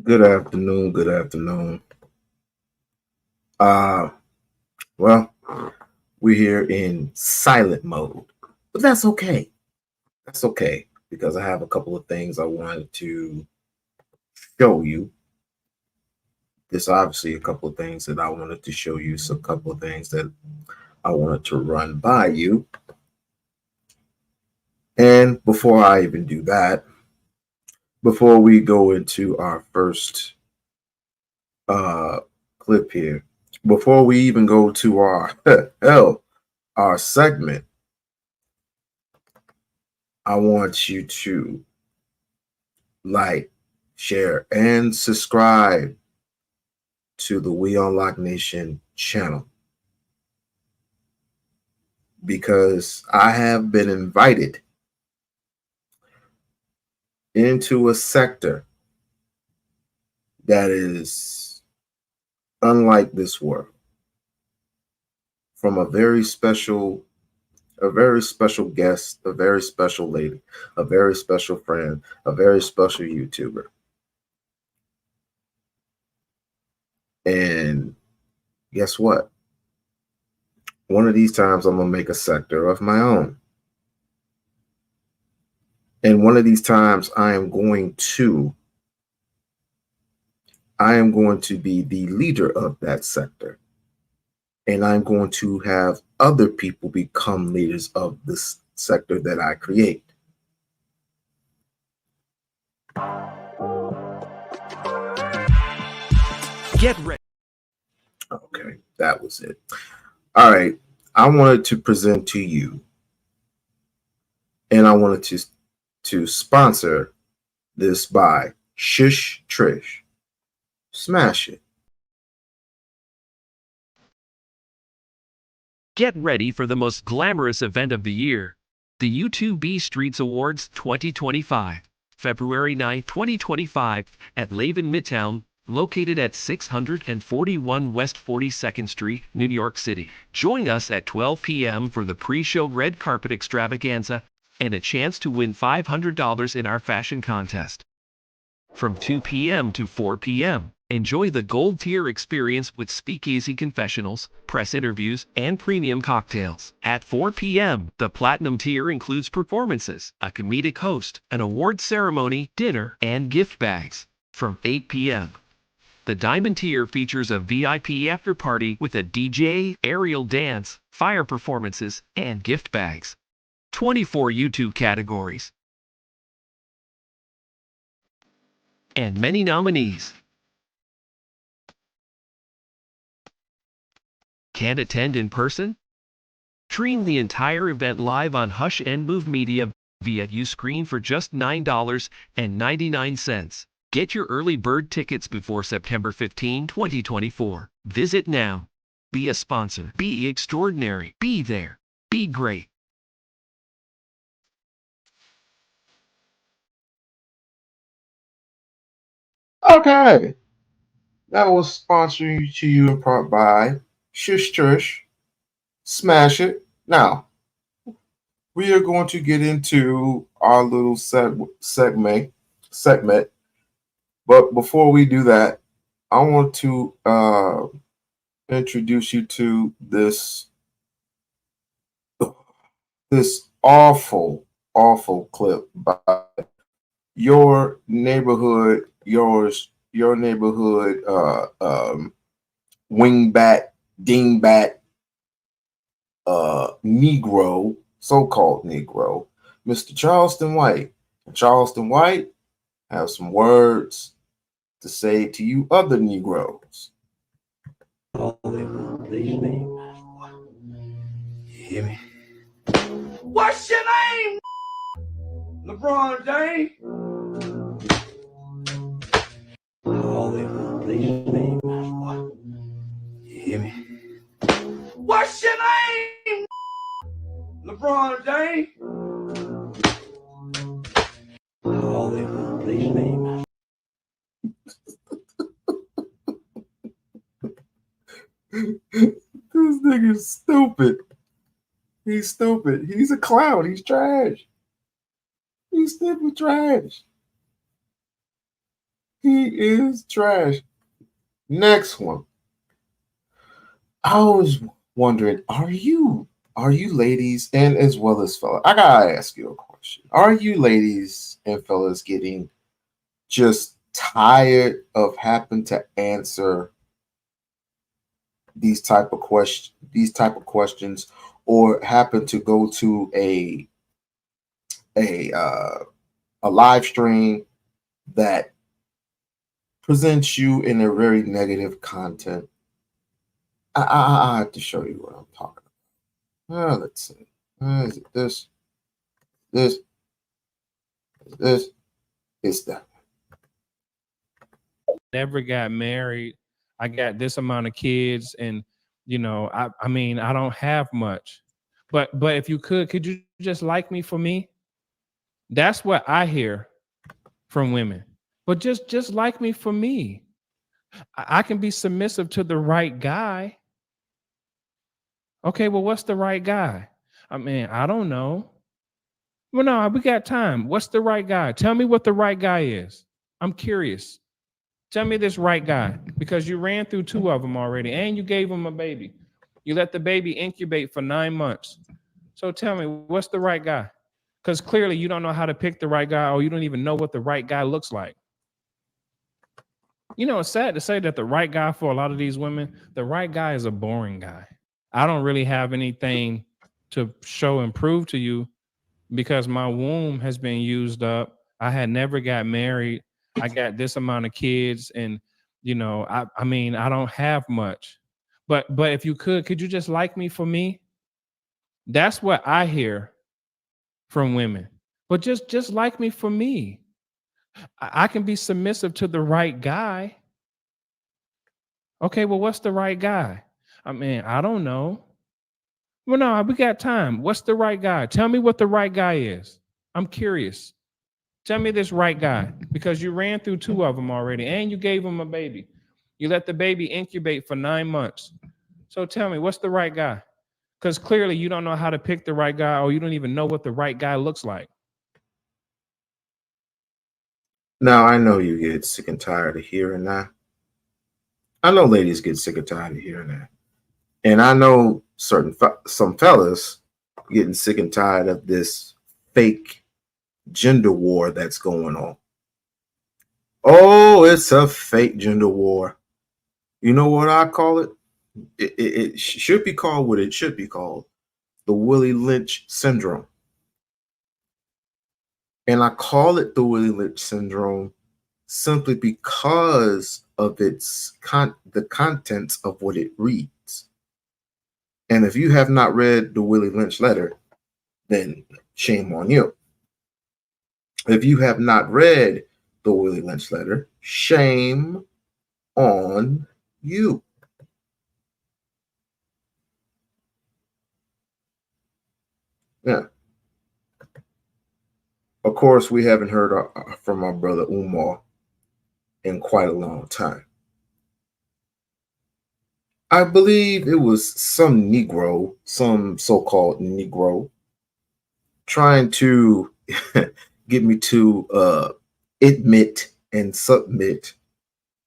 Good afternoon. Good afternoon. Uh, well, we're here in silent mode, but that's okay. That's okay because I have a couple of things I wanted to show you. There's obviously a couple of things that I wanted to show you. So, a couple of things that I wanted to run by you. And before I even do that, before we go into our first uh clip here, before we even go to our our segment, I want you to like, share, and subscribe to the We-On-Loc Nation channel because I have been invited into a sector that is unlike this world from a very special guest, a very special lady, a very special friend, a very special YouTuber. And guess what? One of these times I'm going to make a sector of my own. And one of these times I am going to be the leader of that sector. And I'm going to have other people become leaders of this sector that I create. Get ready. Okay, that was it. All right. I wanted to present to you, and I wanted to sponsor this by Shush Trish. Smash it. Get ready for the most glamorous event of the year, the YouTube Streets Awards 2025, February 9, 2025, at Laven Midtown, located at 641 West 42nd Street, New York City. Join us at 12 p.m. for the pre-show red carpet extravaganza and a chance to win $500 in our fashion contest. From 2 p.m. to 4 p.m., enjoy the gold tier experience with speakeasy confessionals, press interviews, and premium cocktails. At 4 p.m., the platinum tier includes performances, a comedic host, an award ceremony, dinner, and gift bags. From 8 p.m., the diamond tier features a VIP after party with a DJ, aerial dance, fire performances, and gift bags. 24 YouTube categories and many nominees. Can't attend in person? Stream the entire event live on Hush and Move Media via Uscreen for just $9.99. Get your early bird tickets before September 15, 2024. Visit now. Be a sponsor. Be extraordinary. Be there. Be great. Okay. That was sponsored to you in part by Shush Trish. Smash it. Now, we are going to get into our little segment. But before we do that, I want to introduce you to this awful clip by your neighborhood wingbat dingbat Negro, so-called Negro, Mr. Charleston White. And Charleston White have some words to say to you other Negroes. Hear me? What's your name? LeBron James. All them, please, name. You hear me? What's your name? LeBron James. All them, please, name. This nigga's stupid. He's stupid. He's a clown. He's trash. He's stupid trash. He is trash. Next one. I was wondering, are you ladies and as well as fellas? I gotta ask you a question. Are you ladies and fellas getting just tired of having to answer these type of questions, or happen to go to a uh, a live stream that presents you in a very negative content? I have to show you what I'm talking about. Let's see. Is it this, this, it's that. Never got married. I got this amount of kids, and I mean, I don't have much. But if you could you just like me for me? That's what I hear from women. But just like me for me. I can be submissive to the right guy. Okay, well, what's the right guy? I mean, I don't know. Well, no, we got time. What's the right guy? Tell me what the right guy is. I'm curious. Tell me this right guy, because you ran through two of them already and you gave him a baby. You let the baby incubate for 9 months. So tell me, what's the right guy? Because clearly you don't know how to pick the right guy, or you don't even know what the right guy looks like. It's sad to say that the right guy for a lot of these women, the right guy is a boring guy. I don't really have anything to show and prove to you because my womb has been used up. I had never got married. I got this amount of kids, and I mean, I don't have much. But if you could you just like me for me? That's what I hear from women. But just like me for me. I can be submissive to the right guy. Okay, well, what's the right guy? I mean, I don't know. Well, no, we got time. What's the right guy? Tell me what the right guy is. I'm curious. Tell me this right guy, because you ran through two of them already and you gave him a baby. You let the baby incubate for 9 months. So tell me, what's the right guy? Because clearly you don't know how to pick the right guy, or you don't even know what the right guy looks like. Now I know you get sick and tired of hearing that. I know ladies get sick and tired of hearing that, and I know some fellas getting sick and tired of this fake gender war that's going on. Oh, it's a fake gender war. You know what I call it? It should be called what it should be called: the Willie Lynch syndrome. And I call it the Willie Lynch syndrome simply because of the contents of what it reads. And if you have not read the Willie Lynch letter, then shame on you. If you have not read the Willie Lynch letter, shame on you. Yeah. Of course, we haven't heard from our brother Umar in quite a long time. I believe it was some Negro, some so-called Negro, trying to get me to admit and submit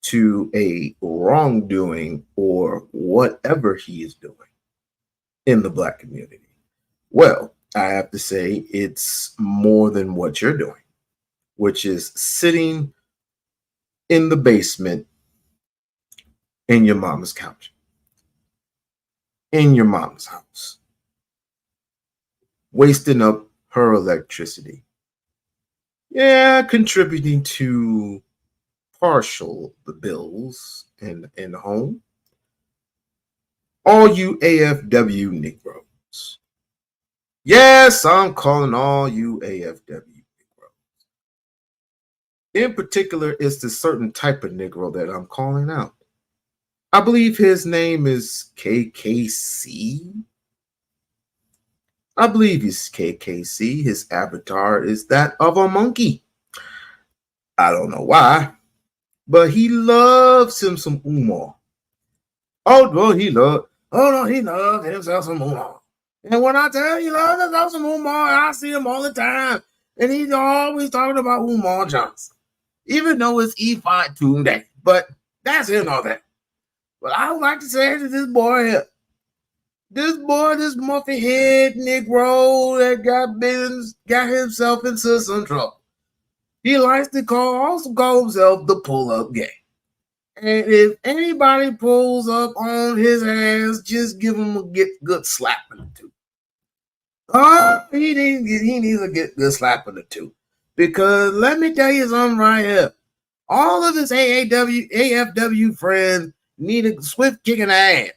to a wrongdoing or whatever he is doing in the Black community. Well, I have to say it's more than what you're doing, which is sitting in the basement in your mama's couch, in your mama's house, wasting up her electricity. Yeah, contributing to partial the bills in the home. All you AFW Negroes. Yes, I'm calling all you AFW Negroes. In particular, it's the certain type of Negro that I'm calling out. I believe his name is KKC. I believe he's KKC. His avatar is that of a monkey. I don't know why, but he loves him some Umar. Oh, well, he loves himself some Umar. And when I tell you he loves himself some Umar, I see him all the time. And he's always talking about Umar Johnson. even though it's Ifatunde. But that's it all that. But I would like to say to this boy here, this muffy head Negro that got himself into some trouble. He likes to also call himself the pull-up gang. And if anybody pulls up on his ass, just give him a good slap in the tooth. Oh, he needs to get good slap in the tooth. Because let me tell you something right here. All of his AFW friends need a swift kick in the ass.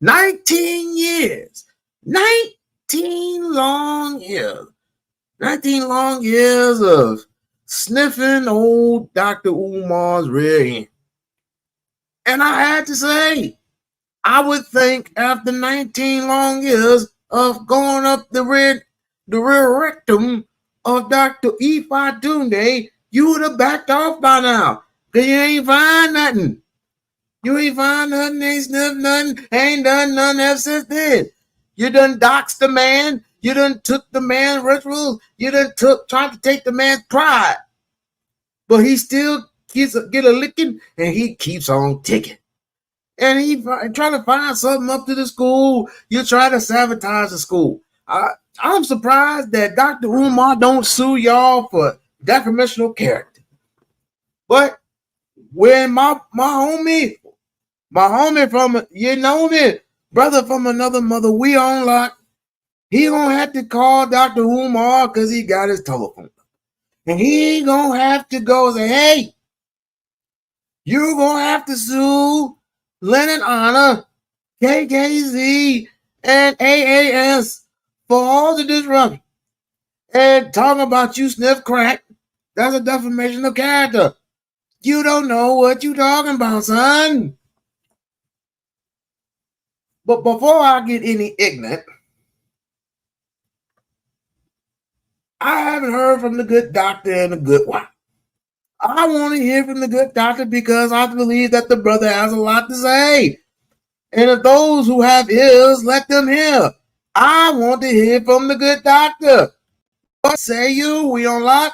19 years. 19 long years. 19 long years of sniffing old Dr. Umar's rear end. And I had to say, I would think after 19 long years of going up the rear rectum of Dr. Ifatunde, you would have backed off by now. Because you ain't find nothing. You ain't find nothing, ain't sniffed nothing, ain't done nothing ever since then. You done doxed the man. You done took the man's rituals. You done tried to take the man's pride. But he still get a licking, and he keeps on ticking. And he trying to find something up to the school. You try to sabotage the school. I'm surprised that Dr. Umar don't sue y'all for defamation of character. But when my homie from, you know me, brother from another mother, We-On-Loc, he gonna have to call Dr. Umar because he got his telephone. And he ain't gonna have to go and say, hey, you're gonna have to sue Lennon Honor, KKZ, and AAS for all the disruption. And talking about you sniff crack, that's a defamation of character. You don't know what you talking about, son. But before I get any ignorant, I haven't heard from the good doctor and the good wife. I want to hear from the good doctor because I believe that the brother has a lot to say. And if those who have ears, let them hear. I want to hear from the good doctor. What say you? We-On-Loc?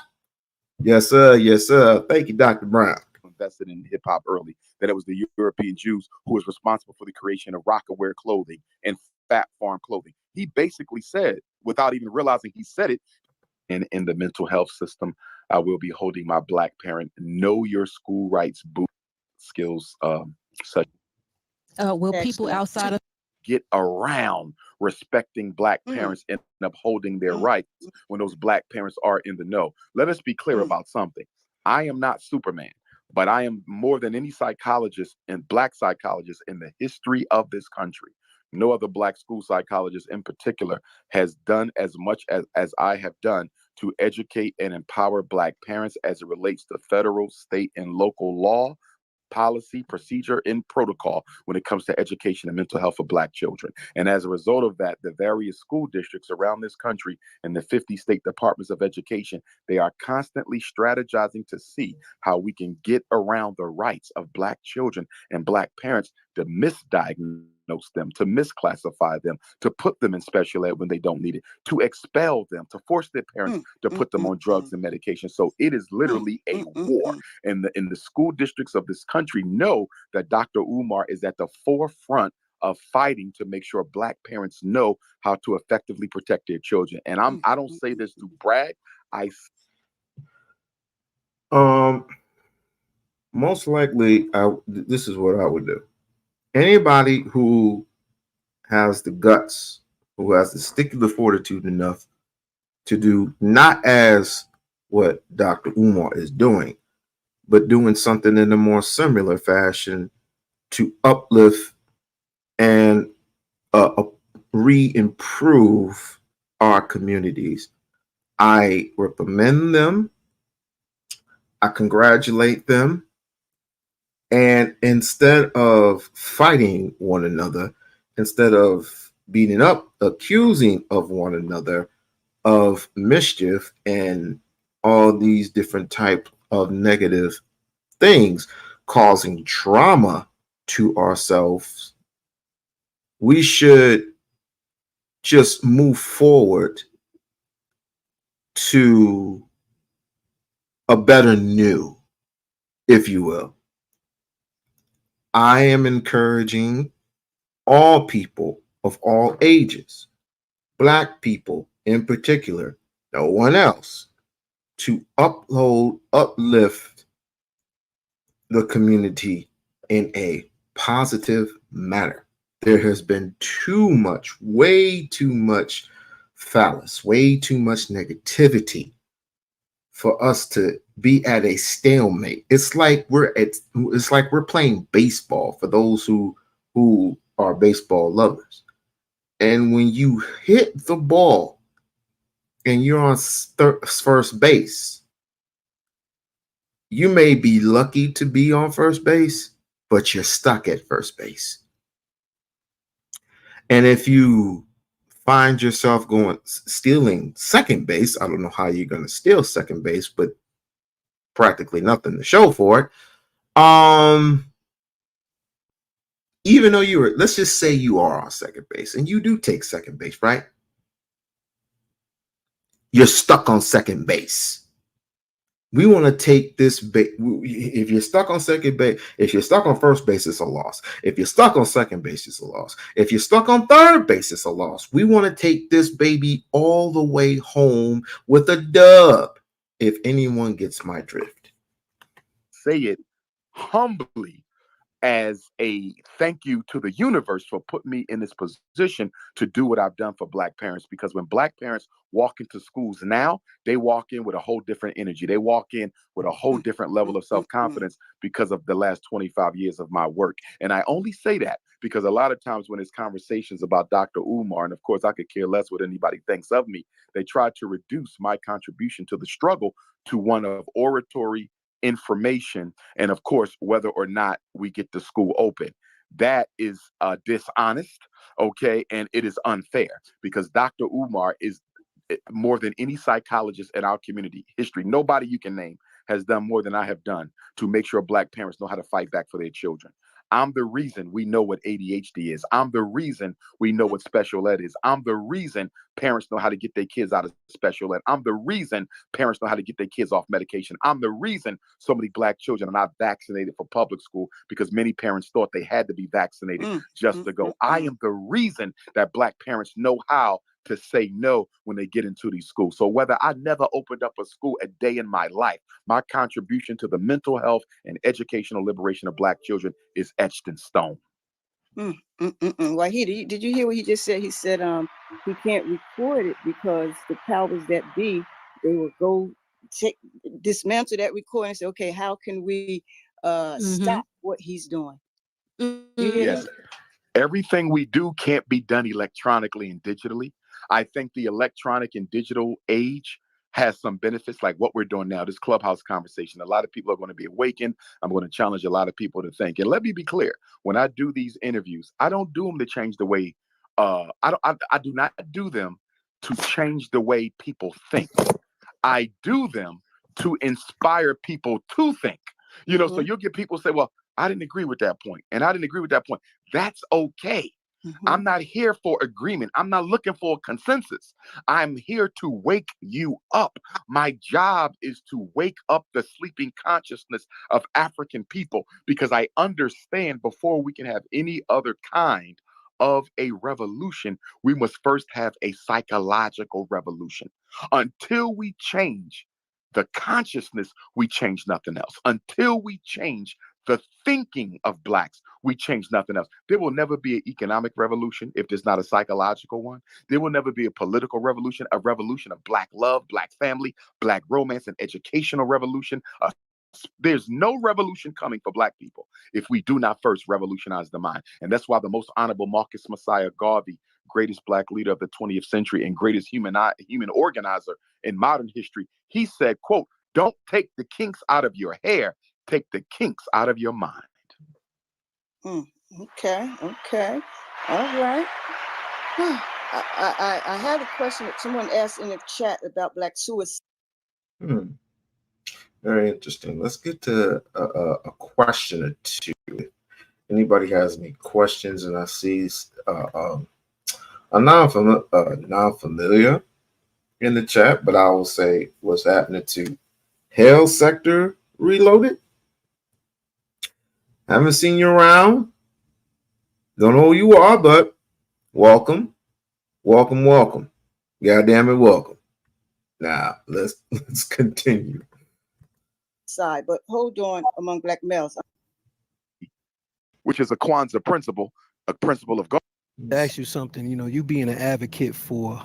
Yes, sir. Yes, sir. Thank you, Dr. Brown. Invested in hip hop early, that it was the European Jews who was responsible for the creation of Rockaware clothing and Fat Farm clothing. He basically said, without even realizing he said it, in the mental health system, I will be holding my Black parent. Know your school rights boot skills, such Will people outside of get around respecting Black parents and upholding their rights when those Black parents are in the know. Let us be clear about something. I am not Superman, but I am more than any psychologist and Black psychologist in the history of this country. No other Black school psychologist in particular has done as much as I have done to educate and empower Black parents as it relates to federal, state, and local law, policy, procedure, and protocol when it comes to education and mental health of Black children. And as a result of that, the various school districts around this country and the 50 state departments of education, they are constantly strategizing to see how we can get around the rights of Black children and Black parents to misdiagnose them, to misclassify them, to put them in special ed when they don't need it, to expel them, to force their parents to put them on drugs and medication. So it is literally a war. And the school districts of this country know that Dr. Umar is at the forefront of fighting to make sure Black parents know how to effectively protect their children. And I don't say this to brag. Most likely, this is what I would do. Anybody who has the guts, who has the stick-to-the fortitude enough to do not as what Dr. Umar is doing, but doing something in a more similar fashion to uplift and re-improve our communities. I recommend them. I congratulate them. And instead of fighting one another, instead of beating up, accusing of one another of mischief and all these different types of negative things causing trauma to ourselves, we should just move forward to a better new, if you will. I am encouraging all people of all ages, Black people in particular, no one else, to uplift the community in a positive manner. There has been too much, way too much phallus, way too much negativity for us to be at a stalemate. It's like we're playing baseball for those who are baseball lovers. And when you hit the ball and you're on first base, you may be lucky to be on first base, but you're stuck at first base. And if you find yourself stealing second base, I don't know how you're going to steal second base, but practically nothing to show for it. Even though let's just say you are on second base and you do take second base, right? You're stuck on second base. We want to take this. If you're stuck on second base, if you're stuck on first base, it's a loss. If you're stuck on second base, it's a loss. If you're stuck on third base, it's a loss. We want to take this baby all the way home with a dub. If anyone gets my drift, Say it humbly as a thank you to the universe for putting me in this position to do what I've done for Black parents. Because when Black parents walk into schools now, they walk in with a whole different energy. They walk in with a whole different level of self-confidence because of the last 25 years of my work. And I only say that because a lot of times when it's conversations about Dr. Umar, and of course I could care less what anybody thinks of me, they try to reduce my contribution to the struggle to one of oratory, information, and of course whether or not we get the school open. That is dishonest, okay, and it is unfair because Dr. Umar is more than any psychologist in our community history. Nobody you can name has done more than I have done to make sure Black parents know how to fight back for their children. I'm the reason we know what ADHD is. I'm the reason we know what special ed is. I'm the reason parents know how to get their kids out of special ed. I'm the reason parents know how to get their kids off medication. I'm the reason so many Black children are not vaccinated for public school because many parents thought they had to be vaccinated just to go. I am the reason that Black parents know how to say no when they get into these schools. So whether I never opened up a school a day in my life, my contribution to the mental health and educational liberation of Black children is etched in stone. Well, did you hear what he just said? He said he can't record it because the powers that be, they will go dismantle that recording and say, okay, how can we stop what he's doing? Yes. Everything we do can't be done electronically and digitally. I think the electronic and digital age has some benefits, like what we're doing now, this Clubhouse conversation. A lot of people are going to be awakened. I'm going to challenge a lot of people to think. And let me be clear, when I do these interviews, I don't do them to change the way, I do not do them to change the way people think. I do them to inspire people to think. So you'll get people say, well, I didn't agree with that point. And I didn't agree with that point. That's okay. I'm not here for agreement. I'm not looking for a consensus. I'm here to wake you up. My job is to wake up the sleeping consciousness of African people because I understand before we can have any other kind of a revolution, we must first have a psychological revolution. Until we change the consciousness, we change nothing else. Until we change the thinking of Blacks, we change nothing else. There will never be an economic revolution if there's not a psychological one. There will never be a political revolution, a revolution of Black love, Black family, Black romance, and educational revolution. There's no revolution coming for Black people if we do not first revolutionize the mind. And that's why the most honorable Marcus Messiah Garvey, greatest Black leader of the 20th century and greatest human organizer in modern history, he said, quote, "Don't take the kinks out of your hair, take the kinks out of your mind." Okay. All right. I have a question that someone asked in the chat about Black suicide. Very interesting. Let's get to a question or two. If anybody has any questions, and I see a non-familiar in the chat, but I will say what's happening to Hell Sector Reloaded. Haven't seen you around. Don't know who you are, but welcome. Welcome, welcome. God damn it, welcome. Now, let's continue. Side, but hold on among black males. which is a Kwanzaa principle, a principle of God. To ask you something, you being an advocate for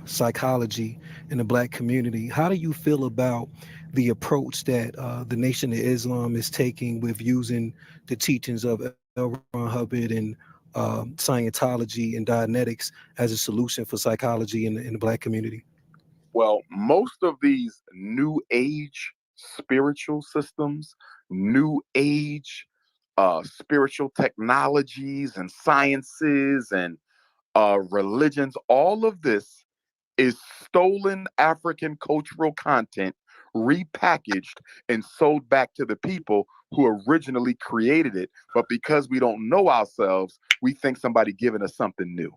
psychology in the black community, how do you feel about the approach that the Nation of Islam is taking with using the teachings of L. Ron Hubbard and Scientology and Dianetics as a solution for psychology in the black community? Well, most of these new age spiritual systems, new age spiritual technologies and sciences and religions, all of this is stolen African cultural content repackaged and sold back to the people who originally created it. But because we don't know ourselves, we think somebody giving us something new.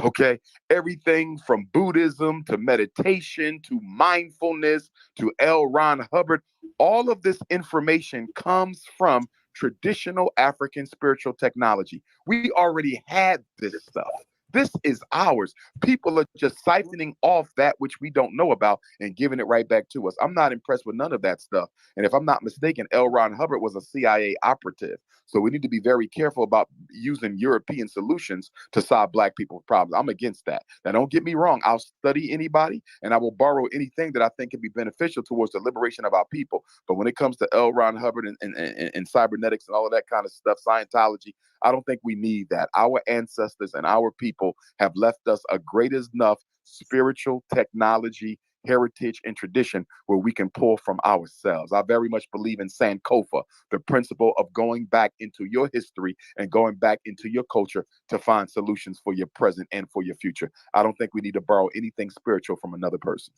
Okay, everything from Buddhism to meditation to mindfulness to L. Ron Hubbard, all of this information comes from traditional African spiritual technology. We already had this stuff. This is ours. People are just siphoning off that which we don't know about and giving it right back to us. I'm not impressed with none of that stuff. And if I'm not mistaken, L. Ron Hubbard was a CIA operative. So we need to be very careful about using European solutions to solve black people's problems. I'm against that. Now, don't get me wrong. I'll study anybody and I will borrow anything that I think can be beneficial towards the liberation of our people. But when it comes to L. Ron Hubbard and cybernetics and all of that kind of stuff, Scientology, I don't think we need that. Our ancestors and our people have left us a great enough spiritual technology, heritage, and tradition where we can pull from ourselves. I very much believe in Sankofa, the principle of going back into your history and going back into your culture to find solutions for your present and for your future. I don't think we need to borrow anything spiritual from another person.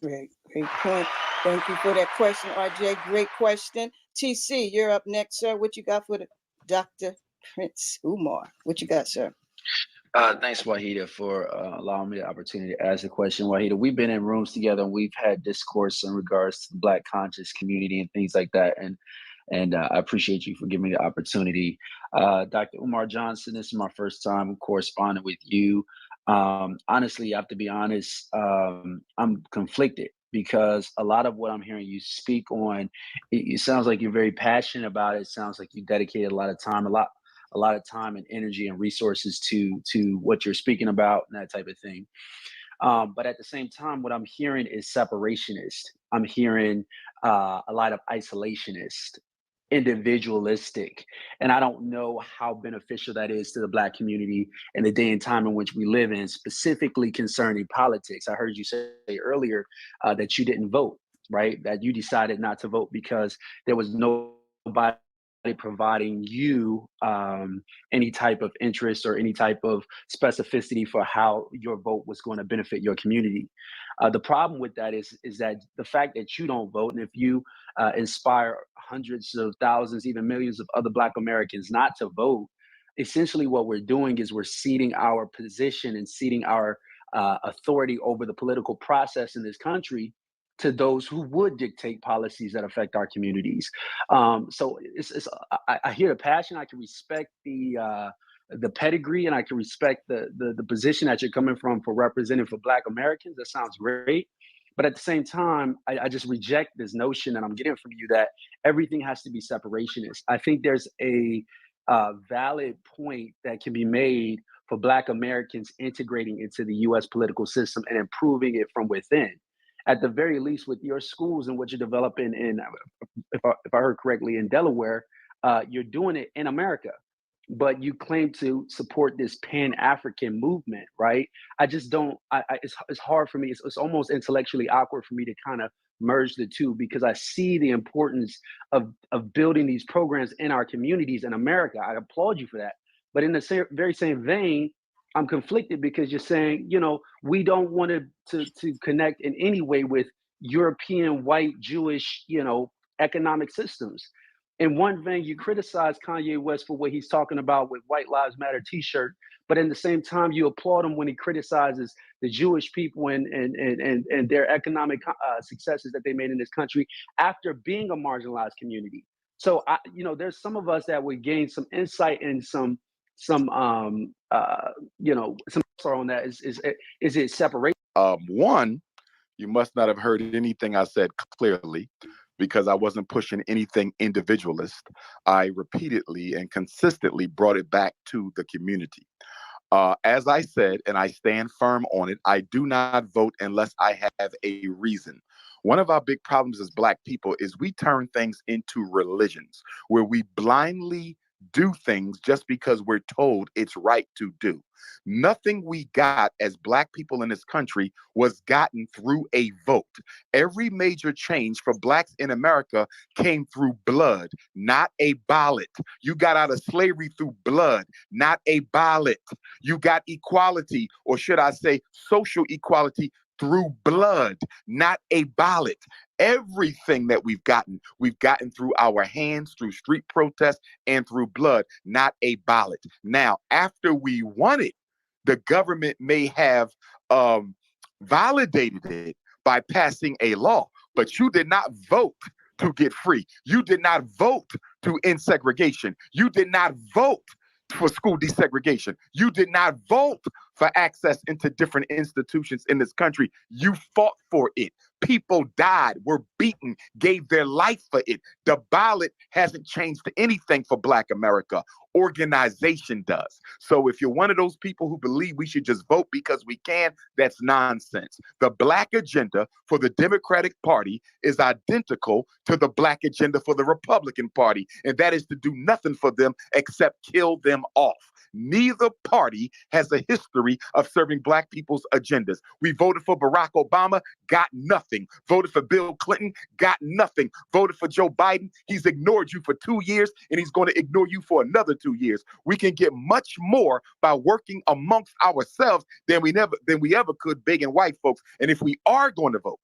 Great point. Thank you for that question, RJ. Great question. TC, you're up next, sir. What you got for the Dr. Prince Umar? What you got, sir? Thanks, Wahida, for allowing me the opportunity to ask a question. Wahida, we've been in rooms together and we've had discourse in regards to the Black conscious community and things like that. And I appreciate you for giving me the opportunity. Dr. Umar Johnson, this is my first time corresponding with you. Honestly, I have to be honest, I'm conflicted because a lot of what I'm hearing you speak on, it sounds like you're very passionate about it. It sounds like you dedicated a lot of time, a lot of time and energy and resources to what you're speaking about and that type of thing. But at the same time, what I'm hearing is separationist. I'm hearing a lot of isolationist, individualistic, and I don't know how beneficial that is to the Black community in the day and time in which we live in, specifically concerning politics. I heard you say earlier that you didn't vote, right? That you decided not to vote because there was nobody providing you any type of interest or any type of specificity for how your vote was going to benefit your community. The problem with that is that the fact that you don't vote, and if you inspire hundreds of thousands, even millions of other Black Americans not to vote, essentially what we're doing is we're ceding our position and ceding our authority over the political process in this country to those who would dictate policies that affect our communities. So I hear the passion. I can respect the pedigree, and I can respect the position that you're coming from for representing for Black Americans. That sounds great. But at the same time, I just reject this notion that I'm getting from you that everything has to be separationist. I think there's a valid point that can be made for Black Americans integrating into the U.S. political system and improving it from within. At the very least, with your schools and what you're developing in, if I heard correctly, in Delaware, you're doing it in America, but you claim to support this Pan-African movement, right? I just don't. It's hard for me. It's almost intellectually awkward for me to kind of merge the two because I see the importance of building these programs in our communities in America. I applaud you for that, but in the very same vein, I'm conflicted because you're saying, we don't want to connect in any way with European, white, Jewish, economic systems. In one vein, you criticize Kanye West for what he's talking about with White Lives Matter T-shirt, but in the same time, you applaud him when he criticizes the Jewish people and their economic successes that they made in this country after being a marginalized community. So, there's some of us that would gain some insight and some some on that. Is it separation? One, you must not have heard anything I said clearly, because I wasn't pushing anything individualist. I repeatedly and consistently brought it back to the community. As I said, and I stand firm on it, I do not vote unless I have a reason. One of our big problems as Black people is we turn things into religions where we blindly do things just because we're told it's right to do. Nothing we got as Black people in this country was gotten through a vote. Every major change for Blacks in America came through blood, not a ballot. You got out of slavery through blood, not a ballot. You got equality, or should I say social equality, through blood, not a ballot. Everything that we've gotten through our hands, through street protests, and through blood, not a ballot. Now, after we won it, the government may have validated it by passing a law, but you did not vote to get free. You did not vote to end segregation. You did not vote for school desegregation. You did not vote for access into different institutions in this country. You fought for it. People died, were beaten, gave their life for it. The ballot hasn't changed anything for Black America. Organization does. So if you're one of those people who believe we should just vote because we can, that's nonsense. The Black agenda for the Democratic Party is identical to the Black agenda for the Republican Party, and that is to do nothing for them except kill them off. Neither party has a history of serving Black people's agendas. We voted for Barack Obama, got nothing. Voted for Bill Clinton, got nothing. Voted for Joe Biden, he's ignored you for 2 years, and he's going to ignore you for another 2 years. We can get much more by working amongst ourselves than we ever could begging white folks. And if we are going to vote,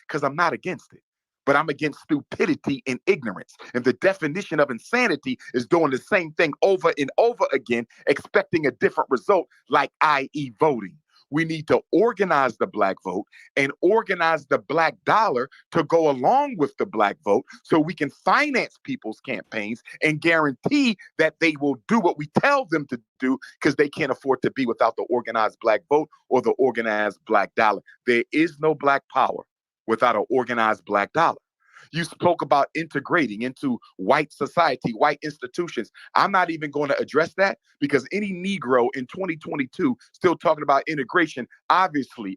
because I'm not against it, but I'm against stupidity and ignorance. And the definition of insanity is doing the same thing over and over again, expecting a different result, like i.e. voting. We need to organize the Black vote and organize the Black dollar to go along with the Black vote so we can finance people's campaigns and guarantee that they will do what we tell them to do, because they can't afford to be without the organized Black vote or the organized Black dollar. There is no Black power without an organized Black dollar. You spoke about integrating into white society, white institutions. I'm not even going to address that, because any Negro in 2022 still talking about integration obviously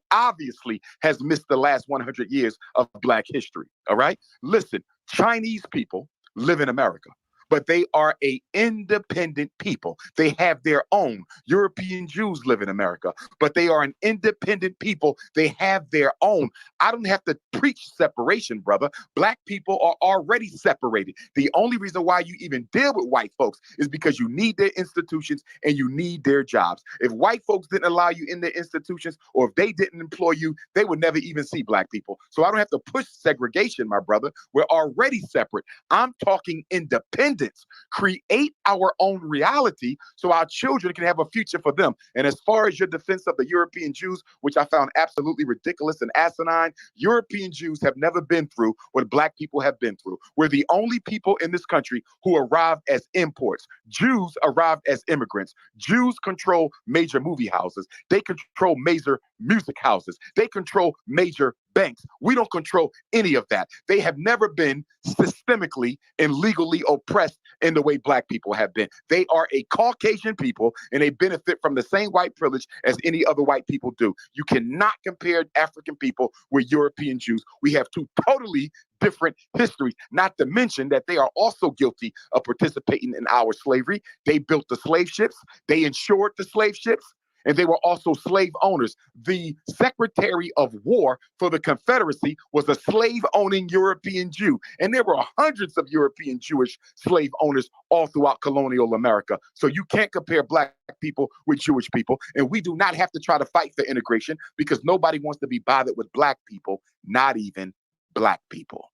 has missed the last 100 years of Black history. All right? Listen, Chinese people live in America, but they are an independent people. They have their own. European Jews live in America, but they are an independent people. They have their own. I don't have to preach separation, brother. Black people are already separated. The only reason why you even deal with white folks is because you need their institutions and you need their jobs. If white folks didn't allow you in their institutions, or if they didn't employ you, they would never even see Black people. So I don't have to push segregation, my brother. We're already separate. I'm talking independence. Create our own reality so our children can have a future for them. And as far as your defense of the European Jews, which I found absolutely ridiculous and asinine, European Jews have never been through what Black people have been through. We're the only people in this country who arrived as imports. Jews arrived as immigrants. Jews control major movie houses. They control major music houses. They control major banks. We don't control any of that. They have never been systemically and legally oppressed in the way Black people have been. They are a Caucasian people, and they benefit from the same white privilege as any other white people do. You cannot compare African people with European Jews. We have two totally different histories, not to mention that they are also guilty of participating in our slavery. They built the slave ships. They insured the slave ships. And they were also slave owners. The Secretary of War for the Confederacy was a slave-owning European Jew. And there were hundreds of European Jewish slave owners all throughout colonial America. So you can't compare Black people with Jewish people. And we do not have to try to fight for integration, because nobody wants to be bothered with Black people, not even Black people.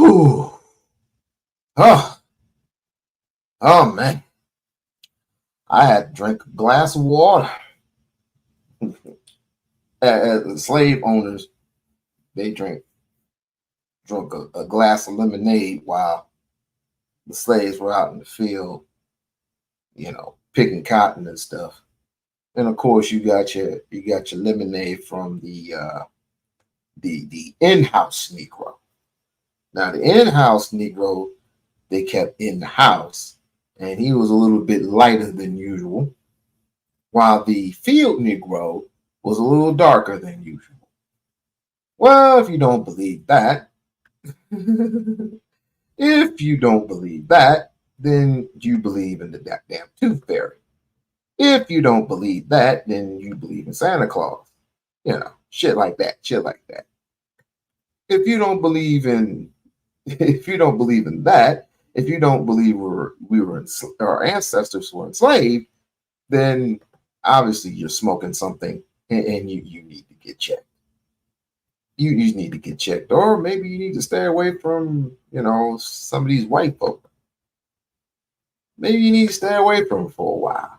Ooh. Oh. Oh man. I had to drink a glass of water. Slave owners, they drunk a glass of lemonade while the slaves were out in the field, picking cotton and stuff. And of course, you got your lemonade from the in-house Negro. Now, the in-house Negro they kept in the house, and he was a little bit lighter than usual, while the field Negro was a little darker than usual. Well, if you don't believe that, then you believe in the damn tooth fairy. If you don't believe that, then you believe in Santa Claus. Shit like that. If you don't believe in that, if you don't believe our ancestors were enslaved, then obviously you're smoking something and you need to get checked. You need to get checked, or maybe you need to stay away from, some of these white folk. Maybe you need to stay away from them for a while.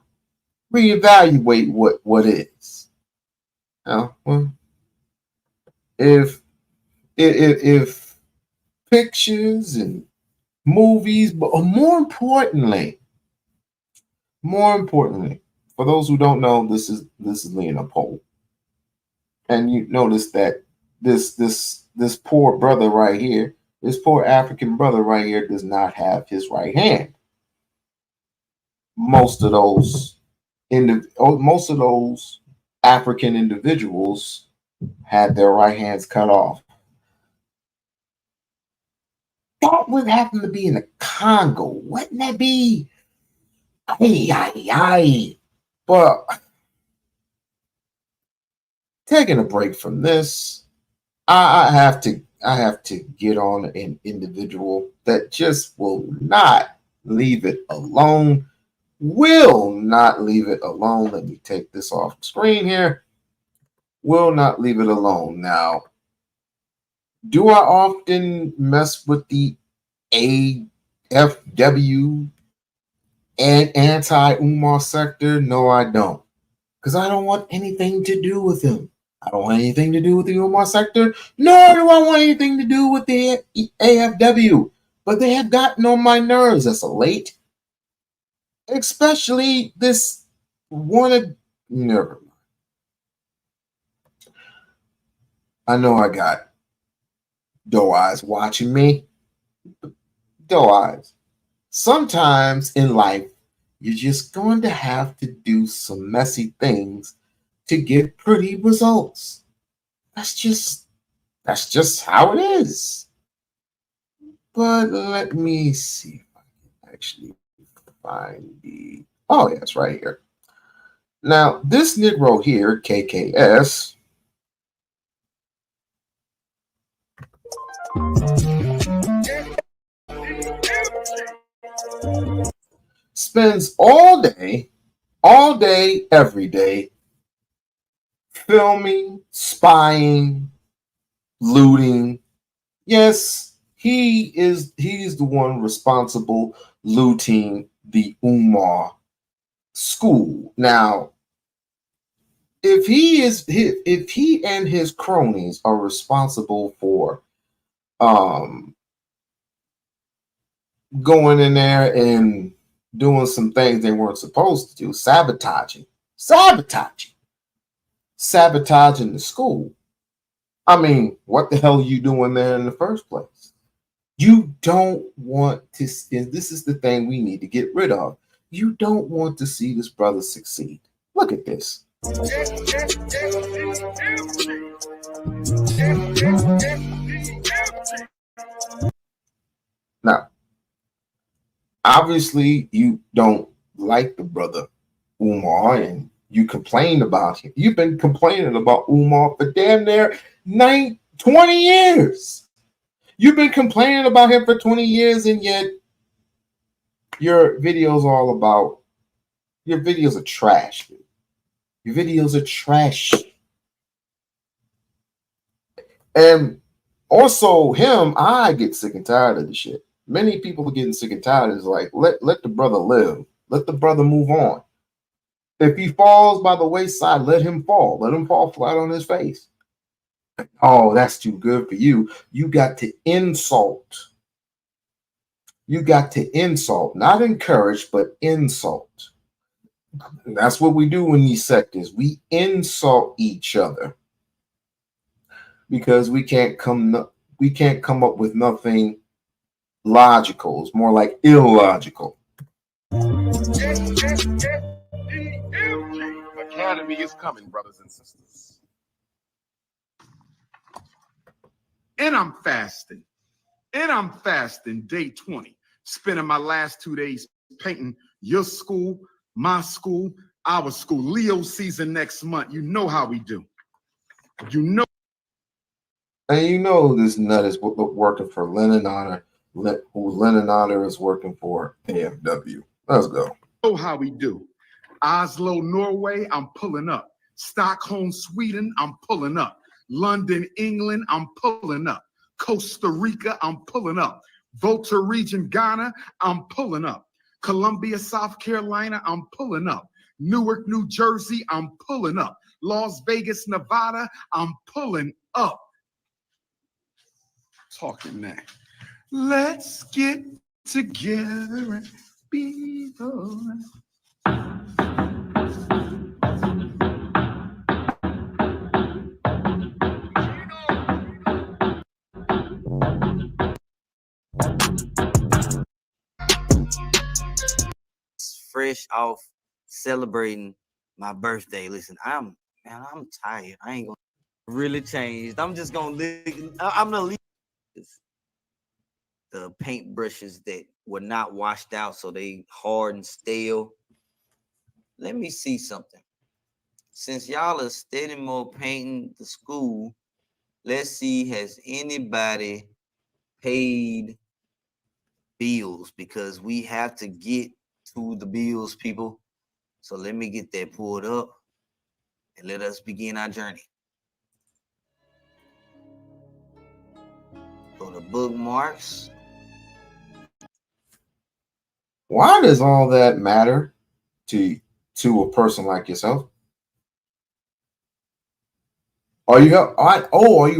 Reevaluate what is. Well, if pictures and movies, but more importantly, for those who don't know, this is Lena Poll, and you notice that this poor brother right here, this poor African brother right here, does not have his right hand. Most of those African individuals had their right hands cut off. That would happen to be in the Congo. Wouldn't that be? But taking a break from this, I have to get on an individual that just will not leave it alone. Will not leave it alone. Let me take this off the screen here. Will not leave it alone. Now, do I often mess with the AFW and anti-Umar sector? No, I don't. Because I don't want anything to do with him. I don't want anything to do with the Umar sector, nor do I want anything to do with the AFW. But they have gotten on my nerves as of late. Especially this one. Never mind. I know I got doe eyes watching me. Doe eyes. Sometimes in life, you're just going to have to do some messy things to get pretty results. That's just how it is. But let me see if I can actually find the. Oh, yeah, it's right here. Now, this Negro here, KKS, spends all day, every day, filming, spying, looting. Yes, he's the one responsible looting the Umar school. Now, if he and his cronies are responsible for going in there and doing some things they weren't supposed to do, sabotaging the school. I mean, what the hell are you doing there in the first place? You don't want to, and this is the thing we need to get rid of. You don't want to see this brother succeed. Look at this. Now, obviously, you don't like the brother Umar, and you complain about him. You've been complaining about Umar for damn near 20 years. You've been complaining about him for 20 years, and yet your videos are trash. Dude. Your videos are trash. And Also, him, I get sick and tired of the shit. Many people are getting sick and tired. It's like, let the brother live. Let the brother move on. If he falls by the wayside, let him fall. Let him fall flat on his face. Oh, that's too good for you. You got to insult. You got to insult, not encourage, but insult. And that's what we do in these sectors. We insult each other because we can't come up with nothing logical. It's more like illogical. Academy is coming, brothers and sisters. And I'm fasting. Day 20. Spending my last 2 days painting your school, my school, our school. Leo season next month. You know how we do. You know. And you know this nut is working for Lennon Honor, who Lennon Honor is working for AFW. Let's go. Know how we do. Oslo, Norway, I'm pulling up. Stockholm, Sweden, I'm pulling up. London, England, I'm pulling up. Costa Rica, I'm pulling up. Volta Region, Ghana, I'm pulling up. Columbia, South Carolina, I'm pulling up. Newark, New Jersey, I'm pulling up. Las Vegas, Nevada, I'm pulling up. Talking now. Let's get together and be the. Fresh off celebrating my birthday. Listen, I'm tired. I ain't gonna really changed. I'm just gonna I'm gonna leave the paint brushes that were not washed out, so they hard and stale. Let me see something. Since y'all are steady more painting the school, let's see, has anybody paid bills? Because we have to get to the bills, people. So let me get that pulled up and let us begin our journey. Go to bookmarks. Why does all that matter to a person like yourself? Are you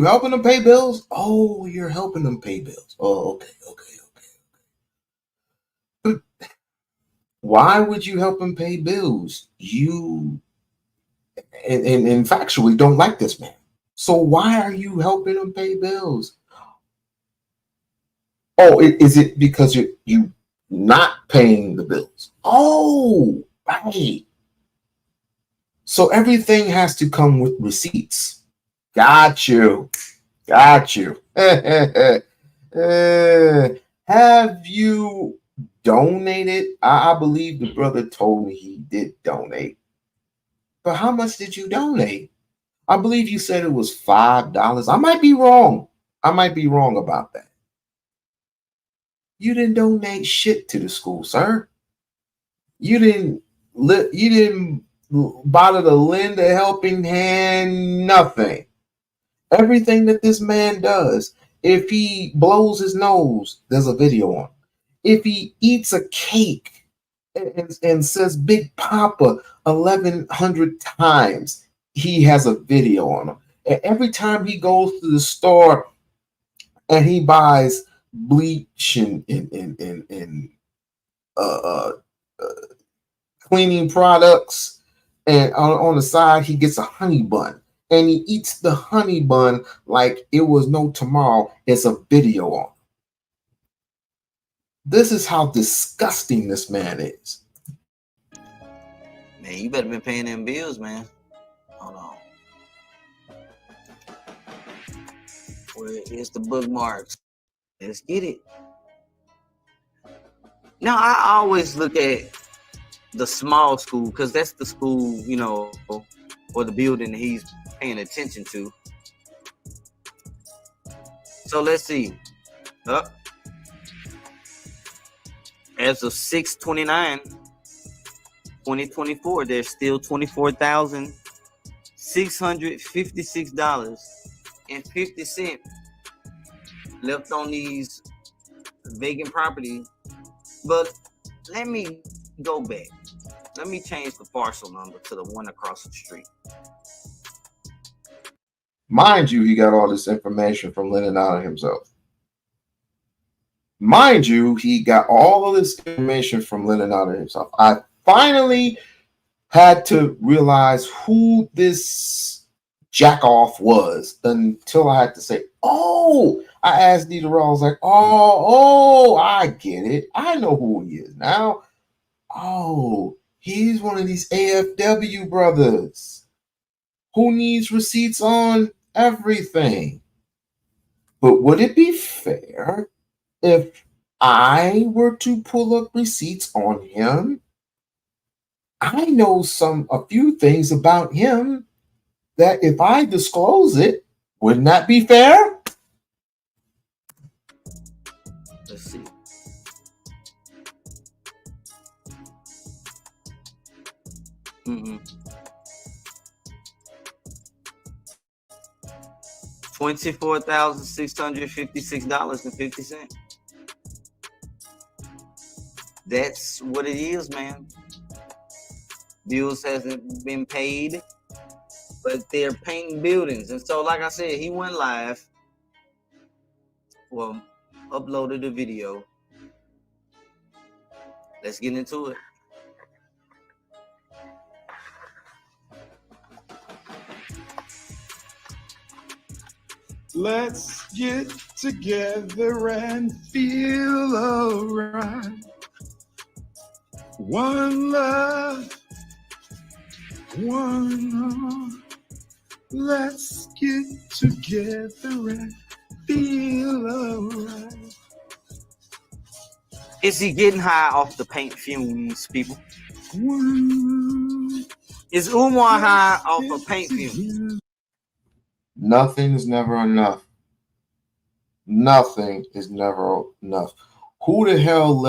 helping them pay bills? Oh, you're helping them pay bills. Oh, okay. But why would you help them pay bills? You and factually don't like this man. So why are you helping them pay bills? Oh, is it because you not paying the bills? Oh, right. So everything has to come with receipts. Got you. Have you donated? I believe the brother told me he did donate. But how much did you donate? I believe you said it was $5. I might be wrong. About that. You didn't donate shit to the school, sir. You didn't bother to lend a helping hand, nothing. Everything that this man does, if he blows his nose, there's a video on. If he eats a cake and says Big Papa 1,100 times, he has a video on him. And every time he goes to the store and he buys bleach and cleaning products, and on the side he gets a honey bun, and he eats the honey bun like it was no tomorrow. It's a video on. This is how disgusting this man is. Man, you better be paying them bills, man. Hold on. Where is the bookmarks? Let's get it. Now, I always look at the small school because that's the school, you know, or the building that he's paying attention to. So let's see. As of 6/29/2024, there's still $24,656.50 left on these vacant properties. But let me go back. Let me change the parcel number to the one across the street. Mind you, he got all this information from Leninata himself. Mind you, he got all of this information from Leninata himself. I finally had to realize who this jack-off was until I had to say, oh, I asked Dita Raw, I was like, oh, I get it. I know who he is now. Oh, he's one of these AFW brothers who needs receipts on everything. But would it be fair if I were to pull up receipts on him? I know a few things about him that if I disclose it, wouldn't that be fair? Let's see. $24,656.50. That's what it is, man. Bills hasn't been paid, but they're painting buildings. And so, like I said, he went live. Well, uploaded a video. Let's get into it. Let's get together and feel alright. One love, one all. Let's get together and feel alright. Is he getting high off the paint fumes, people? Is Umar high off of paint fumes? Nothing is never enough. Nothing is never enough. Who the hell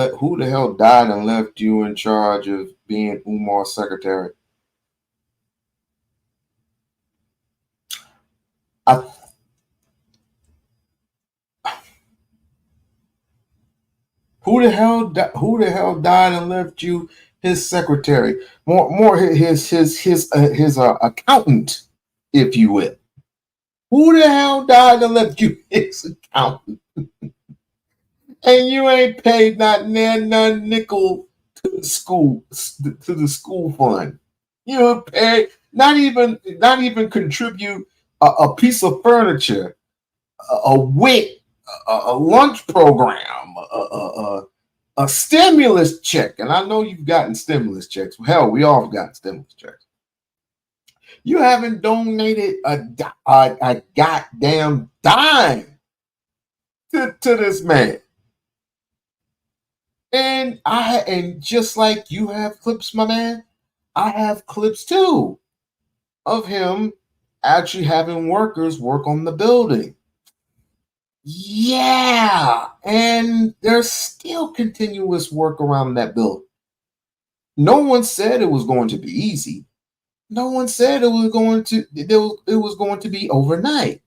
died and left you in charge of being Umar's secretary? Who the hell died and left you his secretary? More his accountant, if you will. Who the hell died and left you his accountant? And you ain't paid not none nickel to the school fund. You don't pay not even contribute a piece of furniture, a WIC, a lunch program, a stimulus check. And I know you've gotten stimulus checks. Hell, we all have gotten stimulus checks. You haven't donated a goddamn dime to this man. And just like you have clips, my man, I have clips too of him actually having workers work on the building. Yeah, and there's still continuous work around that building. No one said it was going to be easy. No one said it was going to be overnight.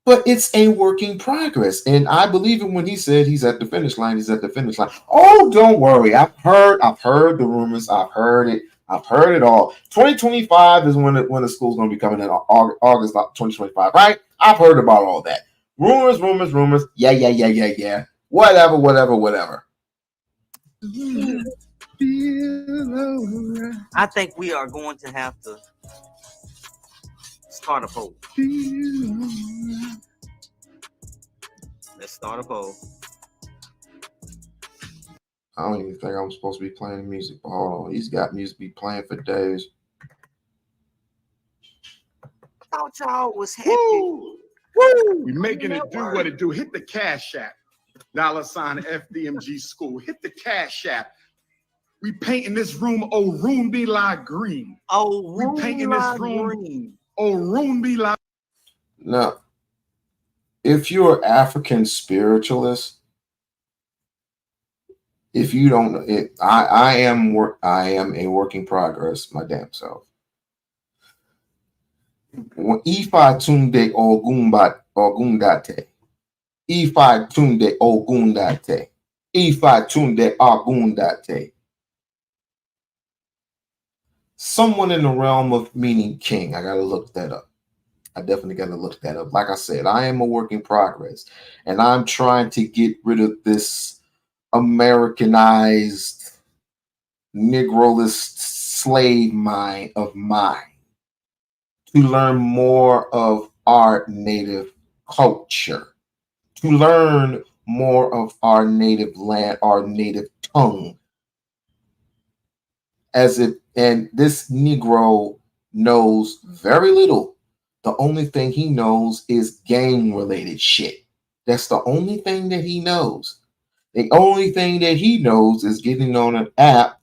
But it's a work in progress. And I believe him when he said he's at the finish line. He's at the finish line. Oh, don't worry. I've heard the rumors. I've heard it. I've heard it all. 2025 is when the school's going to be coming in August 2025, right? I've heard about all that. Rumors. Yeah. Whatever. I think we are going to have to start a poll. Let's start a poll. I don't even think I'm supposed to be playing music, but hold on. He's got music be playing for days. I thought y'all was happy. Woo! We making it do what it do. Hit the Cash App. $ FDMG School. Hit the Cash App. We painting this room Orumbi La Green. We painting this room Orumbi La. Now, if you're an African spiritualist, if you don't know it, I am a work in progress, my damn self. Ifatunde Ogundate. Ifatunde ogundate. Ifatunde agundate. Someone in the realm of meaning king. I gotta look that up. I definitely gotta look that up. Like I said, I am a work in progress, and I'm trying to get rid of this Americanized, Negrolist slave mind of mine to learn more of our native culture, to learn more of our native land, our native tongue. And this Negro knows very little. The only thing he knows is gang related shit. That's the only thing that he knows. The only thing that he knows is getting on an app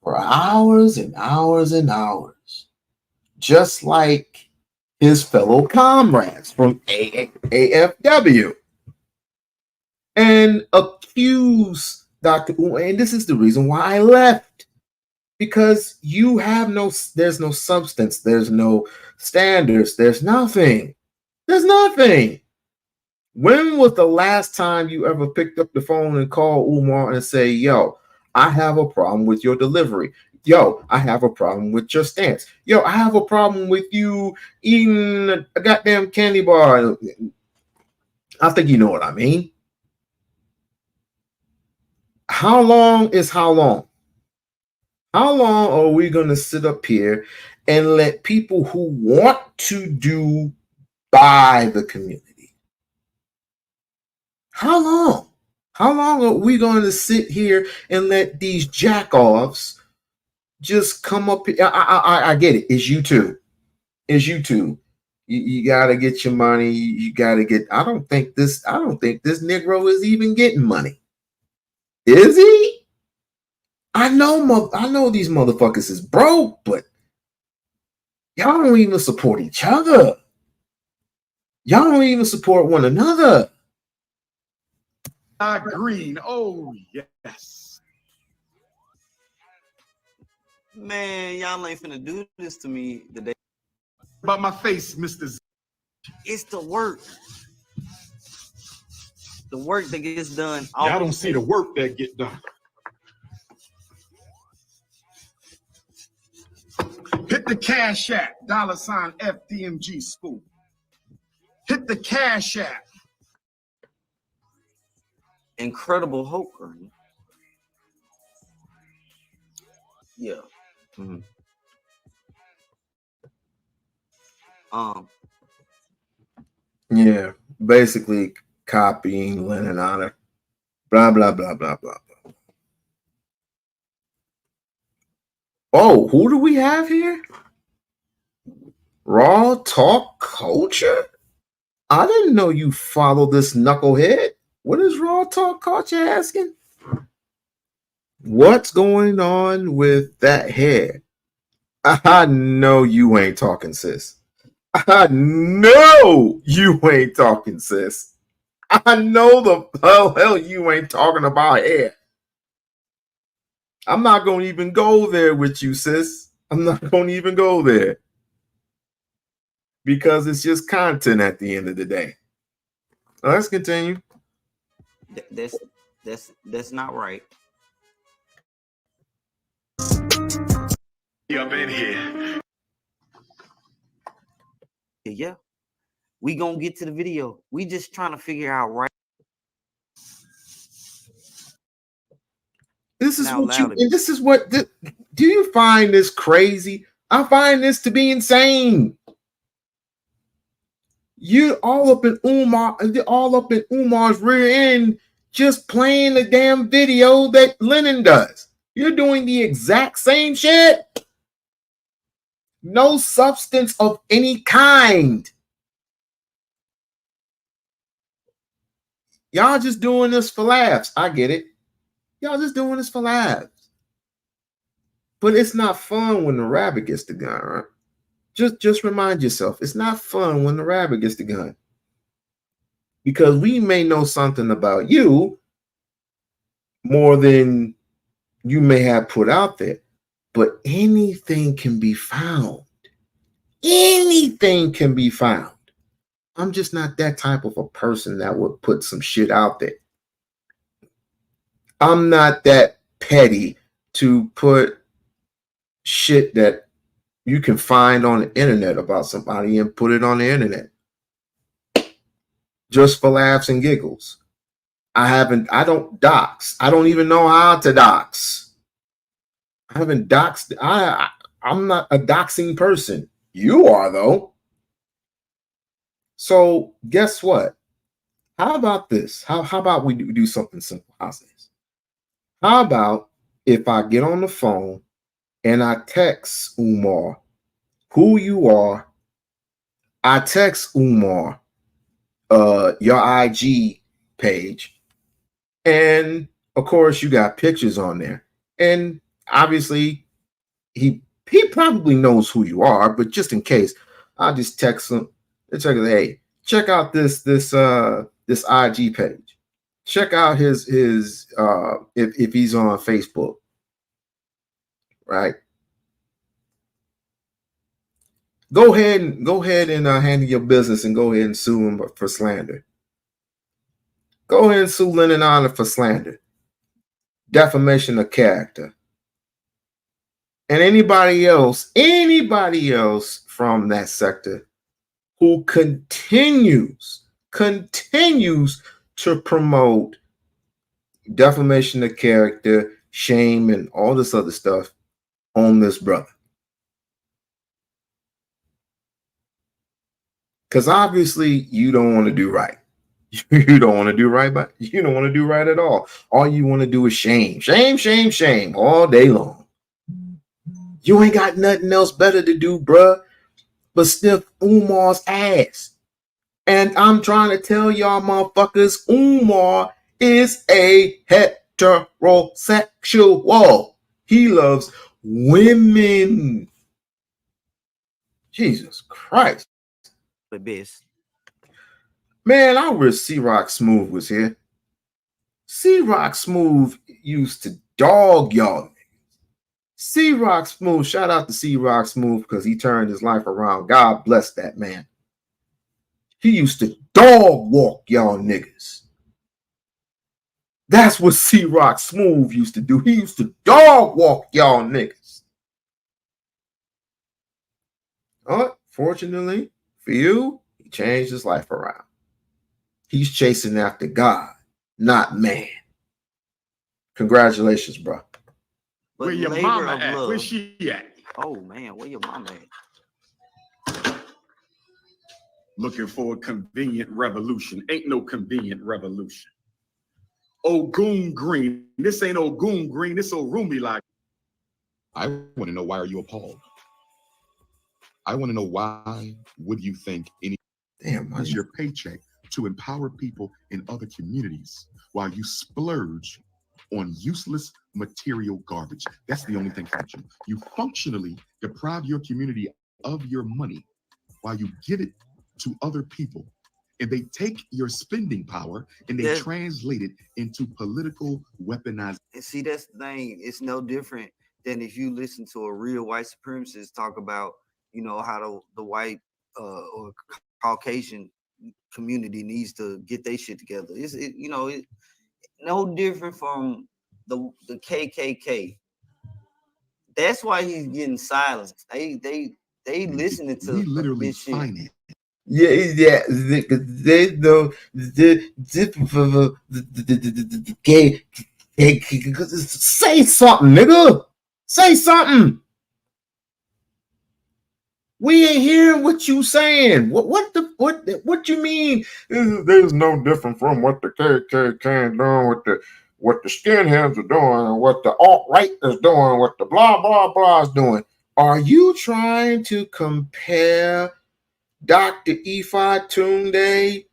for hours and hours and hours, just like his fellow comrades from AFW, and accuse Dr. Umar. And this is the reason why I left, because there's no substance, there's no standards, there's nothing. There's nothing. When was the last time you ever picked up the phone and called Umar and say, yo, I have a problem with your delivery. Yo, I have a problem with your stance. Yo, I have a problem with you eating a goddamn candy bar. I think you know what I mean. How long is how long? How long are we going to sit up here and let people who want to do by the community? How long? How long are we going to sit here and let these jack-offs just come up? I get it. It's YouTube. It's YouTube. You got to get your money. You got to get. I don't think this Negro is even getting money. Is he? I know these motherfuckers is broke, but y'all don't even support each other. Y'all don't even support one another. Green. Oh, yes. Man, y'all ain't finna do this to me today. About my face, Mr. Z. It's the work. The work that gets done. Y'all don't see the work that get done. Hit the Cash App, $ FDMG School. Hit the Cash App. Incredible Hope. Yeah. Mm-hmm. Yeah, basically copying Lennon on it. Blah blah blah blah blah blah. Oh, who do we have here? Raw Talk Culture? I didn't know you follow this knucklehead. What is Raw Talk Culture asking? What's going on with that hair? I know you ain't talking, sis. I know you ain't talking, sis. I know the hell you ain't talking about hair. I'm not going to even go there with you, sis. I'm not going to even go there. Because it's just content at the end of the day. Let's continue. That's not right. Up in here. Yeah. We gonna get to the video. We just trying to figure out right. This is what you, and this is what, do you find this crazy? I find this to be insane. You're all up in Umar's rear end, just playing the damn video that Lennon does. You're doing the exact same shit. No substance of any kind. Y'all just doing this for laughs. I get it. Y'all just doing this for laughs. But it's not fun when the rabbit gets the gun, right? Just remind yourself, it's not fun when the rabbit gets the gun. Because we may know something about you more than you may have put out there. But anything can be found. Anything can be found. I'm just not that type of a person that would put some shit out there. I'm not that petty to put shit that you can find on the internet about somebody and put it on the internet just for laughs and giggles. I don't dox. I don't even know how to dox. I haven't doxed. I'm not a doxing person. You are, though. So guess what? How about this? How about we do something simple? How's this? How about if I get on the phone and I text Umar who you are? I text Umar your IG page, and of course you got pictures on there, and obviously he probably knows who you are, but just in case, I'll just text him and check it. Hey, check out this IG page. Check out his if he's on Facebook, right? Go ahead and handle your business and go ahead and sue him for slander. Go ahead and sue Lennon Honor for slander, defamation of character, and anybody else from that sector who continues to promote defamation of character, shame, and all this other stuff on this brother. Because obviously you don't want to do right. You don't want to do right, but you don't want to do right at all. All you want to do is shame all day long. You ain't got nothing else better to do, bruh, but sniff Umar's ass. And I'm trying to tell y'all motherfuckers, Umar is a heterosexual. He loves women. Jesus Christ. The best. Man, I wish C-Rock Smooth was here. C-Rock Smooth used to dog y'all. C-Rock Smooth, shout out to C-Rock Smooth because he turned his life around. God bless that man. He used to dog walk y'all niggas. That's what C-Rock Smooth used to do. He used to dog walk y'all niggas. Fortunately for you, he changed his life around. He's chasing after God, not man. Congratulations, bro. Where your mama at? Where she at? Oh man, where your mama at? Looking for a convenient revolution. Ain't no convenient revolution. Ogun Green. This ain't Ogun Green. This Orumi like. I want to know, why are you appalled? I want to know, why would you think any is your paycheck to empower people in other communities while you splurge on useless material garbage? That's the only thing about you. You functionally deprive your community of your money while you give it to other people, and they take your spending power and they translate it into political weaponized. And see, that's the thing. It's no different than if you listen to a real white supremacist talk about, you know, how the white or Caucasian community needs to get their shit together. It's no different from the KKK. That's why he's getting silenced. They listening to literally this shit. finance. Yeah. They know say something, nigga. Say something. We ain't hearing what you saying. What you mean? There's no different from what the KKK doing, what the skinheads are doing, and what the alt-right is doing, what the blah blah blah is doing. Are you trying to compare Dr. Ifatunde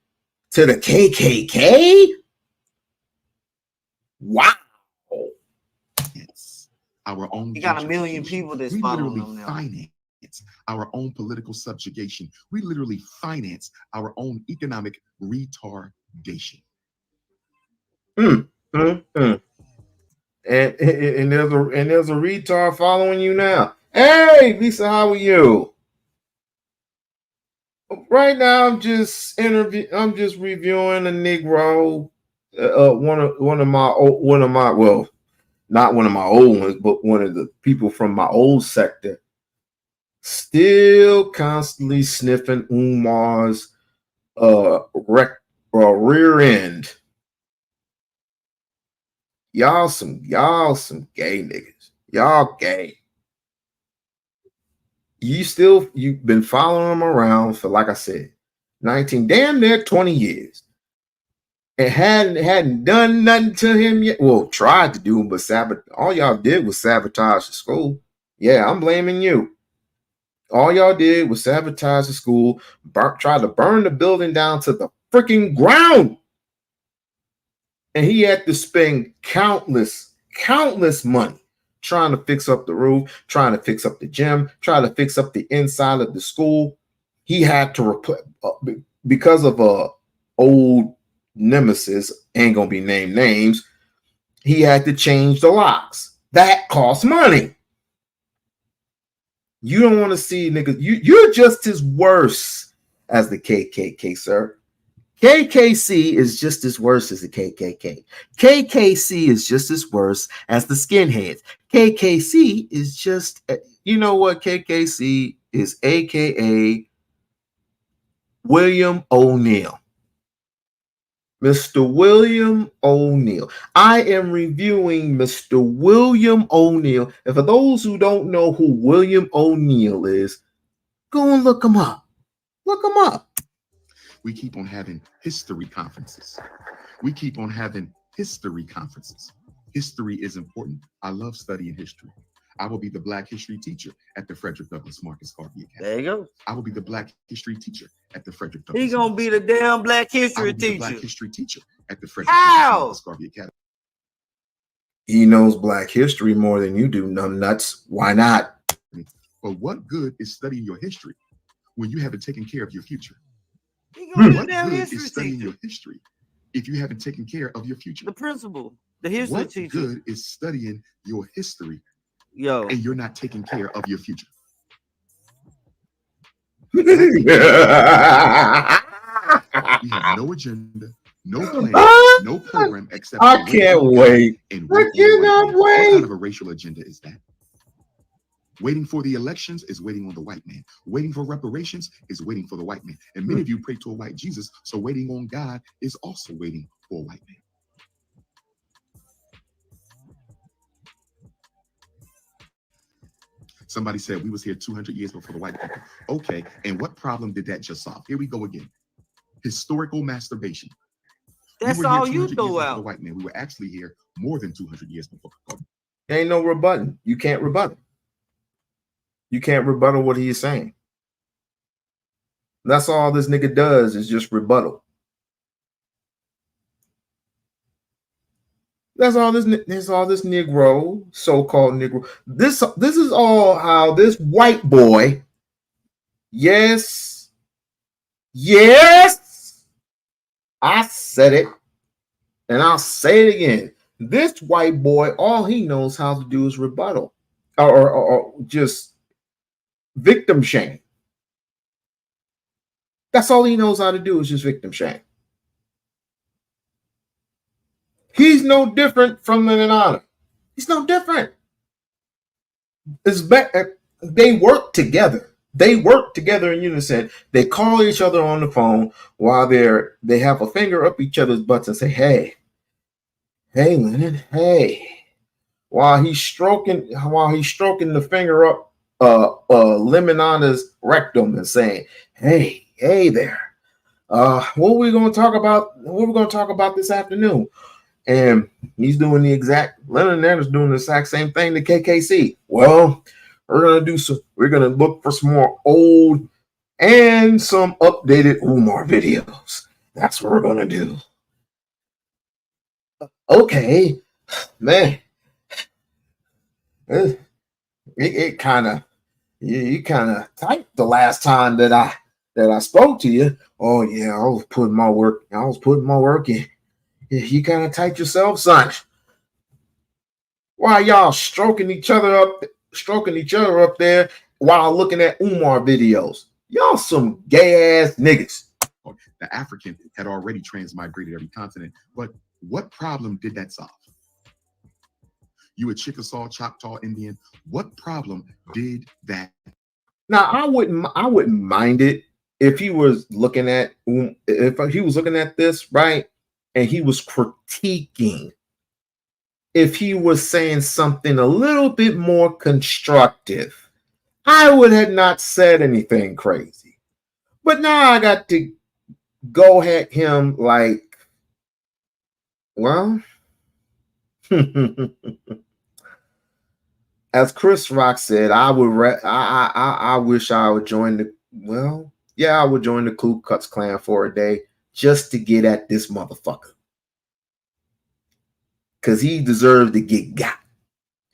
to the KKK? Wow. It's our own. He got a million people that's following him now. Finance our own political subjugation. We literally finance our own economic retardation. And there's a retard following you now. Hey, Lisa, how are you? Right now, I'm just reviewing a Negro. Well, not one of my old ones, but one of the people from my old sector. Still constantly sniffing Umar's rear end. Y'all some gay niggas. Y'all gay. You've been following them around for, like I said, 19, damn near 20 years. And hadn't done nothing to him yet. Well, tried to do him, but all y'all did was sabotage the school. Yeah, I'm blaming you. All y'all did was sabotage the school, tried to burn the building down to the freaking ground. And he had to spend countless money trying to fix up the roof, trying to fix up the gym, trying to fix up the inside of the school. He had to because of a old nemesis, ain't gonna be named names. He had to change the locks. That costs money. You don't want to see niggas. You're just as worse as the KKK, sir. KKC is just as worse as the KKK. KKC is just as worse as the skinheads. KKC is just, you know what? KKC is AKA William O'Neill. Mr. William O'Neill. I am reviewing Mr. William O'Neill. And for those who don't know who William O'Neill is, go and look him up. Look him up. We keep on having history conferences. History is important. I love studying history. I will be the Black history teacher at the Frederick Douglass Marcus Garvey Academy. There you go. I will be the Black history teacher at the Frederick Douglass. He gonna be the damn Black history teacher. Black history teacher at the Frederick Douglass Marcus Garvey Academy. He knows Black history more than you do, numbnuts. Why not? But what good is studying your history when you haven't taken care of your future? What good is studying your history if you haven't taken care of your future? The principal, the history teacher. What good is studying your history, and you're not taking care of your future? We have no agenda, no plan, no program except. I can't wait. I cannot wait. What kind of a racial agenda is that? Waiting for the elections is waiting on the white man. Waiting for reparations is waiting for the white man. And many of you pray to a white Jesus, so waiting on God is also waiting for a white man. Somebody said we was here 200 years before the white people. Okay, and what problem did that just solve? Here we go again. Historical masturbation. That's all you throw out. The white man. We were actually here more than 200 years before. There ain't no rebutting. You can't rebut it. You can't rebuttal what he is saying. That's all this nigga does is just rebuttal. That's all this Negro, so-called Negro. This is all how this white boy, yes, I said it, and I'll say it again. This white boy, all he knows how to do is rebuttal, or just victim shame. That's all he knows how to do is just victim shame. He's no different from an honor. He's no different. It's better. They work together. They work together in unison. They call each other on the phone while they have a finger up each other's butts and say, "Hey, Lennon, hey." While he's stroking the finger up Lemonada's rectum and saying, hey there. What are we going to talk about? What are we going to talk about this afternoon? And he's doing Leonard is doing the exact same thing to KKC. Well, we're going to look for some more old and some updated Umar videos. That's what we're going to do. Okay, man. It kind of, you kind of typed the last time that I spoke to you. Oh yeah, I was putting my work in. You kind of typed yourself, son. Why y'all stroking each other up there while looking at Umar videos? Y'all some gay ass niggas. The African had already transmigrated every continent, but what problem did that solve? You a Chickasaw, Choctaw Indian. What problem did that? Now I wouldn't mind it if he was looking at this, right, and he was critiquing. If he was saying something a little bit more constructive, I would have not said anything crazy. But now I got to go at him like, well, as Chris Rock said, I wish I would join the, well, yeah, I would join the Ku Klux Klan for a day just to get at this motherfucker. Because he deserves to get got.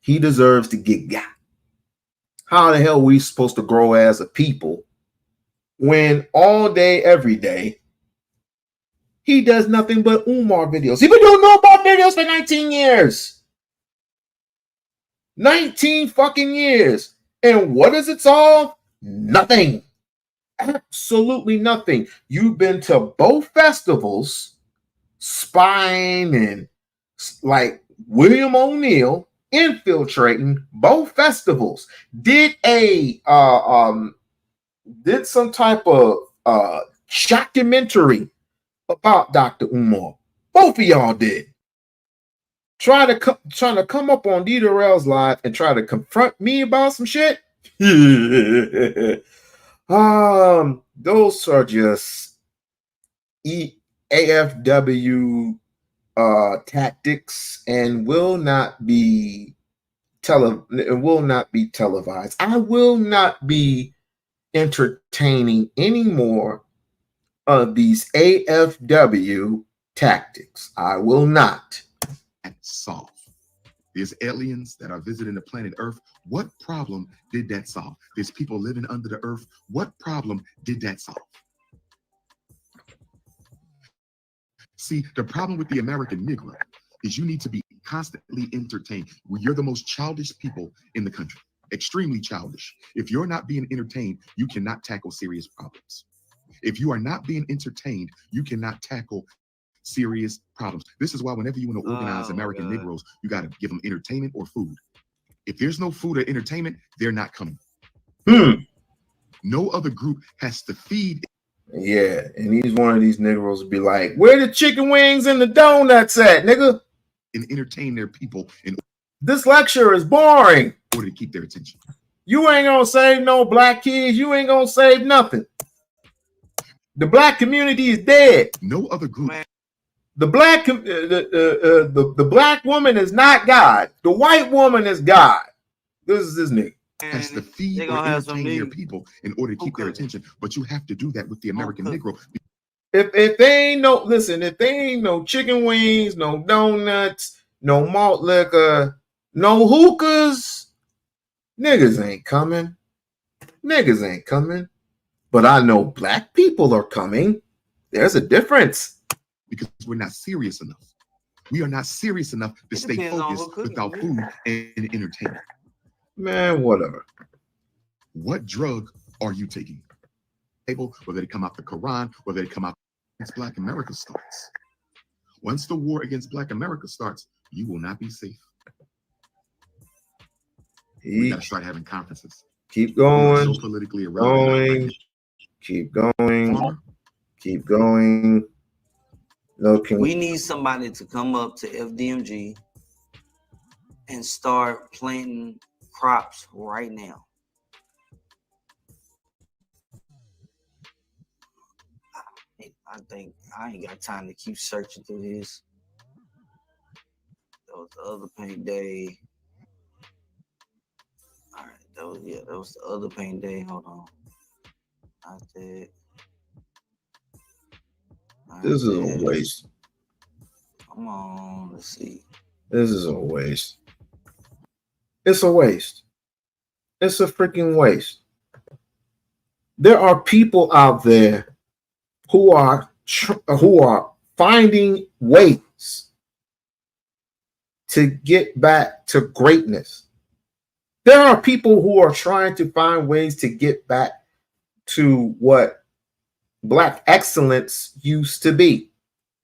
He deserves to get got. How the hell are we supposed to grow as a people when all day, every day, he does nothing but Umar videos? He been doing no Umar videos for 19 years. 19 fucking years. And what does it solve? Nothing. Absolutely nothing. You've been to both festivals, Spine and like William O'Neill, infiltrating both festivals. Did some type of documentary about Dr. Umar. Both of y'all did. Trying to come up on D Darrell's live and try to confront me about some shit. Those are just AFW tactics and will not be televised. I will not be entertaining any more of these AFW tactics. I will not. Solve. There's aliens that are visiting the planet Earth. What problem did that solve? There's people living under the earth. What problem did that solve? See, the problem with the American Negro is you need to be constantly entertained. You're the most childish people in the country. Extremely childish. If you're not being entertained, you cannot tackle serious problems. If you are not being entertained, you cannot tackle serious problems. This is why whenever you want to organize American Negroes, you got to give them entertainment or food. If there's no food or entertainment, they're not coming. No other group has to feed. Yeah, and he's one of these Negroes be like, where the chicken wings and the donuts at, nigga? And entertain their people. This lecture is boring. In order to keep their attention. You ain't gonna save no black kids. You ain't gonna save nothing. The black community is dead. No other group. The black the black woman is not God. The white woman is God. This is this nigga. Has to feed or entertain their people in order to keep their attention. But you have to do that with the American Negro. If they ain't no, listen, if they ain't no chicken wings, no donuts, no malt liquor, no hookahs, niggas ain't coming. Niggas ain't coming. But I know black people are coming. There's a difference. Because we're not serious enough. We are not serious enough to stay focused without food and entertainment. Man, whatever. What drug are you taking? Whether they come out the Quran, whether they come out against Black America starts. Once the war against Black America starts, you will not be safe. We gotta start having conferences. Keep going. So politically irrelevant. Keep going. Keep going. We need somebody to come up to FDMG and start planting crops right now. I think I ain't got time to keep searching through this. That was the other paint day. All right, that was the other paint day. Hold on. I said. This is a waste. Come on, let's see. This is a waste. It's a waste. It's a freaking waste. There are people out there who are finding ways to get back to greatness. There are people who are trying to find ways to get back to what Black excellence used to be.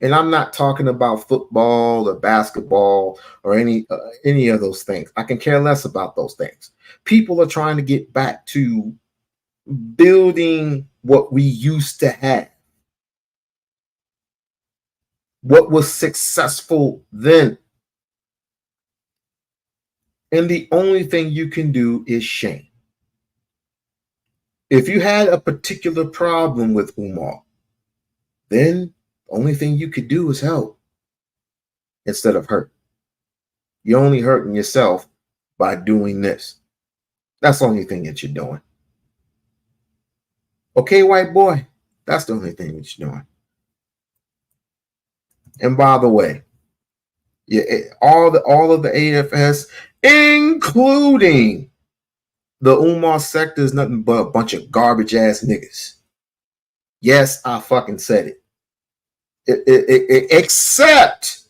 And I'm not talking about football or basketball or any of those things. I can care less about those things. People are trying to get back to building what we used to have, what was successful then. And the only thing you can do is shame. If you had a particular problem with Umar, then the only thing you could do is help instead of hurt. You're only hurting yourself by doing this. That's the only thing that you're doing. Okay, white boy, that's the only thing that you're doing. And by the way, yeah, all of the AFS, including the Umar sector, is nothing but a bunch of garbage ass niggas. Yes, I fucking said it.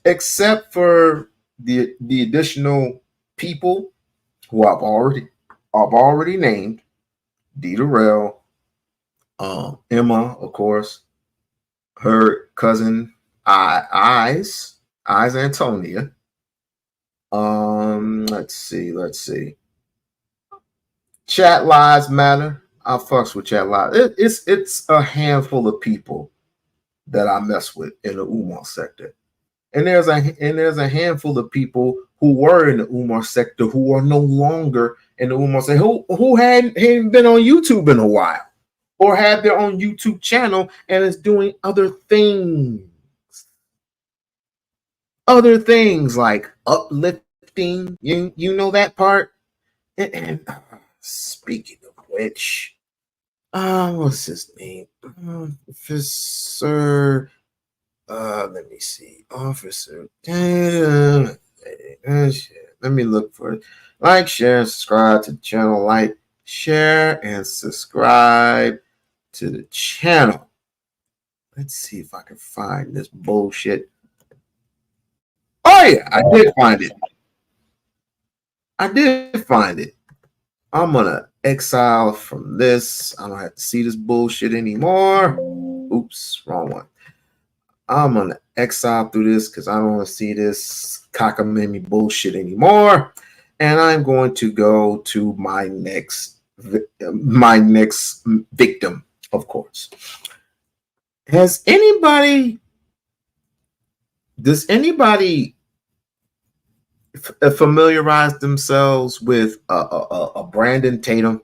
Except for the additional people who I've already named, D. Durrell, Emma, of course, her cousin Eyes Antonia. Let's see. Chat Lives Matter. I fucks with Chat Lives. It's a handful of people that I mess with in the Umar sector. And there's a handful of people who were in the Umar sector who are no longer in the Umar sector, who hadn't been on YouTube in a while, or had their own YouTube channel and is doing other things. Other things like uplifting. You know that part? And speaking of which, what's his name? Officer. Let me see. Officer. Let me look for it. Like, share, and subscribe to the channel. Like, share, and subscribe to the channel. Let's see if I can find this bullshit. Oh yeah, I did find it. I'm gonna exile from this. I don't have to see this bullshit anymore. Oops, wrong one. I'm gonna exile through this because I don't want to see this cockamamie bullshit anymore. And I'm going to go to my next victim, of course. Does anybody familiarize themselves with a Brandon Tatum?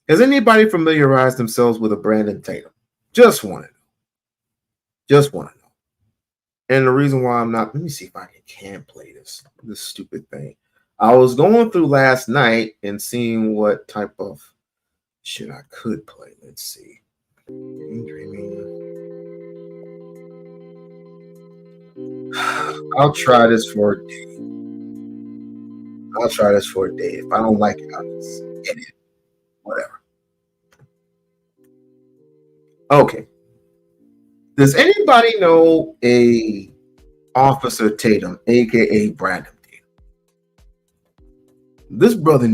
Has anybody familiarized themselves with a Brandon Tatum? Just want to know. And the reason why I'm not, let me see if I can play this stupid thing. I was going through last night and seeing what type of shit I could play. Let's see. I'll try this for a day. If I don't like it, I'll just edit it. Whatever. Okay. Does anybody know a Officer Tatum, aka Brandon Tatum? This brother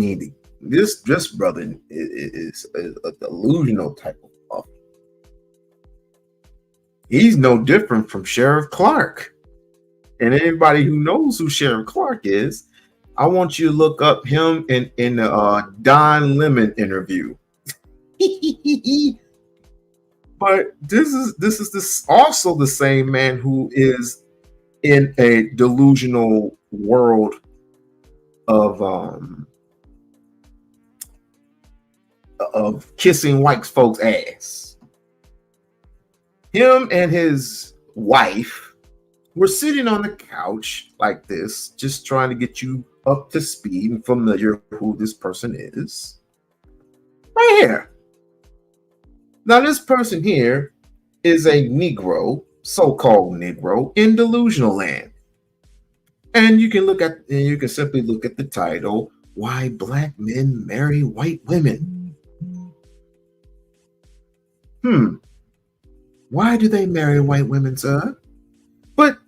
is a delusional type of officer. He's no different from Sheriff Clark. And anybody who knows who Sheriff Clark is, I want you to look up him in the Don Lemon interview. But this is also the same man who is in a delusional world of kissing white folks' ass. Him and his wife were sitting on the couch like this, just trying to get you up to speed and familiar with who this person is. Right here. Now, this person here is a Negro, so-called Negro, in delusional land. And you can simply look at the title, Why Black Men Marry White Women. Why do they marry white women, sir? But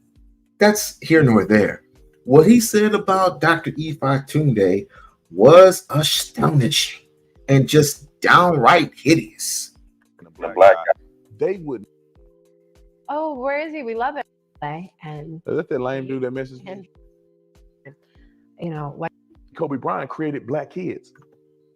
that's here nor there. What he said about Dr. Ifatunde was astonishing and just downright hideous. And a black guy, they would. Oh, where is he? We love it. And Is that lame dude that messes me? and you know what? Kobe Bryant created black kids.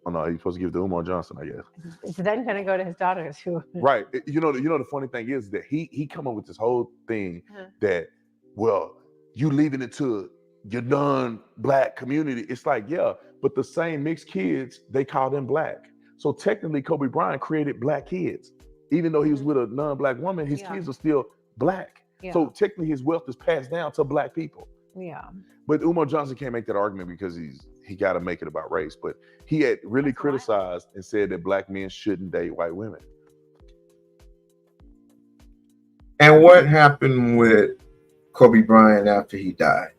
Oh no, he's supposed to give it to Umar Johnson, I guess. It's then going to go to his daughters who. Right. You know the funny thing is that he come up with this whole thing that, well, you leaving it to your non-black community. It's like, yeah, but the same mixed kids, they call them black. So technically Kobe Bryant created black kids. Even though he was with a non-black woman, his kids are still black. Yeah. So technically his wealth is passed down to black people. Yeah. But Umar Johnson can't make that argument because he got to make it about race. But he had really criticized and said that black men shouldn't date white women. And what happened with Kobe Bryant after he died?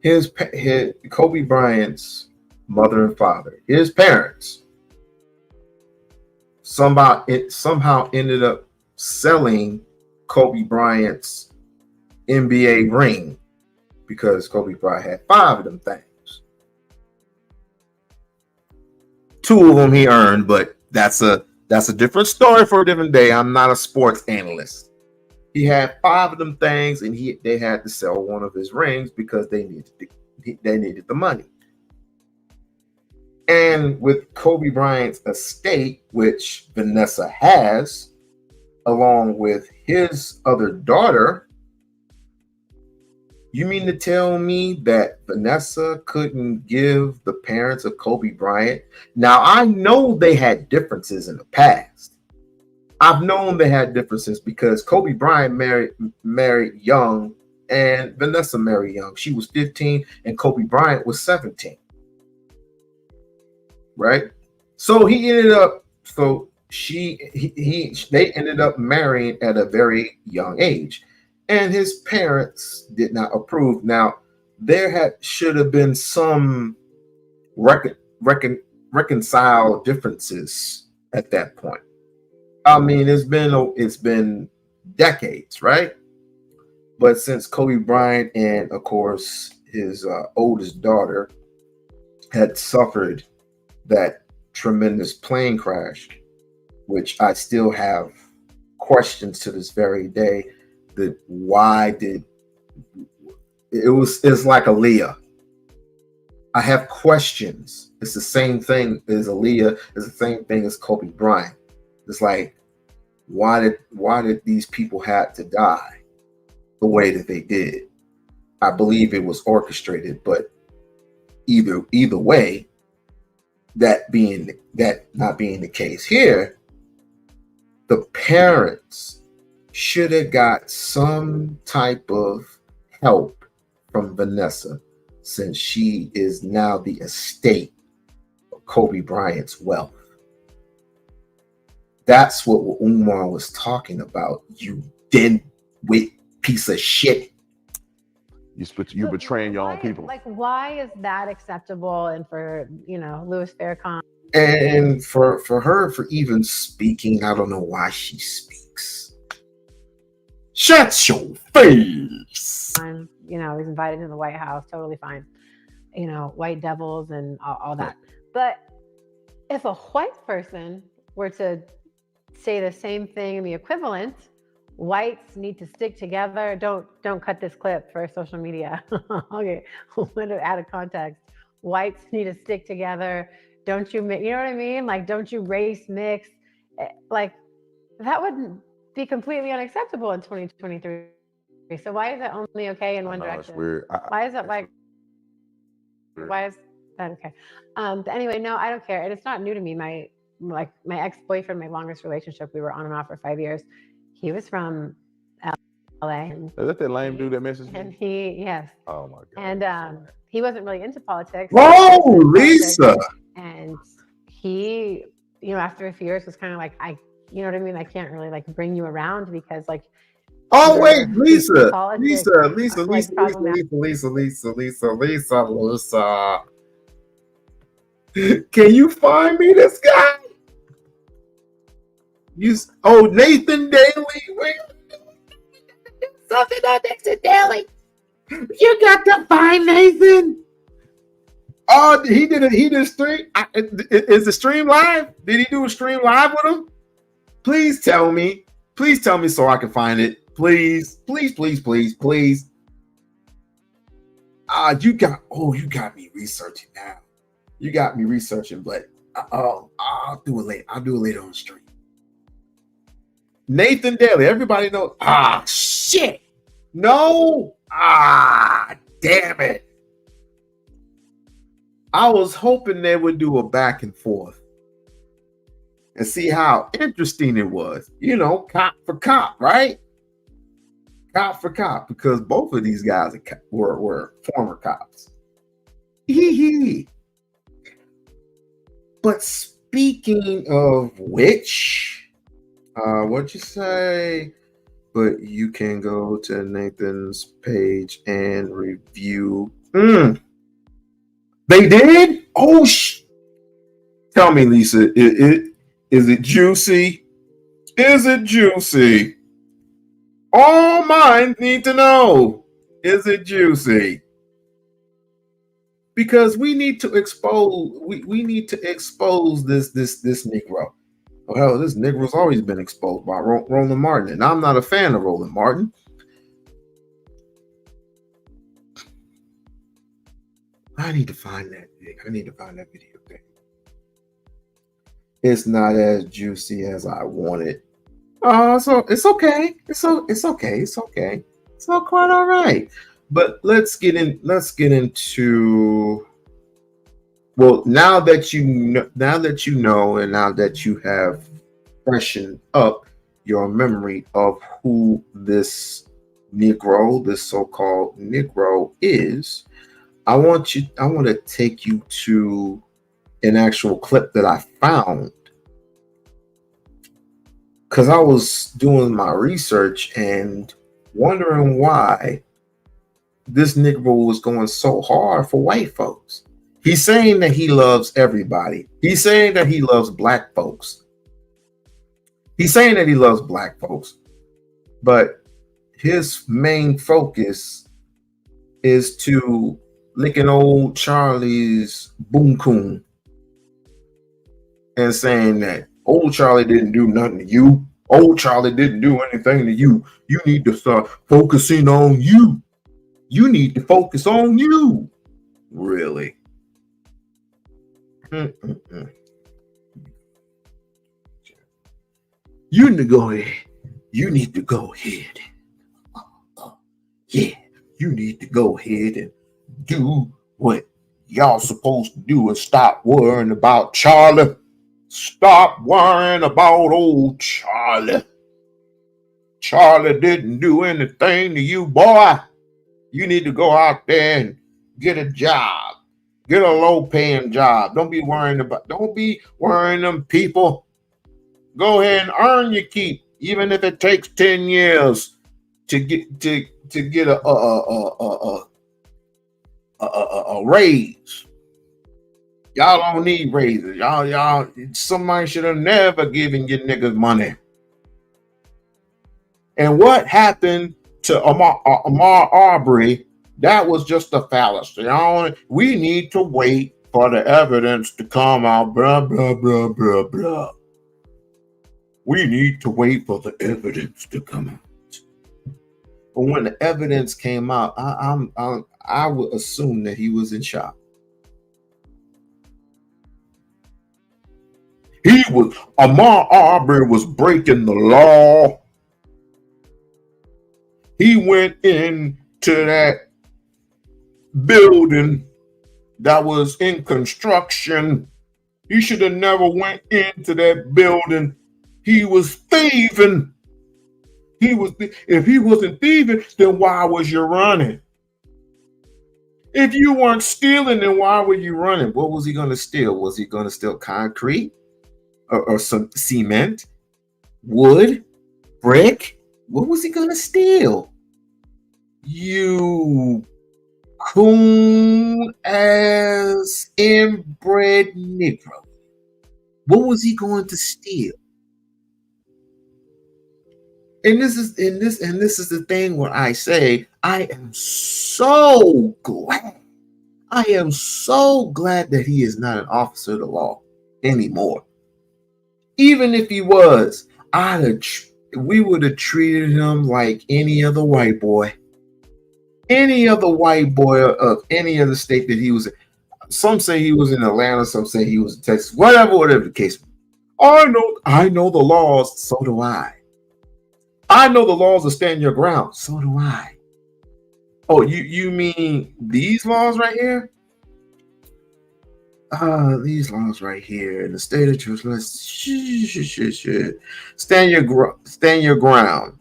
His Kobe Bryant's mother and father, his parents, somehow ended up selling Kobe Bryant's NBA ring because Kobe Bryant had 5 of them things. 2 of them he earned, but that's a different story for a different day. I'm not a sports analyst. He had 5 of them things, and they had to sell one of his rings because they needed the money. And with Kobe Bryant's estate, which Vanessa has, along with his other daughter, you mean to tell me that Vanessa couldn't give the parents of Kobe Bryant? Now, I know they had differences in the past. I've known they had differences because Kobe Bryant married young and Vanessa married young. She was 15 and Kobe Bryant was 17. Right? So they ended up marrying at a very young age. And his parents did not approve. Now, there should have been some reconciled differences at that point. I mean, it's been decades, right? But since Kobe Bryant and, of course, his oldest daughter had suffered that tremendous plane crash, which I still have questions to this very day. It's like Aaliyah. I have questions. It's the same thing as Aaliyah. It's the same thing as Kobe Bryant. It's like, why did these people have to die the way that they did? I believe it was orchestrated, but either way, that not being the case here, the parents should have got some type of help from Vanessa, since she is now the estate of Kobe Bryant's wealth. That's what Umar was talking about, you dimwit piece of shit. You betraying your own people. Like, why is that acceptable? And for, Louis Farrakhan. And for her, for even speaking, I don't know why she speaks. Shut your face. He was invited to the White House, totally fine. White devils and all that. But if a white person were to say the same thing in the equivalent, whites need to stick together. Don't cut this clip for social media. Okay, let it out of context. Whites need to stick together. Don't you know what I mean? Like, don't you race mix? Like, that wouldn't be completely unacceptable in 2023. So why is that only okay in one direction? It's weird. Why is that like? Why is that okay? But anyway, no, I don't care. And it's not new to me. My ex-boyfriend, my longest relationship, we were on and off for 5 years. He was from LA. Is that lame dude that messes me? And yes. Oh my God. And he wasn't really into politics. Oh, Lisa. And he, after a few years was kind of like, you know what I mean? I can't really bring you around because oh wait, Lisa. Can you find me this guy? Nathan Daly. Something on Nathan Daly. You got to find Nathan. Oh, he did it. He did a stream. Is the stream live? Did he do a stream live with him? Please tell me. Please tell me so I can find it. Please, please, please, please, please. You got me researching now. You got me researching, but I'll do it later. I'll do it later on stream. Nathan Daly. Everybody knows. Shit. No. Damn it. I was hoping they would do a back and forth and see how interesting it was. You know, cop for cop, right? Cop for cop, because both of these guys were former cops. But speaking of which, what'd you say? But you can go to Nathan's page and review. They did? Oh, tell me, Lisa, is it juicy? Is it juicy? All minds need to know. Is it juicy? Because we need to expose. We need to expose this Negro. Oh, hell, this Negro's always been exposed by Roland Martin, and I'm not a fan of Roland Martin. I need to find that thing. I need to find that video thing. It's not as juicy as I wanted. So it's okay. It's okay. It's okay. It's all quite all right. But let's get into. Well, now that you know, and now that you have freshened up your memory of who this Negro, this so-called Negro is, I want to take you to an actual clip that I found, because I was doing my research and wondering why this Negro was going so hard for white folks. He's saying that he loves everybody. He's saying that he loves black folks. He's saying that he loves black folks. But his main focus is to licking old Charlie's boom coon and saying that old Charlie didn't do nothing to you. Old Charlie didn't do anything to you. You need to start focusing on you. You need to focus on you. Really? You need to go ahead. You need to go ahead. Yeah, you need to go ahead and do what y'all supposed to do and stop worrying about Charlie. Stop worrying about old Charlie. Charlie didn't do anything to you, boy. You need to go out there and get a job. Get a low-paying job. Don't be worrying them people. Go ahead and earn your keep, even if it takes 10 years to get a raise. Y'all don't need raises. Y'all. Somebody should have never given you niggas money. And what happened to Ahmaud Arbery? That was just a fallacy. We need to wait for the evidence to come out. Blah blah blah blah blah. We need to wait for the evidence to come out. But when the evidence came out, I would assume that he was in shock. Ahmaud Arbery was breaking the law. He went into that building that was in construction. He should have never went into that building. He was thieving. If he wasn't thieving, then why was you running? If you weren't stealing, then why were you running? What was he going to steal? Was he going to steal concrete or some cement, wood, brick? What was he going to steal? You coon ass inbred Negro. What was he going to steal? And this is the thing where I say I am so glad. I am so glad that he is not an officer of the law anymore. Even if he was, we would have treated him like any other white boy. Any other white boy of any other state that he was in. Some say he was in Atlanta, some say he was in Texas, whatever the case. I know the laws, so do I. I know the laws of stand your ground, so do I. Oh, you mean these laws right here? These laws right here in the state of Georgia. Stand your ground.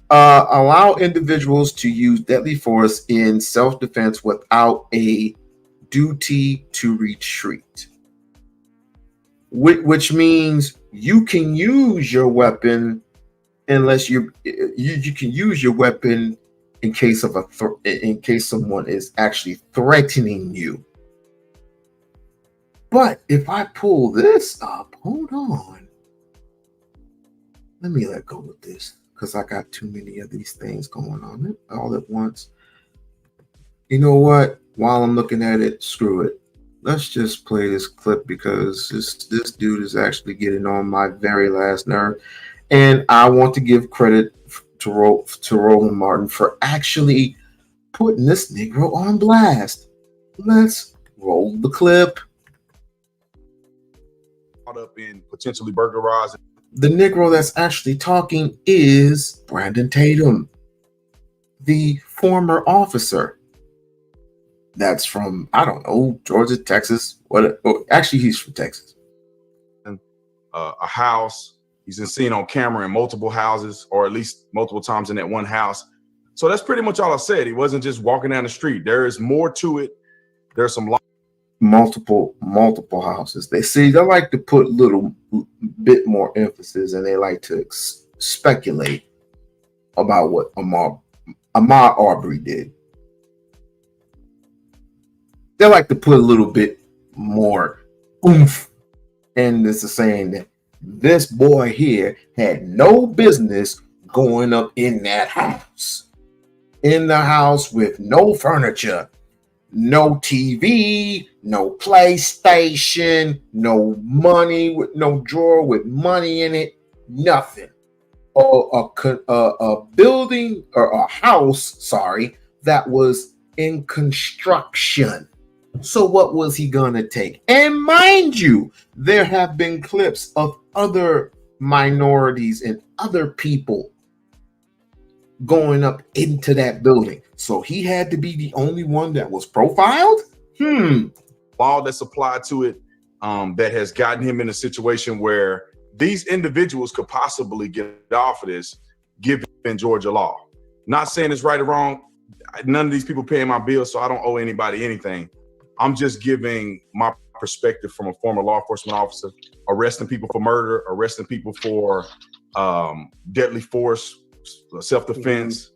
Allow individuals to use deadly force in self-defense without a duty to retreat. Which means you can use your weapon unless you can use your weapon in case of in case someone is actually threatening you. But if I pull this up, hold on. Let me let go of this because I got too many of these things going on all at once. You know what? While I'm looking at it, screw it. Let's just play this clip because this dude is actually getting on my very last nerve. And I want to give credit to Roland Martin for actually putting this Negro on blast. Let's roll the clip. Caught up in potentially burglarizing. The Negro that's actually talking is Brandon Tatum, the former officer. That's from, I don't know, Georgia, Texas. Actually, he's from Texas. A house. He's been seen on camera in multiple houses, or at least multiple times in that one house. So that's pretty much all I said. He wasn't just walking down the street. There is more to it. There's some multiple houses. They like to put a little bit more emphasis, and they like to speculate about what Ahmaud Arbery did. They like to put a little bit more oomph, and this is saying that this boy here had no business going up in that house. In the house with no furniture, no TV, no PlayStation, no money, with no drawer with money in it, nothing. A building or a house, that was in construction. So what was he gonna take? And mind you, there have been clips of other minorities and other people going up into that building. So he had to be the only one that was profiled? Law that's applied to it that has gotten him in a situation where these individuals could possibly get off of this given Georgia law. Not saying it's right or wrong. None of these people paying my bills, so I don't owe anybody anything. I'm just giving my perspective from a former law enforcement officer, arresting people for murder, arresting people for deadly force, self-defense,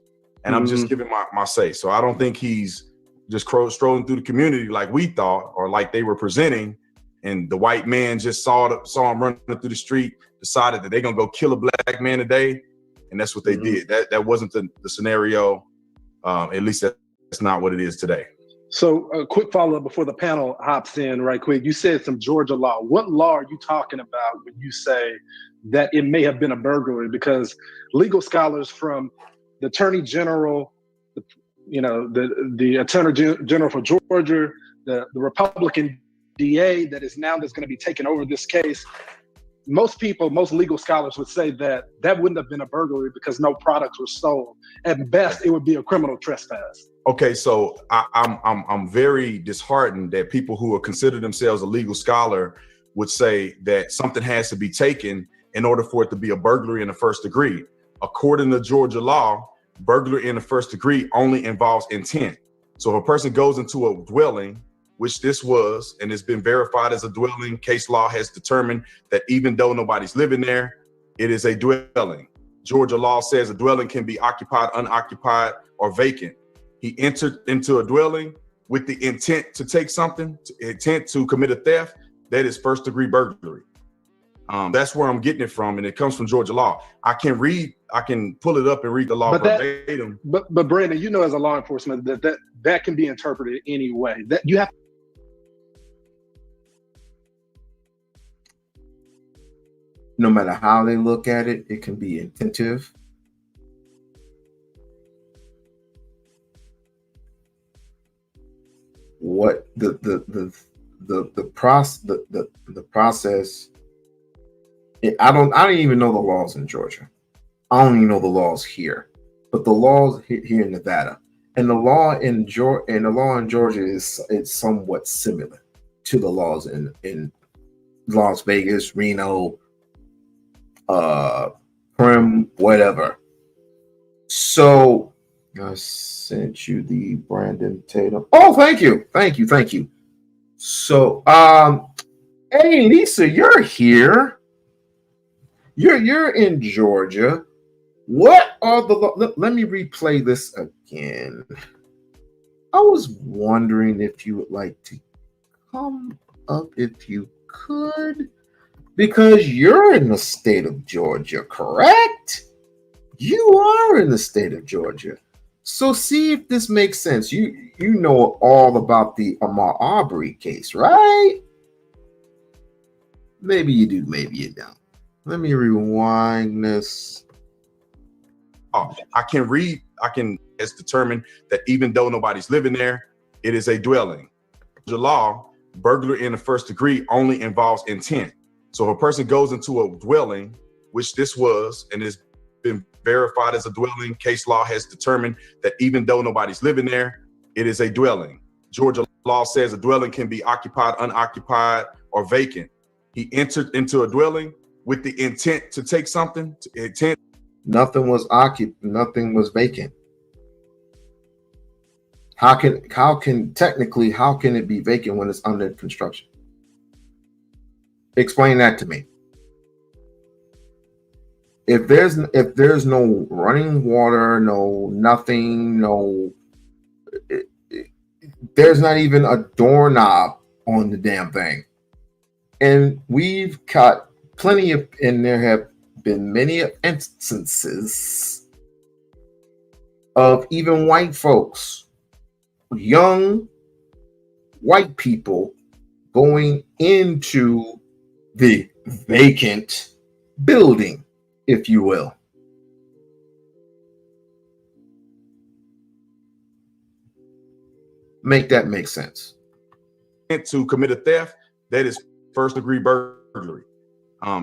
and I'm just giving my say. So I don't think he's just strolling through the community like we thought, or like they were presenting, and the white man just saw him running through the street, decided that they're gonna go kill a black man today, and that's what they did. That wasn't the scenario. At least that's not what it is today. So a quick follow-up before the panel hops in right quick. You said some Georgia law. What law are you talking about when you say that it may have been a burglary? Because legal scholars from the Attorney General, the Attorney General for Georgia, the Republican DA that's going to be taking over this case, most legal scholars would say that wouldn't have been a burglary because no products were stolen. At best, it would be a criminal trespass. Okay, so I'm very disheartened that people who are consider themselves a legal scholar would say that something has to be taken in order for it to be a burglary in the first degree. According to Georgia law, burglary in the first degree only involves intent. So if a person goes into a dwelling, which this was, and it's been verified as a dwelling, case law has determined that even though nobody's living there, it is a dwelling. Georgia law says a dwelling can be occupied, unoccupied, or vacant. He entered into a dwelling with the intent to take something, intent to commit a theft. That is first degree burglary. That's where I'm getting it from, and it comes from Georgia law. I can read pull it up and read the law verbatim. But Brandon, you know, as a law enforcement, that can be interpreted any way. That you have. No matter how they look at it, it can be intentive. What the process. I don't even know the laws in Georgia. I don't even know the laws here, but the laws here in Nevada and the law in Georgia is somewhat similar to the laws in Las Vegas, Reno, Prim, whatever. So I sent you the Brandon Tatum. Oh, thank you. So, hey Lisa, you're here. You're in Georgia. What are the let me replay this again. I was wondering if you would like to come up if you could, because you're in the state of Georgia, correct? You are in the state of Georgia. So see if this makes sense. You know all about the Umar Arbery case, right? Maybe you do, maybe you don't. Let me rewind this. I can it's determined that even though nobody's living there, it is a dwelling. The law, burglary in the first degree only involves intent. So if a person goes into a dwelling, which this was, and has been verified as a dwelling, case law has determined that even though nobody's living there, it is a dwelling. Georgia law says a dwelling can be occupied, unoccupied, or vacant. He entered into a dwelling with the intent to take something. Nothing was vacant. How can it be vacant when it's under construction? Explain that to me. If there's no running water, there's not even a doorknob on the damn thing. And we've got plenty of, and there have been many instances of even white folks, young white people, going into the vacant building, if you will. Make that make sense. To commit a theft, that is first degree burglary.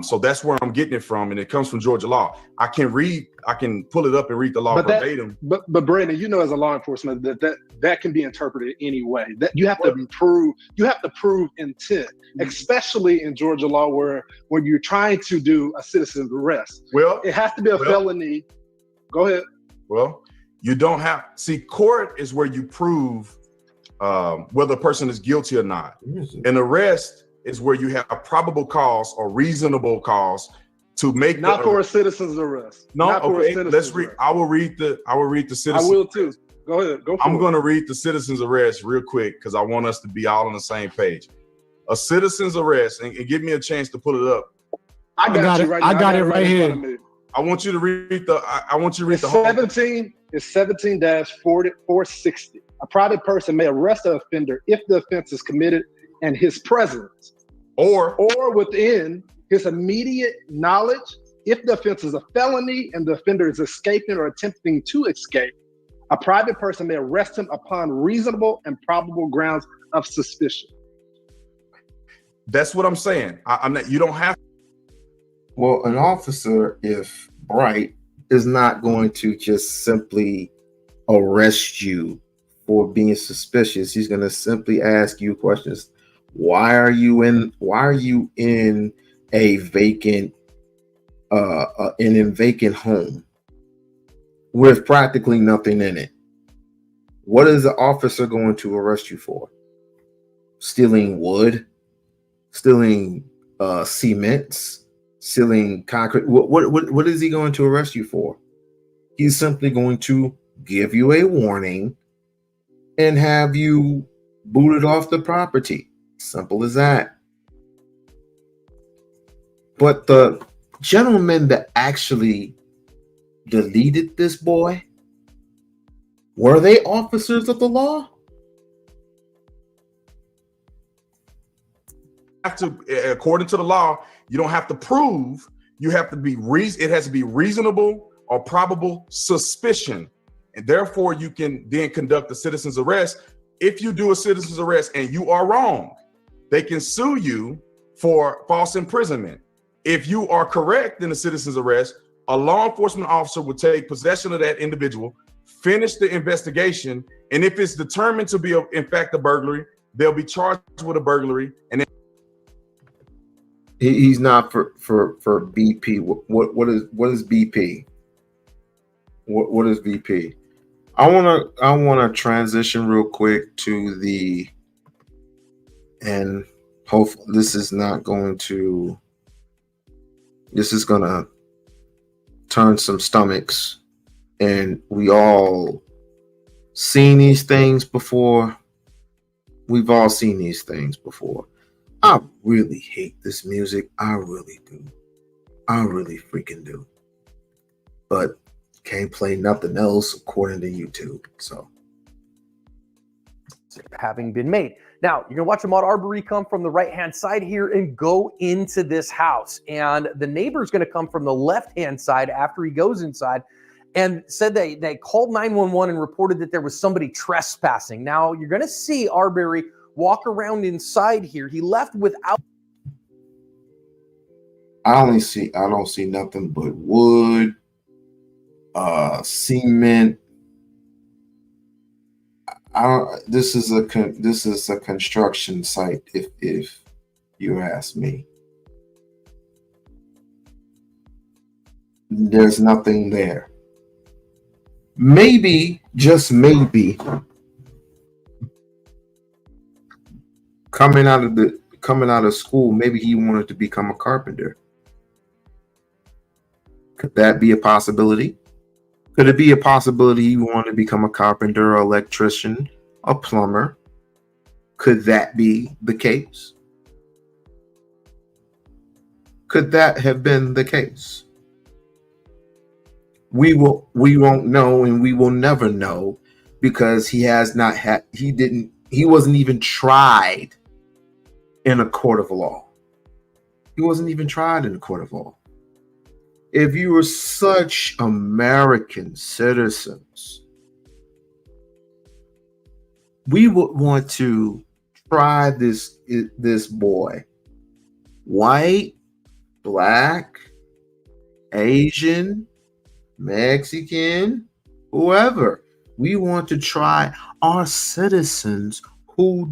So that's where I'm getting it from, and it comes from Georgia law. I can pull it up and read the law verbatim. But Brandon, you know, as a law enforcement, that can be interpreted any way. That you have to prove intent, especially in Georgia law, where when you're trying to do a citizen's arrest. Well, it has to be a felony. Go ahead. Well, you don't have court is where you prove whether a person is guilty or not. An arrest is where you have a probable cause or reasonable cause to make not for a citizen's arrest. No, okay. Let's read. I will read the citizen. I will too. Go ahead. I'm going to read the citizen's arrest real quick because I want us to be all on the same page. A citizen's arrest, and give me a chance to pull it up. I got it right here. I want you to read the. I want you to read the whole. 17 is 17-460. A private person may arrest an offender if the offense is committed in his presence, or within his immediate knowledge. If the offense is a felony and the offender is escaping or attempting to escape, a private person may arrest him upon reasonable and probable grounds of suspicion. That's what I'm saying. I'm not. You don't have. Well, an officer, if bright, is not going to just simply arrest you for being suspicious. He's going to simply ask you questions. Why are you in a vacant home with practically nothing in it? What is the officer going to arrest you for? Stealing wood, stealing cements, stealing concrete. What is he going to arrest you for? He's simply going to give you a warning and have you booted off the property. Simple as that. But the gentleman that actually deleted this boy? Were they officers of the law? Have to, according to the law, you don't have to prove. You have to be it has to be reasonable or probable suspicion, and therefore you can then conduct a citizen's arrest. If you do a citizen's arrest and you are wrong, they can sue you for false imprisonment. If you are correct in the citizen's arrest, a law enforcement officer will take possession of that individual, finish the investigation, and if it's determined to be in fact a burglary, they'll be charged with a burglary. And then he's not for BP. What is BP? What is BP? I wanna transition real quick to the, and hopefully this is gonna turn some stomachs, and we all seen these things before. We've all seen these things before. I really hate this music. I really do. I really freaking do. But can't play nothing else according to YouTube. So having been made. Now, you're going to watch Ahmaud Arbery come from the right-hand side here and go into this house. And the neighbor's going to come from the left-hand side after he goes inside and said they called 911 and reported that there was somebody trespassing. Now, you're going to see Arbery walk around inside here. He left without... I don't see nothing but wood, cement. This is a construction site, if you ask me. There's nothing there. Maybe, just maybe, coming out of school, maybe he wanted to become a carpenter. Could that be a possibility? Could it be a possibility you want to become a carpenter, or electrician, a plumber? Could that be the case? Could that have been the case? We won't know, and we will never know, because he wasn't even tried in a court of law. He wasn't even tried in a court of law. If you were such American citizens, we would want to try this boy. White, black, Asian, Mexican, whoever. We want to try our citizens who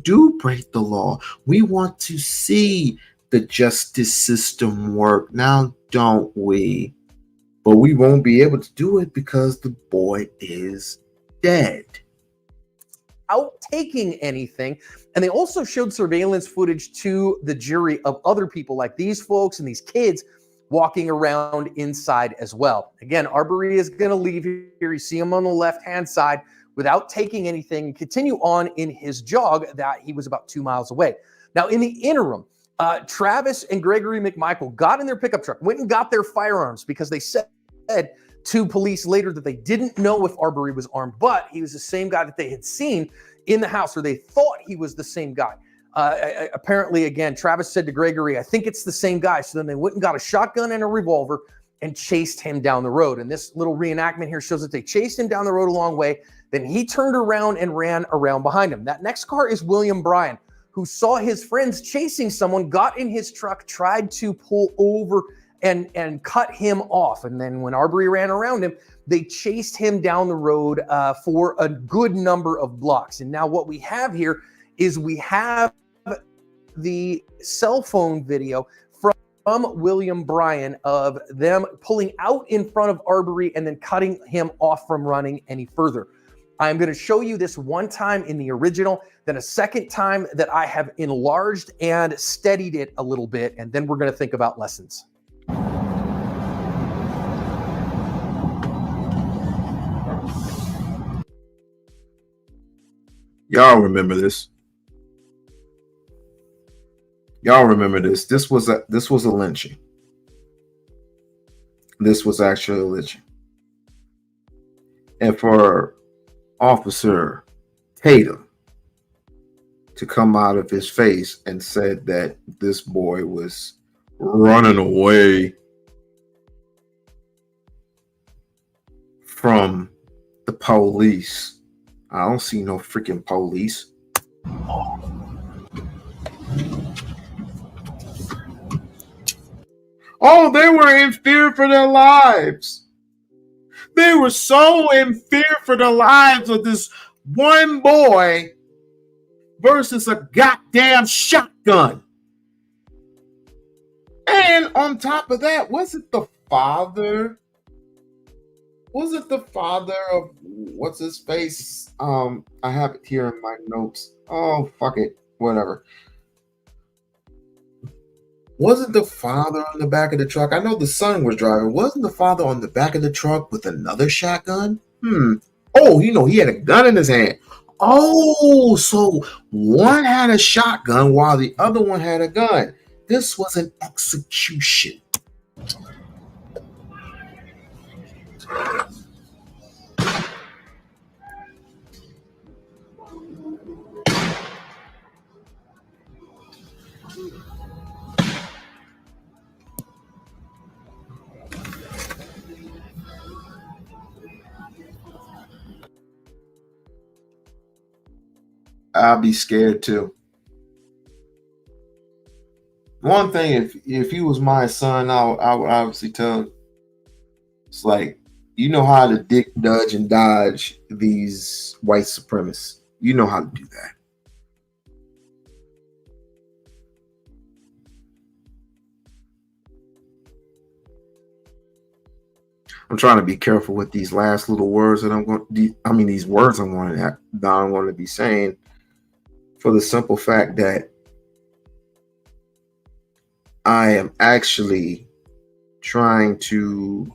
do break the law. We want to see the justice system work. Now, don't we? But we won't be able to do it because the boy is dead. Out taking anything. And they also showed surveillance footage to the jury of other people like these folks and these kids walking around inside as well. Again, Arbery is going to leave here. You see him on the left-hand side without taking anything and continue on in his jog that he was about 2 miles away. Now, in the interim, Travis and Gregory McMichael got in their pickup truck, went and got their firearms because they said to police later that they didn't know if Arbery was armed, but he was the same guy that they had seen in the house, or they thought he was the same guy. Apparently, again, Travis said to Gregory, I think it's the same guy. So then they went and got a shotgun and a revolver and chased him down the road. And this little reenactment here shows that they chased him down the road a long way. Then he turned around and ran around behind him. That next car is William Bryan, who saw his friends chasing someone, got in his truck, tried to pull over and cut him off. And then when Arbery ran around him, they chased him down the road for a good number of blocks. And now what we have here is we have the cell phone video from William Bryan of them pulling out in front of Arbery and then cutting him off from running any further. I'm going to show you this one time in the original, then a second time that I have enlarged and steadied it a little bit, and then we're going to think about lessons. Y'all remember this? Y'all remember this? This was a lynching. this was actually a lynching. And for Officer Tatum to come out of his face and said that this boy was running away from the police. I don't see no freaking police. Oh, they were in fear for their lives. They were so in fear for the lives of this one boy versus a goddamn shotgun. And on top of that, was it the father? Was it the father of what's his face? I have it here in my notes. Oh, fuck it. Whatever. Wasn't the father on the back of the truck? I know the son was driving. Wasn't the father on the back of the truck with another shotgun? Oh, he had a gun in his hand. Oh, so one had a shotgun while the other one had a gun. This was an execution. I'll be scared too. One thing, if he was my son, I would obviously tell him, it's like, you know how to dick, dodge, and dodge these white supremacists. You know how to do that. I'm trying to be careful with these last little words that I'm going. These words I'm going to be saying, for the simple fact that I am actually trying to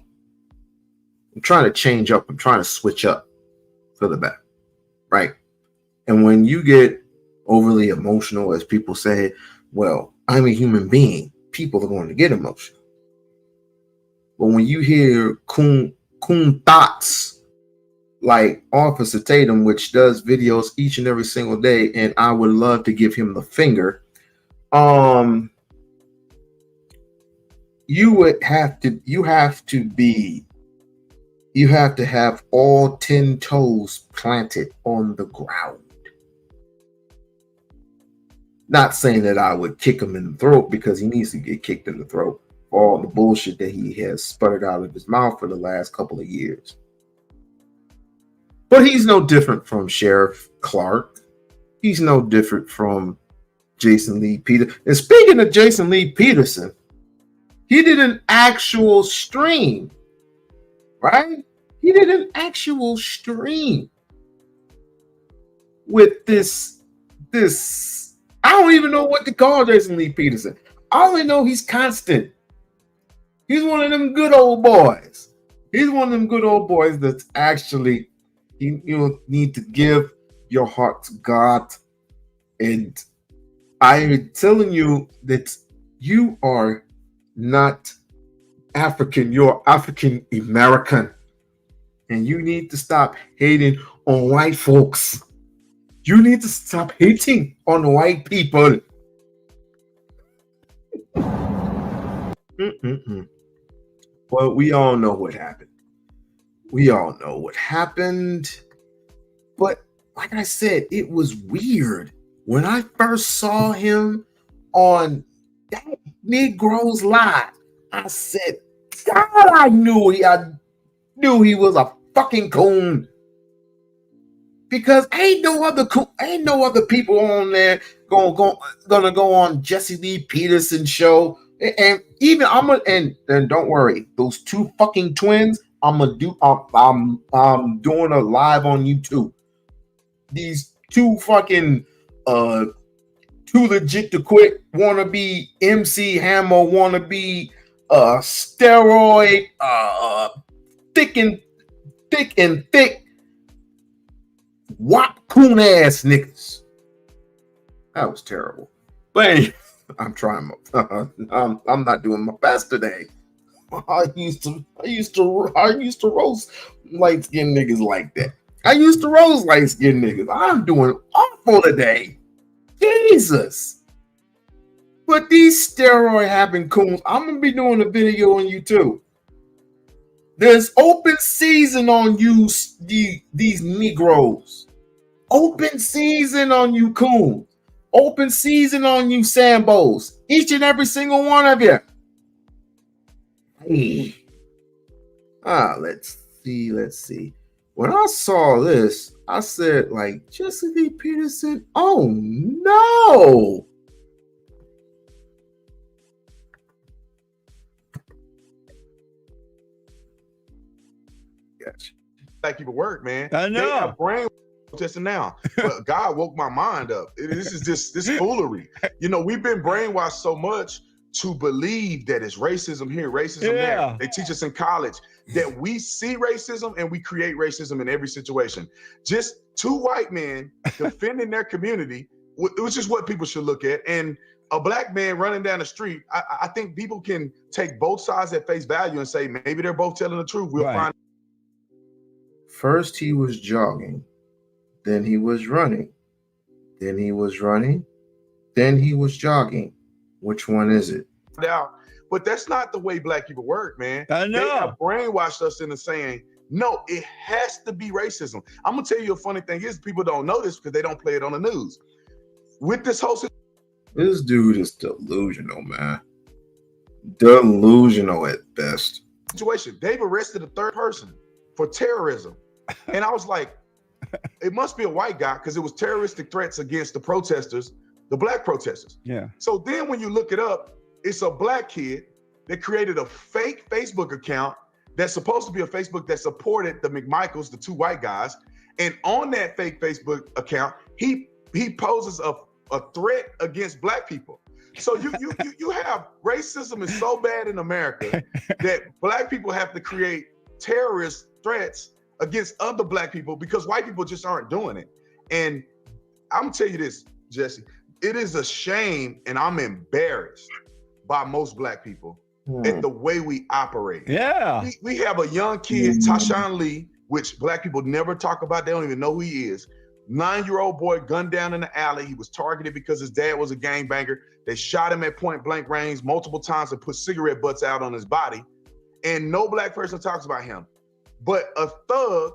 change up. I'm trying to switch up for the better, right? And when you get overly emotional, as people say, well, I'm a human being. People are going to get emotional. But when you hear coon thoughts like Officer Tatum, which does videos each and every single day, and I would love to give him the finger, you have to have all 10 toes planted on the ground. Not saying that I would kick him in the throat, because he needs to get kicked in the throat for all the bullshit that he has sputtered out of his mouth for the last couple of years. But he's no different from Sheriff Clark. He's no different from Jason Lee Peterson. And speaking of Jason Lee Peterson, he did an actual stream, right? He did an actual stream with this. I don't even know what to call Jason Lee Peterson. I only know he's constant. He's one of them good old boys. He's one of them good old boys that's actually, you need to give your heart to God. And I'm telling you that you are not African, you're African American. And you need to stop hating on white folks. You need to stop hating on white people. Well, we all know what happened. But like I said, it was weird. When I first saw him on that Negro's Live, I said, God, I knew he was a fucking coon. Because ain't no other people on there gonna go on Jesse Lee Peterson's show. And even and don't worry, those two fucking twins, I'm doing a live on YouTube. These two fucking too legit to quit wannabe MC Hammer wannabe steroid thick and thick wop coon ass niggas. That was terrible. But anyway, I'm not doing my best today. I used to roast light skinned niggas like that. I used to roast light skinned niggas. I'm doing awful today. Jesus. But these steroid having coons, I'm gonna be doing a video on you too. There's open season on you, these Negroes. Open season on you, coons. Open season on you, Sambos. Each and every single one of you. Hey. Let's see. When I saw this, I said, like, Jesse Peterson, oh no. Gotcha. Black people work, man. I know. They have brain just now, but God woke my mind up. This is this foolery. You know, we've been brainwashed so much to believe that it's racism here, racism there. They teach us in college that we see racism and we create racism in every situation. Just two white men defending their community, which is what people should look at. And a black man running down the street, I think people can take both sides at face value and say, maybe they're both telling the truth. We'll find. First he was jogging, then he was running, then he was running, then he was jogging. Which one is it? But that's not the way black people work, man. I know. They have brainwashed us into saying, no, it has to be racism. I'm gonna tell you a funny thing is people don't know this because they don't play it on the news. With this whole this dude is delusional, man. Delusional at best. situation, they've arrested a third person for terrorism. And I was like, it must be a white guy because it was terroristic threats against the protesters, the black protesters. Yeah. So then when you look it up, it's a black kid that created a fake Facebook account that's supposed to be a Facebook that supported the McMichaels, the two white guys. And on that fake Facebook account, he poses a threat against black people. So you have racism is so bad in America that black people have to create terrorist threats against other black people because white people just aren't doing it. And I'm gonna tell you this, Jesse, it is a shame and I'm embarrassed by most black people at the way we operate. Yeah. We have a young kid, Tashawn Lee, which black people never talk about. They don't even know who he is. 9-year-old boy gunned down in the alley. He was targeted because his dad was a gangbanger. They shot him at point blank range multiple times and put cigarette butts out on his body. And no black person talks about him. But a thug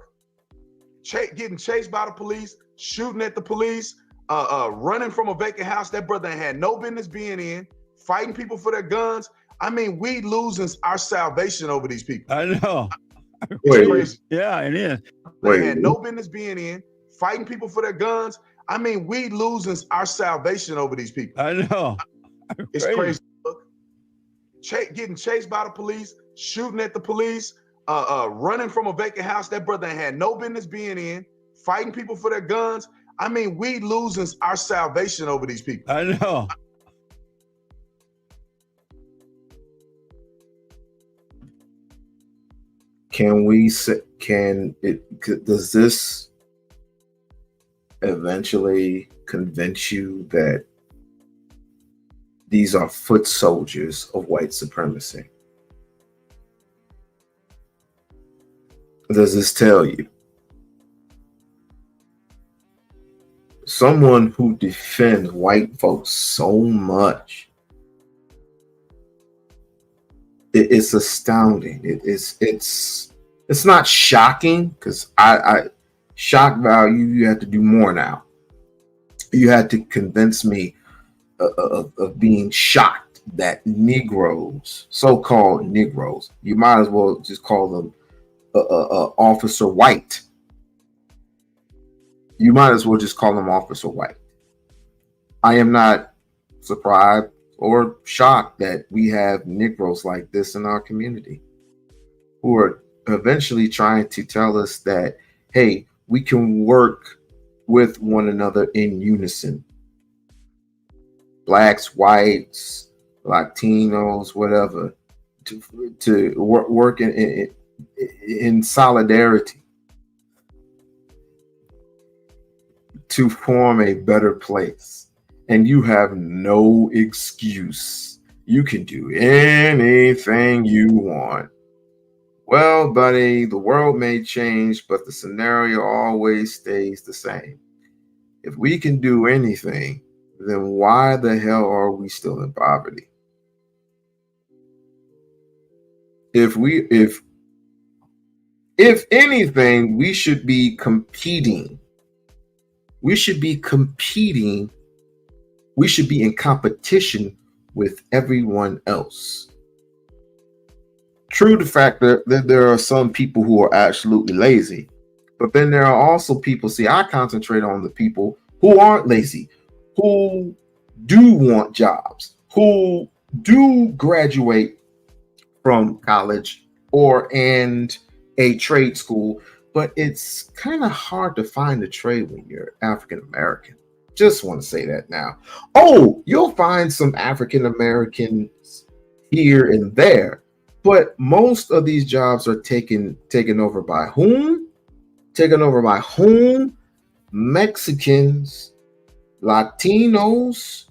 getting chased by the police, shooting at the police, running from a vacant house that brother had no business being in, fighting people for their guns. I mean, we losing our salvation over these people. I know. It's crazy. Yeah, it is. They had no business being in, fighting people for their guns. I mean, we losing our salvation over these people. I know. It's crazy. Getting chased by the police, shooting at the police, running from a vacant house that brother had no business being in, fighting people for their guns. I mean, we losing our salvation over these people. I know. Does this eventually convince you that these are foot soldiers of white supremacy? Does this tell you someone who defends white folks so much? It's astounding. It's not shocking because I shock value. You have to do more now. You had to convince me of being shocked that Negroes, so-called Negroes, you might as well just call them Officer White. You might as well just call them Officer White. I am not surprised or shocked that we have Negroes like this in our community who are eventually trying to tell us that, hey, we can work with one another in unison. Blacks, whites, Latinos, whatever, to work in solidarity to form a better place. And you have no excuse. You can do anything you want. Well, buddy, the world may change, but the scenario always stays the same. If we can do anything, then why the hell are we still in poverty? If anything, we should be competing. We should be competing. We should be in competition with everyone else. True, the fact that there are some people who are absolutely lazy, but then there are also people, see, I concentrate on the people who aren't lazy, who do want jobs, who do graduate from college or and a trade school, but it's kind of hard to find a trade when you're African American. Just want to say that now. Oh, you'll find some African Americans here and there, but most of these jobs are taken over by whom? Taken over by whom? Mexicans, Latinos,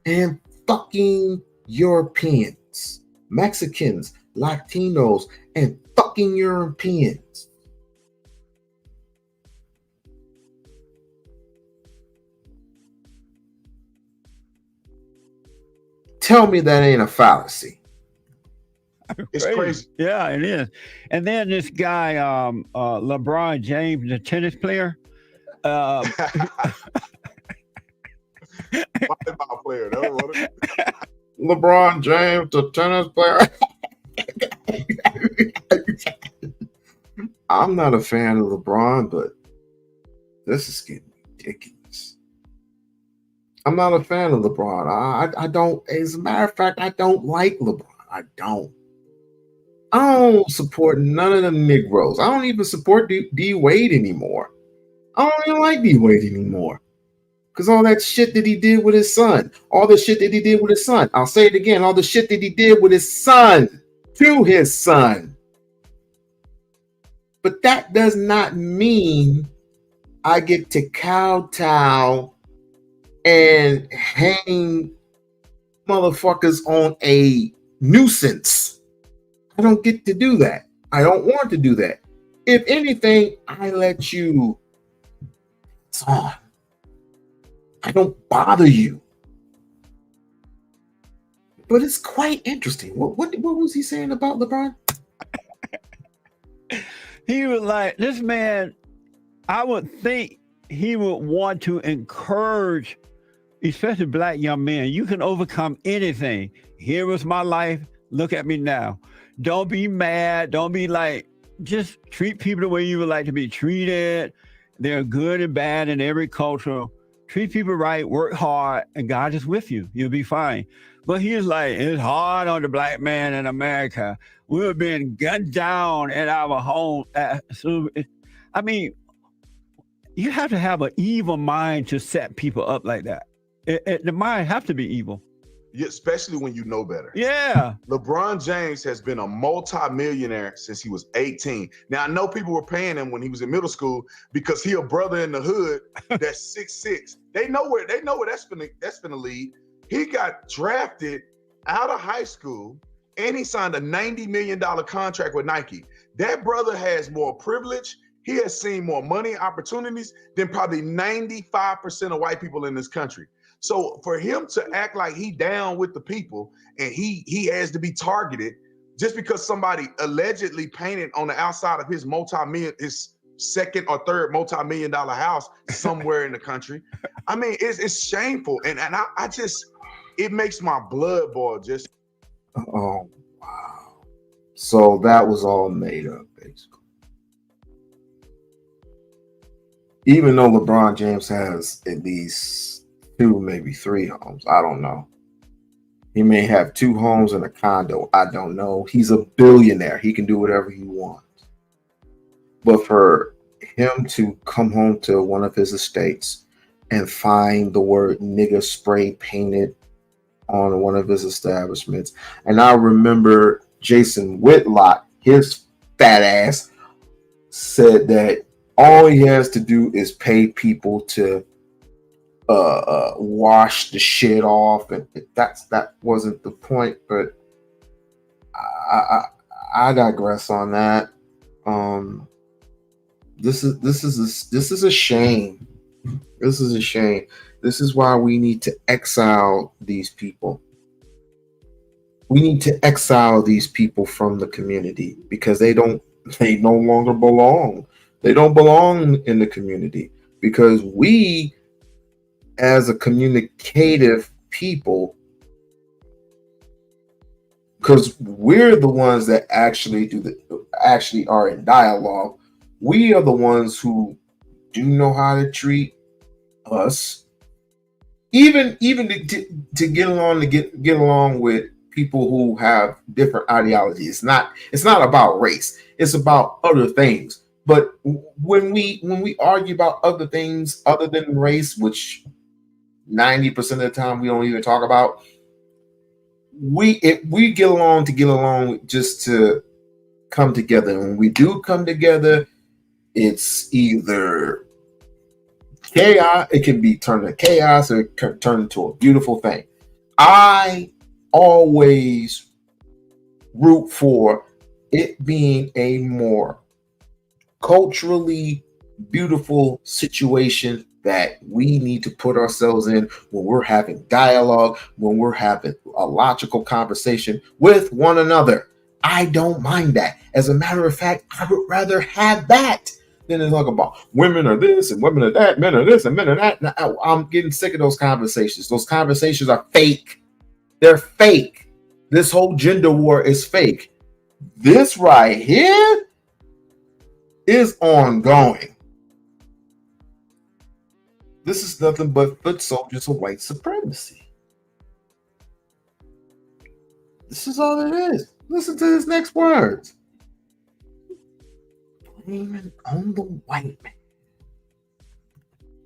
and fucking Europeans. Mexicans, Latinos, and fucking Europeans. Tell me that ain't a fallacy. It's crazy. Yeah, it is. And then this guy, LeBron James, the tennis player. Volleyball player. That was it. LeBron James, the tennis player. I'm not a fan of LeBron, but this is getting ridiculous. I'm not a fan of LeBron. I don't, as a matter of fact, I don't like LeBron. I don't support none of the Negroes. I don't even support D Wade anymore. I don't even like D Wade anymore. Because all that shit that he did with his son, all the shit that he did with his son, I'll say it again, all the shit that he did with his son, to his son. But that does not mean I get to kowtow and hang motherfuckers on a nuisance. I don't get to do that. I don't want to do that. If anything, I let you. It's on. I don't bother you. But it's quite interesting. What was he saying about LeBron? He was like, this man, I would think he would want to encourage, especially black young men, you can overcome anything. Here was my life. Look at me now. Don't be mad. Don't be like, just treat people the way you would like to be treated. They're good and bad in every culture. Treat people right, work hard, and God is with you. You'll be fine. But he was like, it's hard on the black man in America. We're being gunned down at our home. I mean, you have to have an evil mind to set people up like that. The mind have to be evil. Yeah, especially when you know better. Yeah. LeBron James has been a multi-millionaire since he was 18. Now, I know people were paying him when he was in middle school because he a brother in the hood that's 6'6". They know where that's gonna lead. He got drafted out of high school and he signed a $90 million contract with Nike. That brother has more privilege. He has seen more money and opportunities than probably 95% of white people in this country. So for him to act like he down with the people and he has to be targeted just because somebody allegedly painted on the outside of his second or third multi-million-dollar house somewhere in the country. I mean, it's shameful. And I just, it makes my blood boil just. Oh, wow. So that was all made up, basically. Even though LeBron James has at least 2, maybe 3 homes. I don't know. He may have 2 homes and a condo. I don't know. He's a billionaire. He can do whatever he wants. But for him to come home to one of his estates and find the word nigger spray painted on one of his establishments. And I remember Jason Whitlock, his fat ass, said that all he has to do is pay people to wash the shit off, and that wasn't the point. But I digress on that. This is a shame. This is a shame. This is why we need to exile these people. We need to exile these people from the community because they no longer belong. They don't belong in the community because we, as a communicative people, because we're the ones that actually actually are in dialogue. We are the ones who do know how to treat us, even to get along with people who have different ideologies. It's not about race. It's about other things. But when we argue about other things other than race, which 90% of the time we don't even talk about, we get along just to come together. And when we do come together, it's either chaos. It can be turned into chaos, or it can turn into a beautiful thing. I always root for it being a more culturally beautiful situation that we need to put ourselves in when we're having dialogue, when we're having a logical conversation with one another. I don't mind that. As a matter of fact, I would rather have that than to talk about women are this and women are that, men are this and men are that. Now, I'm getting sick of those conversations. Those conversations are fake. They're fake. This whole gender war is fake. This right here is ongoing. This is nothing but foot soldiers of white supremacy. This is all it is. Listen to his next words. Blaming on the white man.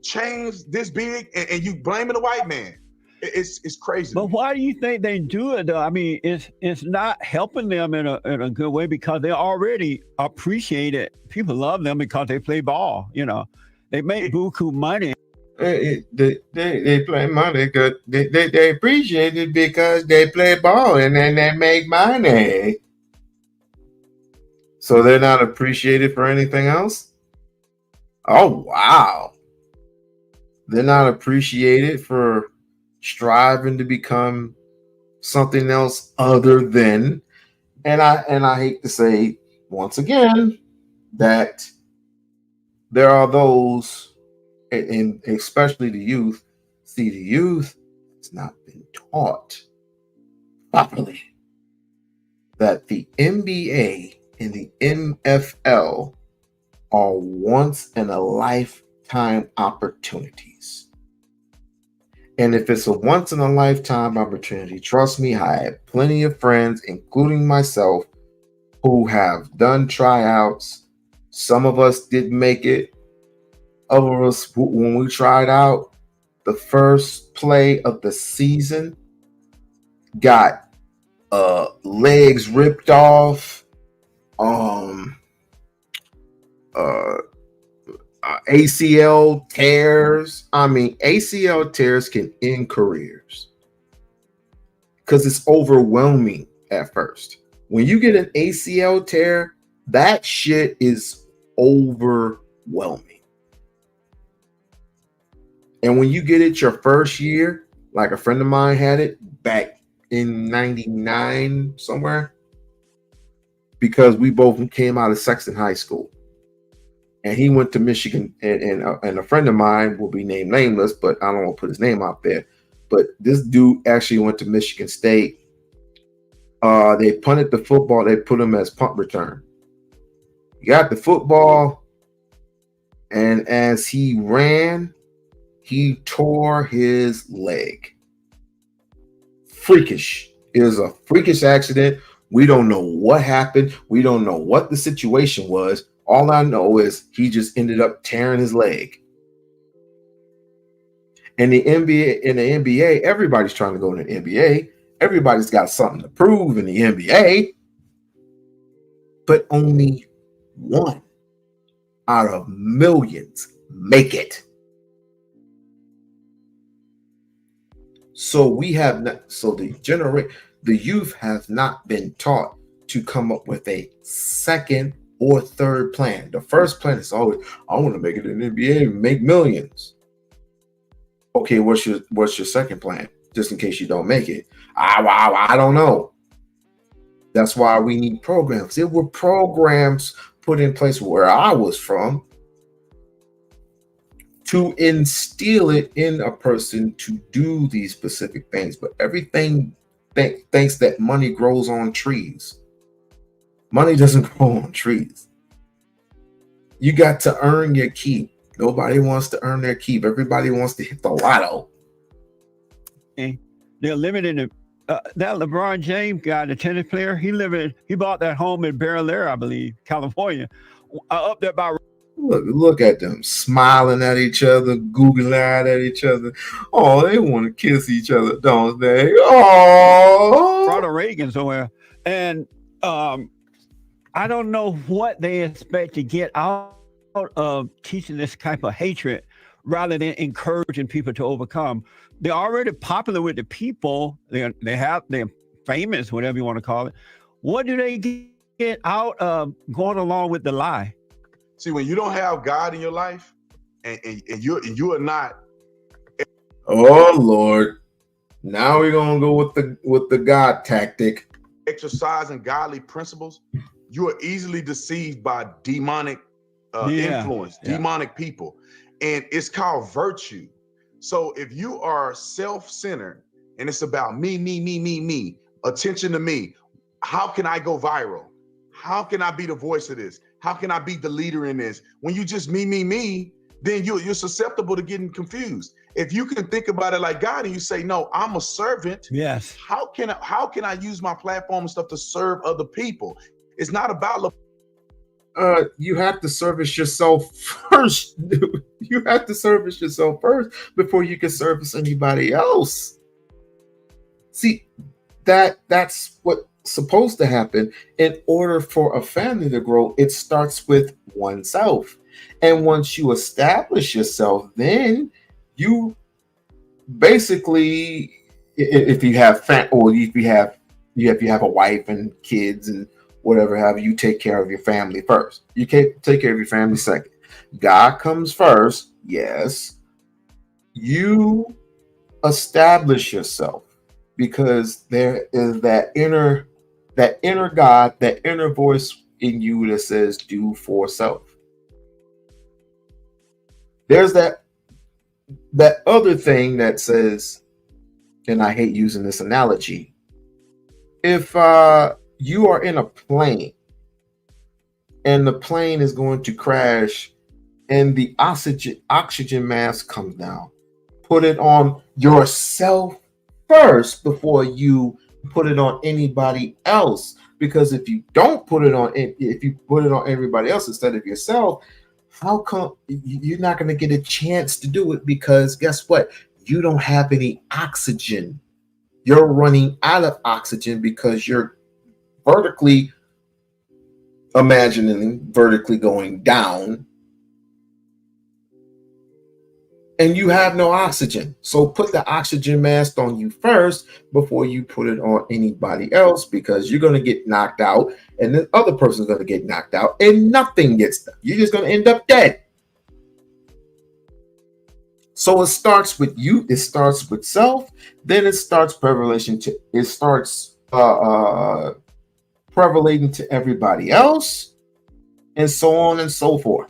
Change this big and you blaming the white man. It's crazy. But why do you think they do it though? I mean, it's not helping them in a good way because they're already appreciated. People love them because they play ball. You know, they make buku money. They play money because they appreciate it because they play ball and then they make money. So they're not appreciated for anything else? Oh, wow. They're not appreciated for striving to become something else other than, and I hate to say once again that there are those, and especially the youth. See, the youth has not been taught properly that the NBA and the NFL are once in a lifetime opportunities. And if it's a once in a lifetime opportunity, trust me, I have plenty of friends, including myself, who have done tryouts. Some of us didn't make it. Other of us, when we tried out, the first play of the season got legs ripped off, ACL tears. I mean, ACL tears can end careers because it's overwhelming at first. When you get an ACL tear, that shit is overwhelming. And when you get it your first year, like a friend of mine had it back in 99 somewhere, because we both came out of Sexton High School. And he went to Michigan, and a friend of mine will be named nameless, but I don't want to put his name out there. But this dude actually went to Michigan State. They punted the football. They put him as punt return. He got the football, and as he ran, he tore his leg. Freakish. It was a freakish accident. We don't know what happened. We don't know what the situation was. All I know is he just ended up tearing his leg. And the NBA, everybody's trying to go to the NBA. Everybody's got something to prove in the NBA. But only one out of millions make it. So we have not. So the youth has not been taught to come up with a second or third plan. The first plan is always, I want to make it in the NBA and make millions. Okay, what's your second plan? Just in case you don't make it. I don't know. That's why we need programs. There were programs put in place where I was from to instill it in a person to do these specific things. But everything thinks that money grows on trees. Money doesn't grow on trees. You got to earn your keep. Nobody wants to earn their keep. Everybody wants to hit the lotto. Okay. They're living in that LeBron James guy, the tennis player. He bought that home in Bel Air, I believe, California, up there by. Look at them smiling at each other, googling at each other. Oh, they want to kiss each other, don't they? Oh, Ronald Reagan somewhere, and I don't know what they expect to get out of teaching this type of hatred rather than encouraging people to overcome. They're already popular with the people. They're famous, whatever you want to call it. What do they get out of going along with the lie? See, when you don't have God in your life, and you are not. Oh Lord! Now we're gonna go with the God tactic. Exercising godly principles, you are easily deceived by demonic influence, demonic people, and it's called virtue. So if you are self-centered and it's about me, attention to me, how can I go viral? How can I be the voice of this? How can I be the leader in this? When you just me, then you're susceptible to getting confused. If you can think about it like God and you say, no, I'm a servant. Yes. How can I use my platform and stuff to serve other people? It's not about you have to service yourself first. You have to service yourself first before you can service anybody else. See, that's what's supposed to happen. In order for a family to grow, it starts with oneself. And once you establish yourself, then you basically, if you have if you have a wife and kids and whatever have you, take care of your family first. You can't take care of your family second. God comes first. Yes. You establish yourself because there is that inner God, that inner voice in you that says do for self. There's that other thing that says, and I hate using this analogy, if you are in a plane and the plane is going to crash and the oxygen mask comes down, put it on yourself first before you put it on anybody else. Because if you don't put it on, if you put it on everybody else instead of yourself, how come you're not going to get a chance to do it? Because guess what? You don't have any oxygen. You're running out of oxygen because you're vertically going down, and you have no oxygen. So put the oxygen mask on you first before you put it on anybody else, because you're going to get knocked out and the other person's going to get knocked out and nothing gets done. You're just going to end up dead. So it starts with you. It starts with self. Then it starts prevalating to everybody else, and so on and so forth.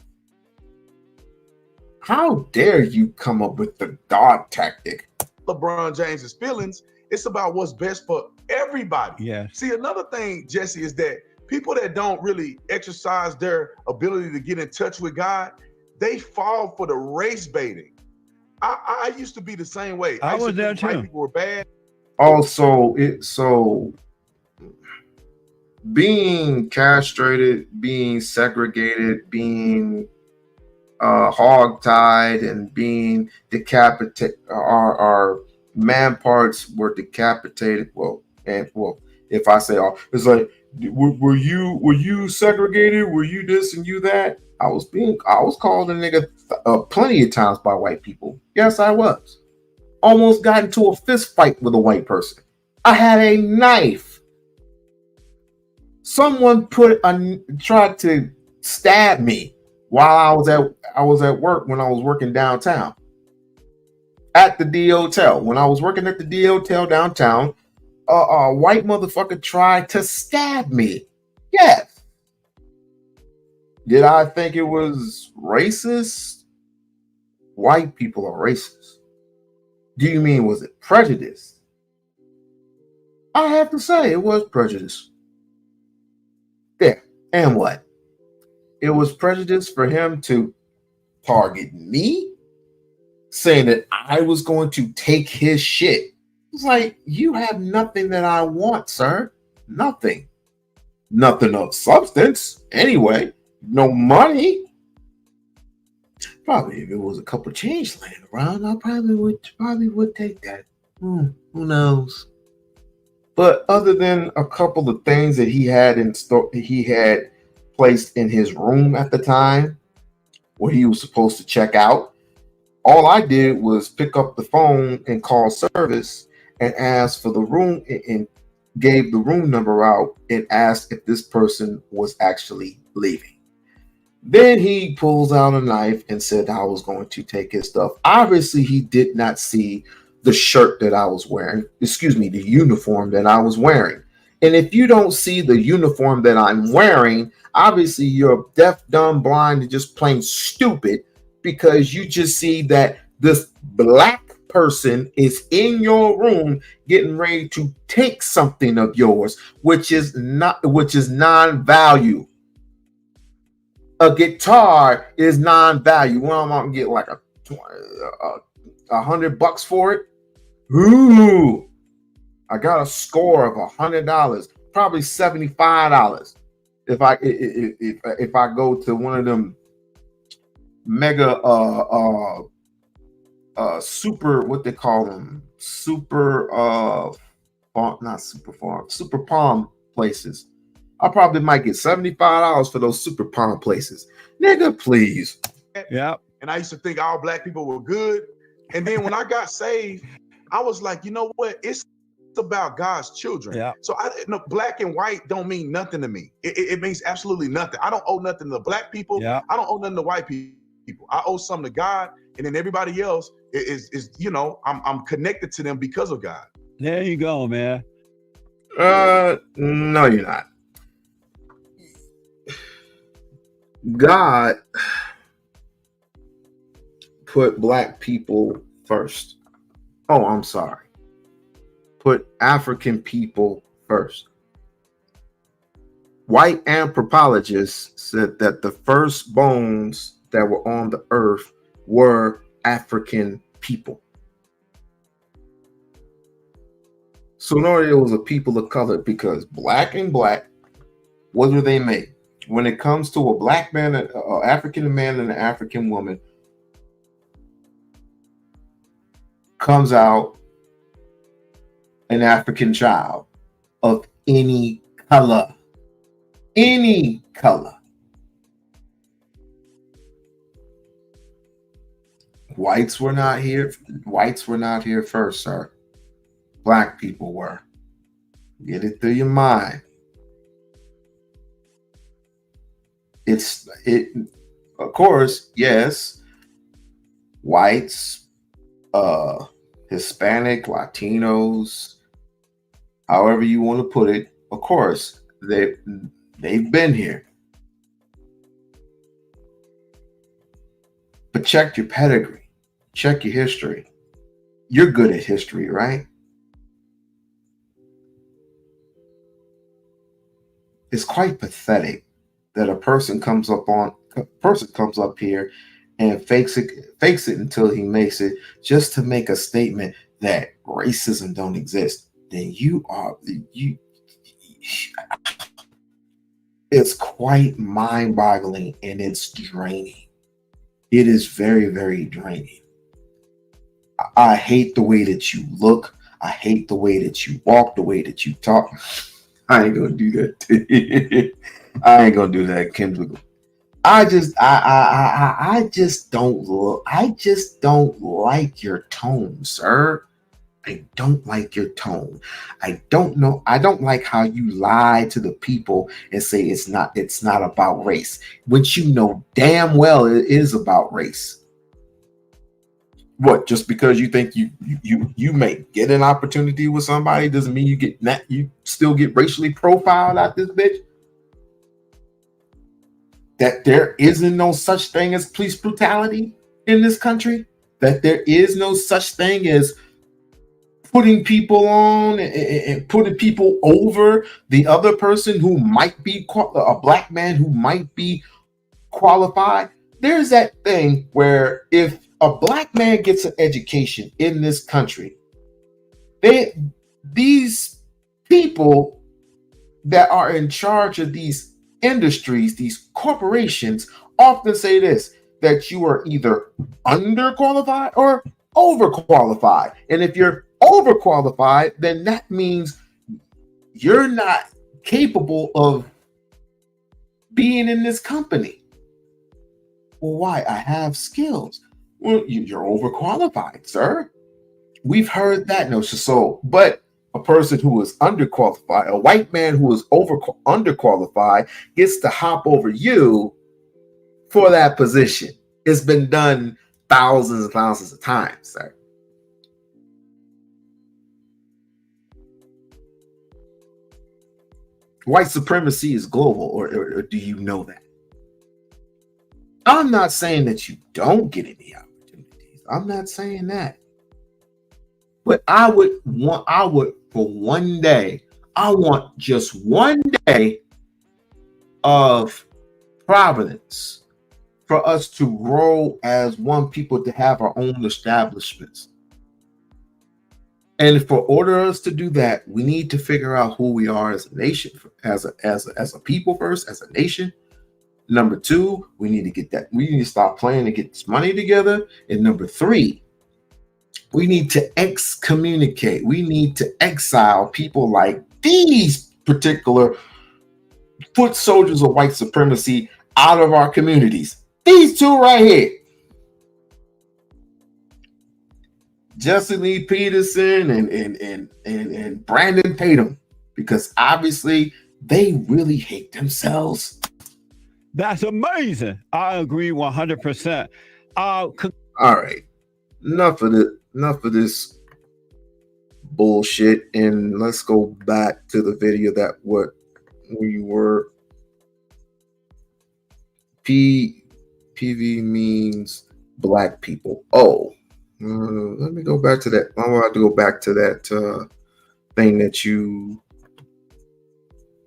How dare you come up with the God tactic? LeBron James's feelings. It's about what's best for everybody. Yeah. See, another thing, Jesse, is that people that don't really exercise their ability to get in touch with God, they fall for the race baiting. I used to be the same way. I was there too. White people were bad. Also, being castrated, being segregated, being hog-tied, and being decapitated, our man parts were decapitated. Well, if I say all, it's like, were you segregated? Were you this and you that? I was called a nigga plenty of times by white people. Yes, I was. almost got into a fist fight with a white person. I had a knife. Someone tried to stab me while I was at work when I was working downtown at the D Hotel. When I was working at the D Hotel downtown, a white motherfucker tried to stab me. Yes. Did I think it was racist? White people are racist. Do you mean was it prejudice? I have to say it was prejudice. There. And what? It was prejudice for him to target me, saying that I was going to take his shit. It's like, you have nothing that I want, sir. Nothing. Nothing of substance, anyway. No money. Probably if it was a couple of change laying around, I probably would take that. Who knows? But other than a couple of things that he had placed in his room at the time, where he was supposed to check out, all I did was pick up the phone and call service and ask for the room and gave the room number out and asked if this person was actually leaving. Then he pulls out a knife and said I was going to take his stuff. Obviously, he did not see the shirt that I was wearing, the uniform that I was wearing. And if you don't see the uniform that I'm wearing, obviously you're deaf, dumb, blind, and just plain stupid, because you just see that this black person is in your room getting ready to take something of yours, which is non-value. A guitar is non-value. Well, I'm gonna get like $100 for it. Ooh, I got a score of $100, probably $75 if I go to one of them mega super, what they call them, super super palm places. I probably might get $75 for those super palm places. Nigga, please. Yeah. And I used to think all black people were good. And then when I got saved, I was like, you know what? It's about God's children. Yeah. So black and white don't mean nothing to me. It means absolutely nothing. I don't owe nothing to black people. Yeah. I don't owe nothing to white people. I owe something to God, and then everybody else is I'm connected to them because of God. There you go, man. No, you're not. God put black people first. Oh, I'm sorry. Put African people first. White anthropologists said that the first bones that were on the earth were African people. So no, it was a people of color, because black and black, what do they make? When it comes to a black man, an African man and an African woman, comes out an African child of any color. Any color. Whites were not here. Whites were not here first, sir. Black people were. Get it through your mind. Of course, yes, whites, Hispanic, Latinos, however you want to put it, of course, they've been here. But check your pedigree, check your history. You're good at history, right? It's quite pathetic that a person comes up here and fakes it until he makes it, just to make a statement that racism don't exist. Then it's quite mind-boggling, and it's draining. It is very, very draining. I hate the way that you look. I hate the way that you walk, the way that you talk. I ain't gonna do that. I ain't gonna do that, Kendrick. I just don't like your tone, sir. I don't like your tone. I don't know. I don't like how you lie to the people and say it's not about race, which you know damn well it is about race. What, just because you think you may get an opportunity with somebody doesn't mean you still get racially profiled out this bitch? That there isn't no such thing as police brutality in this country? That there is no such thing as putting people on and putting people over the other person who might be a black man who might be qualified? There's that thing where if a black man gets an education in this country, these people that are in charge of these industries, these corporations, often say this, that you are either underqualified or overqualified. And if you're overqualified, then that means you're not capable of being in this company. Well, why? I have skills. Well, you're overqualified, sir. We've heard that notion. So, but a person who is underqualified, a white man who is underqualified, gets to hop over you for that position. It's been done thousands and thousands of times, sir. White supremacy is global, or do you know that? I'm not saying that you don't get any opportunities. I'm not saying that. But I would for one day, I want just one day of providence for us to grow as one people, to have our own establishments. And for order us to do that, we need to figure out who we are as a nation, as a people first, as a nation. Number two, we need to stop playing to get this money together. And number three, we need to excommunicate. We need to exile people like these particular foot soldiers of white supremacy out of our communities. These two right here. Jesse Lee Peterson and Brandon Tatum, because obviously they really hate themselves. That's amazing. I agree 100%. All right, enough of this bullshit, and let's go back to the video that what we were. PV means black people. Oh. Let me go back to that. I'm going to go back to that thing that you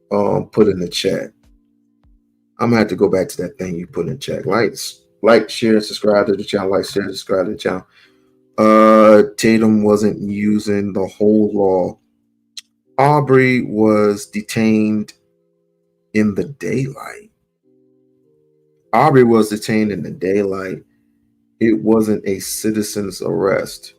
put in the chat. I'm going to have to go back to that thing you put in the chat. Like, share, subscribe to the channel. Like, share, subscribe to the channel. Tatum wasn't using the whole law. Aubrey was detained in the daylight. Aubrey was detained in the daylight. It wasn't a citizen's arrest.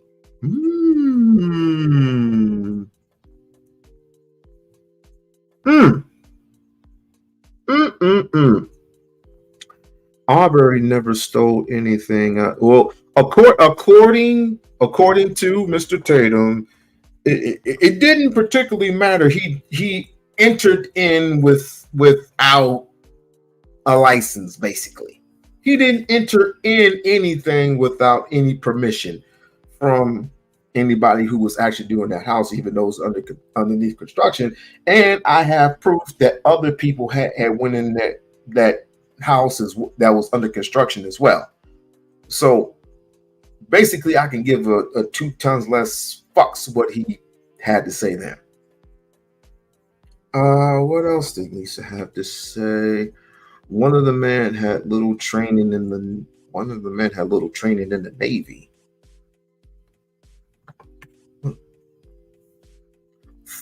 Aubrey never stole anything. Well, according to Mr. Tatum, it didn't particularly matter. He entered in without a license, basically. He didn't enter in anything without any permission from anybody who was actually doing that house, even though it was underneath construction. And I have proof that other people had went in that house that was under construction as well. So basically, I can give a 2 tons less fucks what he had to say there. What else did Lisa have to say? One of the men had little training in the Navy.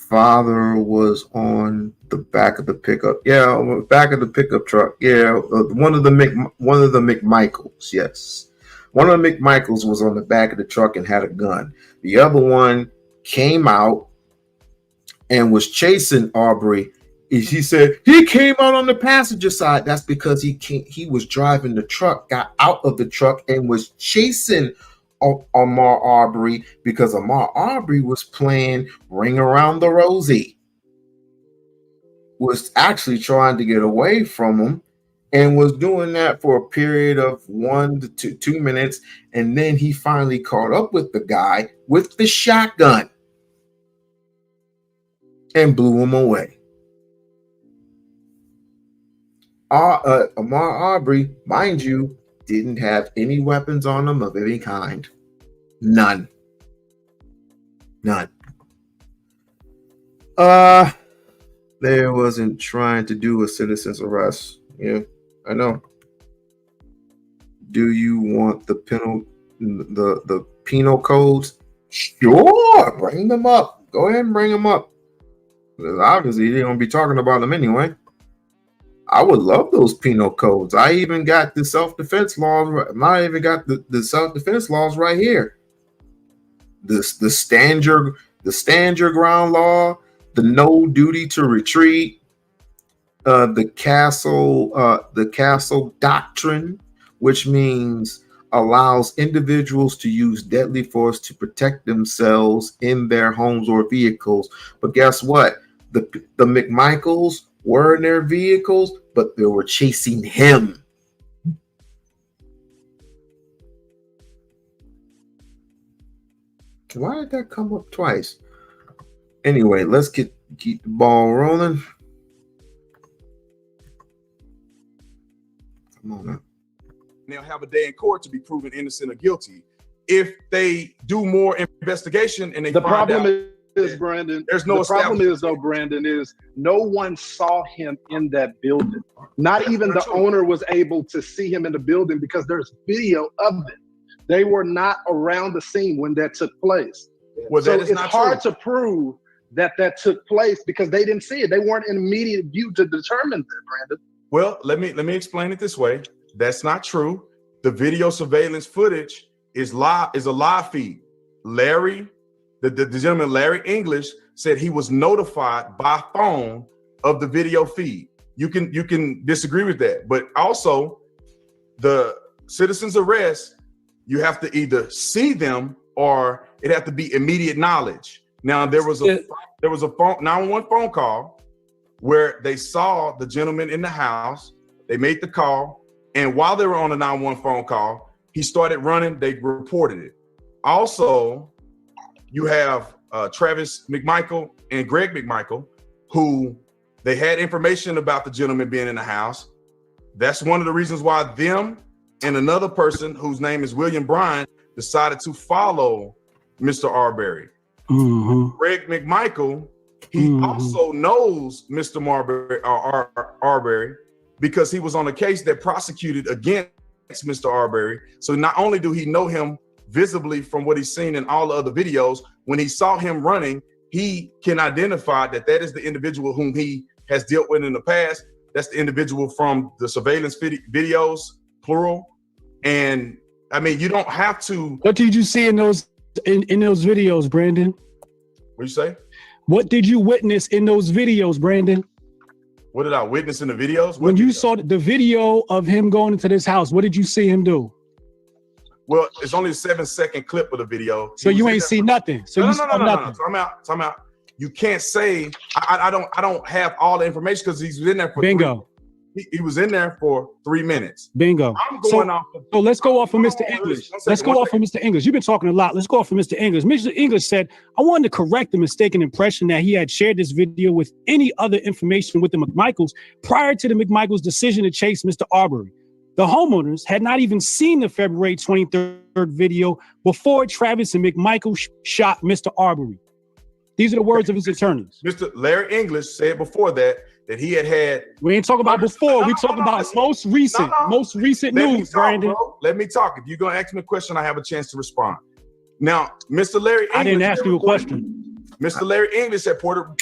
Father was on the back of the pickup. Yeah, back of the pickup truck. Yeah, one of the McMichaels. Yes, one of the McMichaels was on the back of the truck and had a gun. The other one came out and was chasing Aubrey He said he came out on the passenger side. That's because he was driving the truck, got out of the truck, and was chasing Ahmaud Arbery because Ahmaud Arbery was playing Ring Around the Rosie. Was actually trying to get away from him and was doing that for a period of 1 to 2 minutes. And then he finally caught up with the guy with the shotgun and blew him away. Ahmaud Arbery, mind you, didn't have any weapons on him of any kind. None. They wasn't trying to do a citizen's arrest. Yeah, I know. Do you want the penal codes? Sure, bring them up. Go ahead and bring them up. Because obviously they're gonna be talking about them anyway. I would love those penal codes. I even got the self-defense laws. I even got the self-defense laws right here. The stand your ground law, the no duty to retreat, the castle doctrine, which means allows individuals to use deadly force to protect themselves in their homes or vehicles. But guess what? The McMichaels were in their vehicles, but they were chasing him. Why did that come up twice? Anyway, let's keep the ball rolling. Come on now. They'll have a day in court to be proven innocent or guilty. If they do more investigation and they The find problem out, is, Brandon, there's no the problem establishment. is, though, Brandon, is no one saw him in that building. Not even the owner was able to see him in the building because there's video of it. They were not around the scene when that took place. Well, So that is it's not hard true. to prove that took place because they didn't see it. They weren't in immediate view to determine that, Brandon. Well, let me explain it this way. That's not true. The video surveillance footage is live, is a live feed. Larry, the gentleman Larry English, said he was notified by phone of the video feed. You can disagree with that, but also the citizen's arrest, you have to either see them or it have to be immediate knowledge. Now there was a 911 phone call where they saw the gentleman in the house. They made the call, and while they were on the 911 phone call, he started running. They reported it. Also, you have Travis McMichael and Greg McMichael, who they had information about the gentleman being in the house. That's one of the reasons why them and another person whose name is William Bryan decided to follow Mr. Arbery. Greg McMichael, he also knows Mr. Arbery because he was on a case that prosecuted against Mr. Arbery. So not only do he know him visibly from what he's seen in all the other videos, when he saw him running, he can identify that that is the individual whom he has dealt with in the past. That's the individual from the surveillance videos, plural. And I mean, you don't have to. What did you see in those videos, Brandon? What you say? What did you witness in those videos, Brandon? What did I witness in the videos? When you saw the video of him going into this house, what did you see him do? Well, it's only a 7-second clip of the video. So you ain't see nothing. So you saw nothing. Time out. You can't say I don't have all the information because he's in there for bingo. He was in there for 3 minutes. Bingo. I'm going off. So let's go off of Mr. English. Let's go off of Mr. English. You've been talking a lot. Let's go off of Mr. English. Mr. English said, I wanted to correct the mistaken impression that he had shared this video with any other information with the McMichaels prior to the McMichaels' decision to chase Mr. Arbery. The homeowners had not even seen the February 23rd video before Travis and McMichael shot Mr. Arbery. These are the words of his attorneys. Mr. Larry English said before that he had. We ain't talking about before. We talking about most recent news, Brandon. Let me talk. If you're going to ask me a question, I have a chance to respond. Now, Mr. Larry English. I didn't ask you a question. Mr. Larry English had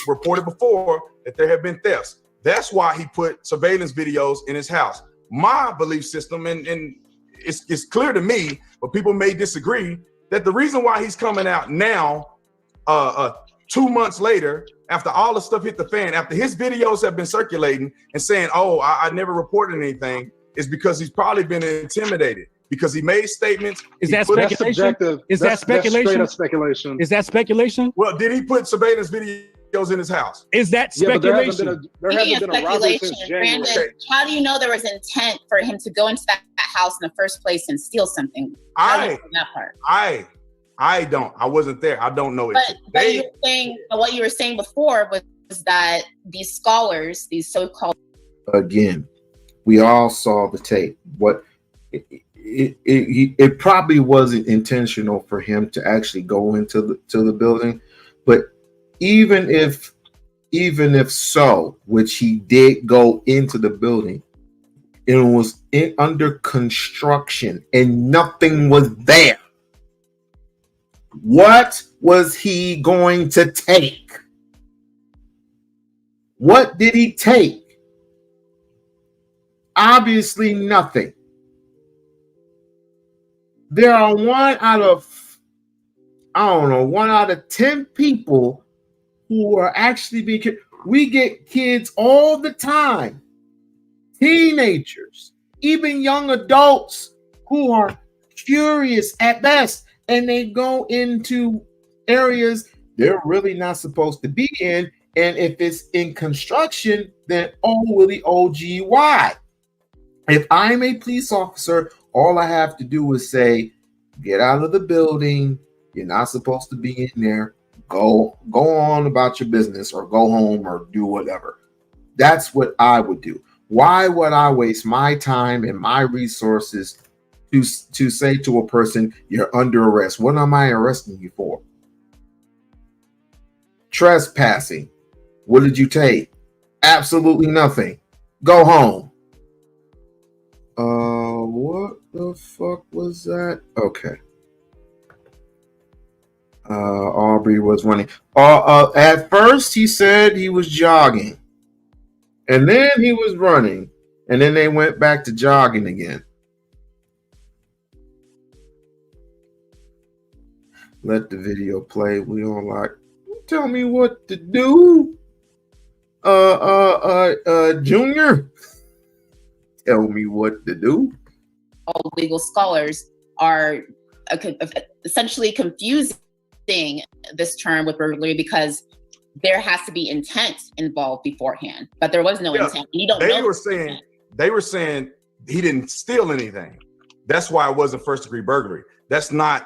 reported before that there have been thefts. That's why he put surveillance videos in his house. My belief system, and it's clear to me, but people may disagree, that the reason why he's coming out now, 2 months later, after all the stuff hit the fan, after his videos have been circulating and saying, oh, I never reported anything, is because he's probably been intimidated because he made statements. Is that speculation? Is that speculation? Straight up speculation. Is that speculation? Well, did he put surveillance videos in his house? Is that speculation? There hasn't been a robbery since January. Brandon, how do you know there was intent for him to go into that house in the first place and steal something? How do you know that part? I don't. I wasn't there. I don't know it. But you were saying, what you were saying before was that these scholars, these so-called, again, we all saw the tape. What it probably wasn't intentional for him to actually go into the building, but even if so, which he did go into the building, it was under construction and nothing was there. What was he going to take? What did he take? Obviously nothing. There are 1 out of 10 people who are actually being. We get kids all the time, teenagers, even young adults who are curious at best, and they go into areas they're really not supposed to be in. And if it's in construction, then oh, Willie, OG, why? If I'm a police officer, all I have to do is say, get out of the building. You're not supposed to be in there. Go on about your business or go home or do whatever. That's what I would do. Why would I waste my time and my resources to say to a person, you're under arrest? What am I arresting you for? Trespassing. What did you take? Absolutely nothing. Go home. What the fuck was that? Okay. Aubrey was running. At first he said he was jogging, and then he was running, and then they went back to jogging again. Let the video play. We-On-Loc. Tell me what to do. Junior. Tell me what to do. all legal scholars are essentially confusing this term with burglary because there has to be intent involved beforehand, but there was no intent. You don't know. They were saying he didn't steal anything. That's why it wasn't first degree burglary. That's not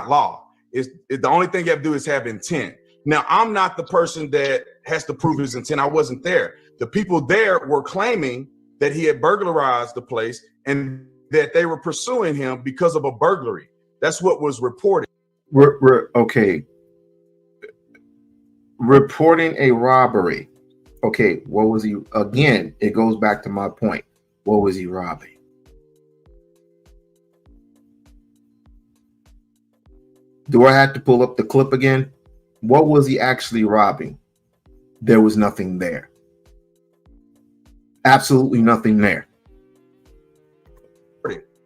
law. It's the only thing you have to do is have intent. Now, I'm not the person that has to prove his intent. I wasn't there. The people there were claiming that he had burglarized the place and that they were pursuing him because of a burglary. That's what was reported. Okay. Reporting a robbery. Okay, what was he? Again, it goes back to my point. What was he robbing? Do I have to pull up the clip again? What was he actually robbing? There was nothing there. Absolutely nothing there.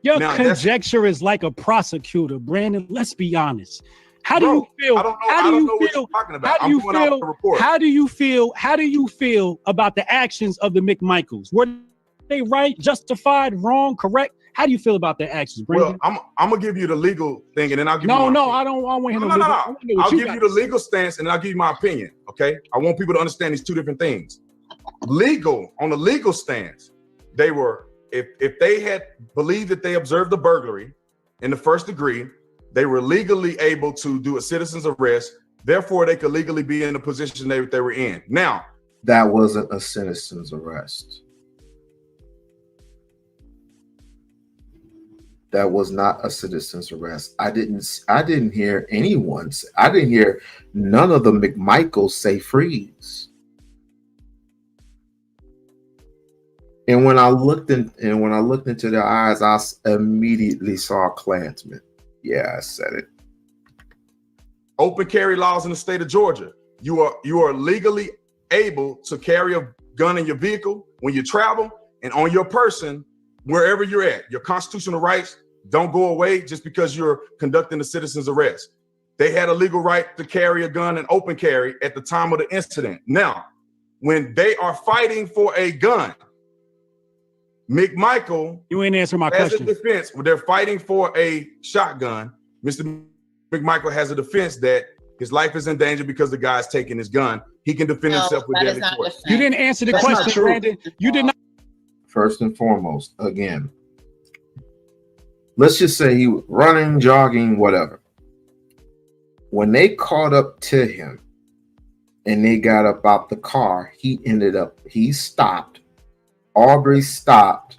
Your conjecture is like a prosecutor, Brandon. Let's be honest. How do you feel? How do you feel about the actions of the McMichaels? Were they right, justified, wrong, correct? How do you feel about their actions, Brandon? Well, I'm gonna give you the legal thing, and then I'll give you I don't want to hear no. I'll give you the legal stance, and then I'll give you my opinion. Okay, I want people to understand these two different things. On the legal stance, they were if they had believed that they observed a burglary in the first degree, they were legally able to do a citizen's arrest. Therefore, they could legally be in the position they were in. Now, that wasn't a citizen's arrest. That was not a citizen's arrest. I didn't hear anyone. I didn't hear none of the McMichaels say freeze. And when I looked into their eyes, I immediately saw a Klansman. Yeah, I said it. Open carry laws in the state of Georgia. You are legally able to carry a gun in your vehicle when you travel and on your person, wherever you're at. Your constitutional rights don't go away just because you're conducting a citizen's arrest. they had a legal right to carry a gun and open carry at the time of the incident. Now, when they are fighting for a gun, McMichael, you ain't answer my has question. a defense. When they're fighting for a shotgun, Mr. McMichael has a defense that his life is in danger because the guy's taking his gun. He can defend himself with deadly force. You didn't answer the question, Brandon. You did not. First and foremost, again, let's just say he was running, jogging, whatever. When they caught up to him and they got up out the car, he stopped. Aubrey stopped.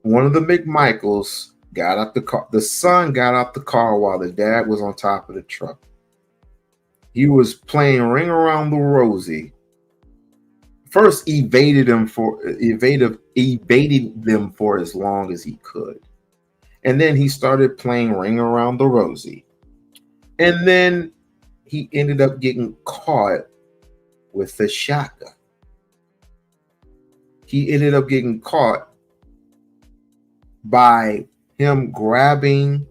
One of the McMichaels got out the car. The son got out the car while the dad was on top of the truck. He was playing Ring Around the Rosie. First evaded them for as long as he could. And then he started playing Ring Around the Rosie. And then he ended up getting caught with the shotgun. He ended up getting caught by him grabbing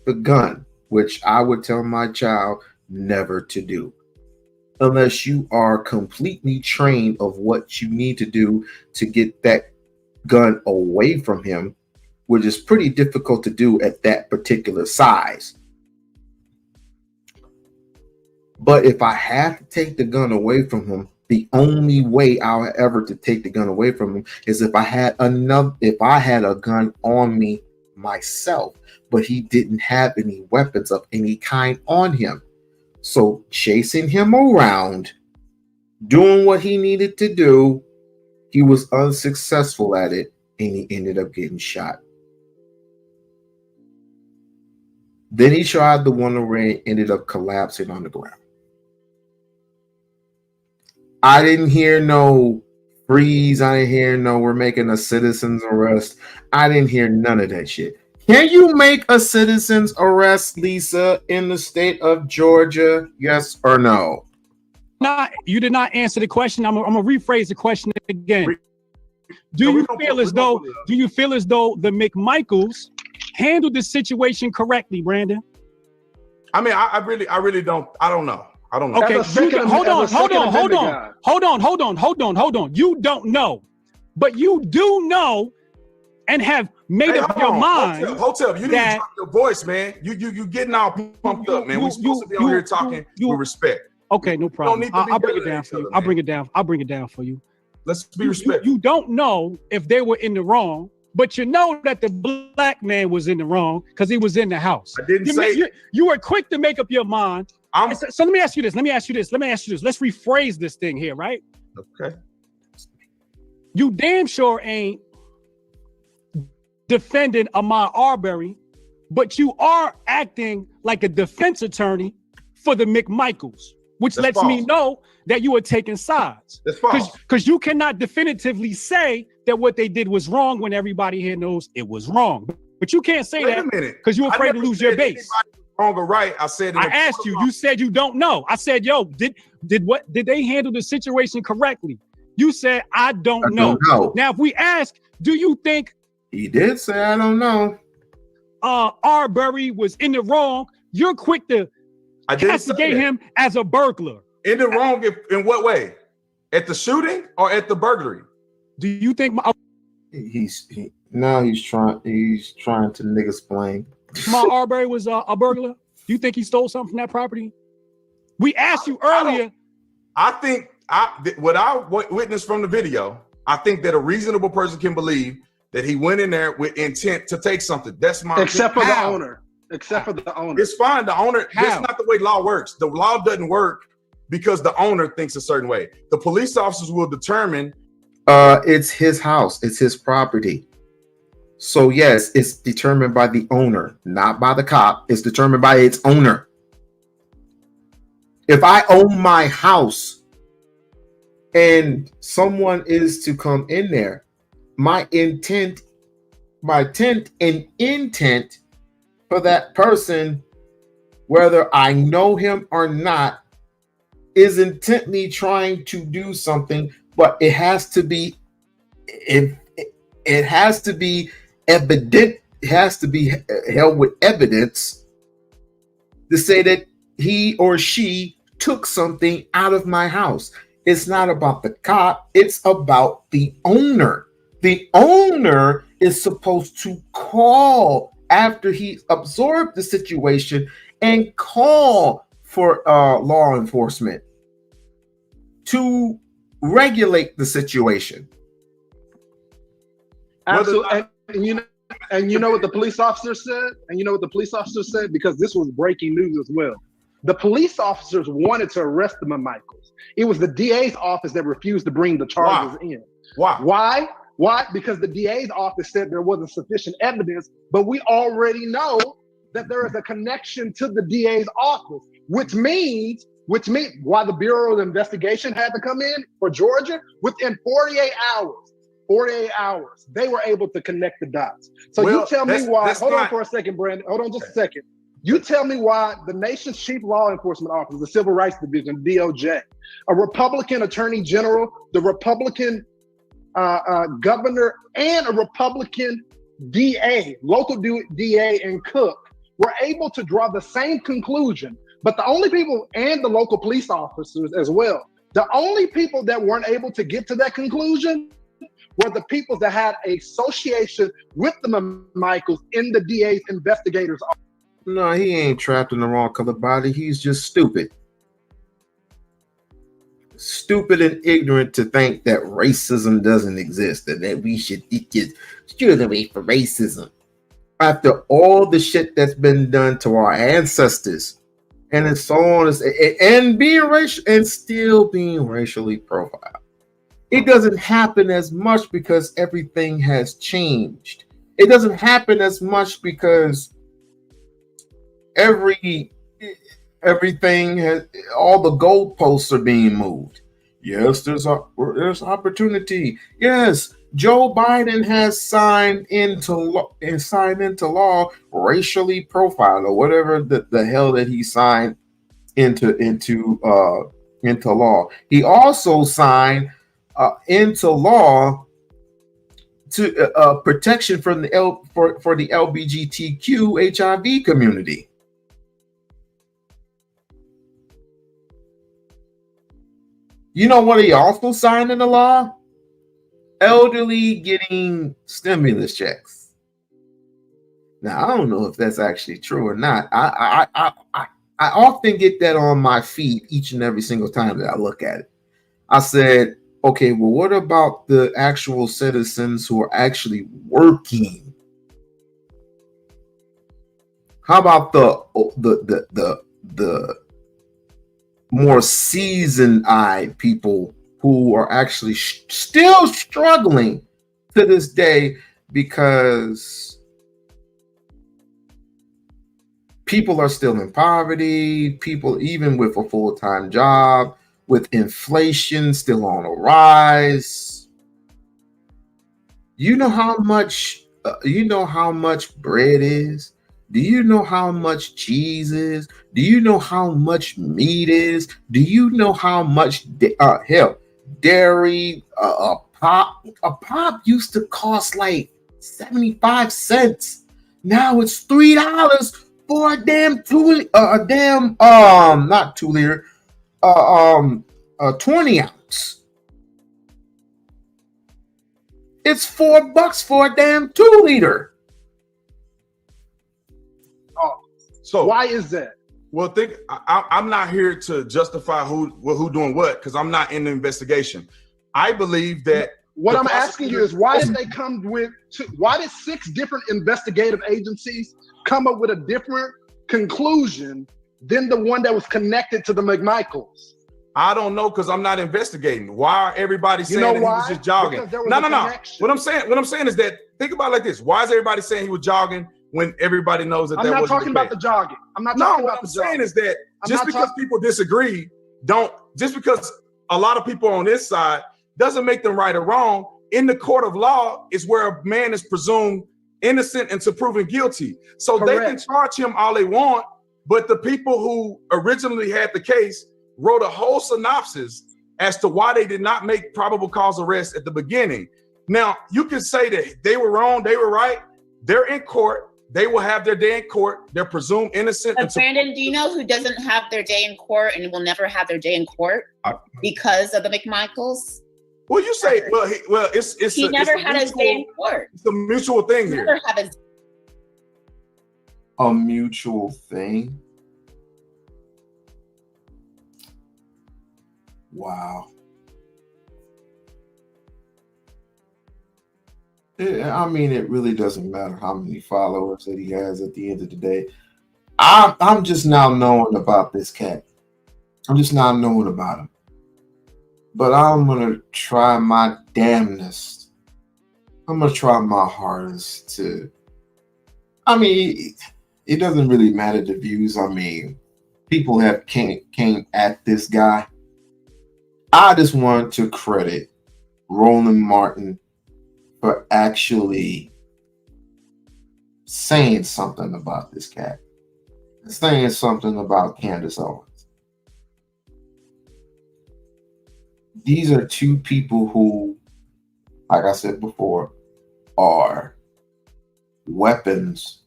the gun, which I would tell my child never to do, unless you are completely trained of what you need to do to get that gun away from him, which is pretty difficult to do at that particular size. But if I had to take the gun away from him, the only way I'll ever to take the gun away from him is if I had a gun on me myself, but he didn't have any weapons of any kind on him. So chasing him around, doing what he needed to do, he was unsuccessful at it, and he ended up getting shot. Then he tried the one where he ended up collapsing on the ground. I didn't hear no freeze. I didn't hear no we're making a citizen's arrest. I didn't hear none of that shit. Can you make a citizen's arrest, Lisa, in the state of Georgia? Yes or no? You did not answer the question. I'm gonna rephrase the question again. Do you feel as though the McMichaels handled the situation correctly, Brandon? I mean, I really don't. I don't know. Okay, hold on. You don't know, but you do know and have made up your mind. Hotel, you need to drop your voice, man. You getting all pumped up, man. We're supposed to be on here talking with respect. Okay, no problem. I'll bring it down for you. I'll bring it down for you. Let's be respectful. You don't know if they were in the wrong, but you know that the black man was in the wrong because he was in the house. I didn't say you were quick to make up your mind. So let me ask you this. Let's rephrase this thing here, right? Okay. You damn sure ain't defending Ahmaud Arbery, but you are acting like a defense attorney for the McMichaels, which lets me know that you are taking sides. That's false. Because you cannot definitively say that what they did was wrong when everybody here knows it was wrong. But you can't say that because you're afraid to lose your base. Wrong or right? I said. I asked you. You said you don't know. I said, "Yo, did they handle the situation correctly?" You said, "I don't know." Now, if we ask, do you think he did say, "I don't know"? Arbery was in the wrong. You're quick to castigate him as a burglar. In the wrong in what way? At the shooting or at the burglary? Do you think he's trying to niggas playing? Ahmaud Arbery was a burglar? Do you think he stole something from that property? We asked you earlier. I think what I witnessed from the video, I think that a reasonable person can believe that he went in there with intent to take something. That's my except for the owner. Except for the owner. It's fine. The owner, that's not the way law works. The law doesn't work because the owner thinks a certain way. The police officers will determine. It's his house. It's his property. So yes, it's determined by the owner, not by the cop. It's determined by its owner. If I own my house and someone is to come in there, my intent and intent for that person, whether I know him or not, is intently trying to do something, but it has to be evident. It has to be held with evidence to say that he or she took something out of my house. It's not about the cop, it's about the owner. The owner is supposed to call after he absorbed the situation and call for law enforcement to regulate the situation. Absolutely. And you know what the police officer said? And you know what the police officer said? Because this was breaking news as well. The police officers wanted to arrest the McMichaels. It was the DA's office that refused to bring the charges in. Why? Why? Because the DA's office said there wasn't sufficient evidence, but we already know that there is a connection to the DA's office, which means why the Bureau of Investigation had to come in for Georgia within 48 hours, they were able to connect the dots. So Well, you tell me why, hold on not- for a second, Brandon, hold on just a second. You tell me why the nation's chief law enforcement officer, the Civil Rights Division, DOJ, a Republican attorney general, the Republican governor, and a Republican DA, local DA in Cook, were able to draw the same conclusion, but the only people, and the local police officers as well, the only people that weren't able to get to that conclusion were the people that had association with the McMichaels in the DA's investigators office. No, he ain't trapped in the wrong color body. He's just stupid. Stupid and ignorant to think that racism doesn't exist and that we should just steer away from racism. After all the shit that's been done to our ancestors, and so on, and being racial and still being racially profiled. It doesn't happen as much because everything has changed. It doesn't happen as much because everything has, all the goalposts are being moved. Yes, there's opportunity. Yes, Joe Biden has signed into law racially profiled, or whatever the hell that he signed into law. He also signed into law to protection from for the LGBTQ HIV community. You know what he also signed into law? Elderly getting stimulus checks. Now, I don't know if that's actually true or not. I often get that on my feed each and every single time that I look at it. I said, okay, well, what about the actual citizens who are actually working? How about the more seasoned-eyed people who are actually still struggling to this day because people are still in poverty, people even with a full-time job, with inflation still on a rise. You know how much bread is? Do you know how much cheese is? Do you know how much meat is? Do you know how much dairy? A pop used to cost like 75 cents. Now it's $3 for a damn 20 ounce. It's $4 for a damn 2 liter. So why is that? Well, I'm not here to justify who doing what, because I'm not in the investigation. I believe that what I'm asking you is why did 6 different investigative agencies come up with a different conclusion than the one that was connected to the McMichaels? I don't know, because I'm not investigating. Why are everybody saying that he was just jogging? No. What I'm saying is that, think about it like this. Why is everybody saying he was jogging when everybody knows that I'm not talking about the jogging. I'm not talking about the jogging. What I'm saying is that just because people disagree, just because a lot of people on this side doesn't make them right or wrong. In the court of law is where a man is presumed innocent until proven guilty. So Correct. They can charge him all they want, but the people who originally had the case wrote a whole synopsis as to why they did not make probable cause arrest at the beginning. Now, you can say that they were wrong, they were right. They're in court. They will have their day in court. They're presumed innocent. But Brandon, do you know who doesn't have their day in court and will never have their day in court because of the McMichaels? Well, you say, it's he never had his day in court. It's a mutual thing here. Never have his a mutual thing. Wow. I mean, it really doesn't matter how many followers that he has at the end of the day. I'm just now knowing about this cat. I'm just now knowing about him. But I'm going to try my damnedest. I'm going to try my hardest to... I mean, it doesn't really matter the views. I mean, people have came at this guy. I just want to credit Roland Martin for actually saying something about this cat, saying something about Candace Owens. These are two people who, like I said before, are weapons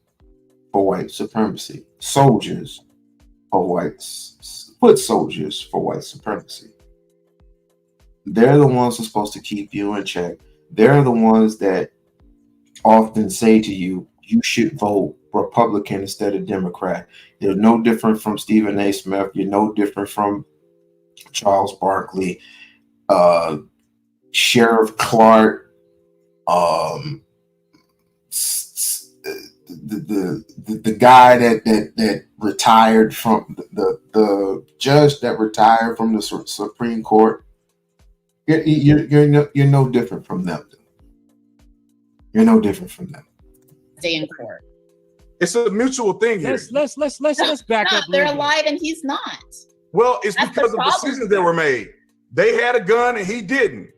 for white supremacy, soldiers for foot soldiers for white supremacy. They're the ones who are supposed to keep you in check. They're the ones that often say to you, you should vote Republican instead of Democrat. You're no different from Stephen A. Smith. You're no different from Charles Barkley, Sheriff Clark, the guy that retired from the judge that retired from the Supreme Court. You're no different from them. You're no different from them. day in court. It's a mutual thing here. Let's back up. They're alive and he's not. Well, it's That's because the of decisions that were made. They had a gun and he didn't.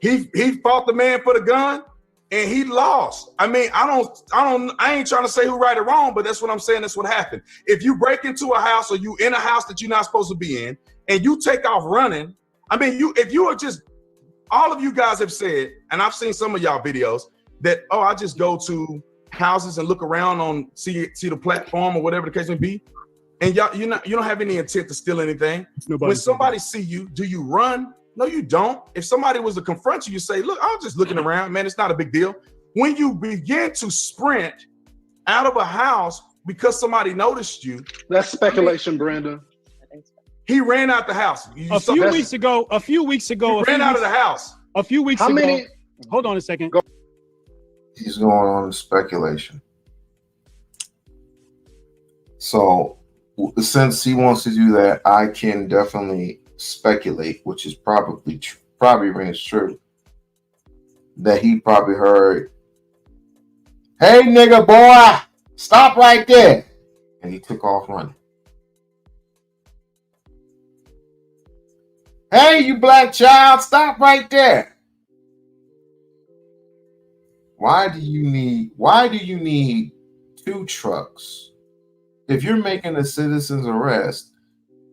He fought the man for the gun and he lost. I mean, I ain't trying to say who right or wrong, but that's what I'm saying. That's what happened. If you break into a house or you in a house that you're not supposed to be in and you take off running, I mean, if you are just, all of you guys have said, and I've seen some of y'all videos that, oh, I just go to houses and look around on see the platform or whatever the case may be, and you don't have any intent to steal anything. When somebody see you, do you run? No, you don't. If somebody was to confront you, you say, look, I'm just looking around, man, it's not a big deal. When you begin to sprint out of a house because somebody noticed you, that's speculation, Brandon. He ran out the house. A few weeks ago, he ran out of the house. A few weeks How ago. many? Hold on a second. He's going on speculation. So since he wants to do that, I can definitely speculate, which is probably rings true, that he probably heard, "Hey, nigga boy, stop right there," and he took off running. "Hey, you black child, stop right there." Why do you need two trucks? If you're making a citizen's arrest,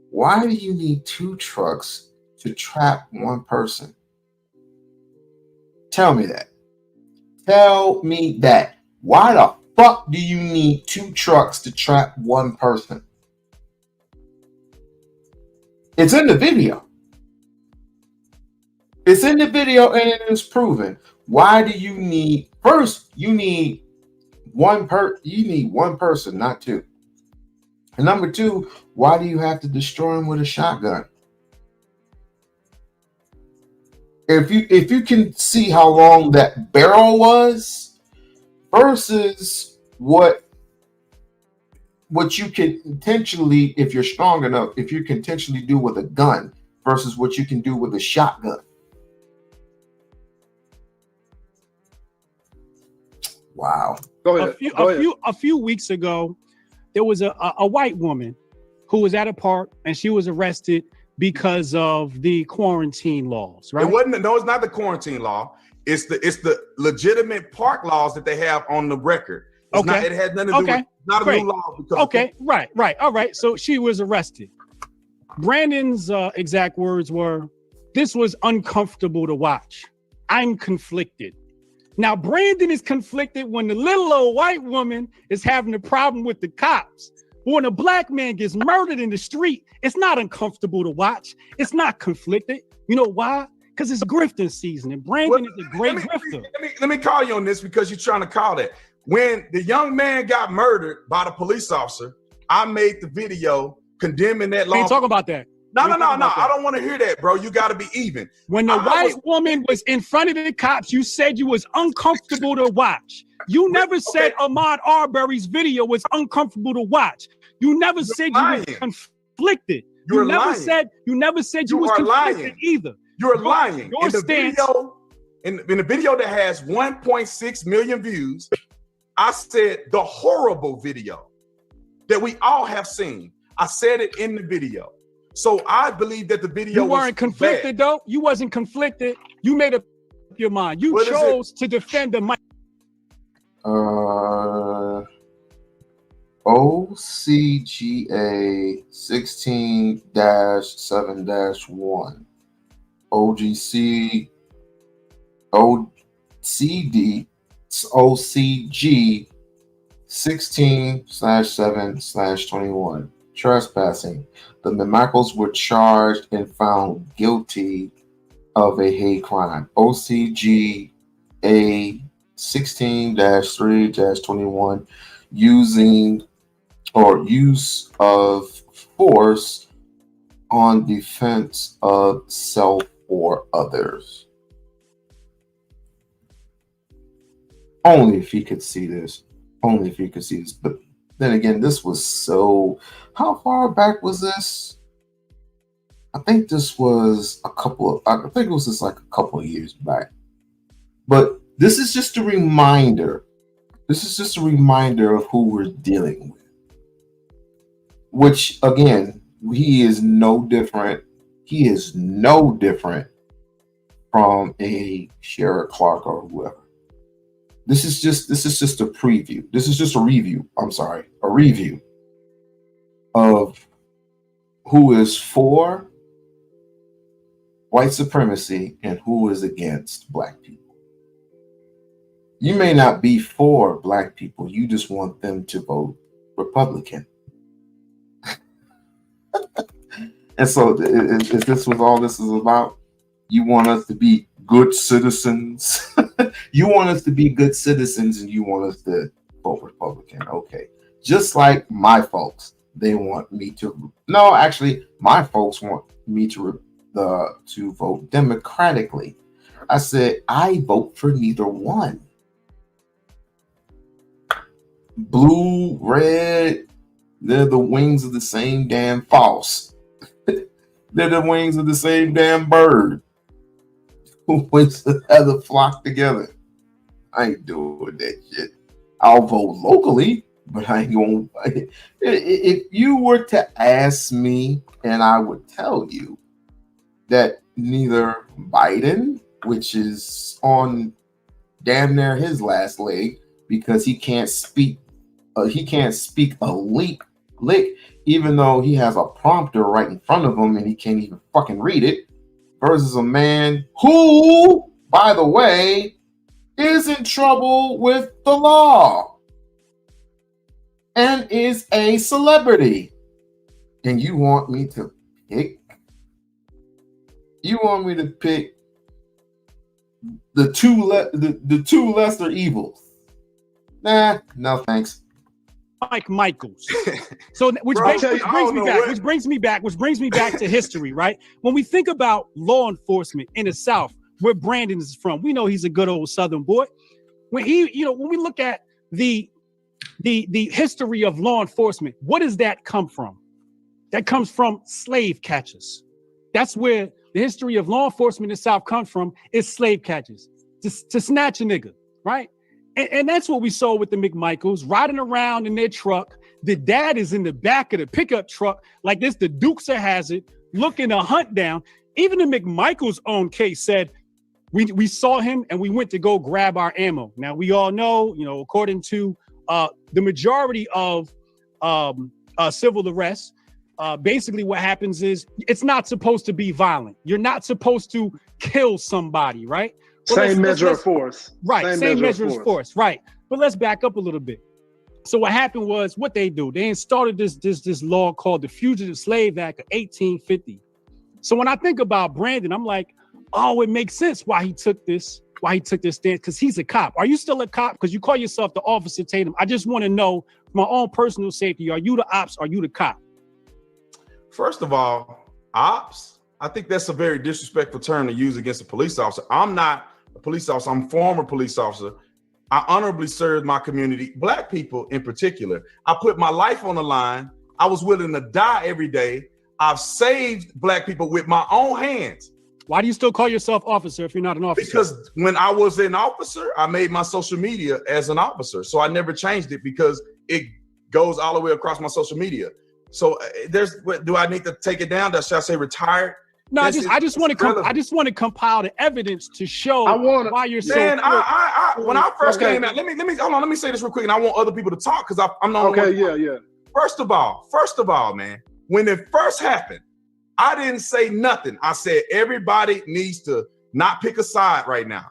why do you need two trucks to trap one person? Tell me that. Tell me that. Why the fuck do you need two trucks to trap one person? It's in the video. It's in the video and it is proven. Why do you need, first, you need one person, not two. And number two, why do you have to destroy him with a shotgun? If you can see how long that barrel was versus what you can intentionally, if you're strong enough, if you can intentionally do with a gun versus what you can do with a shotgun. Wow. Go ahead. A few weeks ago, there was a white woman who was at a park and she was arrested because of the quarantine laws, right? No, it's not the quarantine law. It's the legitimate park laws that they have on the record. It had nothing to do with, not a new law. Right. All right. So she was arrested. Brandon's exact words were, "This was uncomfortable to watch. I'm conflicted." Now, Brandon is conflicted when the little old white woman is having a problem with the cops. When a black man gets murdered in the street, it's not uncomfortable to watch. It's not conflicted. You know why? Because it's grifting season, and Brandon is a great grifter. Let me call you on this because you're trying to call that. When the young man got murdered by the police officer, I made the video condemning that law. We ain't talking about that. No. I don't want to hear that, bro. You got to be even. When the white woman was in front of the cops, you said you was uncomfortable to watch. You never said Ahmaud Arbery's video was uncomfortable to watch. You never said you was conflicted. You never said you was conflicted either. You're lying. In the video that has 1.6 million views, I said the horrible video that we all have seen. I said it in the video. So I believe that the video you weren't conflicted though. You wasn't conflicted. You made up your mind. You chose to defend the mic. OCGA 16-7-1. OCG 16/7/21. Trespassing. The McMichaels were charged and found guilty of a hate crime. OCGA 16-3-21. Using or use of force on defense of self or others. Only if he could see this. Only if he could see this. But then again, this was so... How far back was this? I think this was I think it was just like a couple of years back. But this is just a reminder. This is just a reminder of who we're dealing with. Which, again, he is no different. He is no different from a Sheriff Clark or whoever. This is just a preview. This is just a review. I'm sorry, a review of who is for white supremacy and who is against black people. You may not be for black people. You just want them to vote Republican. And so if this was all this is about, you want us to be good citizens. You want us to be good citizens and you want us to vote Republican. Okay. Just like my folks, they want me to, no, actually, my folks want me to vote democratically. I said, I vote for neither one. Blue, red, they're the wings of the same damn false. They're the wings of the same damn bird who waits to have the flock together. I ain't doing that shit. I'll vote locally, but I ain't going to. If you were to ask me, and I would tell you that neither Biden, which is on damn near his last leg because he can't speak a lick, even though he has a prompter right in front of him and he can't even fucking read it, versus a man who, by the way, is in trouble with the law and is a celebrity. And you want me to pick? You want me to pick the two lesser evils? Nah, no thanks. Mike Michaels. So which brings me back to history, right? When we think about law enforcement in the South, where Brandon is from, we know he's a good old Southern boy. When we look at the history of law enforcement, what does that come from? That comes from slave catchers. That's where the history of law enforcement in the South comes from, is slave catchers to snatch a nigga, right? And that's what we saw with the McMichaels riding around in their truck. The dad is in the back of the pickup truck like this, the Dukes of Hazzard, looking to hunt down. Even the McMichaels' own case said, we saw him and we went to go grab our ammo. Now, we all know, according to the majority of civil arrests, basically what happens is it's not supposed to be violent. You're not supposed to kill somebody, right? Same measure of force. Right, same measure of force. Right. But let's back up a little bit. So what happened was, what they do, they started this law called the Fugitive Slave Act of 1850. So when I think about Brandon, I'm like, oh, it makes sense why he took this stance, because he's a cop. Are you still a cop? Because you call yourself the Officer Tatum. I just want to know, for my own personal safety, are you the ops? Are you the cop? First of all, ops, I think that's a very disrespectful term to use against a police officer. I'm not a police officer. I'm a former police officer. I honorably served my community, Black people in particular. I put my life on the line. I was willing to die every day. I've saved Black people with my own hands. Why do you still call yourself officer if you're not an officer? Because when I was an officer, I made my social media as an officer. So I never changed it because it goes all the way across my social media. So do I need to take it down? Should I say retired? No, I just want to compile the evidence to show why you're so. Man, when I first came out, let me say this real quick, and I want other people to talk because I'm not. Okay, yeah. First of all, man, when it first happened, I didn't say nothing. I said everybody needs to not pick a side right now.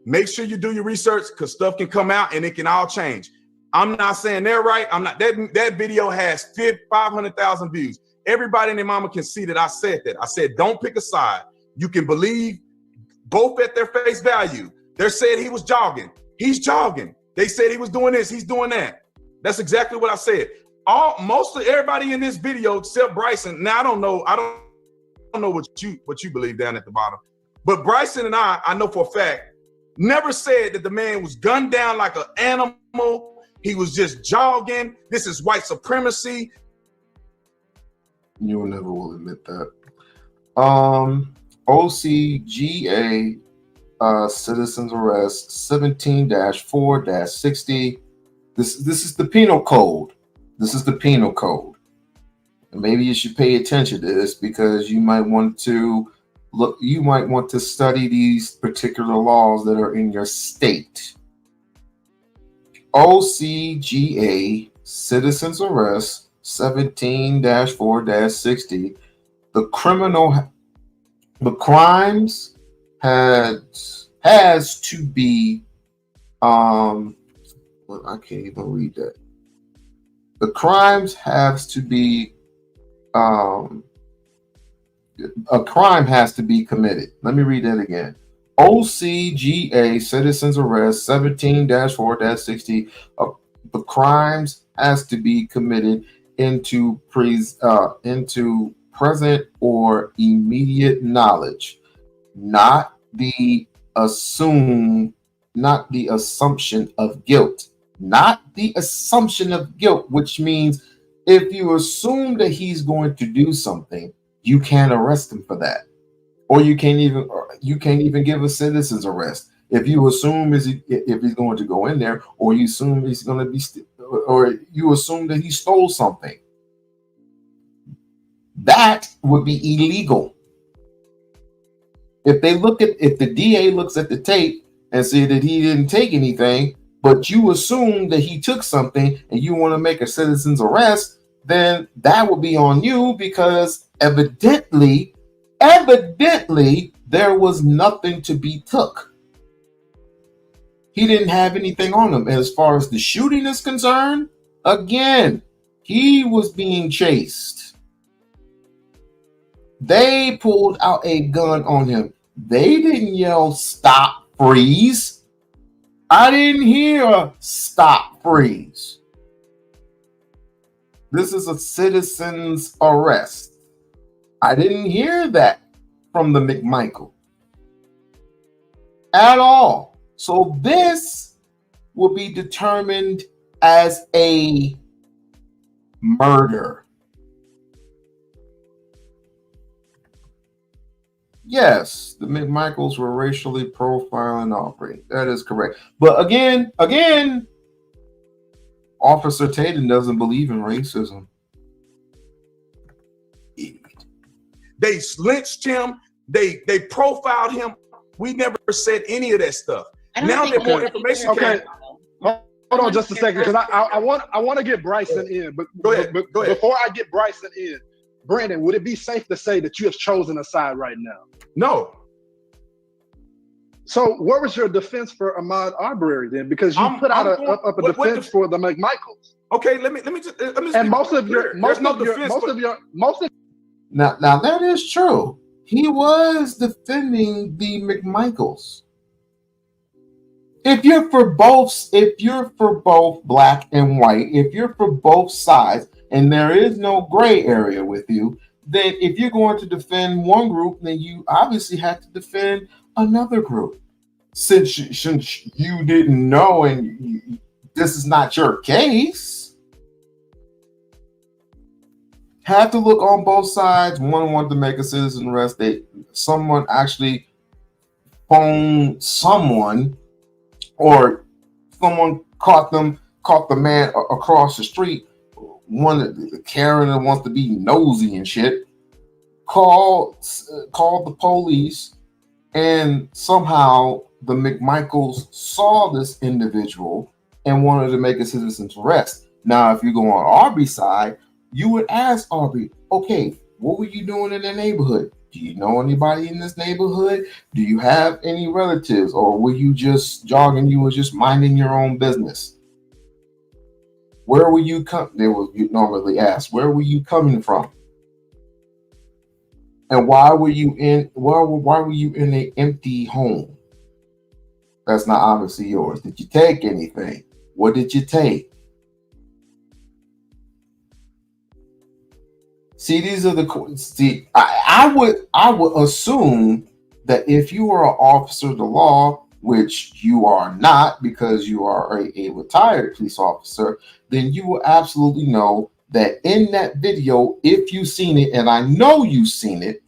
Make sure you do your research because stuff can come out and it can all change. I'm not saying they're right. I'm not. That video has 500,000 views. Everybody and their mama can see that I said that. I said, don't pick a side. You can believe both at their face value. They said he was jogging. He's jogging. They said he was doing this. He's doing that. That's exactly what I said. Mostly everybody in this video except Bryson. Now I don't know what you believe down at the bottom, but Bryson and I know for a fact, never said that the man was gunned down like an animal. He was just jogging. This is white supremacy. You never will admit that. OCGA citizens arrest 17-4-60. This is the penal code. This is the penal code. And maybe you should pay attention to this because you might want to study these particular laws that are in your state. OCGA citizens arrest 17-4-60. The crimes has to be I can't even read that. The crimes has to be a crime has to be committed. Let me read that again. OCGA citizens arrest 17-4-60. The crimes has to be committed into present or immediate knowledge, not the assumption of guilt. Not the assumption of guilt, which means if you assume that he's going to do something, you can't arrest him for that, or you can't even give a citizen's arrest if you assume if he's going to go in there, or you assume he's going to be, or you assume that he stole something. That would be illegal. If the DA looks at the tape and see that he didn't take anything, but you assume that he took something and you want to make a citizen's arrest, then that will be on you because evidently there was nothing to be took. He didn't have anything on him. As far as the shooting is concerned, again, he was being chased. They pulled out a gun on him. They didn't yell, "Stop, freeze." I didn't hear a "stop, freeze." This is a citizen's arrest. I didn't hear that from the McMichael at all. So this will be determined as a murder. Yes, the McMichaels were racially profiling Aubrey. That is correct. But again, Officer Tatum doesn't believe in racism. They lynched him. They profiled him. We never said any of that stuff. Now that more information came out. Hold on just a second, because I want to get Bryson in. But go ahead. Before I get Bryson in, Brandon, would it be safe to say that you have chosen a side right now? No. So what was your defense for Ahmaud Arbery then? Because you put out a defense for the McMichaels. Okay, let me just and most of your Now that is true. He was defending the McMichaels. If you're for both black and white, if you're for both sides, and there is no gray area with you, then if you're going to defend one group, then you obviously have to defend another group. Since you didn't know and this is not your case, have to look on both sides. One wanted to make a citizen arrest. Someone actually phoned someone, or someone caught the man across the street. One Karen that wants to be nosy and shit called the police, and somehow the McMichaels saw this individual and wanted to make a citizen's arrest. Now, if you go on Arbery's side, you would ask Arbery, okay, what were you doing in the neighborhood? Do you know anybody in this neighborhood? Do you have any relatives? Or were you just jogging? You were just minding your own business? Where were you you normally ask, where were you coming from? And why were you in an empty home? That's not obviously yours. Did you take anything? What did you take? See, these are the I would assume that if you are an officer of the law, which you are not because you are a retired police officer, then you will absolutely know that in that video, if you've seen it, and I know you've seen it,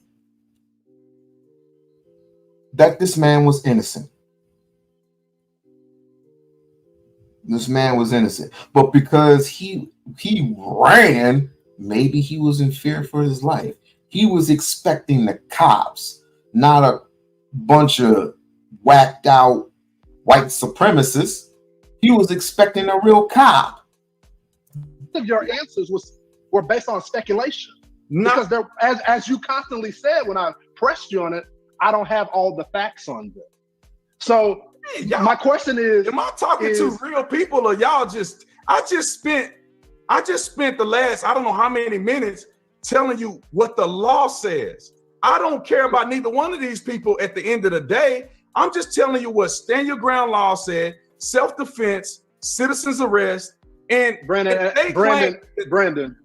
that this man was innocent. This man was innocent. But because he ran, maybe he was in fear for his life. He was expecting the cops, not a bunch of whacked out white supremacists. He was expecting a real cop. Your answers were based on speculation. Because there, as you constantly said when I pressed you on it, I don't have all the facts on them. So my question is, am I talking to real people, or y'all just I just spent the last I don't know how many minutes telling you what the law says. I don't care about neither one of these people at the end of the day. I'm just telling you what stand your ground law said, self-defense, citizen's arrest, and Brandon,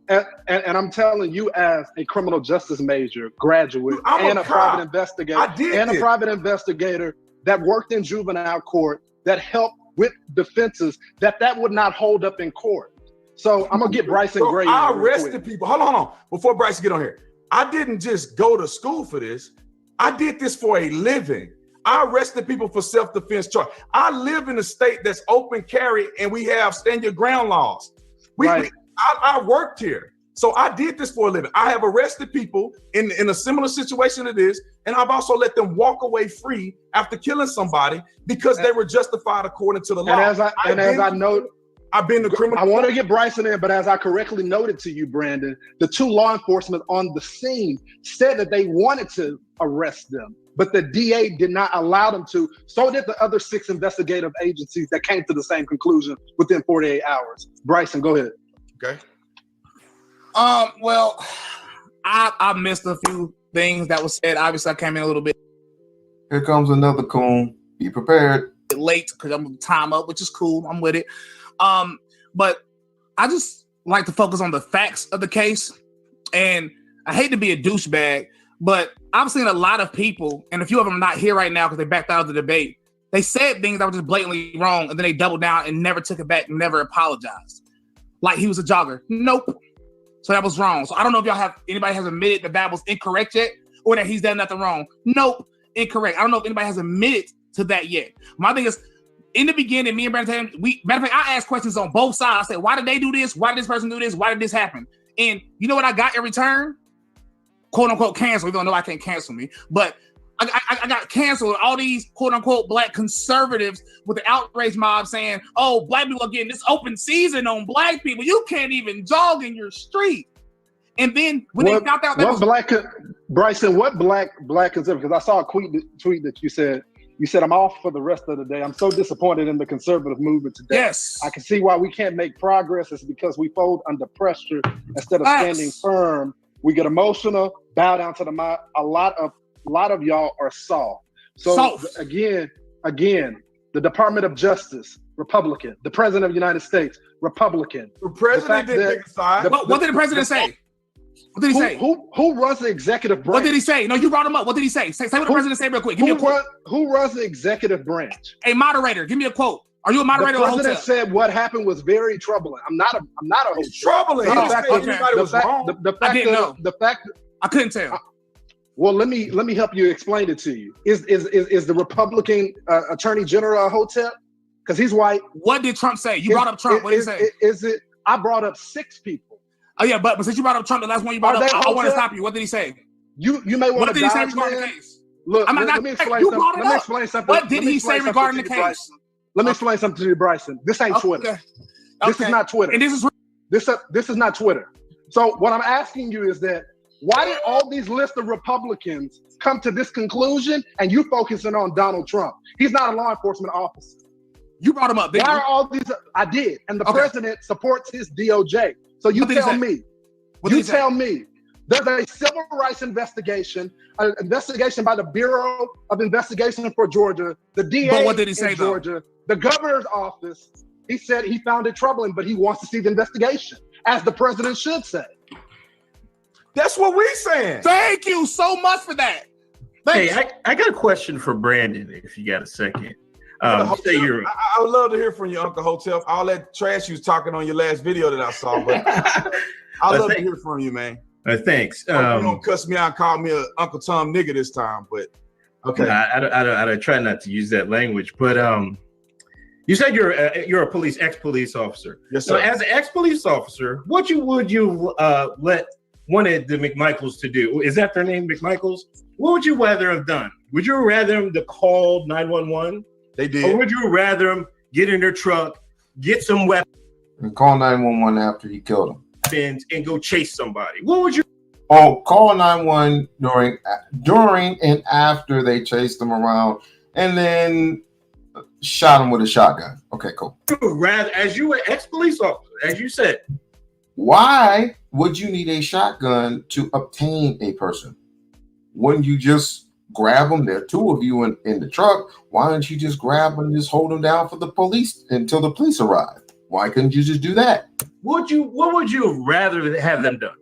and I'm telling you as a criminal justice major, graduate, and a private investigator that worked in juvenile court, that helped with defenses, that would not hold up in court. So I'm gonna get Bryson Gray. I arrested people. Hold on. Before Bryson get on here, I didn't just go to school for this. I did this for a living. I arrested people for self-defense charge. I live in a state that's open carry, and we have stand your ground laws. I worked here, so I did this for a living. I have arrested people in a similar situation to this, and I've also let them walk away free after killing somebody because they were justified according to the law. I've been the criminal. I want to get Bryson in, but as I correctly noted to you, Brandon, the two law enforcement on the scene said that they wanted to arrest them, but the DA did not allow them to. So did the other 6 investigative agencies that came to the same conclusion within 48 hours. Bryson, go ahead. Okay. Well, I missed a few things that was said. Obviously, I came in a little bit. Here comes another coon. Be prepared. Late because I'm time up, which is cool. I'm with it. But I just like to focus on the facts of the case. And I hate to be a douchebag, but I've seen a lot of people, and a few of them are not here right now because they backed out of the debate. They said things that were just blatantly wrong, and then they doubled down and never took it back and never apologized. Like he was a jogger. Nope. So that was wrong. So I don't know if anybody has admitted that was incorrect yet, or that he's done nothing wrong. Nope. Incorrect. I don't know if anybody has admitted to that yet. My thing is, in the beginning, me and Brandon, matter of fact, I asked questions on both sides. I said, why did they do this? Why did this person do this? Why did this happen? And you know what I got in return? Quote unquote canceled. Even though nobody can cancel me, but I got canceled. All these quote unquote black conservatives with the outrage mob saying, "Oh, black people are getting this open season on black people. You can't even jog in your street." And then when they found out Bryson, what black conservative? Because I saw a tweet that you said You said I'm off for the rest of the day. I'm so disappointed in the conservative movement today. Yes. I can see why we can't make progress. It's because we fold under pressure instead of standing firm. We get emotional, bow down to the mind. A lot of y'all are soft. So again, the Department of Justice, Republican. The President of the United States, Republican. The president didn't pick a side. What did the president say? What did he say? Who runs the executive branch? What did he say? No, you brought him up. What did he say? Say what the president said real quick. Give me a quote. Who runs the executive branch? A moderator. Give me a quote. Are you a moderator? The president said what happened was very troubling. I'm not a host. It's troubling. No, The I didn't know. The fact I couldn't tell. Well, let me help you explain it to you. Is the Republican Attorney General a hotep? Because he's white. What did Trump say? You brought up Trump. What did he say? Is it? I brought up 6 people. Oh yeah, but since you brought up Trump, the last one you brought up, I want to stop you. What did he say? You may want to. What did he say regarding the case? Look, let me explain something. What did he say regarding the case? Let me explain something to you, Bryson. This ain't Twitter. This is not Twitter. And this is not Twitter. So what I'm asking you is that why did all these list of Republicans come to this conclusion and you focusing on Donald Trump? He's not a law enforcement officer. You brought him up. Why are all these? I did, and the president supports his DOJ. So you tell me. You tell me. There's a civil rights investigation, an investigation by the Bureau of Investigation for Georgia, the DA but what did he say, in Georgia, the governor's office. He said he found it troubling, but he wants to see the investigation, as the president should say. That's what we're saying. Thank you so much for that. Thanks. Hey, I got a question for Brandon, if you got a second. I would love to hear from you, Uncle Hotel. All that trash you was talking on your last video that I saw, but I'd love to hear from you, man. Thanks. You don't cuss me out and call me a Uncle Tom nigga this time, but okay. I try not to use that language, but you said you're a ex-police officer. Yes, sir. So sir. as an ex-police officer, what would you wanted the McMichaels to do? Is that their name, McMichaels? What would you rather have done? Would you rather them to call 911? They did. Or would you rather them get in their truck, get some weapons, and call 911 after he killed him? And go chase somebody? What would you? Oh, call 911 during and after they chased him around, and then shot him with a shotgun. Okay, cool. Rather, as you were ex-police officer, as you said, why would you need a shotgun to obtain a person? Wouldn't you just grab them? There are 2 of you in the truck. Why don't you just grab them and just hold them down for the police until the police arrive? Why couldn't you just do that? What would you rather have them done?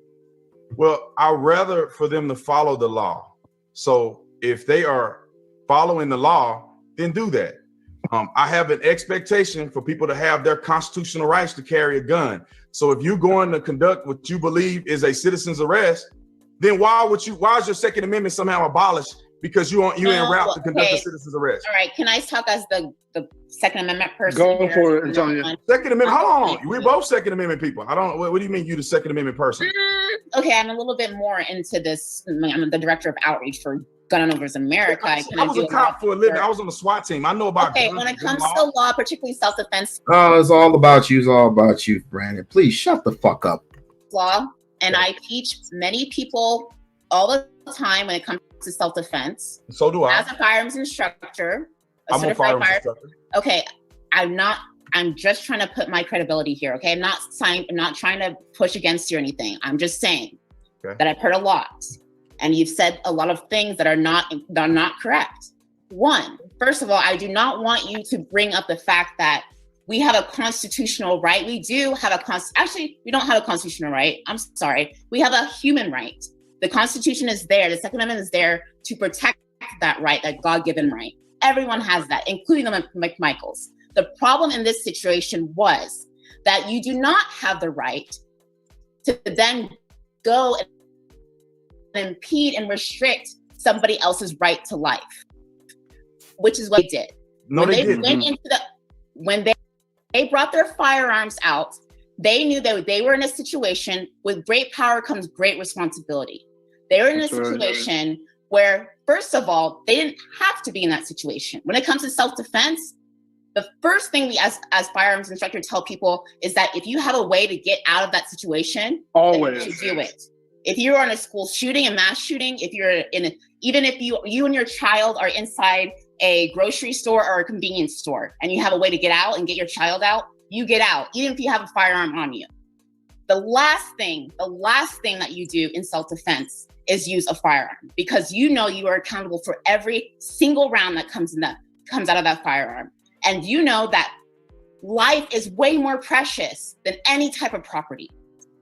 Well, I'd rather for them to follow the law. So if they are following the law, then do that. I have an expectation for people to have their constitutional rights to carry a gun. So if you're going to conduct what you believe is a citizen's arrest, then why is your Second Amendment somehow abolished because you're en route to conduct a citizen's arrest? All right, can I talk as the Second Amendment person? Go for it, Antonio. Second Amendment, hold on. We're both Second Amendment people. I don't. What do you mean you the Second Amendment person? Okay, I'm a little bit more into this. I'm the director of outreach for Gun Owners America. I was a cop for a living. I was on the SWAT team. I know about. Okay, when it comes to law, particularly self-defense it's all about you. It's all about you, Brandon. Please shut the fuck up. law, and I teach many people all the time when it comes to self-defense. So do I. As a firearms instructor, I'm a firearms instructor. Okay, I'm just trying to put my credibility here. Okay, I'm not trying to push against you or anything. I'm just saying that I've heard a lot, and you've said a lot of things that are not correct. First of all, I do not want you to bring up the fact that we have a constitutional right. We do have actually, we don't have a constitutional right. I'm sorry. We have a human right. The Constitution is there. The Second Amendment is there to protect that right, that God-given right. Everyone has that, including the McMichaels. The problem in this situation was that you do not have the right to then go and impede and restrict somebody else's right to life, which is what they did. No, when they didn't. Went into when they brought their firearms out, they knew that they were in a situation with great power comes great responsibility. They were in a situation where, first of all, they didn't have to be in that situation. When it comes to self-defense, the first thing we as firearms instructors tell people is that if you have a way to get out of that situation, then you should do it. If you are in a school shooting, a mass shooting, if you're even if you and your child are inside a grocery store or a convenience store and you have a way to get out and get your child out, you get out, even if you have a firearm on you. The last thing that you do in self-defense is use a firearm, because you know you are accountable for every single round that comes out of that firearm. And you know that life is way more precious than any type of property.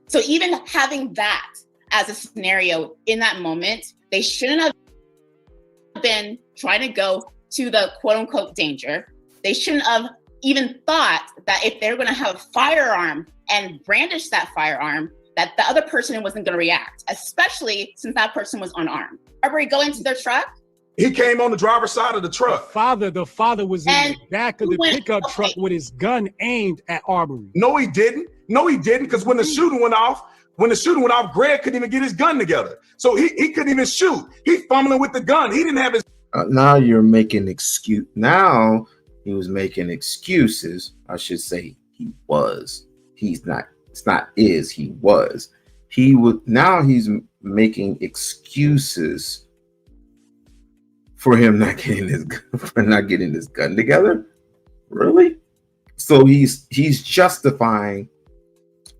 So even having that as a scenario in that moment, they shouldn't have been trying to go to the quote unquote danger. They shouldn't have even thought that if they're going to have a firearm and brandish that firearm, that the other person wasn't going to react, especially since that person was unarmed. Are we going to their truck? He came on the driver's side of the truck. The father was in the back of the pickup truck with his gun aimed at Arbery. No, he didn't. Because when the shooting went off, Greg couldn't even get his gun together. So he couldn't even shoot. He fumbling with the gun. He didn't have his. Now you're making excuse. Now he was making excuses. I should say he was. He's not. It's not is. He was. He would. Now he's making excuses for him not getting his gun together. Really? So he's justifying.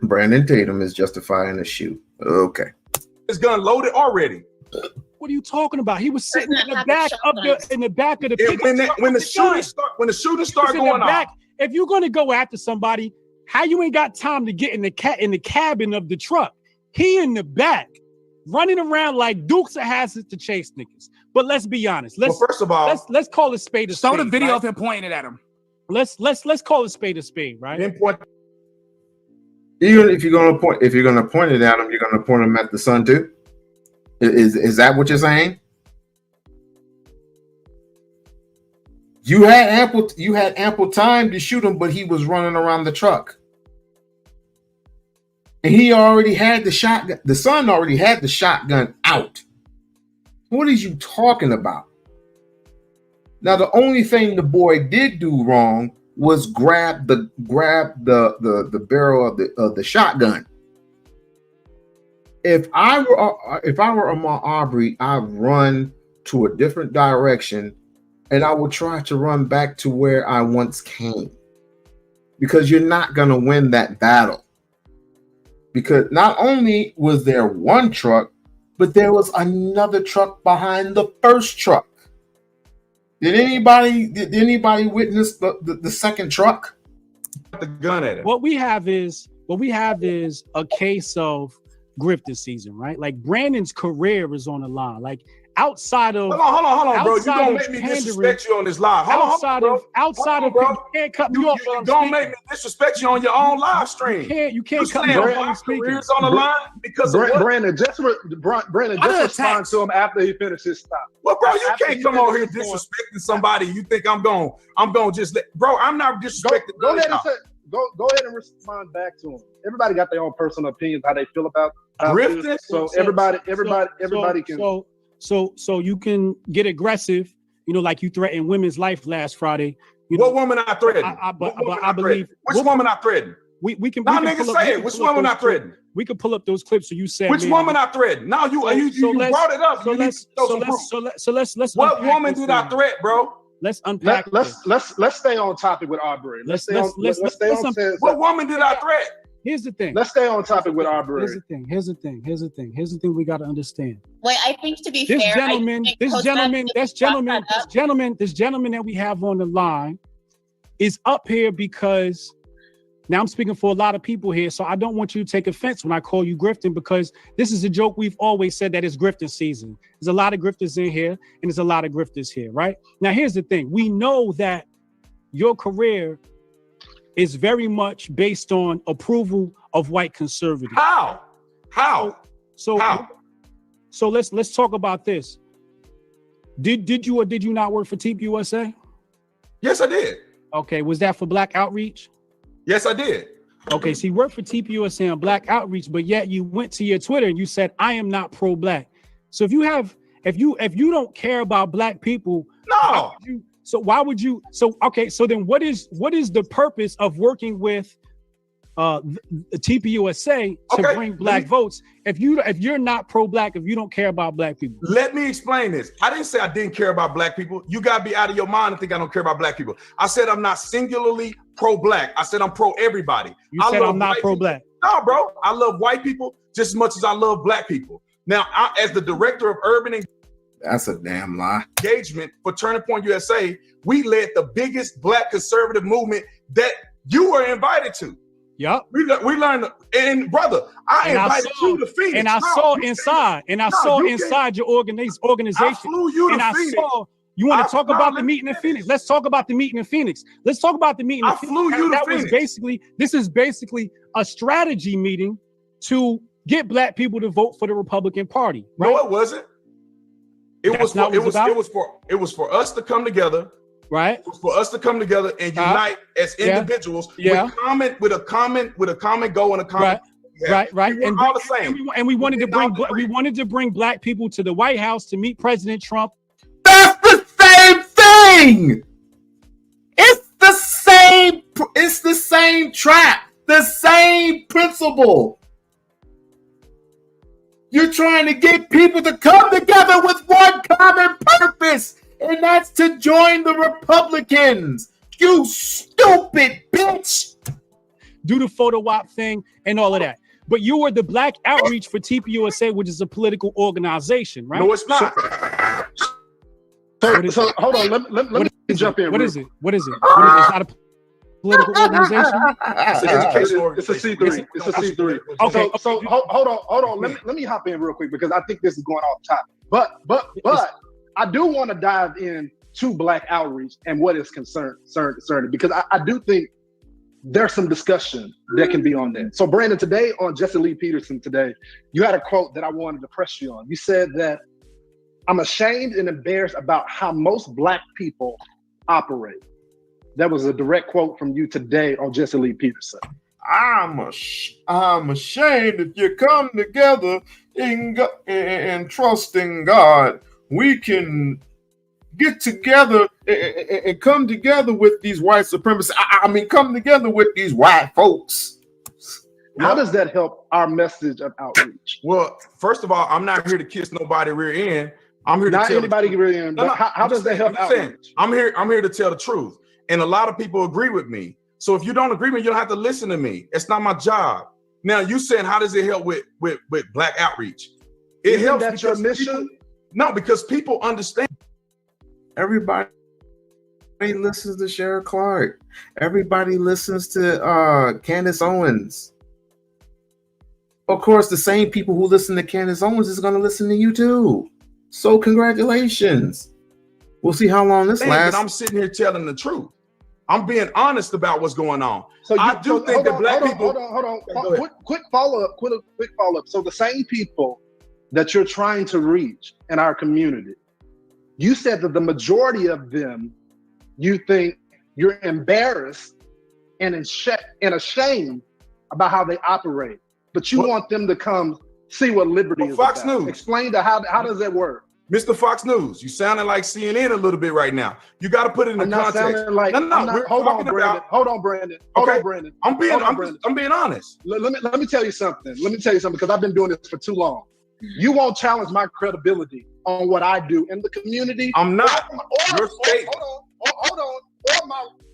Brandon Tatum is justifying a shoot. Okay. His gun loaded already. What are you talking about? He was sitting in the back of the pickup. When the shooting start going off. If you're going to go after somebody, how you ain't got time to get in the cabin of the truck? He in the back, running around like Dukes of Hazzard to chase niggas. But let's be honest. First of all, let's call a spade a spade. Show the video right? of him pointing at him. Let's call a spade, right? Even if you're gonna point it at him, you're gonna point him at the son too. Is that what you're saying? You had ample time to shoot him, but he was running around the truck, and he already had the shotgun. The son already had the shotgun out. What are you talking about? Now, the only thing the boy did do wrong was grab the barrel of the shotgun. If I were Umar Arbery, I'd run to a different direction, and I would try to run back to where I once came, because you're not gonna win that battle. Because not only was there one truck, but there was another truck behind the first truck. Did anybody witness the second truck? The gun at him. What we have is a case of grifter season, right? Like Brandon's career is on the line. Like outside of hold on, bro. You don't make me disrespect you on this live. Outside of bro. You can't cut me off. You don't make me disrespect you on your own live stream. You can't cut me off. Career's on the line because of what? Brandon, just respond to him after he finishes stop. Well, bro, you can't come over here disrespecting somebody. You think I'm going just let, bro, I'm not disrespecting. Go ahead and respond back to him. Everybody got their own personal opinions, how they feel about this. So everybody can. So you can get aggressive, like you threatened women's life last Friday. What woman I threatened? I believe. Which woman I threatened? We can. Now niggas say it. Which woman I threatened? We can pull up those clips. So you said. Which woman I threatened? Now you brought it up. So let's. What woman did I threat, bro? Let's unpack. Let's stay on topic with Arbery. Let's stay on. What woman did I threat? Here's the thing. Let's stay on topic with Arbery. Here's the thing we got to understand. Wait, I think to be This fair, gentleman that we have on the line is up here because now I'm speaking for a lot of people here, so I don't want you to take offense when I call you grifting, because this is a joke. We've always said that it's grifting season. There's a lot of grifters in here, and there's a lot of grifters here, right? Now, here's the thing. We know that your career is very much based on approval of white conservatives. How? So let's talk about this. Did you or did you not work for Teep USA? Yes, I did. Okay, was that for Black Outreach? Yes, I did. Okay, so you worked for Teep USA on Black Outreach, but yet you went to your Twitter and you said, "I am not pro-black." So if you don't care about black people, no. So why would you? So then what is the purpose of working with TPUSA to bring black votes if you're not pro-black, if you don't care about black people? Let me explain this. I didn't say I didn't care about black people. You gotta be out of your mind and think I don't care about black people. I said I'm not singularly pro-black. I said I'm pro everybody. You said I'm not pro-black. No, bro. I love white people just as much as I love black people. Now, as the director of urban that's a damn lie. engagement for Turning Point USA, we led the biggest black conservative movement that you were invited to. Yep. We learned, and brother, I invited you to Phoenix. And I saw inside your organization. I flew you to Phoenix. You want to talk about the meeting in Phoenix? Let's talk about the meeting in Phoenix. Let's talk about the meeting in Phoenix. Flew you to Phoenix. This is basically a strategy meeting to get black people to vote for the Republican Party. Right? No, it wasn't. It was for us to come together. Right. It was for us to come together and unite as individuals with a common goal and a common Right. And all the same. And we wanted to bring black people to the White House to meet President Trump. That's the same thing. It's the same trap, the same principle. You're trying to get people to come together with one common purpose, and that's to join the Republicans. You stupid bitch. Do the photo op thing and all of that. But you were the black outreach for TPUSA, which is a political organization, right? No, it's not. So hold on, let me jump in. What is it? It's not a political organization. It's a C3. It's a C3. Okay. So hold on. Let me hop in real quick because I think this is going off topic. But I do want to dive in to black outreach and what is concerning because I do think there's some discussion that can be on that. So Brandon, today on Jesse Lee Peterson today, you had a quote that I wanted to press you on. You said that I'm ashamed and embarrassed about how most black people operate. That was a direct quote from you today on Jesse Lee Peterson. I'm ashamed if you come together and trust in God. We can get together and come together with these white supremacists. Come together with these white folks. How does that help our message of outreach? Well, first of all, I'm not here to kiss nobody rear end. I'm here to not tell anybody rear end. But how does that help outreach? I'm here to tell the truth, and a lot of people agree with me. So if you don't agree with me, you don't have to listen to me. It's not my job. Now you saying how does it help with black outreach? It helps because your mission. Because people understand. Everybody listens to Shara Clark. Everybody listens to Candace Owens. Of course, the same people who listen to Candace Owens is going to listen to you too. So congratulations. We'll see how long this lasts. I'm sitting here telling the truth. I'm being honest about what's going on. I do think that black people. Hold on. Quick follow up. So the same people that you're trying to reach in our community, you said that the majority of them, you think you're embarrassed and ashamed about how they operate, but you want them to come see what liberty is Fox about. News. Explain how does that work? Mr. Fox News, you sounding like CNN a little bit right now. You got to put it in the context. Hold on, Brandon. I'm being honest. Let me tell you something. Because I've been doing this for too long. You won't challenge my credibility on what I do in the community. I'm not. Your statement. Hold on.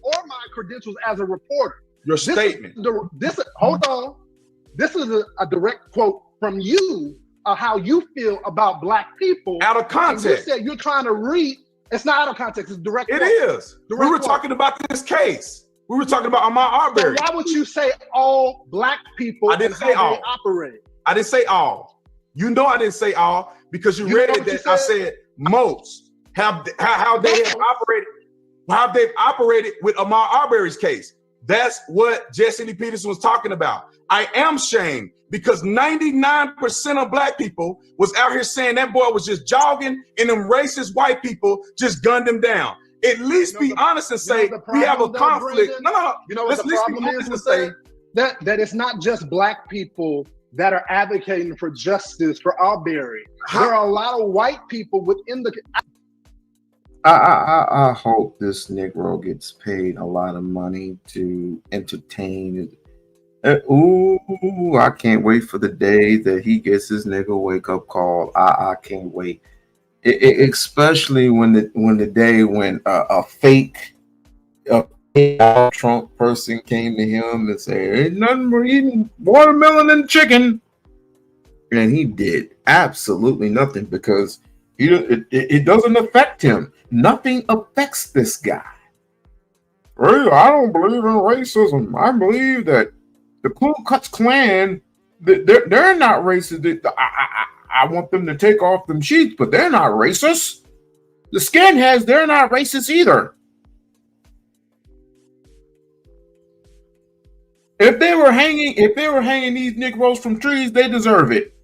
Or my credentials as a reporter. Your statement. Hold on. This is a direct quote from you of how you feel about black people. Out of context. You said you're trying to read. It's not out of context. It's direct. It is. We were talking about this case. We were talking about Umar Arbery. So why would you say all black people? I didn't say all. Operate. I didn't say all. You know I didn't say all because you read it that I said most. How they have operated. How they've operated with Umar Arbery's case. That's what Jesse Lee Peterson was talking about. I am shamed because 99% of black people was out here saying that boy was just jogging and them racist white people just gunned him down. At least be honest and say we have a conflict. No. You know what the problem is with that it's not just black people that are advocating for justice for Arbery. There are a lot of white people within the. I hope this Negro gets paid a lot of money to entertain Ooh, I can't wait for the day that he gets his nigga wake up call. I can't wait. Especially when the day when a fake Trump person came to him and said, "Ain't nothing but eating watermelon and chicken," and he did absolutely nothing because it doesn't affect him. Nothing affects this guy. Right? I don't believe in racism. I believe that the Ku Klux Klan, they're not racist. I want them to take off them sheets, but they're not racist. The skinheads, they're not racist either. If they were hanging these Negroes from trees, they deserve it.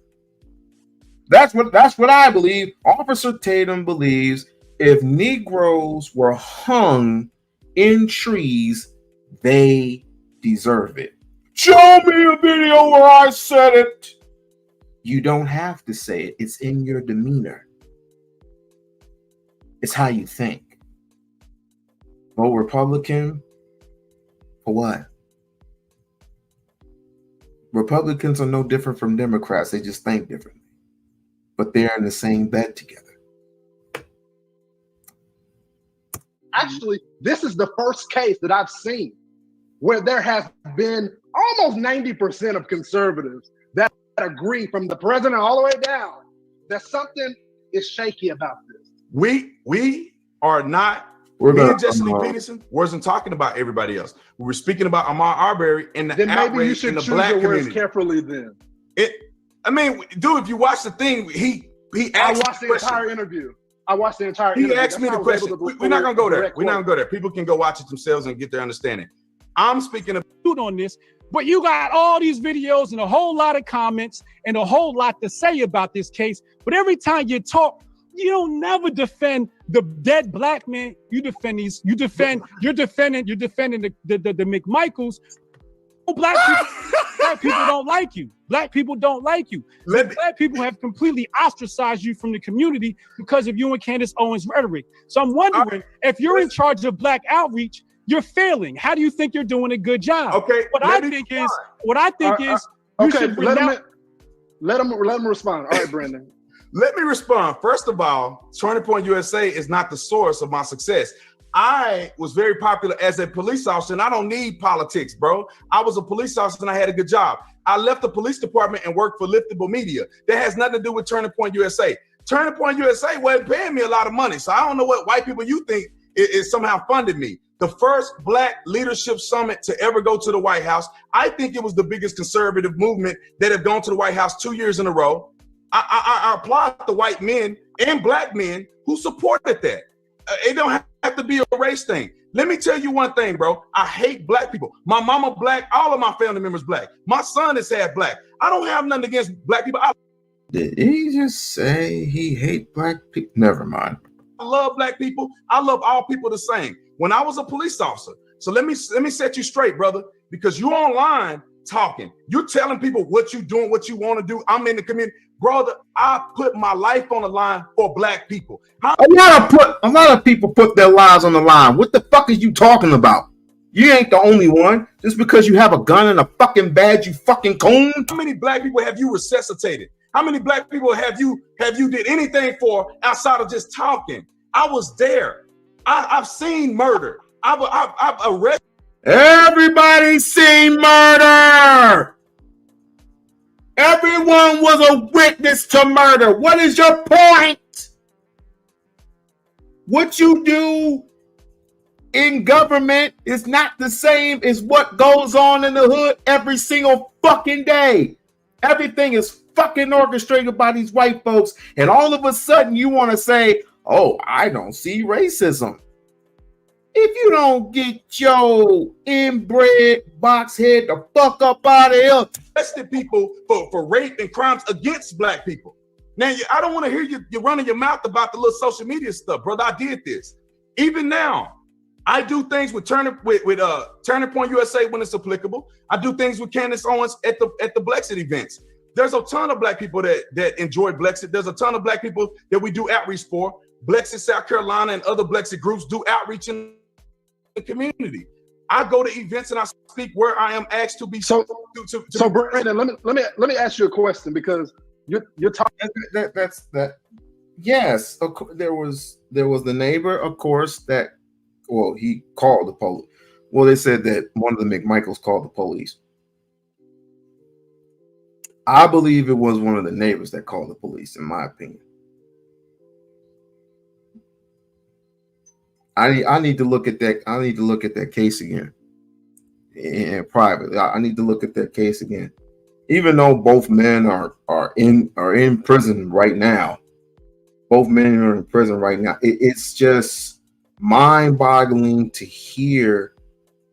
That's what I believe. Officer Tatum believes if Negroes were hung in trees, they deserve it. Show me a video where I said it. You don't have to say it. It's in your demeanor. It's how you think. Vote Republican for what? Republicans are no different from Democrats. They just think differently. But they're in the same bed together. Actually, this is the first case that I've seen where there has been almost 90% of conservatives that agree from the president all the way down that something is shaky about this. We are not. Me and Jesse Lee Peterson wasn't talking about everybody else. We were speaking about Ahmaud Arbery and the Then maybe you outrage should in the choose black your words community. carefully then. Dude, if you watch the thing, he I asked watched the entire interview. I watched the entire He interview. asked me That's the how I was question. able to We're not gonna go there. direct We're not quote. gonna go there. People can go watch it themselves and get their understanding. I'm speaking of on this, but you got all these videos and a whole lot of comments and a whole lot to say about this case. But every time you talk, you don't never defend the dead black man. You defend these. You're defending the McMichaels. Black people don't like you. Black people don't like you. Black people have completely ostracized you from the community because of you and Candace Owens' rhetoric. So I'm wondering if you're in charge of black outreach, you're failing. How do you think you're doing a good job? Okay. What I think is you should let him respond. All right, Brandon. Let me respond. First of all, Turning Point USA is not the source of my success. I was very popular as a police officer, and I don't need politics, bro. I was a police officer, and I had a good job. I left the police department and worked for Liftable Media. That has nothing to do with Turning Point USA. Turning Point USA wasn't paying me a lot of money, so I don't know what white people you think is somehow funded me. The first black leadership summit to ever go to the White House, I think it was the biggest conservative movement that have gone to the White House 2 years in a row. I applaud the white men and black men who supported that. It don't have to be a race thing. Let me tell you one thing, bro. I hate black people. My mama black, all of my family members black. My son is half black. I don't have nothing against black people. Did he just say he hate black people? Never mind. I love black people. I love all people the same. When I was a police officer, so let me set you straight, brother, because you're online talking. You're telling people what you're doing, what you want to do. I'm in the community. Brother, I put my life on the line for black people. A lot of people put their lives on the line. What the fuck are you talking about? You ain't the only one. Just because you have a gun and a fucking badge, you fucking coon. How many black people have you resuscitated? How many black people have you did anything for outside of just talking? I was there. I've seen murder. I've arrested. Everybody's seen murder. Everyone was a witness to murder. What is your point? What you do in government is not the same as what goes on in the hood every single fucking day. Everything is fucking orchestrated by these white folks. And all of a sudden you want to say, oh, I don't see racism. If you don't get your inbred box head the fuck up out of here. Arrested people for rape and crimes against black people. Now, I don't want to hear you running your mouth about the little social media stuff, brother. I did this. Even now, I do things with Turning Point USA when it's applicable. I do things with Candace Owens at the Blexit events. There's a ton of black people that enjoy Blexit. There's a ton of black people that we do outreach for. Blexit South Carolina and other Blexit groups do outreach in the community. I go to events and I speak where I am asked to be. So Brandon, let me ask you a question, because you're talking. That's that. Yes, there was the neighbor, of course, that, well, he called the police. Well, they said that one of the McMichaels called the police. I believe it was one of the neighbors that called the police, in my opinion. I need to look at that. I need to look at that case again in private. I need to look at that case again. Even though both men are in prison right now. Both men are in prison right now. It's just mind-boggling to hear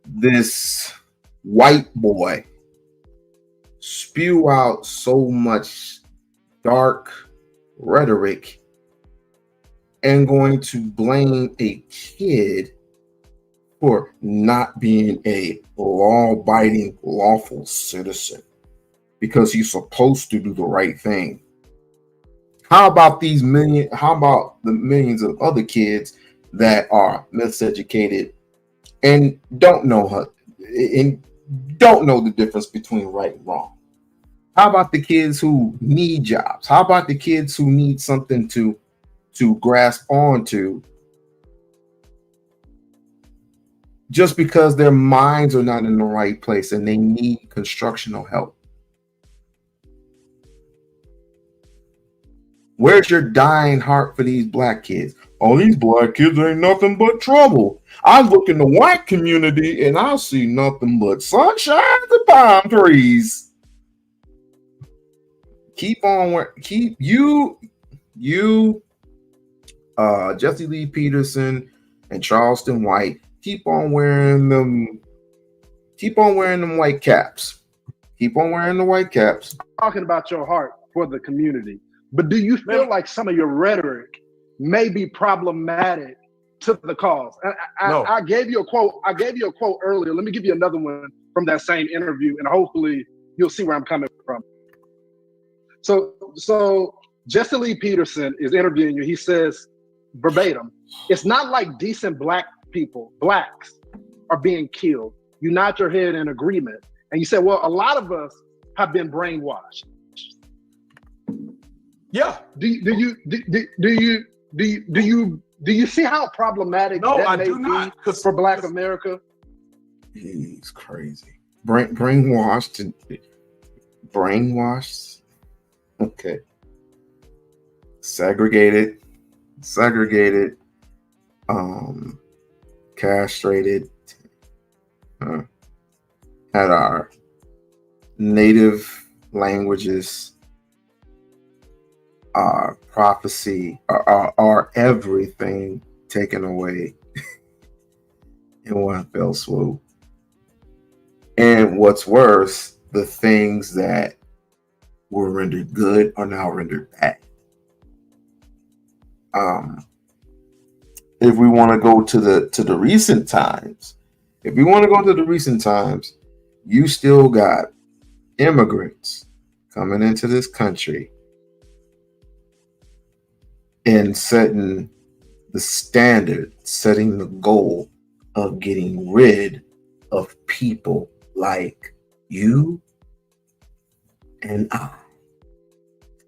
this white boy spew out so much dark rhetoric and going to blame a kid for not being a law-abiding, lawful citizen because he's supposed to do the right thing. How about the millions of other kids that are miseducated and don't know the difference between right and wrong? How about the kids who need jobs? How about the kids who need something to grasp onto just because their minds are not in the right place and they need constructional help? Where's your dying heart for these black kids? Oh, these black kids ain't nothing but trouble. I look in the white community and I see nothing but sunshine and palm trees. Keep Jesse Lee Peterson and Charleston White, keep on wearing them white caps. Keep on wearing the white caps. Talking about your heart for the community, but do you feel like some of your rhetoric may be problematic to the cause? I gave you a quote. I gave you a quote earlier. Let me give you another one from that same interview, and hopefully you'll see where I'm coming from. So Jesse Lee Peterson is interviewing you. He says verbatim, "It's not like decent blacks are being killed. You nod your head in agreement." And you said, well, a lot of us have been brainwashed. Yeah. Do you see how problematic that may be for Black America? He's crazy. Brainwashed. Okay. Segregated, castrated, had our native languages, our prophecy, our everything taken away in one fell swoop. And what's worse, the things that were rendered good are now rendered bad. If we want to go to the recent times, you still got immigrants coming into this country and setting the standard, setting the goal of getting rid of people like you and I.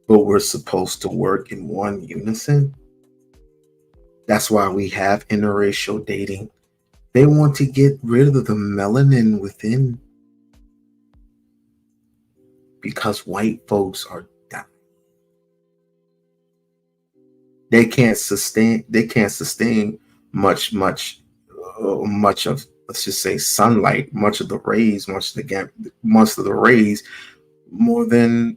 But we're supposed to work in one unison. That's why we have interracial dating. They want to get rid of the melanin within because white folks are dying. They can't sustain much of, let's just say, sunlight, much of the rays, more than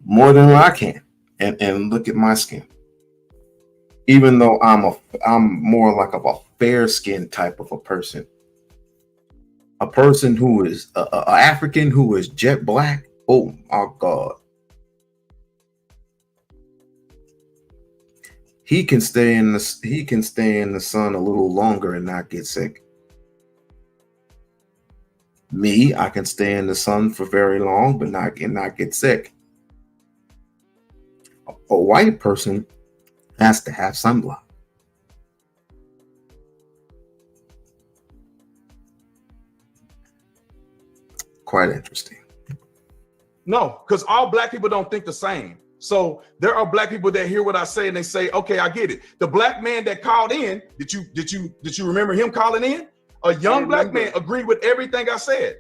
I can. And look at my skin. Even though I'm more like of a fair skin type of a person. A person who is a African who is jet black. Oh my God. He can stay in the sun a little longer and not get sick. Me, I can stay in the sun for very long but not get sick. A white person has to have sunblock. Has to have sunblock. Quite interesting. No, because all black people don't think the same. So there are black people that hear what I say and they say, okay, I get it. The black man that called in, did you remember him calling in? A young black man agreed with everything I said.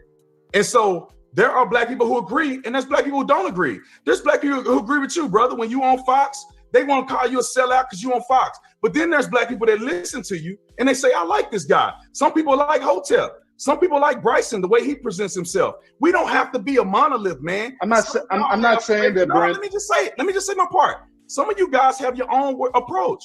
And so there are black people who agree, and there's black people who don't agree. There's black people who agree with you, brother. When you on Fox, they want to call you a sellout because you on Fox. But then there's black people that listen to you and they say, I like this guy. Some people like Hotel. Some people like Bryson, the way he presents himself. We don't have to be a monolith, man. I'm not saying that, Brent. Let me just say it. Let me just say my part. Some of you guys have your own approach.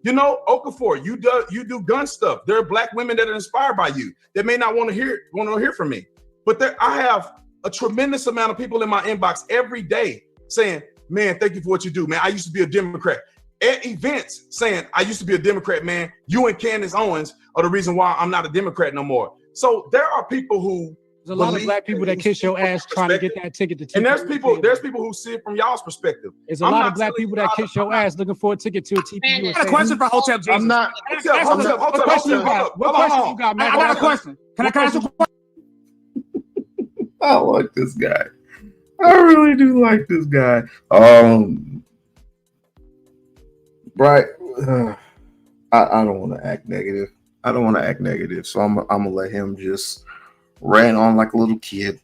You know, Okafor, you do gun stuff. There are black women that are inspired by you that may not want to hear from me. But I have a tremendous amount of people in my inbox every day saying, man, thank you for what you do, man. I used to be a Democrat. At events saying, I used to be a Democrat, man. You and Candace Owens are the reason why I'm not a Democrat no more. So there are people who there's a lot of black people that kiss your ass trying to get that ticket to TV. And there's people who see it from y'all's perspective. There's a lot of black people that kiss your ass looking for a ticket to a TV. I got a question for Hotel Jesus. I'm not. What question you got, man? I got a question. Can I ask a question? I like this guy. I really do like this guy. Right. I don't want to act negative. So I'm gonna let him just rant on like a little kid.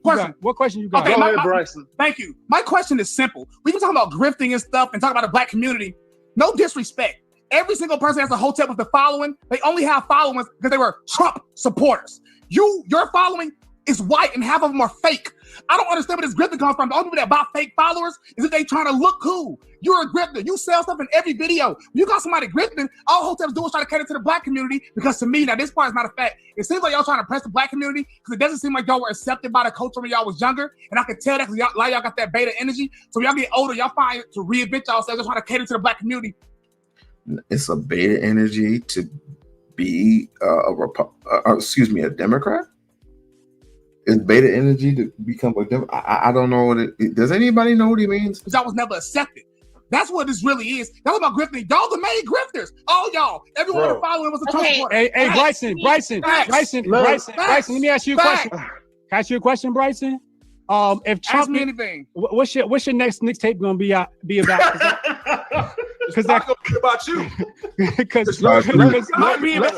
What question you got? Okay, Go ahead, Bryson. Thank you. My question is simple. We've been talking about grifting and stuff and talking about the black community. No disrespect. Every single person has a hotel with the following. They only have followers because they were Trump supporters. Your following is white and half of them are fake. I don't understand where this grifting comes from. The only people that buy fake followers is if they trying to look cool. You're a grifter. You sell stuff in every video. When you got somebody grifting, all hotels do is try to cater to the black community because to me, now this part is not a fact. It seems like y'all trying to press the black community because it doesn't seem like y'all were accepted by the culture when y'all was younger. And I can tell that because y'all got that beta energy. So when y'all get older, y'all find to reinvent yourselves and trying to cater to the black community. It's a beta energy to be a Democrat. Is beta energy to become a Democrat? I don't know what it. Does anybody know what he means? Because I was never accepted. That's what this really is. That's about grifting. Y'all the main grifters. All y'all. Everyone that following was a Trump supporter. Hey, Bryson. Let me ask you a question. Can I ask you a question, Bryson? If Trump, ask me anything. What's your next mixtape gonna be about? Because that's gonna be about you. Because let's get back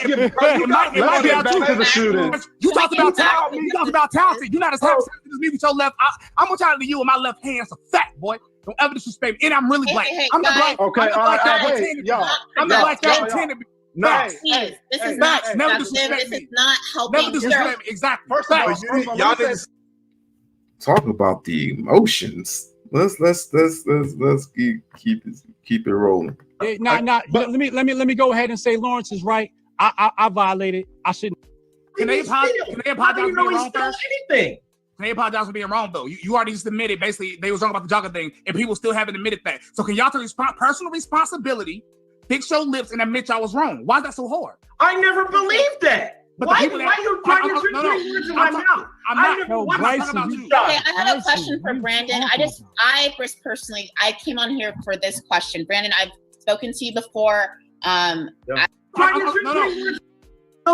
to the shooting. You talked about talent. You talked about talented. You're not as talented as me with your left. I'm gonna try to you with my left hand. It's a fact, boy. Don't ever disrespect me. And I'm really black. Hey, I'm the black. Okay, I'm the black y'all pretending to be. I'm the black y'all pretending to be. No, this is not. Never This disrespect me. is not helping. Never disrespect me. Exactly. First of all, y'all didn't talk about the emotions. Let's keep it rolling. Let me go ahead and say Lawrence is right. I violated. I shouldn't. Can they apologize for being wrong first? Anything. Can they apologize for being wrong though? You already just admitted basically they was wrong about the jogger thing, and people still haven't admitted that. So can y'all take personal responsibility, fix your lips, and admit y'all was wrong? Why is that so hard? I never believed that. But why you trying to put words in my mouth? I'm Okay, I have a question for Brandon. I personally, I came on here for this question. Brandon, I've spoken to you before.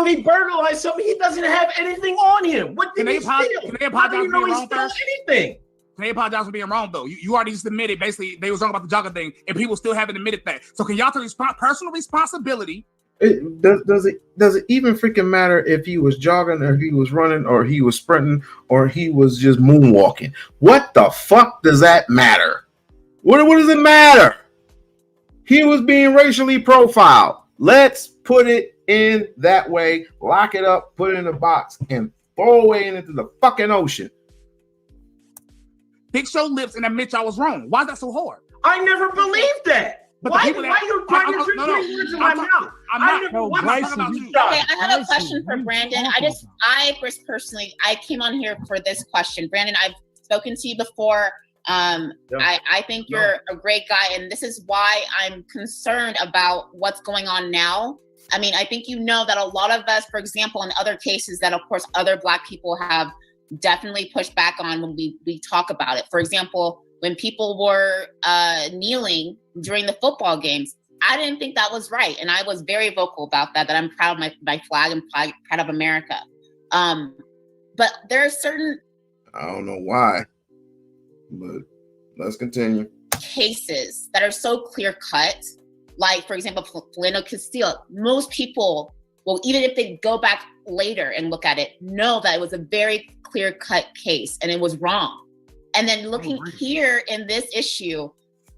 He burglarized something. He doesn't have anything on him. What did he steal? Can they apologize for being wrong first? Anything. Can they apologize for being wrong though? You already just admitted basically they was wrong about the jogger thing, and people still haven't admitted that. So can y'all take personal responsibility? Does it even freaking matter if he was jogging or he was running or he was sprinting or he was just moonwalking? What the fuck does that matter? What does it matter? He was being racially profiled. Let's put it in that way, lock it up, put it in a box, and throw away into the fucking ocean. Fix your lips and admit y'all was wrong. Why is that so hard? I never believed that. But why you trying to put words in my mouth? Okay, I have a question for Brandon. I personally, I came on here for this question. Brandon, I've spoken to you before. I think you're a great guy, and this is why I'm concerned about what's going on now. I mean, I think you know that a lot of us, for example, in other cases that, of course, other Black people have definitely pushed back on when we talk about it. For example, when people were kneeling during the football games, I didn't think that was right. And I was very vocal about that I'm proud of my flag and proud of America. But there are certain I don't know why, but let's continue. Cases that are so clear cut, like for example, Plano Castile, most people, well, even if they go back later and look at it, know that it was a very clear cut case and it was wrong. And then looking here in this issue,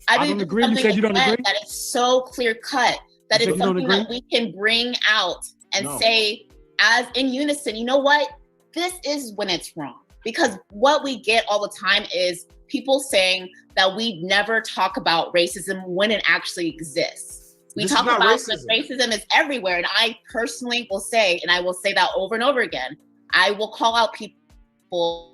I don't believe agree. You said you don't agree? that it's so clear cut that You said it's you don't something that we can bring out and No. say as in unison, you know what? This is when it's wrong. Because what we get all the time is people saying that we never talk about racism when it actually exists. We This is talk not about racism. that racism is everywhere. And I personally will say, and I will say that over and over again, I will call out people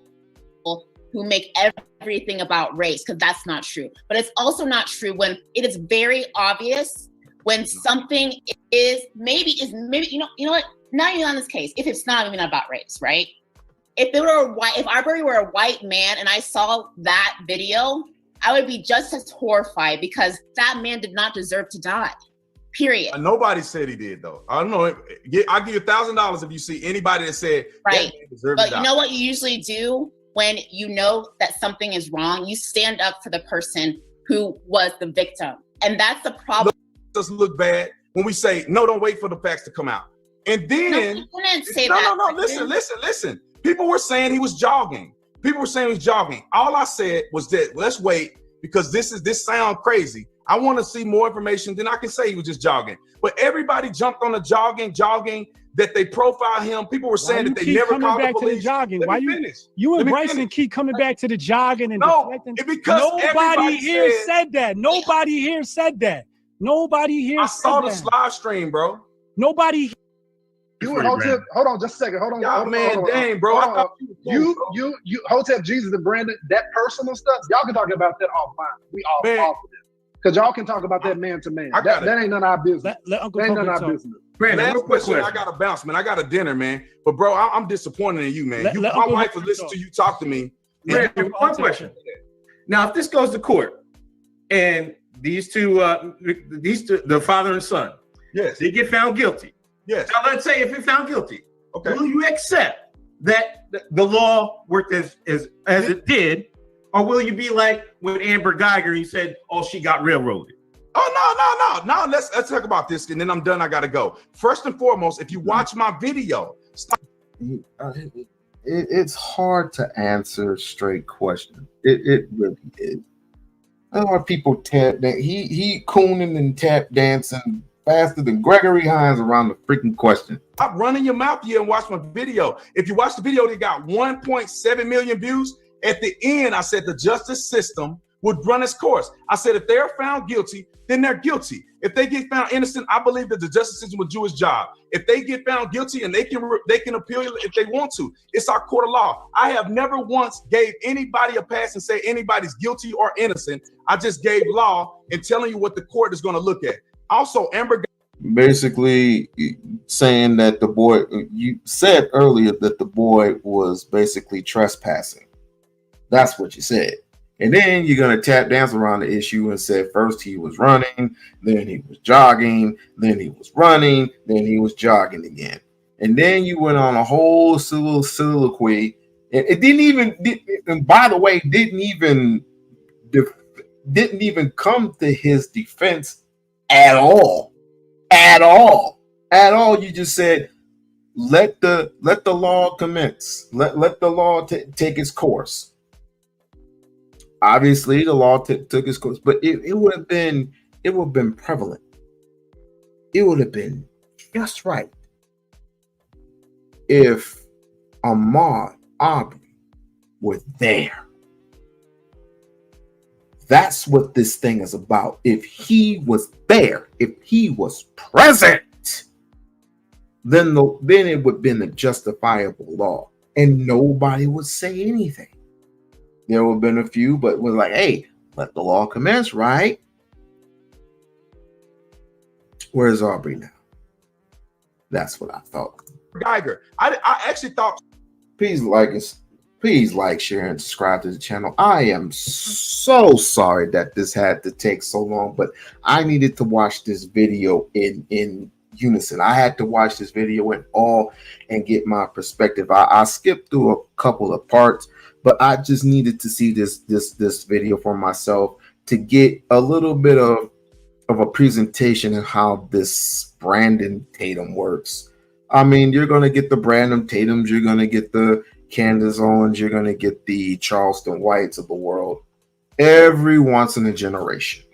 who make everything about race, because that's not true. But it's also not true when it is very obvious when something is maybe, you know what? Not even on this case, if it's not even about race, right? If Arbery were a white man and I saw that video, I would be just as horrified because that man did not deserve to die. Period. Nobody said he did, though. I don't know. I'll give you $1,000 if you see anybody that said Right. that man deserved But to die. you know what you usually do when you know that something is wrong? You stand up for the person who was the victim. And that's the problem. Doesn't look bad when we say, no, don't wait for the facts to come out. And then, No, you didn't say no, that. no, listen. People were saying he was jogging. All I said was that let's wait because this sounds crazy. I want to see more information. Then I can say he was just jogging. But everybody jumped on the jogging that they profile him. People were saying that they never called the police. jogging? Let Why me you finish. you Let and me Bryson finish. keep coming back to the jogging and No, deflecting? because Nobody everybody here said- said that. Nobody here said that. Nobody here I said saw the that. live stream, bro. Nobody. You and Hotep, hold on just a second. Hold on. Y'all, hold on, man, hold on. dang, bro. Hold I on. thought you were You, Hotep, Jesus, and Brandon, that personal stuff, y'all can talk about that offline. We all off of it. Because y'all can talk about that man to man. I got That ain't none of our business. Let Uncle that ain't none Coco of our talk. business. Brandon, Last real quick question. I question. got to bounce, man. I got a dinner, man. But bro, I'm disappointed in you, man. Let My Uncle wife Coco will listen talk. to you talk to me. Brandon, one question. Now, if this goes to court and these two, the father and son, yes, they get found guilty. Yes. Now, let's say if you're found guilty, okay, will you accept that the law worked as it did, or will you be like with Amber Geiger? He said, "Oh, she got railroaded." Oh, no. Let's talk about this, and then I'm done. I gotta go. First and foremost, if you watch my video, stop. It's hard to answer straight questions. It really is. There are people tap that he cooning and tap dancing faster than Gregory Hines around the freaking question. Stop running your mouth here and watch my video. If you watch the video, they got 1.7 million views. At the end, I said the justice system would run its course. I said if they're found guilty, then they're guilty. If they get found innocent, I believe that the justice system will do its job. If they get found guilty and they can appeal if they want to, it's our court of law. I have never once gave anybody a pass and say anybody's guilty or innocent. I just gave law and telling you what the court is going to look at. Also, Amber Basically saying that the boy, you said earlier that the boy was basically trespassing. That's what you said. And then you're going to tap dance around the issue and said first he was running, then he was jogging, then he was running, then he was jogging again. And then you went on a whole soliloquy. And it didn't even, and by the way, didn't even come to his defense at all. At all. You just said, let the law commence. Let the law take its course. Obviously, the law took its course, but it would have been prevalent. It would have been just right if Umar Aubrey were there. That's what this thing is about. If he was there, if he was present, then it would have been a justifiable law, and nobody would say anything. There would have been a few, but was like, hey, let the law commence, right? Where's Aubrey now? That's what I thought. Geiger. I actually thought. Please like us. Please like, share, and subscribe to the channel. I am so sorry that this had to take so long, but I needed to watch this video in unison. I had to watch this video in all and get my perspective. I skipped through a couple of parts, but I just needed to see this video for myself to get a little bit of a presentation of how this Brandon Tatum works. I mean, you're gonna get the Brandon Tatums, you're gonna get the Candace Owens, you're gonna get the Charleston Whites of the world. Every once in a generation.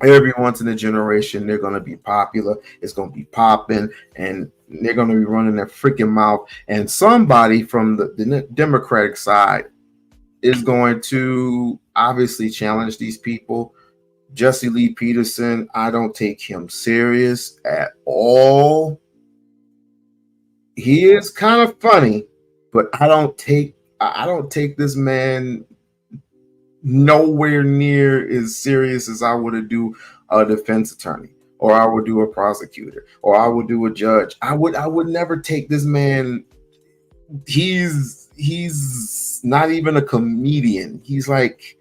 Every once in a generation, they're going to be popular. It's going to be popping, and they're going to be running their freaking mouth. And somebody from the Democratic side is going to obviously challenge these people. Jesse Lee Peterson, I don't take him serious at all. He is kind of funny, but I don't take this man nowhere near as serious as I would do a defense attorney, or I would do a prosecutor, or I would do a judge. I would never take this man. He's not even a comedian. He's like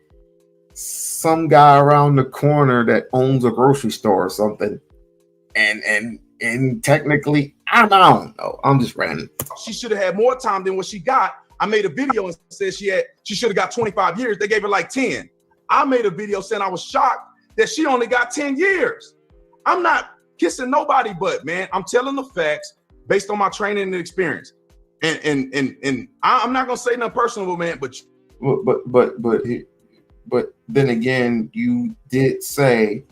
some guy around the corner that owns a grocery store or something. And technically, I don't know. I'm just ranting. She should have had more time than what she got. I made a video and said she should have got 25 years. They gave her like 10. I made a video saying I was shocked that she only got 10 years. I'm not kissing nobody but, man, I'm telling the facts based on my training and experience. And I'm not gonna say nothing personal, man, but then again, you did say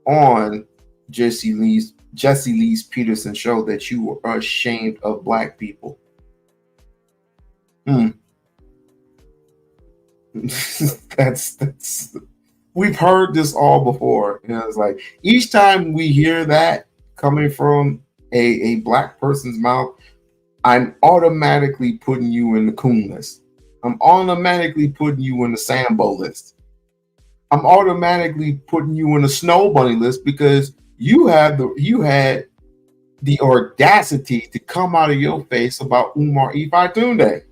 on Jesse Lee's Peterson show that you were ashamed of Black people. That's we've heard this all before. You know, it's like each time we hear that coming from a Black person's mouth, I'm automatically putting you in the coon list. I'm automatically putting you in the Sambo list. I'm automatically putting you in the Snow Bunny list because you had the audacity to come out of your face about Umar Ifatunde.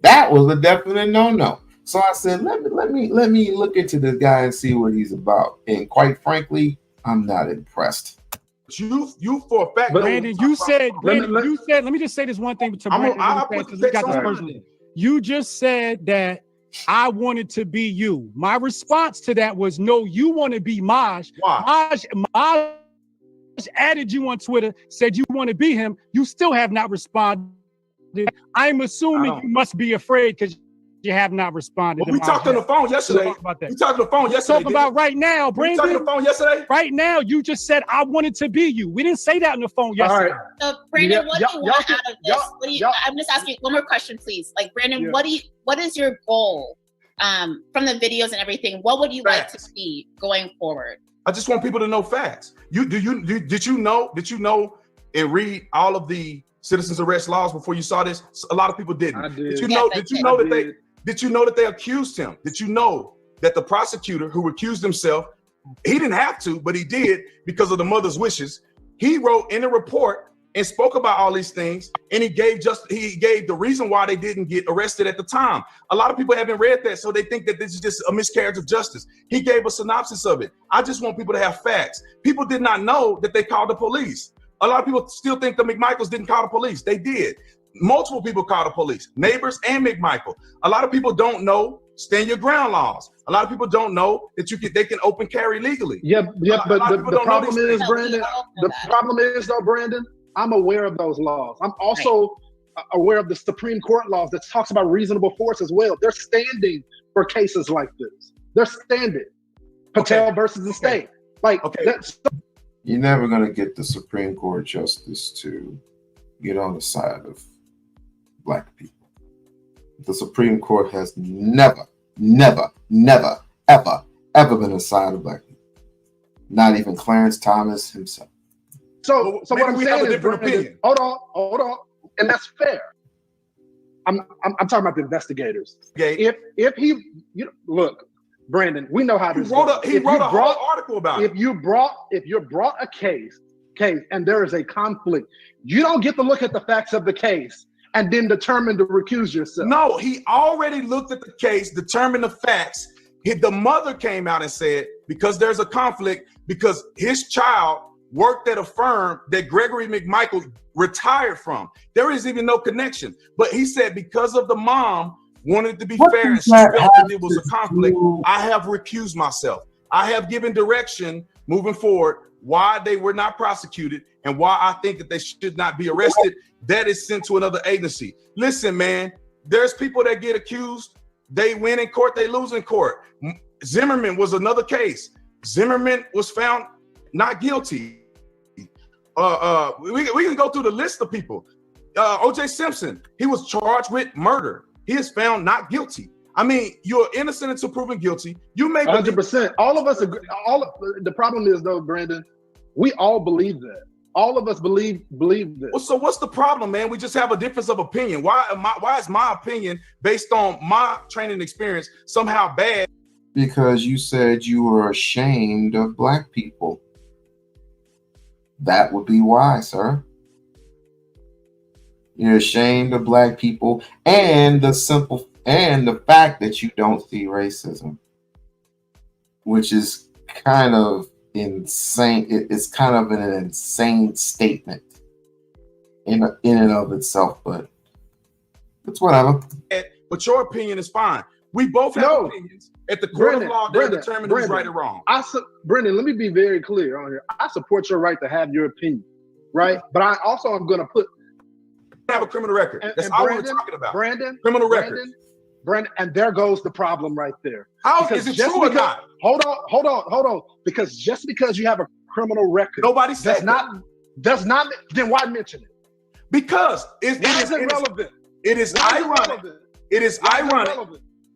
That was a definite no-no. So I said, let me look into this guy and see what he's about. And quite frankly, I'm not impressed. You for a fact, Brandon, you said. Let me just say this one thing to Brandon. You just said that I wanted to be you. My response to that was, no, you want to be Maj. Maj added you on Twitter, said you want to be him. You still have not responded. I'm assuming you must be afraid because you have not responded. Well, we talked on the phone yesterday. We talked on the phone yesterday. Talking about right now, Brandon. We talked on the phone yesterday. Right now, you just said I wanted to be you. We didn't say that on the phone yesterday. Right. So, Brandon, what do you want out of this? I'm just asking one more question, please. Like, Brandon, what is your goal from the videos and everything? What would you like to see going forward? I just want people to know facts. Did you know and read all of the citizens arrest laws before you saw this? A lot of people didn't. I did. Did you know that they accused him? Did you know that the prosecutor who recused himself, he didn't have to, but he did because of the mother's wishes. He wrote in a report and spoke about all these things, and he gave the reason why they didn't get arrested at the time. A lot of people haven't read that, so they think that this is just a miscarriage of justice. He gave a synopsis of it. I just want people to have facts. People did not know that they called the police. A lot of people still think the McMichaels didn't call the police. They did. Multiple people called the police, neighbors and McMichael. A lot of people don't know stand your ground laws. A lot of people don't know that they can open carry legally. But the problem is, Brandon, Brandon, I'm aware of those laws. I'm also aware of the Supreme Court laws that talks about reasonable force as well. They're standing for cases like this. They're standing. Patel versus the state. You're never going to get the Supreme Court justice to get on the side of Black people. The Supreme Court has never, ever been on the side of Black people. Not even Clarence Thomas himself. So what I'm saying is, Brandon, hold on, and that's fair. I'm talking about the investigators. If he, look, Brandon, we know how this goes. He wrote a whole article about it. If you're brought a case, and there is a conflict, you don't get to look at the facts of the case and then determine to recuse yourself. No, he already looked at the case, determined the facts. The mother came out and said, because there's a conflict, because his child worked at a firm that Gregory McMichael retired from. There is even no connection. But he said because of the mom wanted to be What fair, and does she that felt have that it was to a conflict. do- I have recused myself. I have given direction moving forward why they were not prosecuted and why I think that they should not be arrested. That is sent to another agency. Listen, man, there's people that get accused. They win in court, they lose in court. Zimmerman was another case. Zimmerman was found not guilty. We can go through the list of people. O.J. Simpson, he was charged with murder. He is found not guilty. I mean, you're innocent until proven guilty. You may 100%. All of us agree. The problem is though, Brandon, we all believe that. All of us believe this. Well, so what's the problem, man? We just have a difference of opinion. Why is my opinion based on my training experience somehow bad? Because you said you were ashamed of black people. That would be why, sir. You're ashamed of black people and the fact that you don't see racism, which is kind of insane. It's kind of an insane statement in and of itself, but it's whatever. But your opinion is fine. We both have opinions. At the court of law, they'll determine who's right or wrong. Brendan, let me be very clear on here. I support your right to have your opinion, right? But I also am going to put have a criminal record. That's all we're talking about. Criminal record. Brandon, and there goes the problem right there. How is it true or not? Hold on. Because just because you have a criminal record, nobody said does not. Then why mention it? Because it is irrelevant. It is ironic. It is ironic.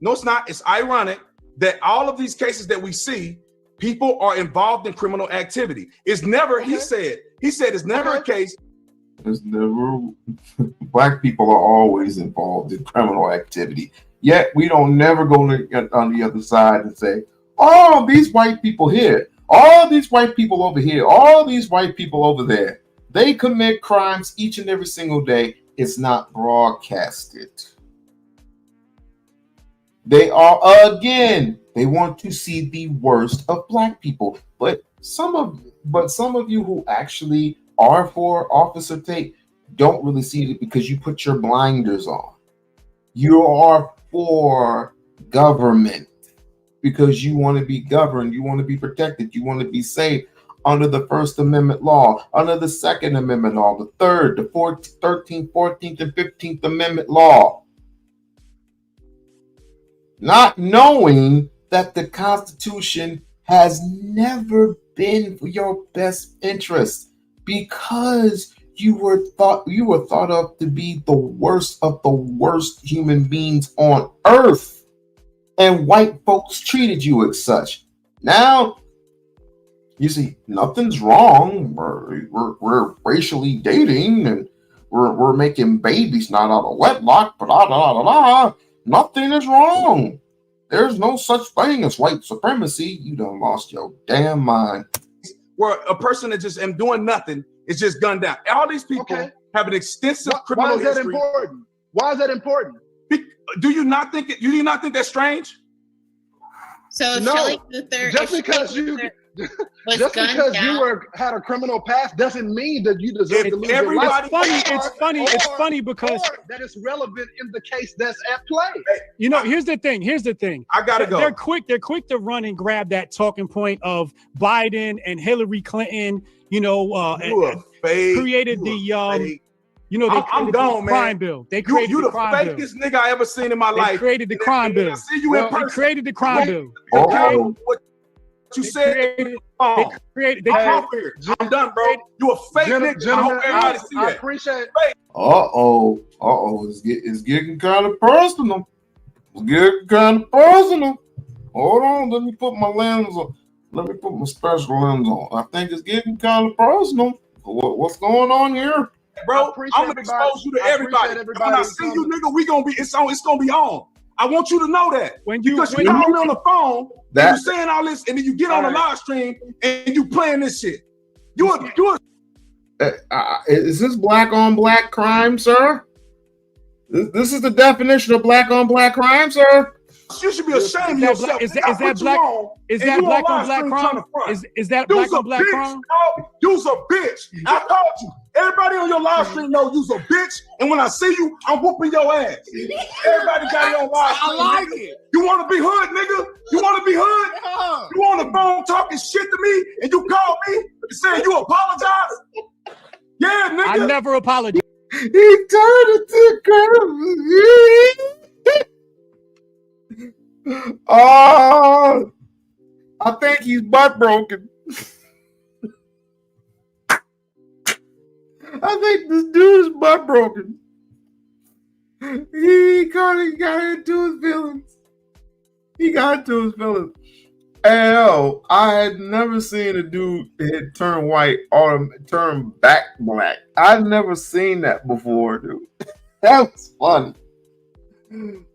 No, it's not. It's ironic that all of these cases that we see, people are involved in criminal activity. It's never. He said it's never a case. There's never. Black people are always involved in criminal activity. Yet we don't never go on the other side and say, "Oh, these white people here, all these white people over here, all these white people over there, they commit crimes each and every single day." It's not broadcasted. They are, again, they want to see the worst of black people. But some of you who actually are for Officer Tate don't really see it because you put your blinders on. You are for government because you want to be governed, you want to be protected, you want to be safe under the First Amendment law, under the Second Amendment law, the Third, the 14th, 13th, 14th, and 15th Amendment law. Not knowing that the Constitution has never been for your best interest because you were thought of to be the worst of the worst human beings on earth, and white folks treated you as such. Now, you see, nothing's wrong. We're racially dating and we're making babies not out of wedlock, but nothing is wrong. There's no such thing as white supremacy. You done lost your damn mind. Where a person that just am doing nothing is just gunned down. All these people have an extensive criminal history. Why is that important? Why is that important? Do you not think it? Do you not think that's strange? So no, Shelley Luther, just because you had a criminal past doesn't mean that you deserve to lose your life. It's funny because that is relevant in the case that's at play. You know, here's the thing. I gotta go. They're quick to run and grab that talking point of Biden and Hillary Clinton. You know, created the I'm gone, man. Crime bill. They created you the crime bill. The fakest nigga I ever seen in my life. They created the crime bill. I see you in person. They created the crime bill. What you said? I'm done, bro. You a fake nigga. I hope everybody see that. I appreciate it. It's getting kind of personal. Hold on, let me put my lens on. Let me put my special lens on. I think it's getting kind of personal. What's going on here? Bro, I'm gonna expose you to everybody. When I see you, nigga, we gonna be it's gonna be on. I want you to know that. Because you call me on the phone, and you saying all this, and then you get on the live stream and you playing this shit. Is this black on black crime, sir? This is the definition of black on black crime, sir. You should be ashamed of yourself. Is that black? Is that black on black crime? Is that black on black crime? You's a bitch. I told you. Everybody on your live stream know you's a bitch. And when I see you, I'm whooping your ass. Everybody got it on live stream. I like nigga. it. You want to be hood, nigga? You want to be hood? Yeah. You on the phone talking shit to me, and you call me and saying you apologize? Yeah, nigga. I never apologize. He turned it to Oh, I think he's butt broken. I think this dude is butt broken. He got into his feelings. He got into his feelings. Hell, I had never seen a dude that turn white or turn back black. I've never seen that before, dude. That was funny.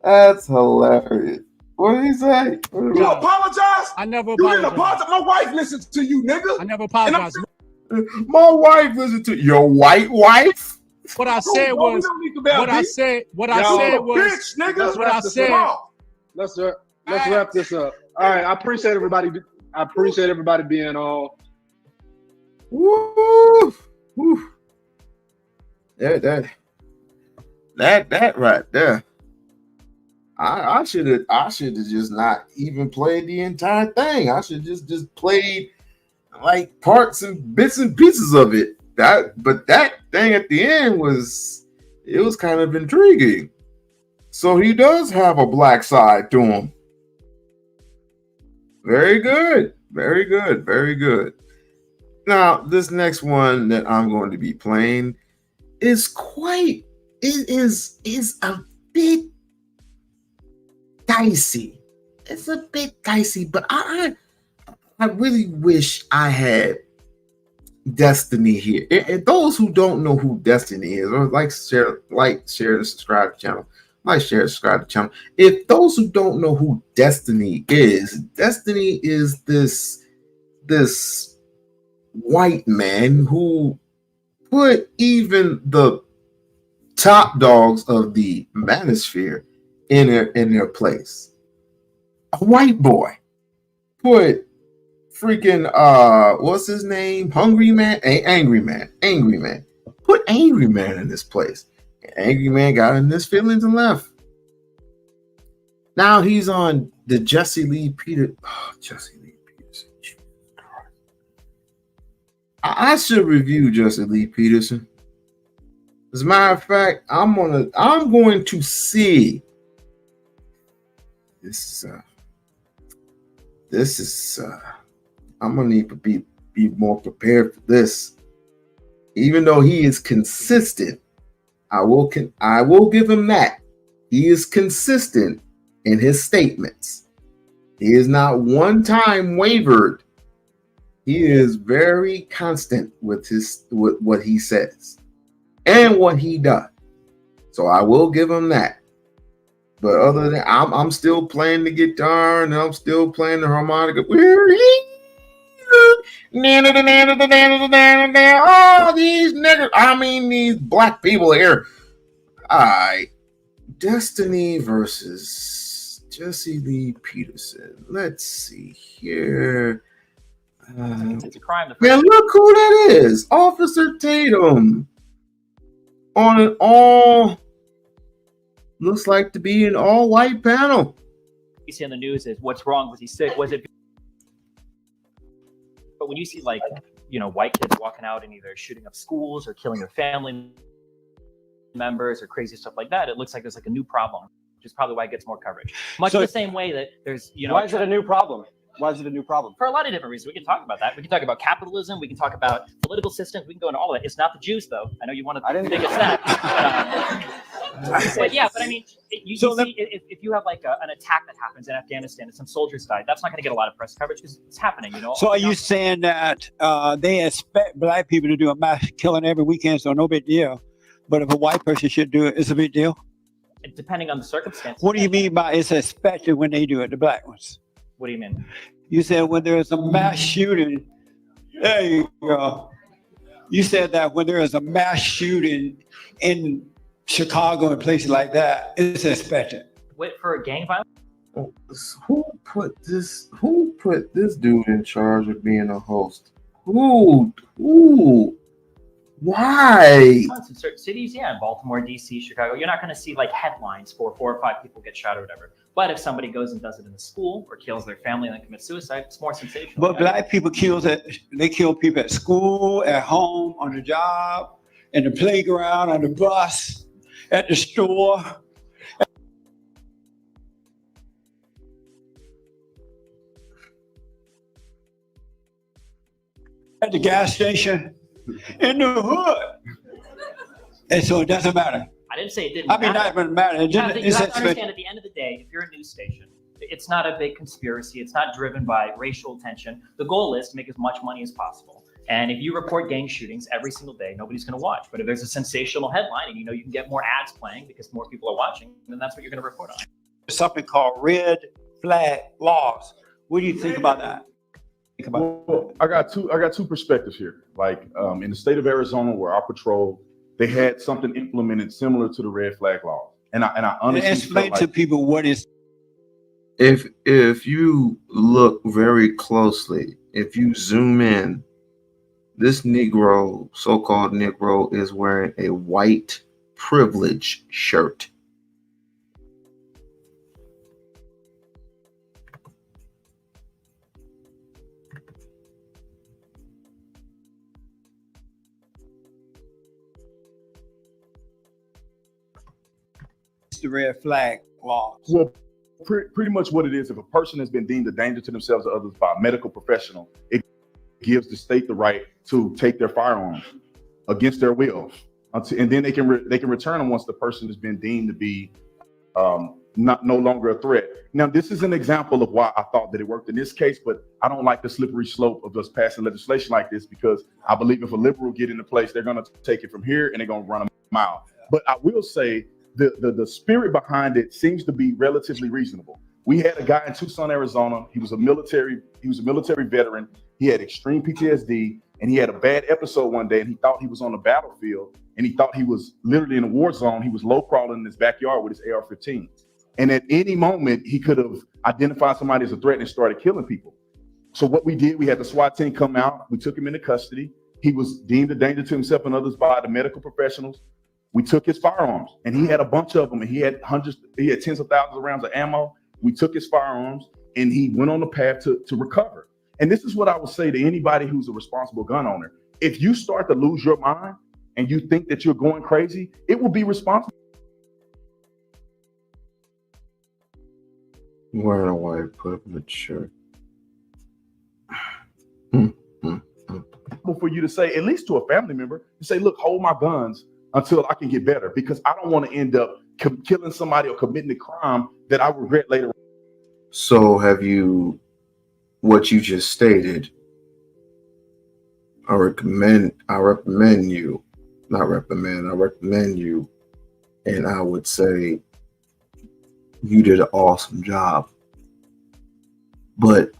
That's hilarious. What did he say? You apologize? I never You didn't apologize. apologize. My wife listens to you, nigga. I never apologized. My wife listens to your white wife. What I said was. What I said was. Bitch, nigga. That's what I said. Let's wrap this up. All right, I appreciate everybody. I appreciate everybody being on. Woo! Woo. That right there. I should have just not even played the entire thing. I should just played like parts and bits and pieces of it. But that thing at the end was kind of intriguing. So he does have a black side to him. Very good. Very good. Very good. Now, this next one that I'm going to be playing is a bit dicey. It's a bit dicey, but I really wish I had Destiny here. And those who don't know who Destiny is, or share, subscribe to the channel. Subscribe to the channel. If those who don't know who Destiny is this white man who put even the top dogs of the manosphere in their place. A white boy put freaking what's his name? Angry man. Put Angry Man in this place. Angry Man got in his feelings and left. Now he's on the Jesse Lee Peterson. I should review Jesse Lee Peterson. As a matter of fact, I'm going to see. This is I'm gonna need to be more prepared for this. Even though he is consistent, I will give him that. He is consistent in his statements. He is not one time wavered. He is very constant with what he says and what he does. So I will give him that. But other than I'm still playing the guitar and I'm still playing the harmonica. Oh, these niggas, these black people here. All right. Destiny versus Jesse Lee Peterson. Let's see here. It's a crime. Man, look who that is. Officer Tatum. On an all, looks like to be an all-white panel. You see on the news is what's wrong? Was he sick? Was it? But when you see white kids walking out and either shooting up schools or killing their family members or crazy stuff like that, it looks like there's a new problem, which is probably why it gets more coverage. Much the same way that there's Why is it a new problem? Why is it a new problem? For a lot of different reasons. We can talk about that. We can talk about capitalism. We can talk about political systems. We can go into all of that. It's not the Jews, though. I know you want to think it's that. But yeah, you see, if you have an attack that happens in Afghanistan and some soldiers died, that's not going to get a lot of press coverage because it's happening. So are you saying that they expect black people to do a mass killing every weekend, so no big deal? But if a white person should do it, it's a big deal? Depending on the circumstances. What do you mean by it's expected when they do it, the black ones? What do you mean? You said when there is a mass shooting, there you go. You said that when there is a mass shooting in Chicago and places like that, it's expected. For gang violence? Who put this dude in charge of being a host? Who? Why? Tons in certain cities, yeah, in Baltimore, DC, Chicago, you're not going to see like headlines for 4 or 5 people get shot or whatever. But if somebody goes and does it in the school or kills their family and then commits suicide, it's more sensational. But right? black people they kill people at school, at home, on the job, in the playground, on the bus, at the store. At the gas station, in the hood. And so it doesn't matter. I didn't say it didn't I mean, matter. not even matter. You have to understand at the end of the day, if you're a news station, it's not a big conspiracy. It's not driven by racial tension. The goal is to make as much money as possible. And if you report gang shootings every single day, nobody's going to watch. But if there's a sensational headline and you know you can get more ads playing because more people are watching, then that's what you're going to report on. There's something called red flag laws. What do you think about that? Well, I got two perspectives here. Like in the state of Arizona, where I patrol, they had something implemented similar to the red flag law. And I honestly explain to people what is. If you look very closely, if you zoom in, this Negro, so-called Negro, is wearing a white privilege shirt. The red flag law. Well, pretty much what it is, if a person has been deemed a danger to themselves or others by a medical professional, it gives the state the right to take their firearms against their will, and then they can return them once the person has been deemed to be no longer a threat. Now, this is an example of why I thought that it worked in this case, but I don't like the slippery slope of us passing legislation like this, because I believe if a liberal get into place, they're going to take it from here and they're going to run a mile. But I will say the spirit behind it seems to be relatively reasonable. We had a guy in Tucson, Arizona. He was a military veteran. He had extreme PTSD, and he had a bad episode one day, and he thought he was on the battlefield, and he thought he was literally in a war zone. He was low crawling in his backyard with his AR-15. And at any moment, he could have identified somebody as a threat and started killing people. So what we did, we had the SWAT team come out. We took him into custody. He was deemed a danger to himself and others by the medical professionals. We took his firearms, and he had a bunch of them, and he had tens of thousands of rounds of ammo. We took his firearms, and he went on the path to recover. And this is what I would say to anybody who's a responsible gun owner. If you start to lose your mind and you think that you're going crazy, it will be responsible. Wearing a white privilege shirt. For you to say, at least to a family member, to say, look, hold my guns until I can get better, because I don't want to end up killing somebody or committing a crime that I regret later. So have you, what you just stated, I recommend you, and I would say you did an awesome job. But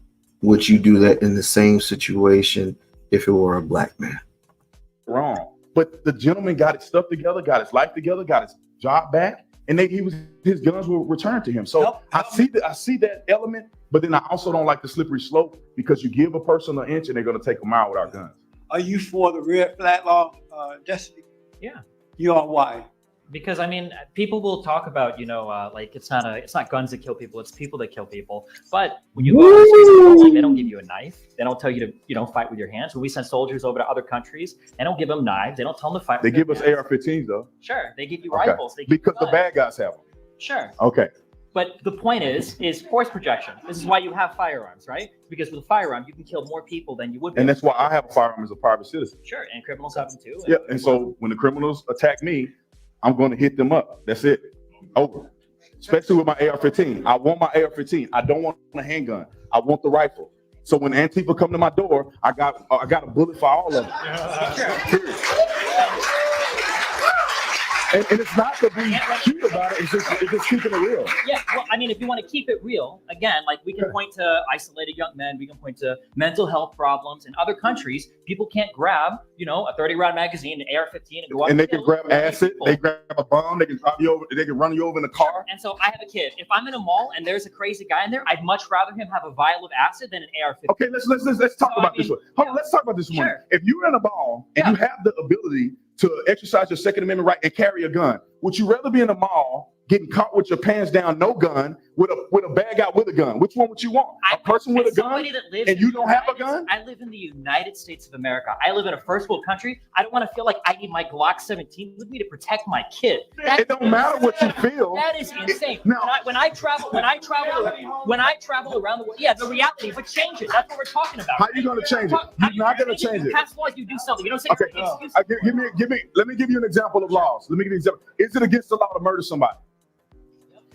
would you do that in the same situation if it were a black man? Wrong. But the gentleman got his stuff together, got his life together, got his job back, and his guns were returned to him. So I see that element, but then I also don't like the slippery slope, because you give a person an inch and they're going to take a mile with our guns. Are you for the red flag law, Destiny? Yeah. You are. Why? Because I mean, people will talk about, like it's not guns that kill people, it's people that kill people. But when you go to the streets of Poland, they don't give you a knife. They don't tell you to, fight with your hands. When we send soldiers over to other countries, they don't give them knives. They don't tell them to fight. They with give their us hands. AR-15s though. Sure, they give you rifles. They give because you the bad guys have them. Sure. Okay. But the point is force projection. This is why you have firearms, right? Because with a firearm, you can kill more people than you would. And that's why I have a firearm as a private citizen. Sure, and criminals have them too. Yeah, and so when the criminals attack me, I'm going to hit them up. That's it. Over. Especially with my AR-15. I want my AR-15. I don't want a handgun. I want the rifle. So when Antifa come to my door, I got a bullet for all of them. And it's not to be cute about it. It's just keeping it real. Yeah, well, I mean, if you want to keep it real, again, like we can point to isolated young men, we can point to mental health problems. In other countries, people can't grab, you know, a 30-round magazine, an AR-15, and go out And they and can kill grab 20 acid, people. they grab a bomb, they can drop you over, they can run you over in the car. And so I have a kid. If I'm in a mall and there's a crazy guy in there, I'd much rather him have a vial of acid than an AR-15. Okay, let's talk about this one. Hold on, let's talk about this one. Sure. If you're in a mall and you have the ability to exercise your Second Amendment right and carry a gun, would you rather be in a mall getting caught with your pants down, no gun, with a bad guy with a gun? Which one would you want? A person with a gun and you don't have a gun? I live in the United States of America. I live in a first world country. I don't want to feel like I need my Glock 17 with me to protect my kid. It don't matter what you feel. That is insane. When I travel around the world, yeah, the reality, but change it. That's what we're talking about. How are you going to change it? You're not going to change You it. pass laws, you do something. You don't say Okay, let me give you an example of laws. Let me give you an example. Is it against the law to murder somebody?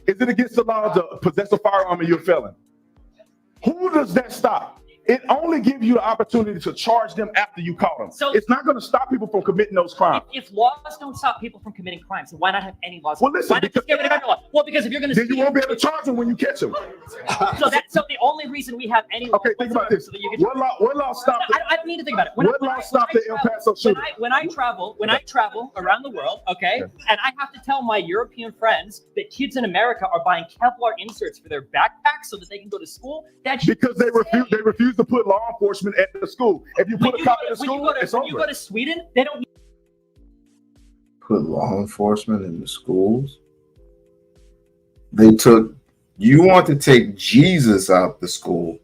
Is it against the law to possess a firearm and you're a felon? Who does that stop? It only gives you the opportunity to charge them after you caught them. So it's not going to stop people from committing those crimes. If laws don't stop people from committing crimes, then why not have any laws? Well, listen, why not just get rid of every law? Well, because if you're going to then you won't be able to charge them when you catch them. so the only reason we have any law. Okay, think about this. So that you can What law stopped it? I don't need to think about it. What law stopped the El Paso shooting? When I travel around the world, okay, and I have to tell my European friends that kids in America are buying Kevlar inserts for their backpacks so that they can go to school. That's because they refuse to put law enforcement at the school. If you put a cop in the school, it's over. When you go to Sweden, they don't put law enforcement in the schools. You want to take Jesus out the school,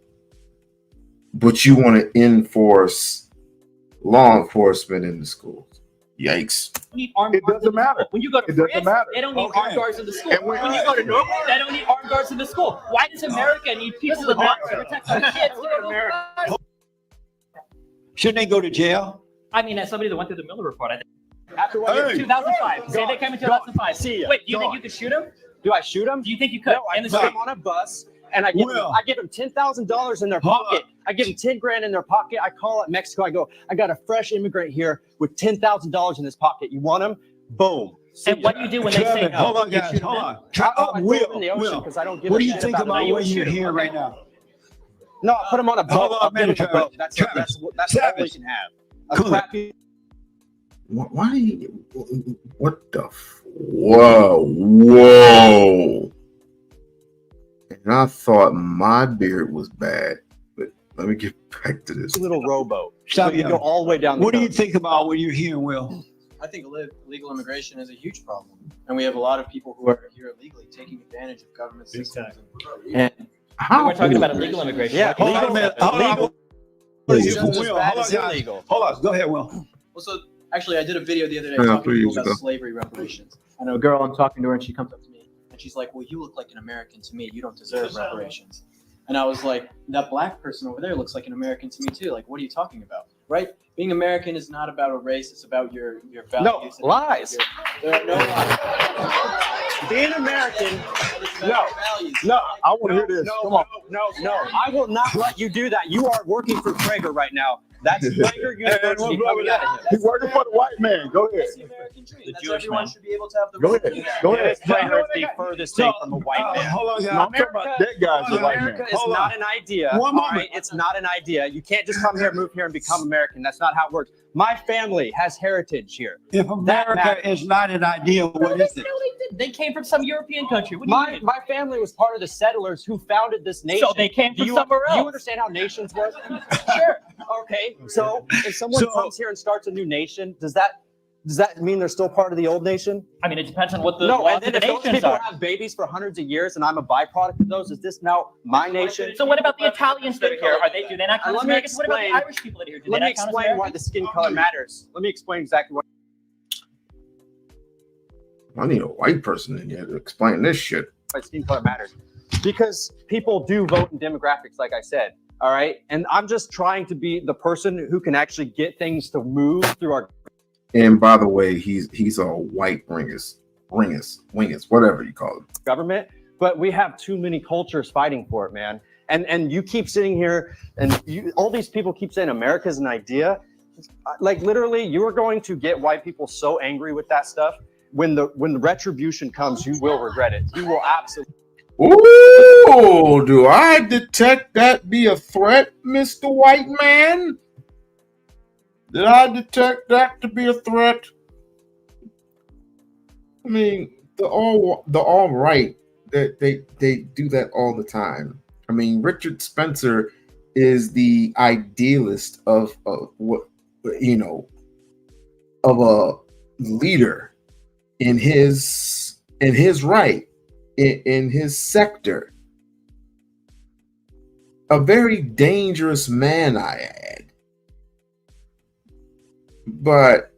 but you want to enforce law enforcement in the schools. Yikes. need armed It guards doesn't in the matter. school. When you go to It doesn't France, matter. they don't need Okay. armed guards in the school. And when you go to Norway, they don't need armed guards in the school. Why does America need people with guns to protect their kids? Shouldn't they go to jail? I mean, as somebody that went through the Miller report, I think. After what? Hey. 2005. Say they came in 2005. See ya. Wait, do you think Gone. you could shoot him? Do I shoot him? Do you think you could? No, I In the put street? them on a bus and I give them $10,000 in their pocket. I give them 10 grand in their pocket. I call it Mexico. I go, I got a fresh immigrant here with $10,000 in his pocket. You want him? Boom. And what do you do when they say no? Hold on, You guys. shoot Hold them? on. I throw them in the ocean Will, because I don't give what a do you shit think about about them. where You you're shoot 'em, here okay? right now? No, I put them on a boat. Hold on a I'll give minute, them a boat. Travis. That's Travis. all we can have. A Cool. crappy. Why? What the? Whoa! And I thought my beard was bad, but let me get back to this. Little rowboat. Stop So you yelling. go all the way down the What do you coast. think about what you're hearing, Will? I think illegal immigration is a huge problem, and we have a lot of people who are here illegally taking advantage of government systems. And We're talking about illegal immigration. Yeah, Hold on a minute. Hold on. It's Will, just as Will, bad hold as on, guys. illegal. Hold on. Go ahead, Will. Well, so actually, I did a video the other day Yeah, talking to 3 people years about ago. slavery reparations. I know a girl I'm talking to her, and she comes up to me, and she's like, "Well, you look like an American to me. You don't deserve reparations." And I was like, "That black person over there looks like an American to me too. Like, what are you talking about? Right? Being American is not about a race. It's about your values. No, lies. There are no lies. Being American. No. No, I want to hear this. No, Come on. no. I will not let you do that. You are working for Prager right now. That's Prager University coming out of here. He's working for the white man. Go ahead. That's the American dream. That's Jewish everyone man. should be able to have the Go right to ahead. do that. Go ahead. Prager is the furthest thing from a white man. Hold on, guys. No, I'm talking about that guy's a white man. America is not an idea. One all moment. right? It's not an idea. You can't just come here, move here, and become American. That's not how it works. My family has heritage here. If America is not an idea, what is it? No, they didn't. They came from some European country. What do you mean? My family was part of the settlers who founded this nation. So they came Do from you, somewhere Do you else. understand how nations work? Sure. Okay. So if someone So- comes here and starts a new nation, does that mean they're still part of the old nation? I mean, it depends on what the No. laws And then of if the those nations people are. have babies for hundreds of years and I'm a byproduct of those, is this now my nation? So what about the Italians that are here? Do they not count as Let me Americans? What about the explain- Irish people that are here? Do Let they me not count as explain why Americans? the skin color matters. Let me explain exactly what. I need a white person in here to explain this shit. Why skin color matters. Because people do vote in demographics, like I said. All right. And I'm just trying to be the person who can actually get things to move through our And by the way, he's a white wingers, whatever you call him. government. But we have too many cultures fighting for it, man. And you keep sitting here and all these people keep saying America's an idea. Like literally, you are going to get white people so angry with that stuff when the retribution comes, you will regret it. You will absolutely. Ooh, do I detect that be a threat, Mr. White Man? Did I detect that to be a threat? I mean, the all right that they do that all the time. I mean, Richard Spencer is the idealist of what you know of a leader in his right in his sector. A very dangerous man, I add. But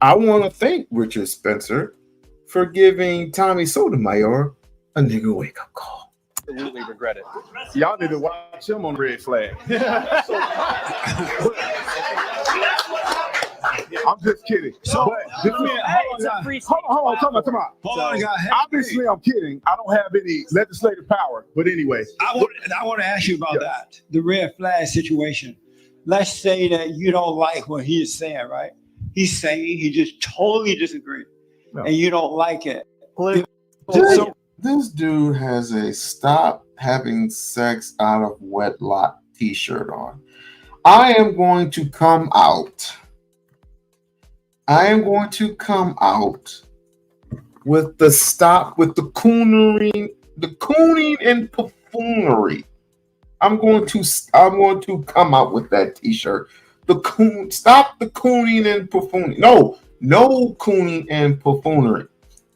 I want to thank Richard Spencer for giving Tommy Sotomayor a nigga wake up call. Absolutely regret it. Y'all need to watch him on Red Flag. I'm just kidding. So, but this hold on, come on. guys. Obviously, I'm kidding. I don't have any legislative power. But anyway, I want to ask you about that, the red flag situation. Let's say that you don't like what he is saying, right? He's saying he just totally disagrees, and you don't like it. This dude has a "Stop Having Sex Out of Wedlock" t-shirt on. I am going to come out with the stop with the cooning and buffoonery. I'm going to come out with that t-shirt. Stop the cooning and buffoonery. No cooning and buffoonery.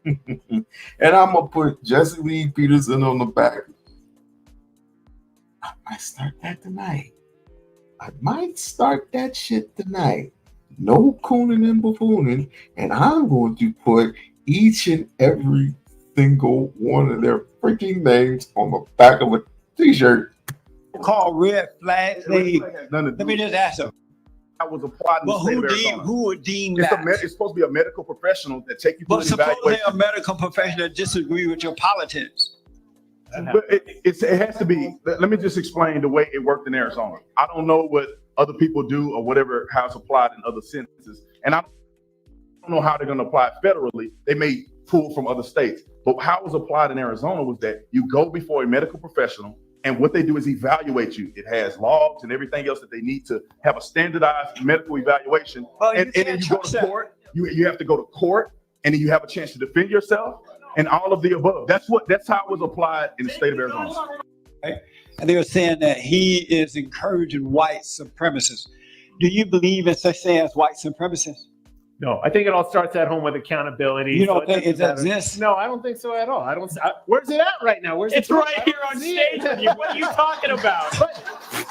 And I'm gonna put Jesse Lee Peterson on the back. I might start that tonight. I might start that shit tonight. No cooning and buffooning, and I'm going to put each and every single one of their freaking names on the back of a t-shirt. Called red flag. Let me just ask them. I was applied in the state of Arizona. Who would deem it's that? It's supposed to be a medical professional that take you through But an suppose evaluation. they're a medical professional that disagree with your politics. But it has to be. Let me just explain the way it worked in Arizona. I don't know what other people do or whatever, how it's applied in other sentences. And I don't know how they're going to apply it federally. They may pull from other states. But how it was applied in Arizona was that you go before a medical professional, and what they do is evaluate you. It has logs and everything else that they need to have a standardized medical evaluation. And then you go to court. You have to go to court, and then you have a chance to defend yourself, and all of the above. That's how it was applied in the state of Arizona. Right? And they were saying that he is encouraging white supremacists. Do you believe in such thing as white supremacists? No, I think it all starts at home with accountability. You don't think it doesn't exists? No, I don't think so at all. Where's it at right now? It's right here on stage with you. What are you talking about?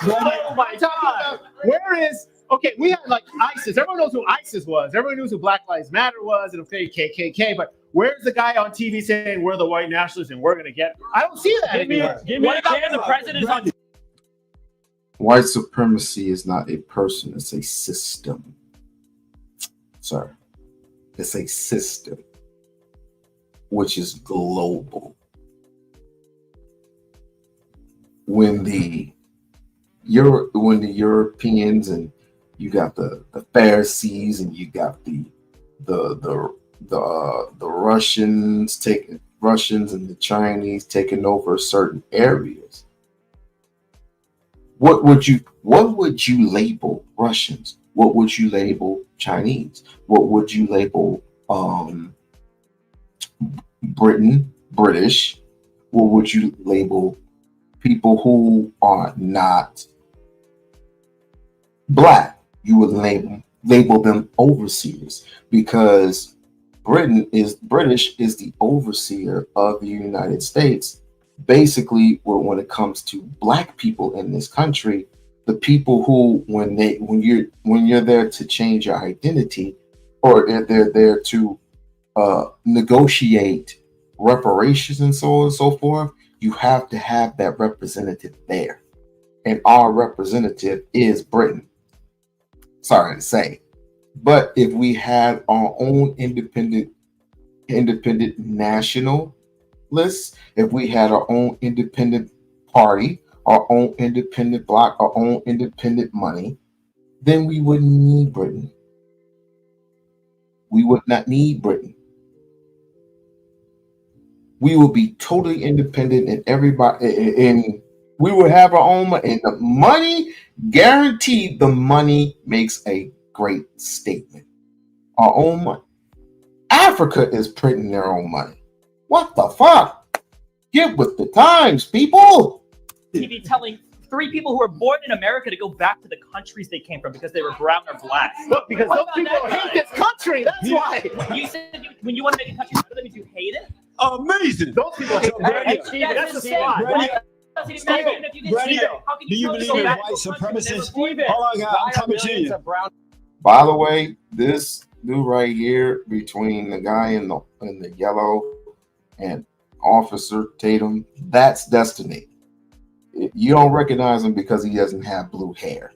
Oh my God! Where is? Okay, we had like ISIS. Everyone knows who ISIS was. Everyone knows who Black Lives Matter was, and okay, KKK. But where's the guy on TV saying we're the white nationalists and we're gonna get? I don't see that anywhere. Give me a chance. The president's on. White supremacy is not a person; it's a system. Sir, it's a system which is global. When the Europeans and you got the Pharisees and you got the Russians and the Chinese taking over certain areas, what would you label Russians? What would you label Chinese? What would you label British? What would you label people who are not Black? You would label them overseers, because British is the overseer of the United States. Basically, when it comes to Black people in this country, the people who, when you're there to change your identity, or if they're there to negotiate reparations and so on and so forth, you have to have that representative there. And our representative is Britain. Sorry to say. But if we had our own independent nationalists, if we had our own independent party, our own independent bloc, our own independent money, then we wouldn't need Britain. we would not need Britain. We will be totally independent, and everybody, and we will have our own money. And the money, guaranteed, the money makes a great statement. Our own money. Africa is printing their own money. What the fuck? Get with the times, people. TV telling 3 people who were born in America to go back to the countries they came from because they were brown or black. Look, because those people hate this country. That's why. You said when you want to make a country better, that means you hate it? Amazing. Those people hate That's the spot. Do you believe in white supremacists? Hold on, guys. I'm coming to you. By the way, this dude right here between the guy in the yellow and Officer Tatum, that's Destiny. You don't recognize him because he doesn't have blue hair.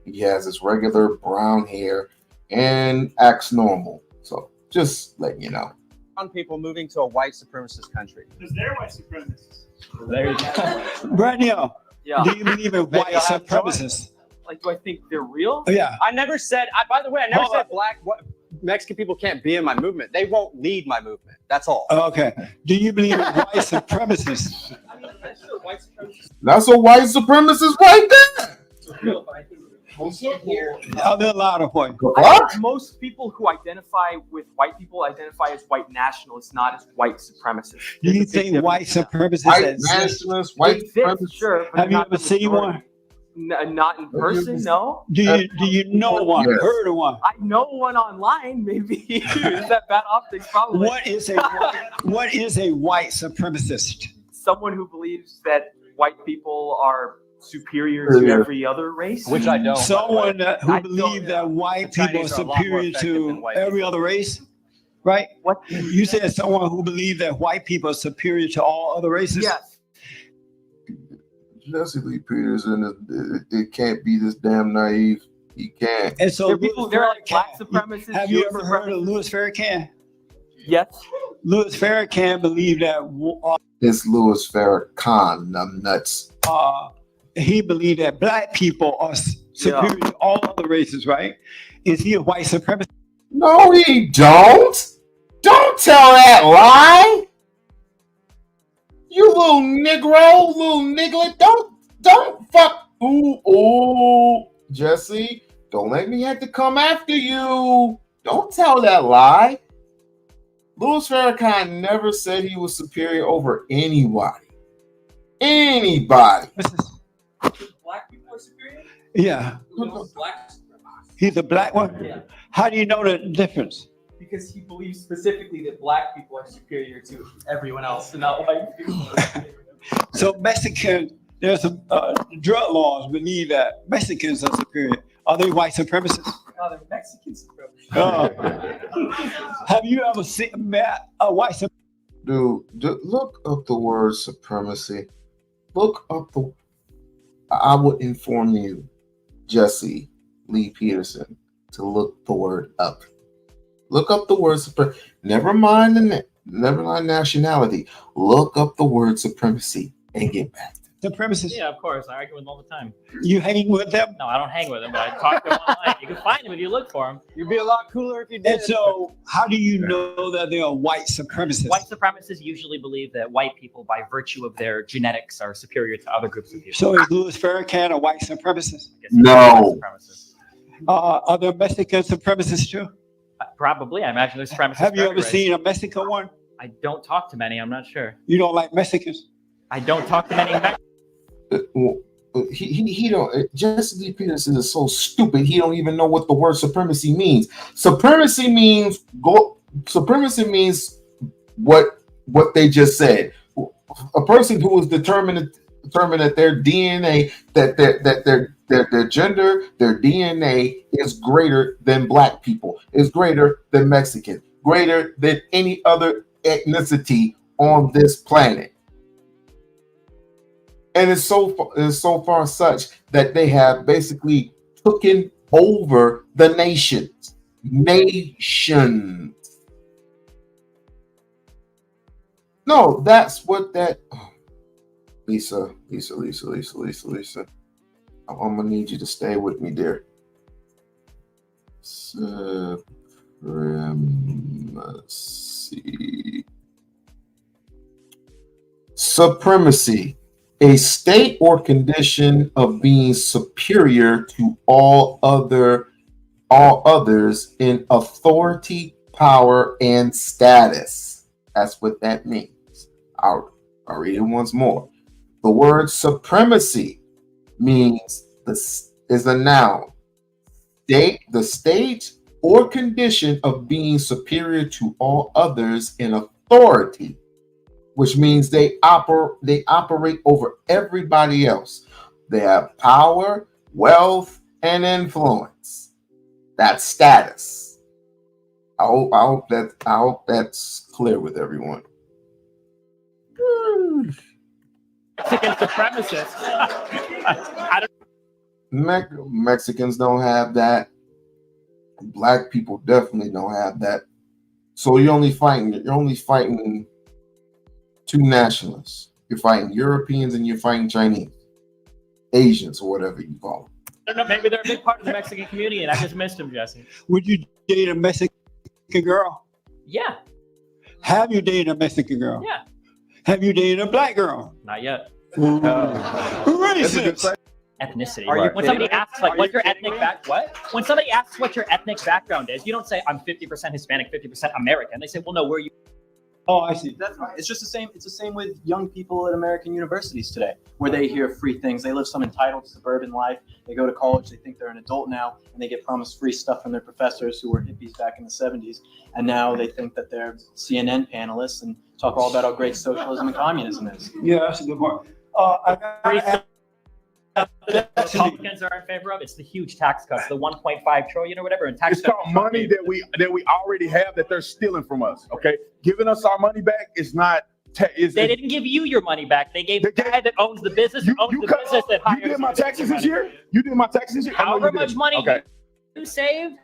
He has his regular brown hair and acts normal. So just letting you know. On people moving to a white supremacist country. Because they're white supremacists. There you go. Brandon, Yeah. do you believe in white supremacists? Like, do I think they're real? Yeah. I never said. By the way, I never said Mexican people can't be in my movement. They won't lead my movement. That's all. Okay. Do you believe in white supremacists? I mean, that's still white supremacists. That's a white supremacist right there. Are there a lot of white? I think most people who identify with white people identify as white nationalists, not as white supremacists. Do you think white supremacists White exist? nationalists, white supremacists? Sure. but Have you not ever the seen majority. one? Not in person, no. Do you know one? Yes. Heard of one? I know one online, maybe. Is that bad optics? Probably. What is a white supremacist? Someone who believes that white people are superior to every other race. Which I don't. Someone who I believes that white The people are Chinese are a lot more superior effective than to white every other race, right? What? You said someone who believes that white people are superior to all other races? Yes. Jesse Lee Peterson, it can't be this damn naive. He can't. And so They're like black supremacists. Have you Jewish ever heard of supremacists. Louis Farrakhan? Yes. Louis Farrakhan believed that It's Louis Farrakhan, them nuts. he believed that black people are superior to all other races, right? Is he a white supremacist? No, he don't. Don't tell that lie. You little Negro, little niglet. Don't fuck. Ooh, Jesse. Don't let me have to come after you. Don't tell that lie. Louis Farrakhan never said he was superior over anybody. Anybody. Black people are superior? Yeah. Black He's a black one? Yeah. How do you know the difference? Because he believes specifically that black people are superior to everyone else and not white people. So there's some drug laws believe that Mexicans are superior. Are they white supremacists? No, they're Mexican supremacists. Have you ever met a white supremacist? Dude, look up the word supremacy. Look up I would inform you, Jesse Lee Peterson, to look the word up. Look up the word supremacy. Never mind nationality. Look up the word supremacy and get back. Supremacists? Yeah, of course. I argue with them all the time. You hang with them? No, I don't hang with them, but I talk to them online. You can find them if you look for them. You'd be a lot cooler if you did. And so, how do you know that they are white supremacists? White supremacists usually believe that white people, by virtue of their genetics, are superior to other groups of people. So is Louis Farrakhan a white supremacist? No. Are there Mexican supremacists too? Probably. I imagine there's supremacists. Have you for ever every race. seen a Mexican one? I don't talk to many. I'm not sure. You don't like Mexicans? I don't talk to many Mexicans. He don't. Jesse Lee Peterson is so stupid. He don't even know what the word supremacy means. Supremacy means what they just said. A person who is determined that their DNA, that their gender, their DNA is greater than black people, is greater than Mexican, greater than any other ethnicity on this planet. And it's so far such that they have basically taken over the nations. No, that's what that. Lisa. I'm gonna need you to stay with me, dear. Supremacy. Supremacy. Supremacy, a state or condition of being superior to all others in authority, power, and status. That's what that means. I'll read it once more. The word supremacy means this is a noun. The state or condition of being superior to all others in authority, which means they operate over everybody else. They have power, wealth, and influence. That's status. I hope that's clear with everyone. Mexican supremacists. I don't Mexicans don't have that. Black people definitely don't have that. So you're only fighting two nationalists. You're fighting Europeans and you're fighting Chinese, Asians, or whatever you call them. know. Maybe they're a big part of the Mexican community, and I just missed them, Jesse. Would you date a Mexican girl? Yeah. Have you dated a Mexican girl? Yeah. Have you dated a black girl? Not yet. Racist. Ethnicity. Are you When somebody kidding me? asks, like, Are what's you your ethnic when somebody asks what your ethnic background is, you don't say I'm 50% Hispanic, 50% American. They say, well, no, where are you? Oh, I see. That's right. It's just the same. It's the same with young people at American universities today, where they hear free things. They live some entitled suburban life. They go to college. They think they're an adult now, and they get promised free stuff from their professors who were hippies back in the 70s. And now they think that they're CNN panelists and talk all about how great socialism and communism is. Yeah, that's a good point. Republicans are in favor of. It's the huge tax cuts, the 1.5 trillion or whatever, and tax It's cuts. called money that we already have that they're stealing from us. Okay, giving us our money back is not. They didn't give you your money back. They gave the guy that owns the business. That hires You did my taxes this year. You did my taxes this year. I know However you much did. money Okay. you saved,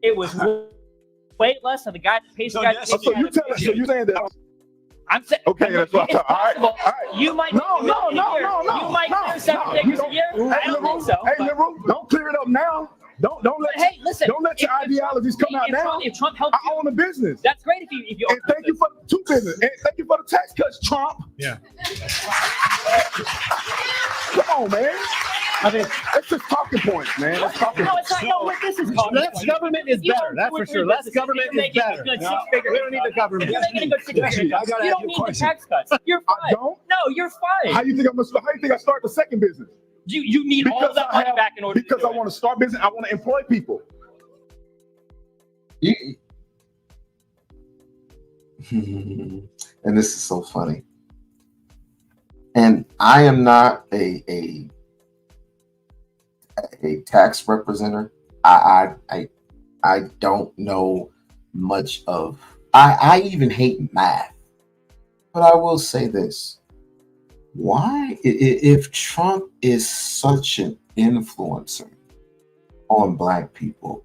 it was way less than the guy that pays the guy. So you tell us. So you saying that? I'm saying. Okay, that's what I'm talking. All right. You might. No. You might clear 7 figures a year. I don't think so. Hey, liberal, don't clear it up now. Don't let. Hey, listen. Don't let your ideologies come out now. If Trump helps I own a business. That's great if you. And thank you for two business. And thank you for the tax cuts, Trump. Yeah. Come on, man. I mean, it's just talking points, man. It's talking No, it's not. No, what this is called. Less government is better. That's for sure. Less government is better. We don't need the government. You're making a good six-figure I gotta you ask don't you a need the question. tax cuts. You're fine. I don't? No, you're fine. How you think I start the second business? You need all of that money back in order. Because I want to start business. I want to employ people. And this is so funny. And I am not a tax representative. I don't know much of. I even hate math. But I will say this: why, if Trump is such an influencer on Black people,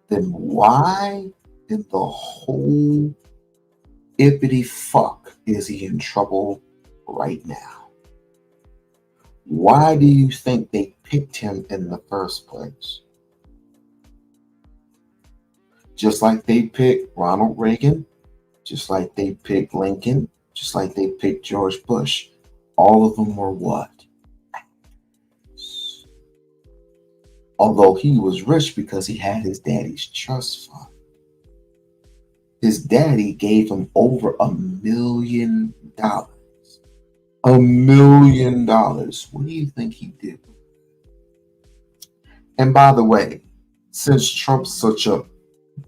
then why in the whole ippity fuck is he in trouble right now? Why do you think they picked him in the first place? Just like they picked Ronald Reagan, just like they picked Lincoln, just like they picked George Bush. All of them were what? Although he was rich because he had his daddy's trust fund. His daddy gave him over $1 million. $1 million. What do you think he did? And by the way, since Trump's such a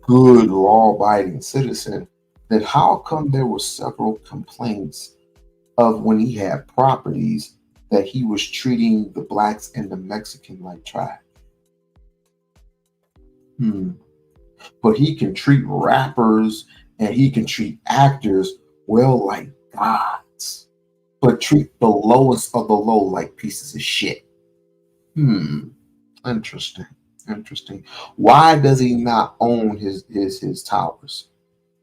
good law-abiding citizen, then how come there were several complaints of when he had properties that he was treating the Blacks and the Mexican like trash? But he can treat rappers and he can treat actors well like gods, but treat the lowest of the low like pieces of shit. Interesting. Why does he not own his towers,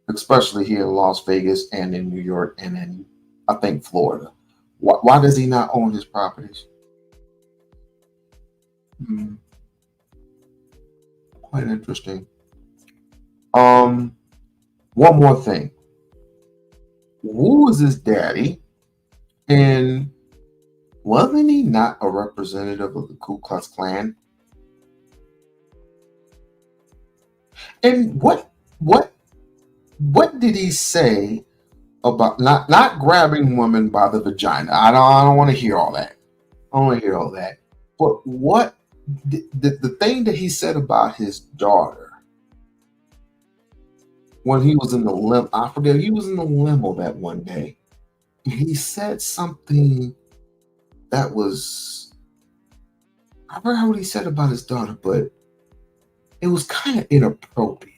especially here in Las Vegas and in New York and in, I think, Florida? Why does he not own his properties? Quite interesting. One more thing. Who was his daddy? And wasn't he not a representative of the Ku Klux Klan? And what did he say about not grabbing women by the vagina? I don't want to hear all that. I don't want to hear all that. But what the thing that he said about his daughter when he was in the limo, I forget, he was in the limo that one day. He said something that was, I forgot what he said about his daughter, but it was kind of inappropriate.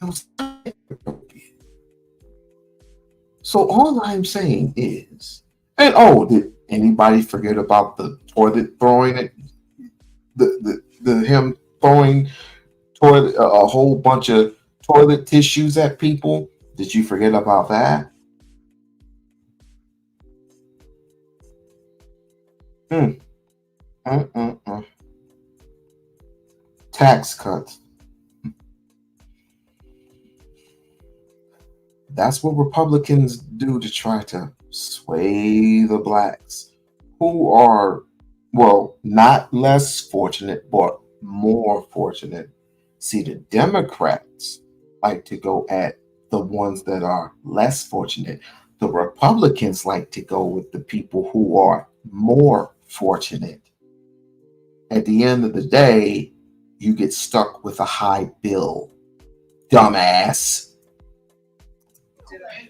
It was kind of inappropriate. So all I'm saying is, and oh, did anybody forget about the toilet throwing it? The him throwing toilet a whole bunch of toilet tissues at people? Did you forget about that? Tax cuts. That's what Republicans do to try to sway the blacks who are, well, not less fortunate, but more fortunate. See, the Democrats like to go at the ones that are less fortunate. The Republicans like to go with the people who are more fortunate. At the end of the day, you get stuck with a high bill, dumbass.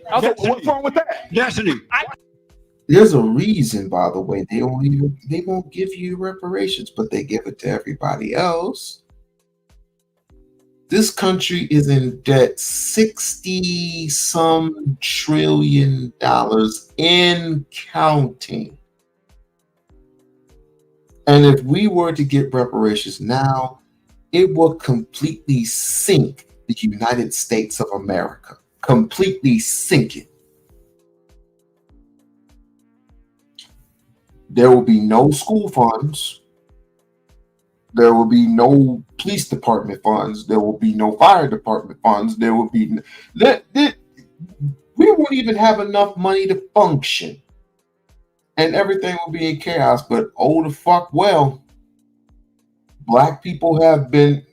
What's wrong with that? Destiny. There's a reason, by the way, they won't give you reparations, but they give it to everybody else. This country is in debt $60-some trillion in counting. And if we were to get reparations now, it will completely sink the United States of America. Completely sink it. There will be no school funds. There will be no police department funds. There will be no fire department funds. There will be we won't even have enough money to function. And everything will be in chaos. But oh the fuck well, black people have been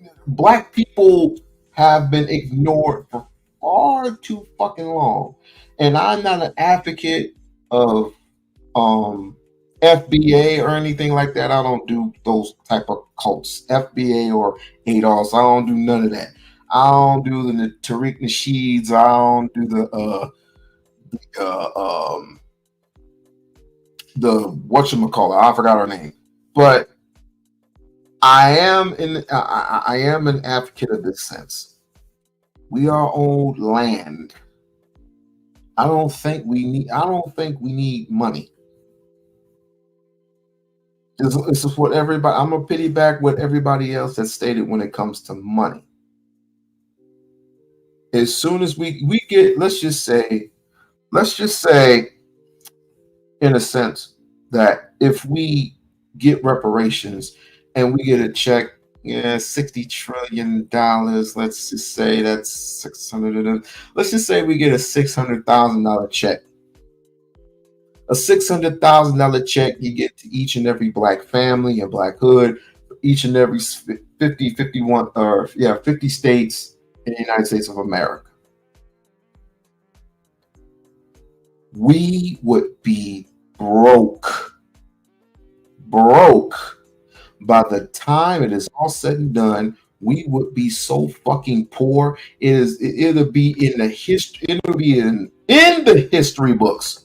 ignored for far too fucking long. And I'm not an advocate of FBA or anything like that. I don't do those type of cults, FBA or ADOS. I don't do none of that. I don't do the Tariq Nasheeds. I don't do the whatchamacallit. I forgot her name. But I am an advocate of this sense. We are owed land. I don't think we need money. This is what everybody. I'm gonna pity back what everybody else has stated when it comes to money. As soon as we get, let's just say, in a sense that if we get reparations and we get a check, $60 trillion. Let's just say that's 600. Let's just say we get a $600,000 check. A $600,000 check you get to each and every black family and black hood, each and every 50 states in the United States of America. We would be broke by the time it is all said and done. We would be so fucking poor. It'll be in the history books.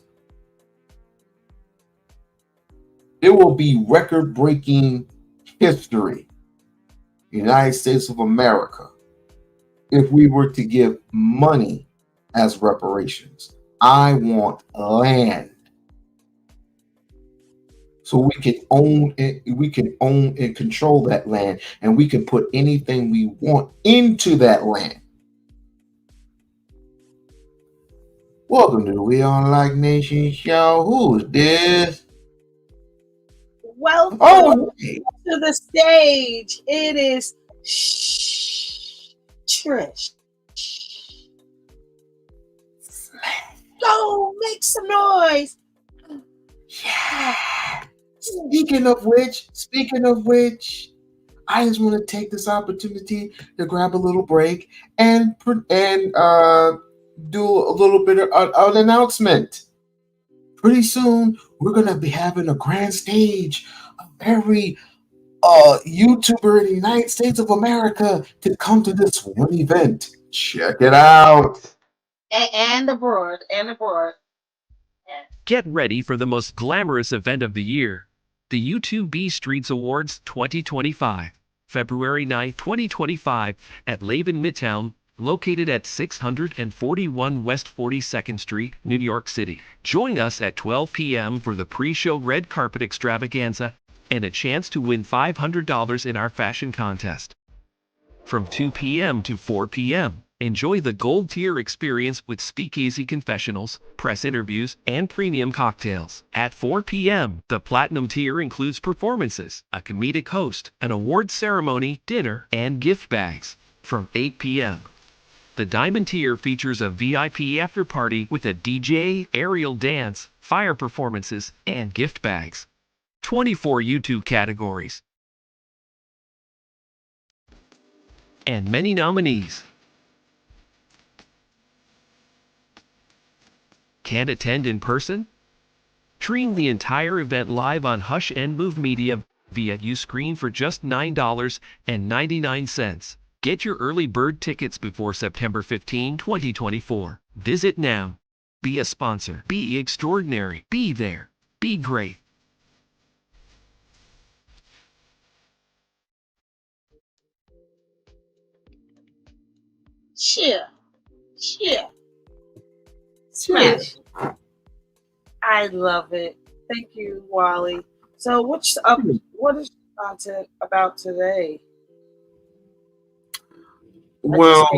It will be record-breaking history, United States of America, if we were to give money as reparations. I want land. So we can own it, we can own and control that land, and we can put anything we want into that land. Welcome to the We-On-Loc Nation show. Who is this? Welcome. Oh, hey. to the stage. It is Trish. Go make some noise. Yeah. Speaking of which, I just want to take this opportunity to grab a little break and do a little bit of an announcement. Pretty soon, we're gonna be having a grand stage of every YouTuber in the United States of America to come to this one event. Check it out. And abroad. Get ready for the most glamorous event of the year, the YouTube B Streets Awards 2025, February 9, 2025, at Laban Midtown, located at 641 West 42nd Street, New York City. Join us at 12 p.m. for the pre-show red carpet extravaganza and a chance to win $500 in our fashion contest. From 2 p.m. to 4 p.m., enjoy the gold tier experience with speakeasy confessionals, press interviews, and premium cocktails. At 4 p.m., the platinum tier includes performances, a comedic host, an award ceremony, dinner, and gift bags. From 8 p.m., the diamond tier features a VIP after party with a DJ, aerial dance, fire performances, and gift bags. 24 YouTube categories and many nominees. Can't attend in person? Stream the entire event live on Hush and Move Media via Uscreen for just $9.99. Get your early bird tickets before September 15, 2024. Visit now. Be a sponsor. Be extraordinary. Be there. Be great. Cheer. Smash. I love it. Thank you, Wally. So what's up? What is content about today? Well,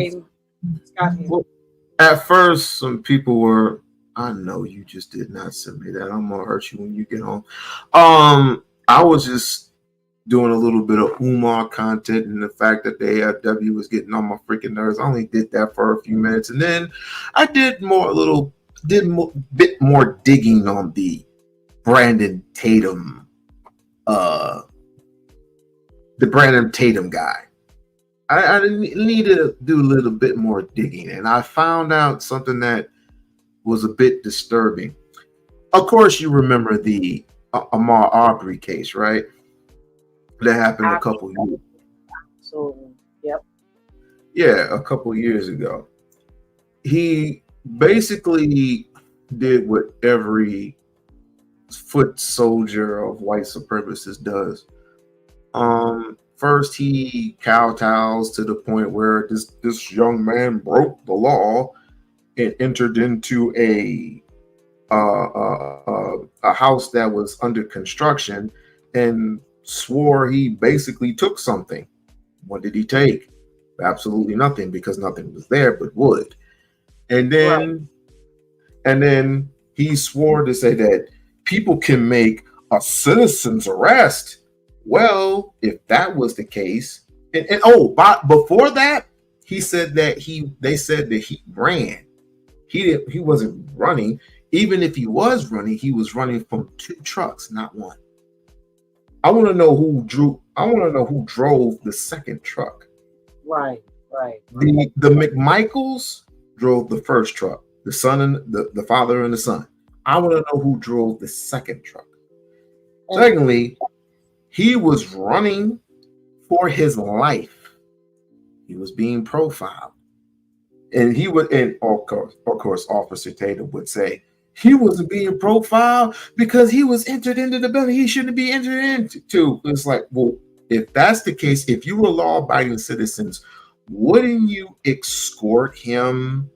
at first, some people were, I know you just did not send me that. I'm gonna hurt you when you get home. I was just doing a little bit of Umar content, and the fact that the AFW was getting on my freaking nerves. I only did that for a few minutes, and then I did bit more digging on the Brandon Tatum, the Brandon Tatum guy. I need to do a little bit more digging, and I found out something that was a bit disturbing. Of course, you remember the Ahmaud Arbery case, right? That happened a couple years. So, yep. Yeah, a couple years ago. He basically did what every foot soldier of white supremacists does. First, he kowtows to the point where this young man broke the law and entered into a house that was under construction and swore he basically took something. What did he take? Absolutely nothing, because nothing was there but wood. And then he swore to say that people can make a citizen's arrest. Well, if that was the case, before that, he said that they said that he ran. He wasn't running. Even if he was running, he was running from 2 trucks, not one. I want to know who drove the second truck. Right. The McMichaels drove the first truck. The son and the father and the son. I want to know who drove the second truck. Secondly, he was running for his life. He was being profiled. And of course, Officer Tatum would say he wasn't being profiled because he was entered into the building he shouldn't be entered into. It's like, well, if that's the case, if you were law-abiding citizens, wouldn't you escort him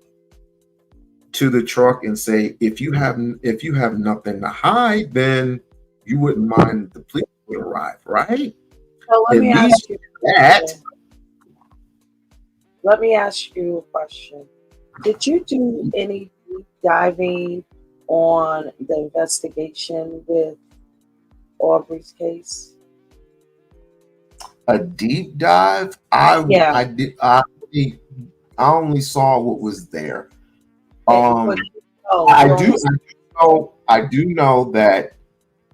to the truck and say, if you have nothing to hide, then you wouldn't mind the police would arrive, right? So let me ask you that. Let me ask you a question. Did you do any deep diving on the investigation with Aubrey's case? a deep dive. I did. I only saw what was there. I do know that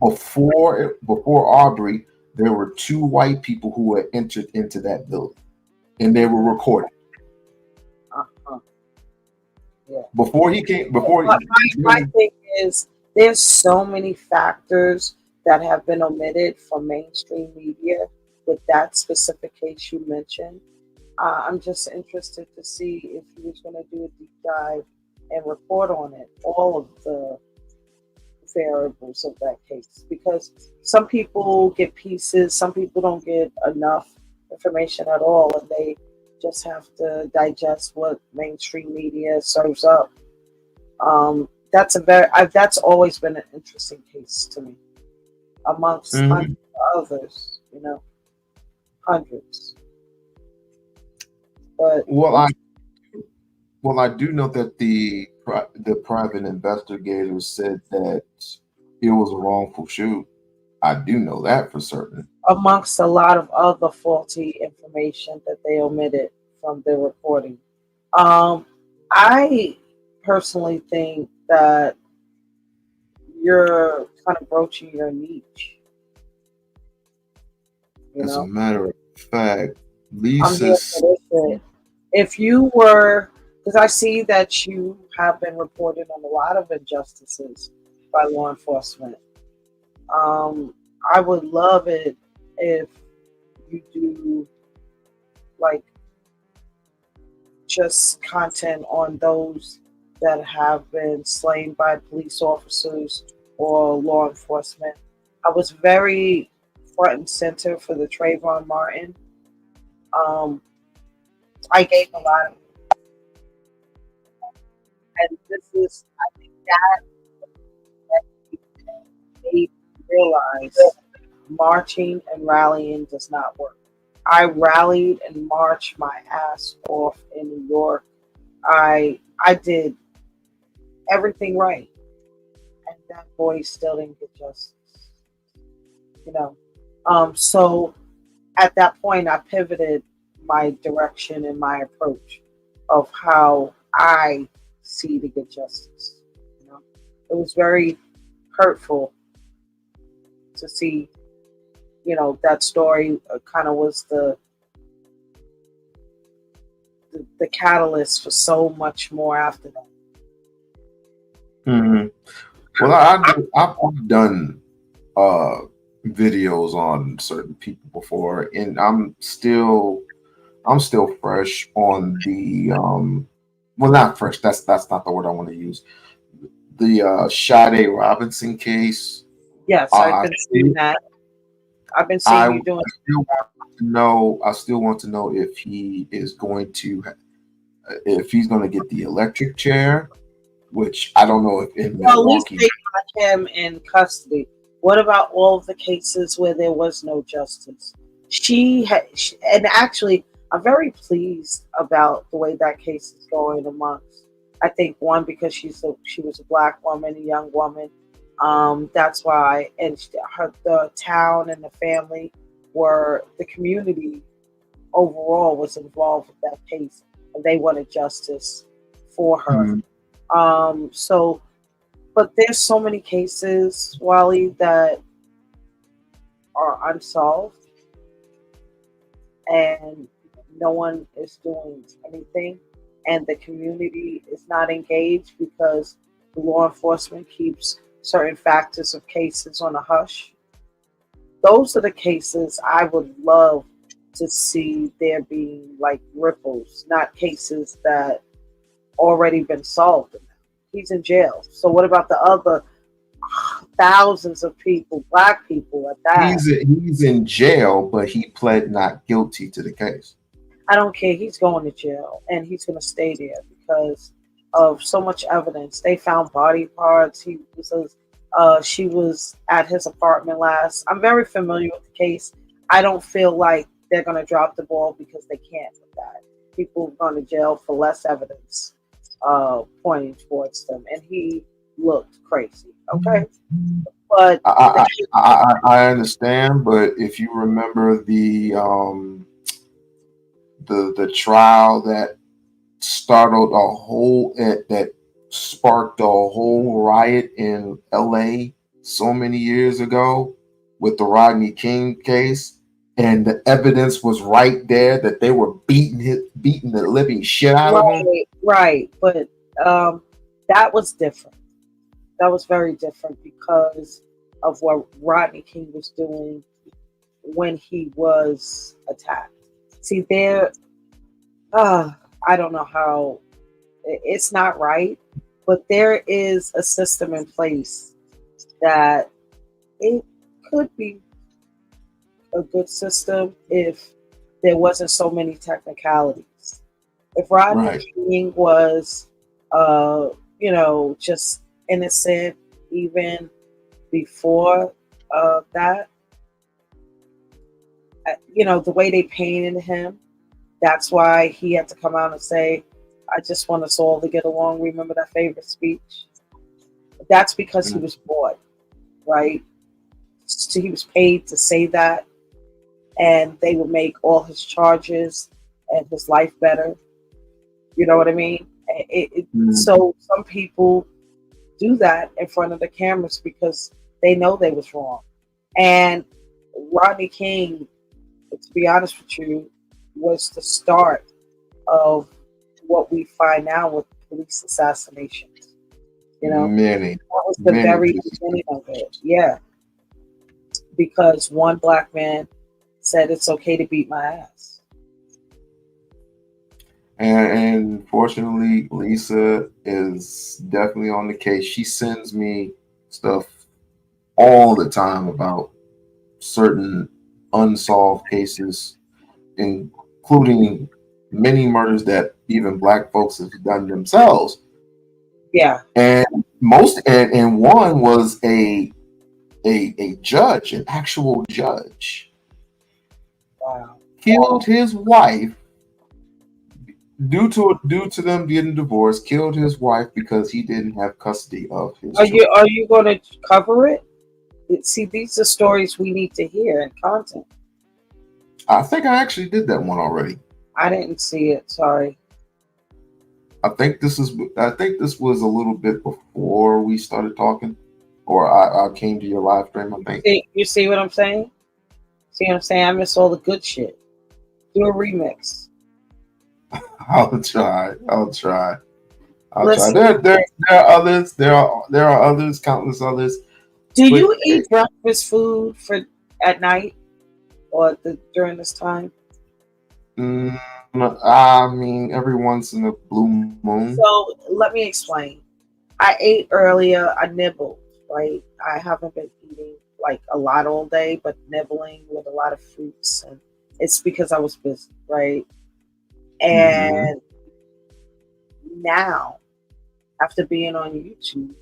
before Aubrey, there were 2 white people who had entered into that building, and they were recorded. Yeah. Before he came, my thing is, there's so many factors that have been omitted from mainstream media with that specific case you mentioned. I'm just interested to see if he was going to do a deep dive and report on it, all of the variables of that case, because some people get pieces, some people don't get enough information at all, and they just have to digest what mainstream media serves up. That's always been an interesting case to me, amongst hundreds of others, hundreds. But I do know that the private investigator said that it was a wrongful shoot. I do know that for certain. Amongst a lot of other faulty information that they omitted from their reporting. I personally think that you're kind of broaching your niche. As a matter of fact, I'm here for this shit. If you were, because I see that you have been reported on a lot of injustices by law enforcement. I would love it if you do like just content on those that have been slain by police officers or law enforcement. I was very front and center for the Trayvon Martin. I gave a lot of, and this is, I think that made me realize marching and rallying does not work. I rallied and marched my ass off in New York. I did everything right, and that boy still didn't get justice. So at that point, I pivoted my direction and my approach of how I see to get justice. It was very hurtful to see, that story kind of was the catalyst for so much more after that. Well, I've done videos on certain people before, and I'm still fresh on the well, not fresh. That's not the word I want to use. The Sade Robinson case. Yes, I've been seeing that. I've been seeing you doing. I still want to know if he is going to, if he's going to get the electric chair, which I don't know if in Well, at least Milwaukee. they got him in custody. What about all of the cases where there was no justice? And actually, I'm very pleased about the way that case is going amongst. I think one, because she was a Black woman, a young woman. That's why, and the town and the family the community overall was involved with that case, and they wanted justice for her. But there's so many cases, Wally, that are unsolved, and no one is doing anything, and the community is not engaged because the law enforcement keeps certain factors of cases on a hush. Those are the cases I would love to see there being like ripples, not cases that already been solved. He's in jail. So what about the other thousands of people, Black people at that? He's in jail, but he pled not guilty to the case. I don't care. He's going to jail, and he's going to stay there because of so much evidence. They found body parts. She was at his apartment last. I'm very familiar with the case. I don't feel like they're going to drop the ball because they can't with that. People have gone to jail for less evidence pointing towards them, and he looked crazy. Okay, But I understand, but if you remember the trial that startled a whole that sparked a whole riot in LA so many years ago with the Rodney King case, and the evidence was right there that they were beating the living shit out of him. Right. But that was different. That was very different because of what Rodney King was doing when he was attacked. See, I don't know how, it's not right, but there is a system in place that it could be a good system if there wasn't so many technicalities. If Rodney King was, just innocent even before that, the way they painted him, that's why he had to come out and say, I just want us all to get along. Remember that favorite speech? That's because he was bought, right? So he was paid to say that, and they would make all his charges and his life better. You know what I mean? So some people do that in front of the cameras because they know they was wrong. And Rodney King, to be honest with you, was the start of what we find now with police assassinations. That was the very beginning of it. Yeah. Because one black man said it's okay to beat my ass. And fortunately, Lisa is definitely on the case. She sends me stuff all the time about certain unsolved cases, including many murders that even black folks have done themselves. Yeah. And one was a judge, an actual judge. Wow. Killed his wife due to them getting divorced, killed his wife because he didn't have custody of his children. Are you going to cover it? See, these are stories we need to hear and content. I think I actually did that one already. I didn't see it. Sorry. I think this was a little bit before we started talking, or I came to your live stream. I think. You see what I'm saying? See what I'm saying? I miss all the good shit. Do a remix. I'll try. Listen, There are others. There are others. Countless others. Do you eat breakfast food at night or during this time? I mean, every once in a blue moon. So let me explain. I ate earlier. I nibbled. Right. I haven't been eating like a lot all day, but nibbling with a lot of fruits, and it's because I was busy. Right. And now, after being on YouTube,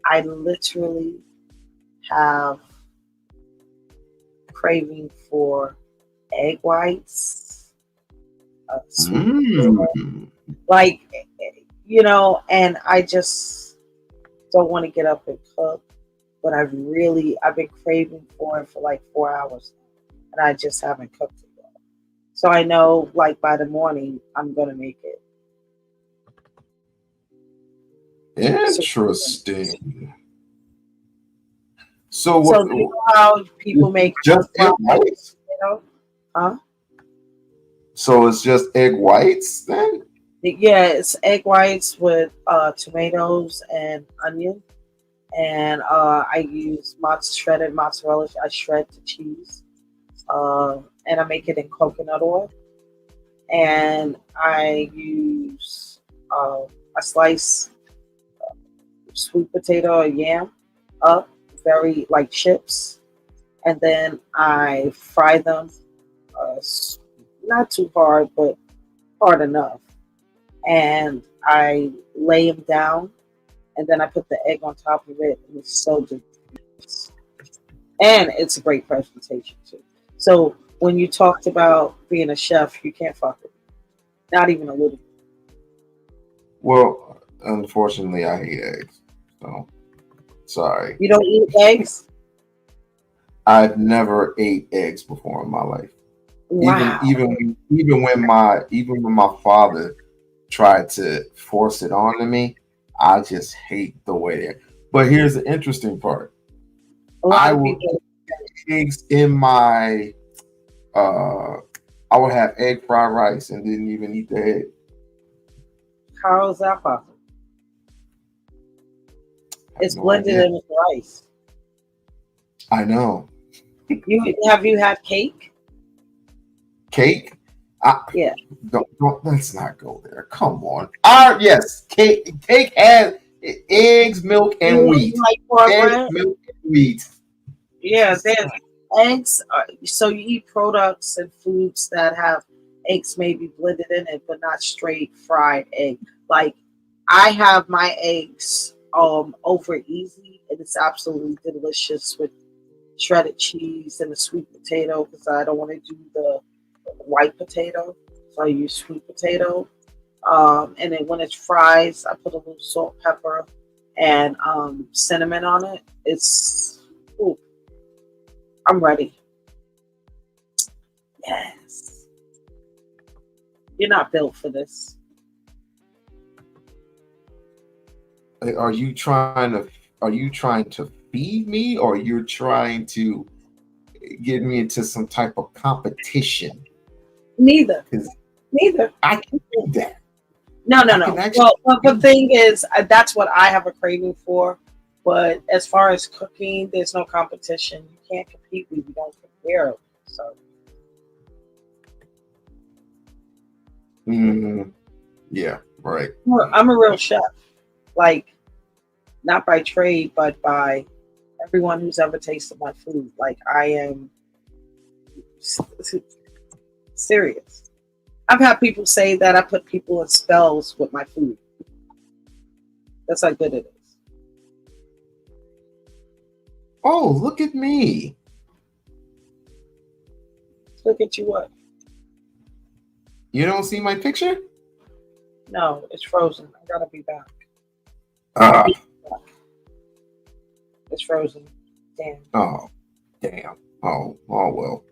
I literally have craving for egg whites, like, and I just don't want to get up and cook, but I've been craving for it for like 4 hours, and I just haven't cooked it yet. So I know, like, by the morning, I'm gonna make it. Interesting. So you know how people make just egg whites? Huh? So it's just egg whites then? Yeah, it's egg whites with tomatoes and onion, and I use shredded mozzarella. I shred the cheese, and I make it in coconut oil, and I use I slice sweet potato or yam up very like chips, and then I fry them, not too hard, but hard enough, and I lay them down, and then I put the egg on top of it, and it's so delicious. And it's a great presentation too. So when you talked about being a chef, you can't fuck with it. Not even a little bit. Well, unfortunately, I hate eggs. So Sorry. You don't eat eggs? I've never ate eggs before in my life. Wow. Even when my father tried to force it on to me, I just hate the way they. But here's the interesting part. I would put eggs in my I would have egg fried rice and didn't even eat the egg. How is that possible? It's blended in with rice. I know. Have you had cake? Cake? Yeah. Don't let's not go there. Come on. Yes, cake has eggs, milk, and wheat. Like cornbread? Eggs, milk, and wheat. Yeah, there's eggs. So you eat products and foods that have eggs maybe blended in it, but not straight fried egg. Like I have my eggs over easy, and it's absolutely delicious with shredded cheese and a sweet potato because I don't want to do the white potato, so I use sweet potato. And then when it's fries, I put a little salt, pepper, and cinnamon on it. Ooh, I'm ready. Yes. You're not built for this. Are you trying to feed me, or you're trying to get me into some type of competition? Neither. I can do that. No. Well, the thing is, that's what I have a craving for. But as far as cooking, there's no competition. You can't compete with you don't compare. So. Yeah, right. I'm a real chef. Like, not by trade, but by everyone who's ever tasted my food. Like, I am serious. I've had people say that I put people in spells with my food. That's how good it is. Oh, look at me. Look at you what? You don't see my picture? No, it's frozen. I gotta be back. It's frozen. Damn. Oh, damn. Oh, well.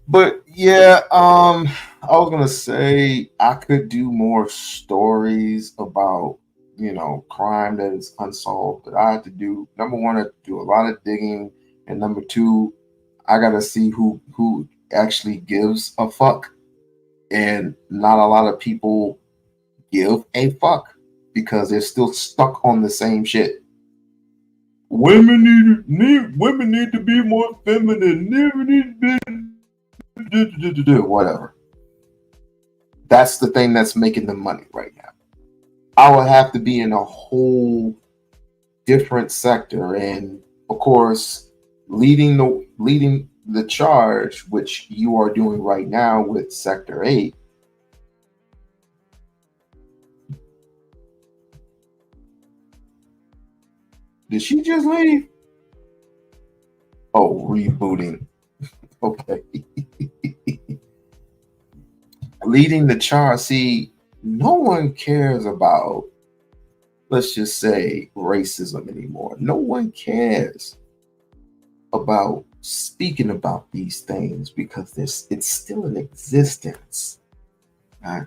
But yeah, I was gonna say I could do more stories about, crime that is unsolved, but I have to do number one, I have to do a lot of digging, and number two, I gotta see who actually gives a fuck. And not a lot of people give a fuck because they're still stuck on the same shit. Women need to be more feminine. Whatever. That's the thing that's making the money right now. I would have to be in a whole different sector, and of course, leading the charge, which you are doing right now with Sector 8. Did she just leave? Oh, rebooting. Okay. Leading the charge. See, no one cares about, let's just say, racism anymore. No one cares about speaking about these things because it's still in existence. Right?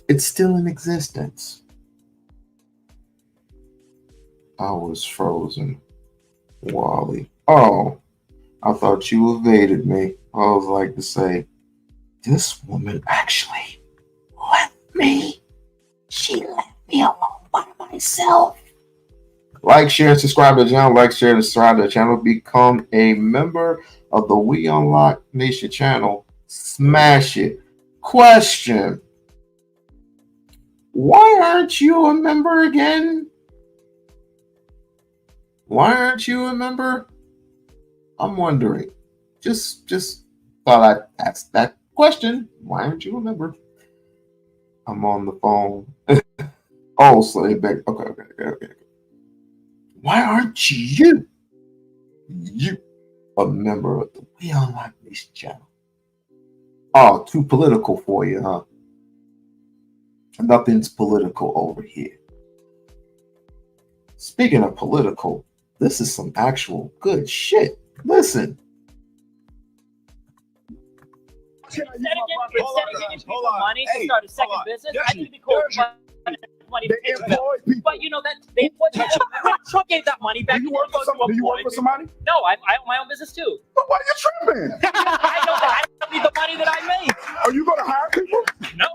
It's still in existence. I was frozen. Wally. Oh, I thought you evaded me. I was like to say, this woman actually left me. She left me alone by myself. Like, share, and subscribe to the channel. Like, share, and subscribe to the channel. Become a member of the We-On-Loc Nation channel. Smash it. Question. Why aren't you a member again? Why aren't you a member? I'm wondering. Just thought I'd ask that question. Why aren't you a member? I'm on the phone. Oh, so they back. Okay. Why aren't you a member of the We-On-Loc Nation channel? Oh, too political for you, huh? Nothing's political over here. Speaking of political, this is some actual good shit. Listen. Instead of giving people money to start a second business, I think it'd be cool to put money to pay the bill. But you know that they employ people. Trump gave that money back. Do you work for somebody? No, I own my own business too. But why are you tripping? I know that I don't need the money that I make. Are you going to hire people? No.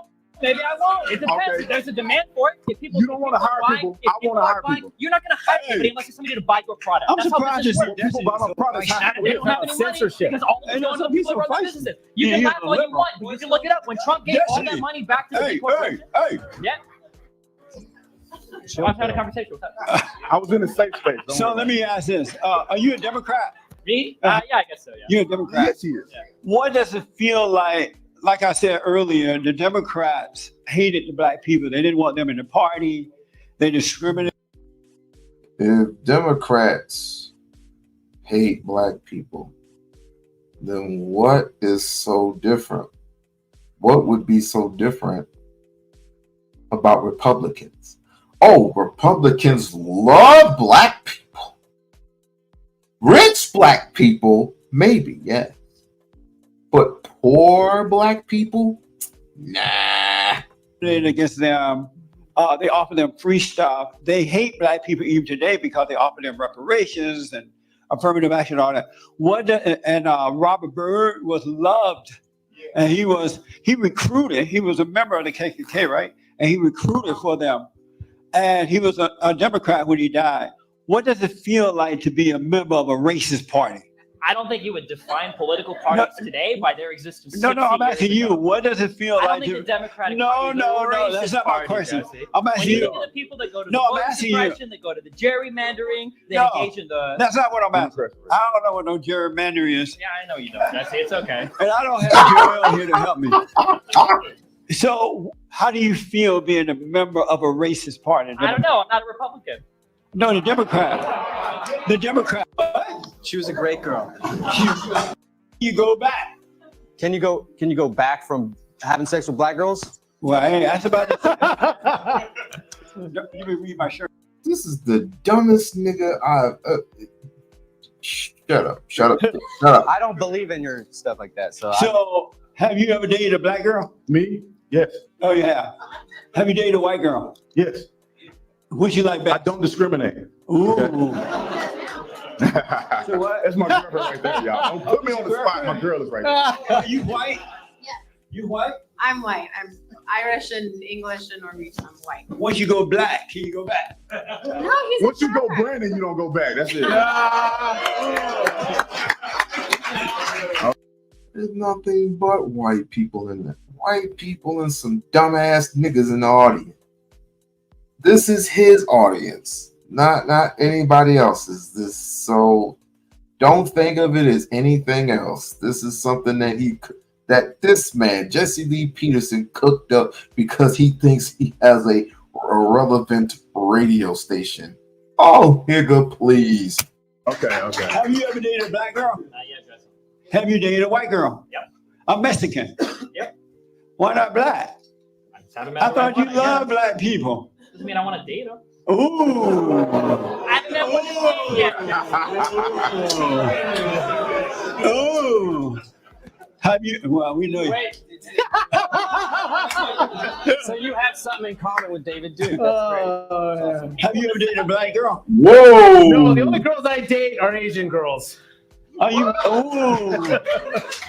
Maybe I won't. It depends. Okay. If there's a demand for it. If people, You don't want to hire people. I want to hire people. You're not going to hire anybody unless there's somebody to buy your product. I'm That's how surprised business you see works. People buy my products. They don't have any censorship. money because all the other people run the businesses. You can laugh all you want, but you can look it up. When Trump gave all that money back to the big corporations. Yeah. I've had a conversation with them. I was in a safe space. So let me ask this: are you a Democrat? Me? Yeah, I guess so. Yeah. You're a Democrat. Yes, he is. Yeah. What does it feel like? Like I said earlier, the Democrats hated the black people. They didn't want them in the party. They discriminated. If Democrats hate black people, then what is so different? What would be so different about Republicans? Oh, Republicans love black people. Rich black people, maybe, yes. But poor black people, nah. Against them, they offer them free stuff. They hate black people even today because they offer them reparations and affirmative action, all that. Robert Byrd was loved, and he recruited. He was a member of the KKK, right? And he recruited for them, and he was a Democrat when he died. What does it feel like to be a member of a racist party? I don't think you would define political parties today by their existence. No, I'm asking you. What does it feel I like? don't think the Democratic No, Party is a racist that's not my party, question. Jesse. I'm asking when you you. look at the people that go to the No, I'm voter asking you. suppression, they go to the gerrymandering, they No, engage in the. That's not what I'm asking. I don't know what no gerrymandering is. Yeah, I know you don't, Jesse. It's okay. And I don't have Joel here to help me. So, how do you feel being a member of a racist party? I don't know. I'm not a Republican. No, the Democrat. The Democrat. She was a great girl. You go back. Can you go back from having sex with black girls? Well, hey, that's about it. Let me read my shirt. This is the dumbest nigga I've. Shut up. I don't believe in your stuff like that. So, have you ever dated a black girl? Me? Yes. Oh, yeah. Have you dated a white girl? Yes. Would you like back? I don't discriminate. Ooh. So what? That's my girl right there, y'all. Don't put me on the spot. My girl is right there. Are you white? Yeah. You white? I'm white. I'm Irish and English and Norwegian. I'm white. Once you go black, can you go back? No, he's Once you go Brandon, you don't go back. That's it. There's nothing but white people in there. White people and some dumbass niggas in the audience. This is his audience, not anybody else's. So don't think of it as anything else. This is something that this man, Jesse Lee Peterson, cooked up because he thinks he has a relevant radio station. Oh, nigga, please. Okay. Have you ever dated a black girl? Not yet, Jesse. Have you dated a white girl? Yep. I'm Mexican. Yep. Why not black? I just haven't met I a thought white you woman yet. love black people. Doesn't mean I want to date them. Ooh. I've never Ooh. Have you? Well, we know you. Wait. So you have something in common with David Duke. That's great. Have you ever dated a black girl? Whoa. No, the only girls I date are Asian girls. Are you? Ooh.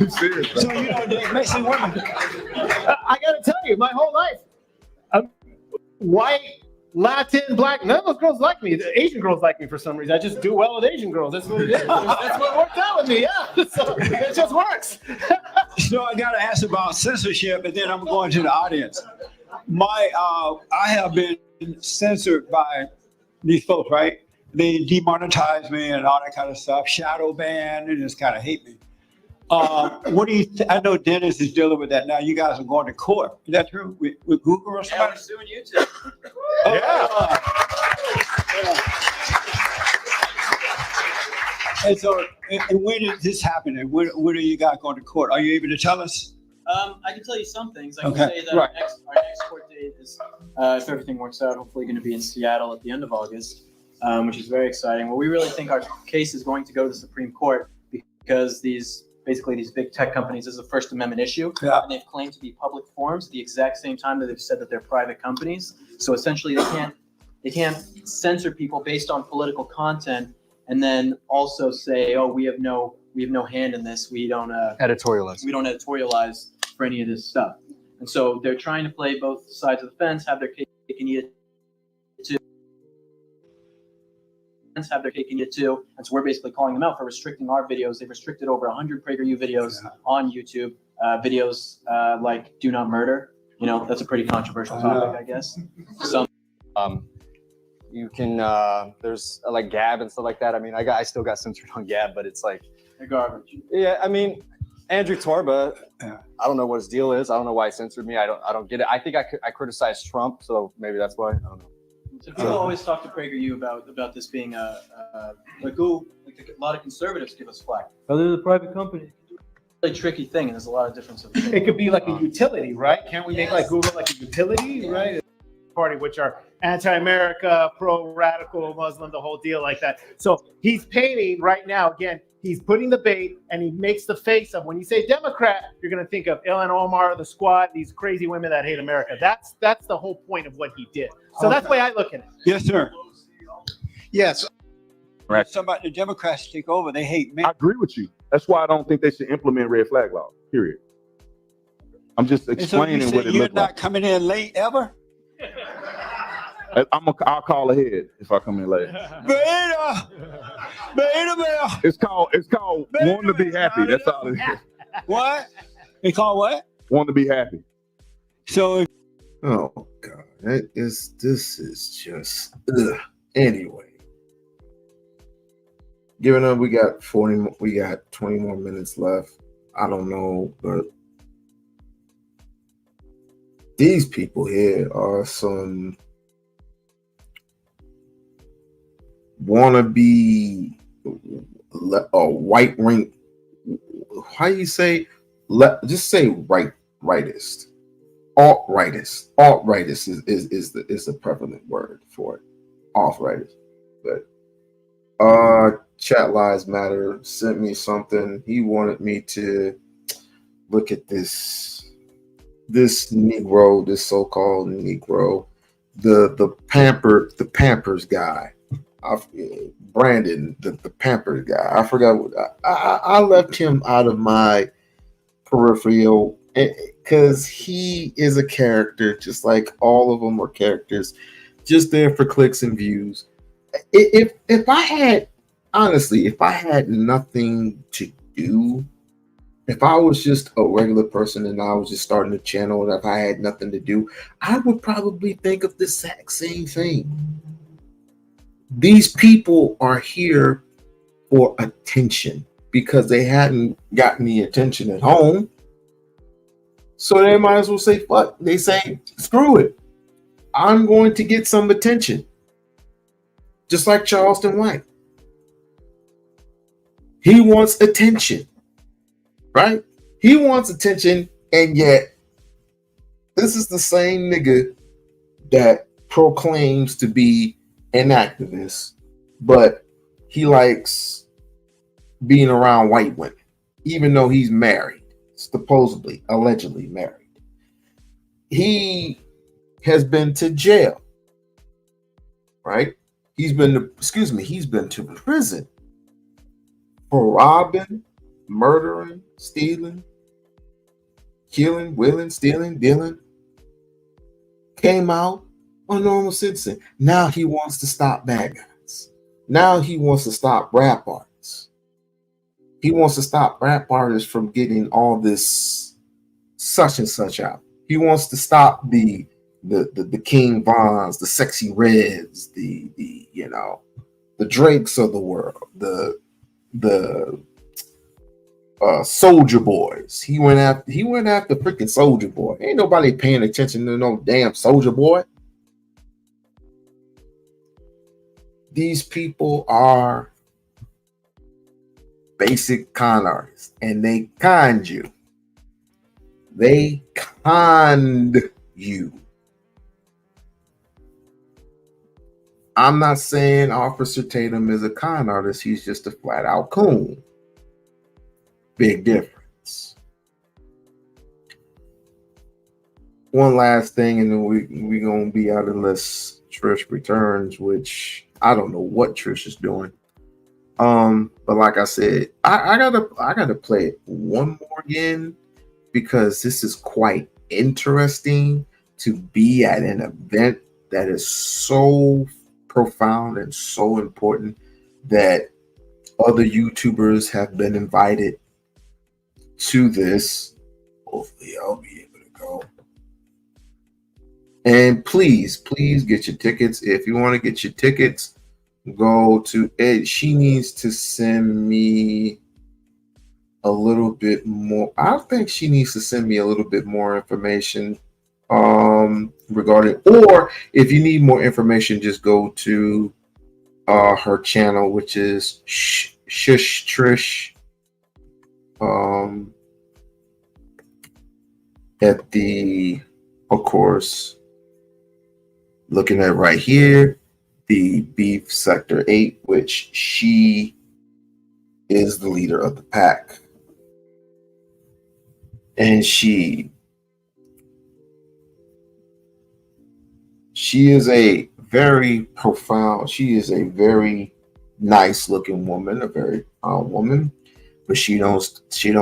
Serious, So you don't date Mexican women? I gotta tell you, my whole life, white, Latin, black, none of those girls like me. The Asian girls like me for some reason. I just do well with Asian girls. That's what it is. That's what worked out with me. Yeah, so it just works. So I got to ask about censorship, and then I'm going to the audience. I have been censored by these folks, right? They demonetize me and all that kind of stuff, shadow ban, and just kind of hate me. What do you? I know Dennis is dealing with that now. You guys are going to court. Is that true? With Google or somebody? Yeah, we're suing you too. And so, and when did this happen? And when are you guys going to court? Are you able to tell us? I can tell you some things. I can Okay, say that our next court date is, if everything works out, hopefully going to be in Seattle at the end of August. which is very exciting. Well, we really think our case is going to go to the Supreme Court because these big tech companies, this is a First Amendment issue, and they've claimed to be public forums at the exact same time that they've said that they're private companies. So essentially, they can't censor people based on political content, and then also say, oh, we have no hand in this. We don't editorialize. We don't editorialize for any of this stuff. And so they're trying to play both sides of the fence, have their cake and eat it too. Have their cake and eat it too. And so we're basically calling them out for restricting our videos. They've restricted over 100 PragerU videos on YouTube. Videos like "Do Not Murder." You know, that's a pretty controversial topic, I guess. So, you can there's like Gab and stuff like that. I mean, I still got censored on Gab, but it's like they're garbage. Yeah, I mean, Andrew Torba, I don't know what his deal is. I don't know why he censored me. I don't get it. I think I criticized Trump, so maybe that's why. I don't know. So people always talk to PragerU about this being a lot of conservatives give us flack. Oh, they're the private company. Really tricky thing, and there's a lot of differences. It could be like a utility, right? Can't we make like Google like a utility, right? Party, which are anti-America, pro-radical, Muslim, the whole deal like that. So he's painting right now, again, he's putting the bait and he makes the face of, when you say Democrat, you're going to think of Ilhan Omar, the Squad, these crazy women that hate America. That's the whole point of what he did. So that's the way I look at it. Yes, sir. Yes. Right. Somebody, the Democrats take over. They hate men. I agree with you. That's why I don't think they should implement red flag law. Period. I'm just explaining what it You're looks not like. coming in late ever. I'll call ahead if I come in late. It's called wanting to be happy. That's all it is. What? They call what? Want to be happy. So. Oh God, this is just anyway. Given up, we got 20 more minutes left. I don't know, but these people here are some wannabe white ring. How you say? Just say rightist. Alt-rightist. Alt-rightist is the prevalent word for it. Alt-rightist. But Chat Lives Matter sent me something. He wanted me to look at this Negro, this so-called Negro, the Pampers guy. Brandon, the Pampers guy. I forgot what I left him out of my peripheral because he is a character, just like all of them are characters, just there for clicks and views. If I had nothing to do, if I was just a regular person and I was just starting a channel and if I had nothing to do, I would probably think of the exact same thing. These people are here for attention because they hadn't gotten the attention at home. So they might as well say, fuck. They say, screw it. I'm going to get some attention. Just like Charleston White. He wants attention. Right? He wants attention, and yet this is the same nigga that proclaims to be an activist, but he likes being around white women, even though he's married, supposedly, allegedly married. He has been to jail, right? He's been to prison for robbing, murdering, stealing, killing, willing, stealing, dealing. Came out a normal citizen. Now he wants to stop bad guys. Now he wants to stop rap artists. He wants to stop rap artists from getting all this such and such out. He wants to stop the King Vons, the Sexy Reds, the Drakes of the world, the Soldier Boys. He went after freaking Soldier Boy. Ain't nobody paying attention to no damn Soldier Boy. These people are basic con artists, and they conned you. They conned you. I'm not saying Officer Tatum is a con artist. He's just a flat out coon. Big difference. One last thing, and then we gonna be out unless Trish returns, which I don't know what Trish is doing. But like I said, I gotta play it one more again because this is quite interesting to be at an event that is so profound and so important that other YouTubers have been invited to this. Hopefully I'll be able to go. And please get your tickets. If you want to get your tickets, go to Ed. She needs to send me a little bit more. I think she needs to send me a little bit more information regarding, or if you need more information, just go to her channel, which is Shush Trish. At the, of course, looking at right here, the Beef Sector 8, which she is the leader of the pack. And she is a very profound, she is a very nice looking woman, a very woman, but she don't take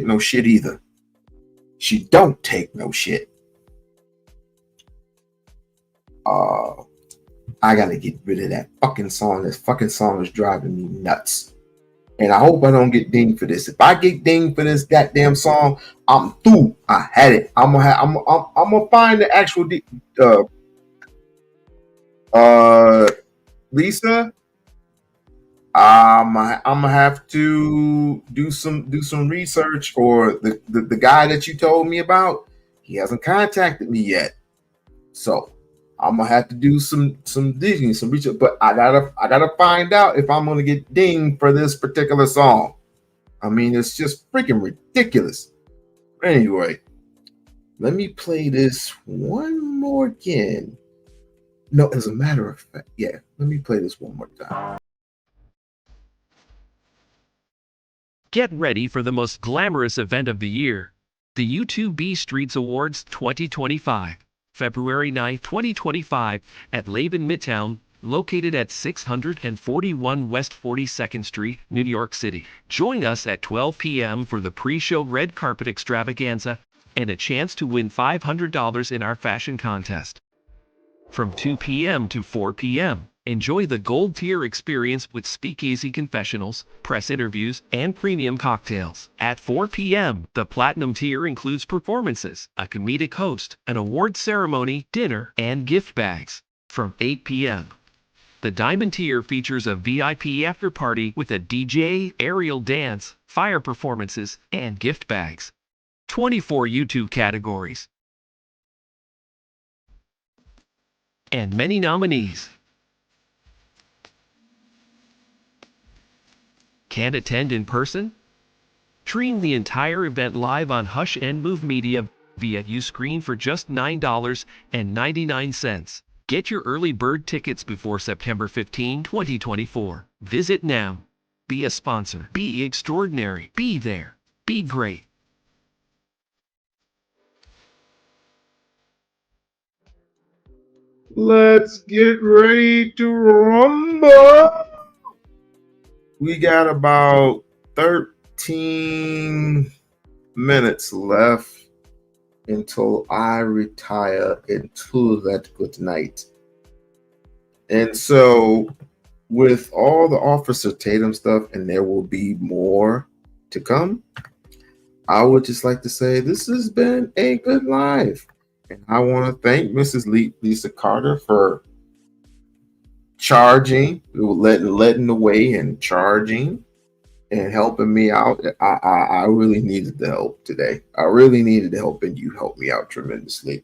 no shit either. She don't take no shit. I gotta get rid of that fucking song. This fucking song is driving me nuts. And I hope I don't get dinged for this. If I get dinged for this goddamn song, I'm through. I had it. I'm gonna find the actual Lisa. I'm gonna have to do some research, or the guy that you told me about, he hasn't contacted me yet. So I'm gonna have to do some digging, some research. But I gotta find out if I'm gonna get dinged for this particular song. I mean, it's just freaking ridiculous. Anyway, let me play this one more again. No, as a matter of fact, yeah, let me play this one more time. Get ready for the most glamorous event of the year, the YouTube B Streets Awards 2025, February 9, 2025, at Laban Midtown, located at 641 West 42nd Street, New York City. Join us at 12 p.m. for the pre-show red carpet extravaganza and a chance to win $500 in our fashion contest. From 2 p.m. to 4 p.m., enjoy the gold tier experience with speakeasy confessionals, press interviews, and premium cocktails. At 4 p.m., the platinum tier includes performances, a comedic host, an award ceremony, dinner, and gift bags. From 8 p.m., the diamond tier features a VIP after party with a DJ, aerial dance, fire performances, and gift bags. 24 YouTube categories and many nominees. Can't attend in person? Stream the entire event live on Hush and Move Media via Uscreen for just $9.99. Get your early bird tickets before September 15, 2024. Visit now. Be a sponsor. Be extraordinary. Be there. Be great. Let's get ready to rumble. We got about 13 minutes left until I retire into that good night. And so with all the Officer Tatum stuff, and there will be more to come, I would just like to say this has been a good live. And I want to thank Mrs. Lisa Carter for charging, letting the way and charging and helping me out. I really needed the help today. I really needed the help, and you helped me out tremendously.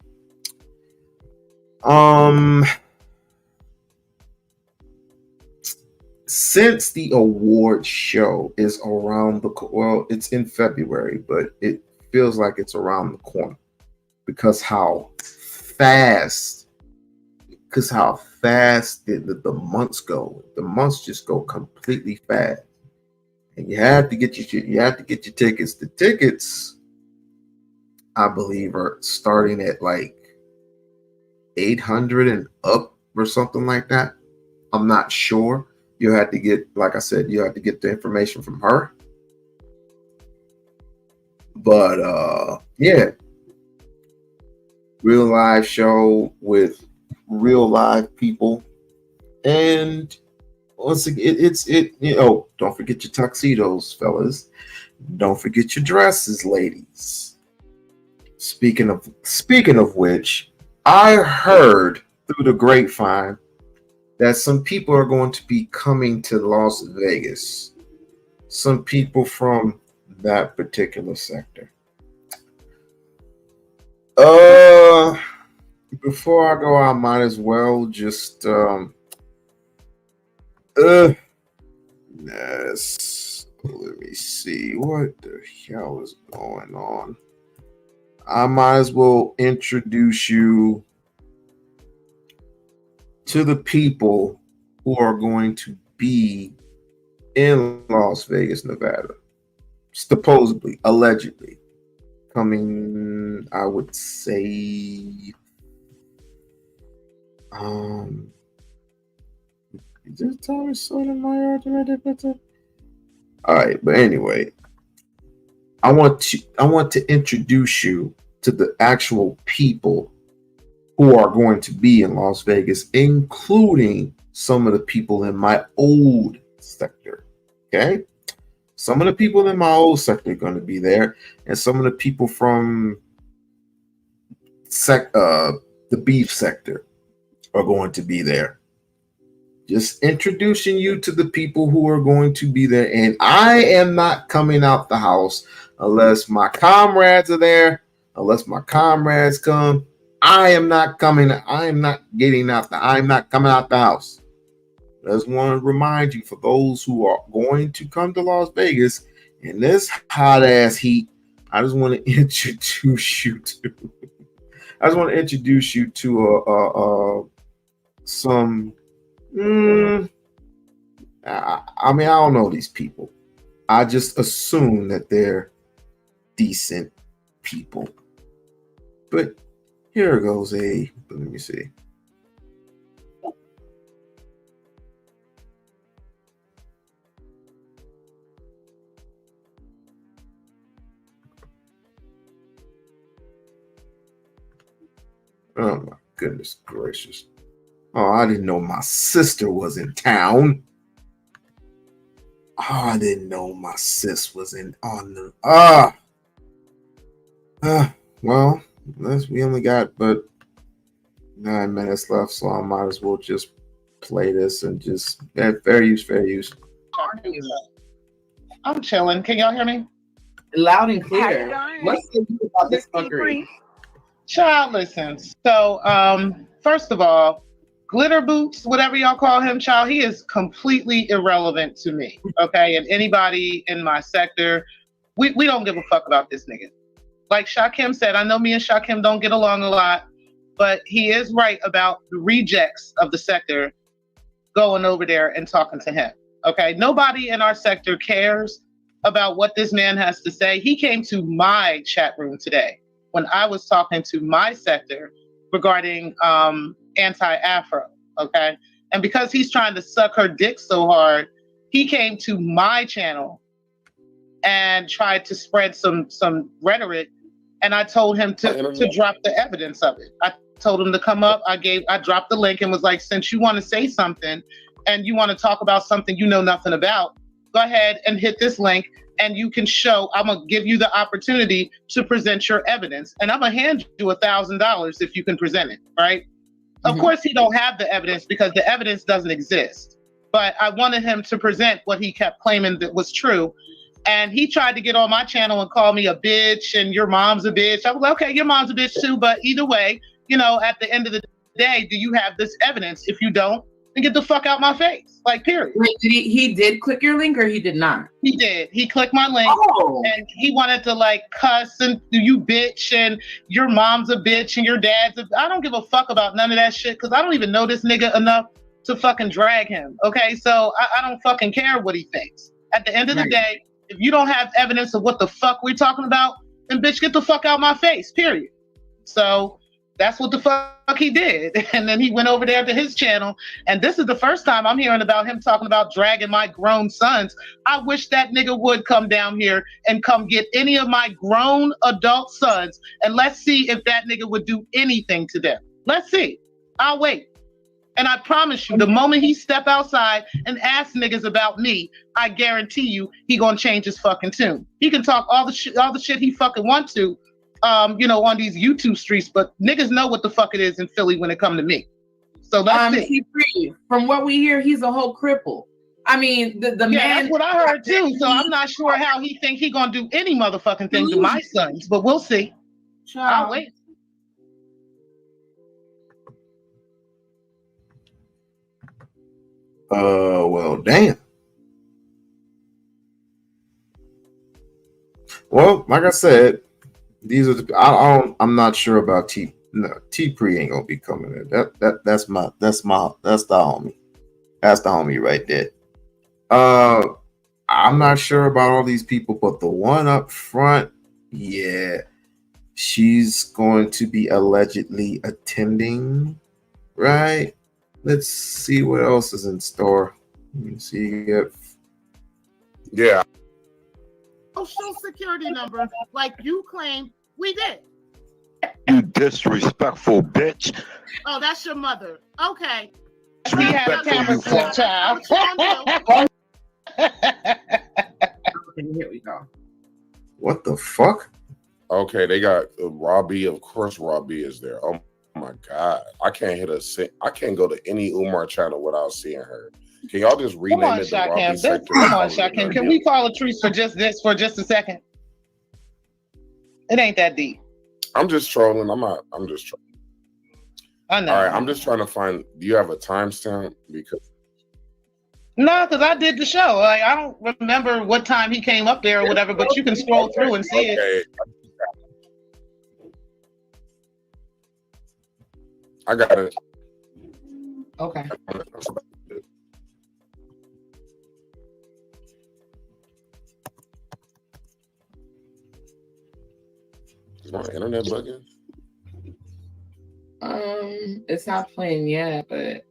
Since the award show is around it's in February, but it feels like it's around the corner because how fast because how fast the months go. The months just go completely fast, and you have to get your tickets. The tickets, I believe, are starting at like 800 and up or something like that. I'm not sure. You have to get, like I said, you have to get the information from her. But yeah, real live show with real live people, and once again, don't forget your tuxedos, fellas. Don't forget your dresses, ladies. Speaking of which, I heard through the grapevine that some people are going to be coming to Las Vegas. Some people from that particular sector. Before I go, I might as well just yes, let me see what the hell is going on. I might as well introduce you to the people who are going to be in Las Vegas, Nevada. Supposedly, allegedly, coming, I would say, is this Thomas Sotomayor already? All right, but anyway, I want to introduce you to the actual people who are going to be in Las Vegas, including some of the people in my old sector. Okay, some of the people in my old sector are going to be there, and some of the people from the beef sector are going to be there. Just introducing you to the people who are going to be there. And I am not coming out the house unless my comrades are there, unless my comrades come. I am not coming. I am not getting out. I'm not coming out the house. I just want to remind you, for those who are going to come to Las Vegas in this hot ass heat, I just want to introduce you to. I just want to introduce you to some. I mean, I don't know these people. I just assume that they're decent people. But here goes let me see. Oh my goodness gracious. Oh, I didn't know my sister was in town. Oh, I didn't know my sis was well, we only got but 9 minutes left, so I might as well just play this and just fair use. I'm chilling. Can y'all hear me? Loud and clear. Let's see about this fuckery. Child, listen. So, first of all, Glitter Boots, whatever y'all call him, child, he is completely irrelevant to me. Okay, and anybody in my sector, we don't give a fuck about this nigga. Like Shakim said, I know me and Shakim don't get along a lot, but he is right about the rejects of the sector going over there and talking to him. Okay, nobody in our sector cares about what this man has to say. He came to my chat room today when I was talking to my sector regarding anti-Afro, okay? And because he's trying to suck her dick so hard, he came to my channel and tried to spread some rhetoric, and I told him to drop the evidence of it. I told him to come up. I dropped the link and was like, since you want to say something and you want to talk about something you know nothing about, go ahead and hit this link and you can show, I'm gonna give you the opportunity to present your evidence, and I'm gonna hand you $1,000 if you can present it, right? Of course he don't have the evidence because the evidence doesn't exist, but I wanted him to present what he kept claiming that was true. And he tried to get on my channel and call me a bitch and your mom's a bitch. I was like, okay, your mom's a bitch too, but either way, you know, at the end of the day, do you have this evidence? If you don't, and get the fuck out my face. Like, period. Wait, he did click your link or he did not? He did. He clicked my link and he wanted to like cuss and you bitch and your mom's a bitch and your dad's a... I don't give a fuck about none of that shit because I don't even know this nigga enough to fucking drag him. Okay, so I don't fucking care what he thinks. At the end of the day, if you don't have evidence of what the fuck we're talking about, then bitch, get the fuck out my face, period. So that's what the fuck he did. And then he went over there to his channel. And this is the first time I'm hearing about him talking about dragging my grown sons. I wish that nigga would come down here and come get any of my grown adult sons. And let's see if that nigga would do anything to them. Let's see. I'll wait. And I promise you, the moment he step outside and ask niggas about me, I guarantee you he gonna change his fucking tune. He can talk all the shit he fucking want to, on these YouTube streets, but niggas know what the fuck it is in Philly when it come to me. So let's see. From what we hear, he's a whole cripple. I mean, the man. That's what I heard too. So I'm not sure how he think he gonna do any motherfucking thing to my sons, but we'll see. I'll wait. Well, damn. Well, like I said, these are the. I'm not sure about T. No, T-Pre ain't gonna be coming in. That's the homie. That's the homie right there. I'm not sure about all these people, but the one up front, yeah, she's going to be allegedly attending, right? Let's see what else is in store. Let me see if... Yeah. Social security number, like you claim we did. You disrespectful bitch. Oh, that's your mother. Okay. We had a camera slip, child. Here we go. What the fuck? Okay, they got Robbie. Of course, Robbie is there. Oh my god, I can't hit I can't go to any Umar channel without seeing her. Can y'all just rename it the Robbie sector? Come on, Shakim. Can we call a truce for just a second? It ain't that deep. I'm just trolling. I'm just trolling. I know. All right, I'm just trying to find. Do you have a timestamp? Because no, because I did the show. Like, I don't remember what time he came up there or whatever, but you can scroll through and see it. I got it. Okay. Is my internet bugging? It's not playing yet, but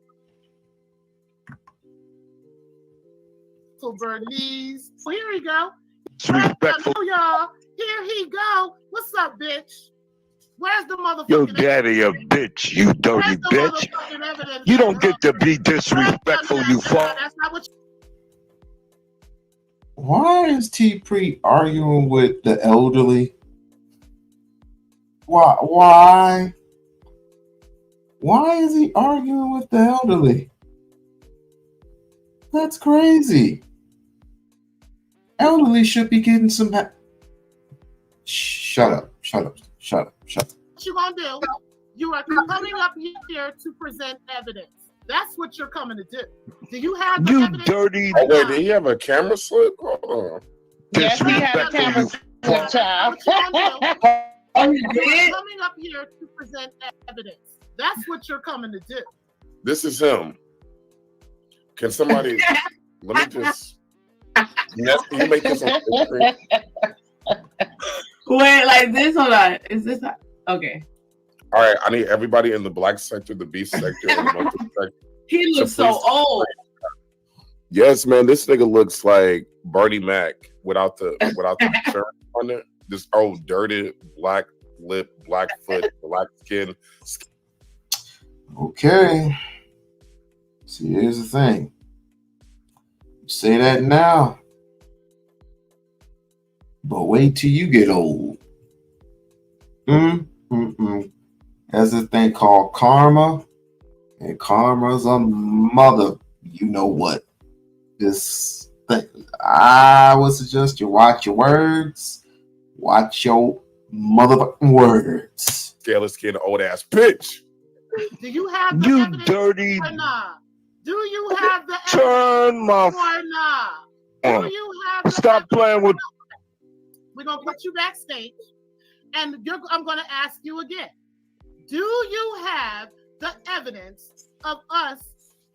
Bernice. So here we go. Disrespectful. Y'all. Here he go. What's up, bitch? Where's the motherfucking Your daddy a bitch, you dirty bitch. You don't get to be disrespectful, you fuck. That's not what Why is T-Pre arguing with the elderly? Why? Why is he arguing with the elderly? That's crazy. Elderly should be getting some. Shut up! you gonna do? You are coming up here to present evidence. That's what you're coming to do. Do you have the evidence? Dirty? Oh wait, did he have a camera slip? Hold on. Yes, he had a camera slip, child. You're coming up here to present evidence. That's what you're coming to do. This is him. Can somebody let me just? Yes, can you make this on the screen? wait, like this? Hold on. Is this okay? All right, I need everybody in the black sector, the B sector, and the monkey sector. He looks so old. Yes, man, this nigga looks like Bernie Mac without the shirt on it. This old dirty black lip, black foot, black skin. Okay. See, here's the thing. You say that now, but wait till you get old. There's this thing called karma, and karma's a mother. You know what? This thing. I would suggest you watch your words. Watch your motherfucking words. Scaly skin, old ass bitch. Do you have the You evidence dirty or not? Do you have the Turn my evidence or not? Do you have the Stop playing with. We're going to put you backstage, and I'm going to ask you again. Do you have the evidence of us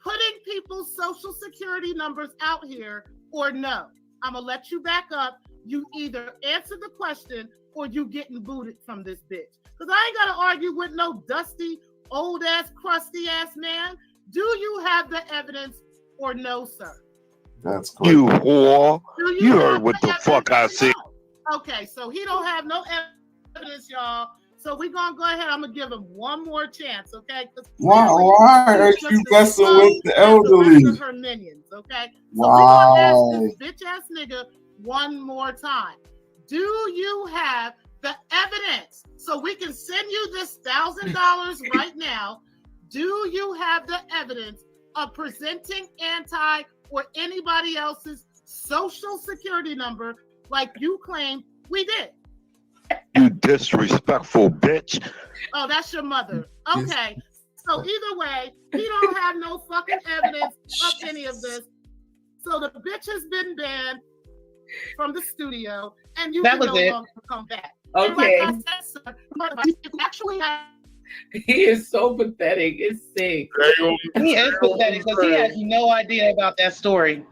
putting people's social security numbers out here or no? I'm going to let you back up. You either answer the question or you getting booted from this bitch. Because I ain't got to argue with no dusty, old-ass, crusty-ass man. Do you have the evidence or no, sir? That's great. You whore. You heard what the fuck I said. Okay, so he don't have no evidence, y'all. So we're going to go ahead. I'm going to give him one more chance, okay? Why are you messing with the elderly? The her minions, okay? So we're going to ask this bitch-ass nigga one more time. Do you have the evidence so we can send you this $1,000 right now? Do you have the evidence of presenting anti or anybody else's social security number like you claim we did? You disrespectful bitch. Oh, that's your mother. Okay. So either way, he don't have no fucking evidence of any of this. So the bitch has been banned from the studio, and you can no longer come back. Okay. And like I said, sir, you actually have. He is so pathetic. It's sick. He is pathetic because he has no idea about that story.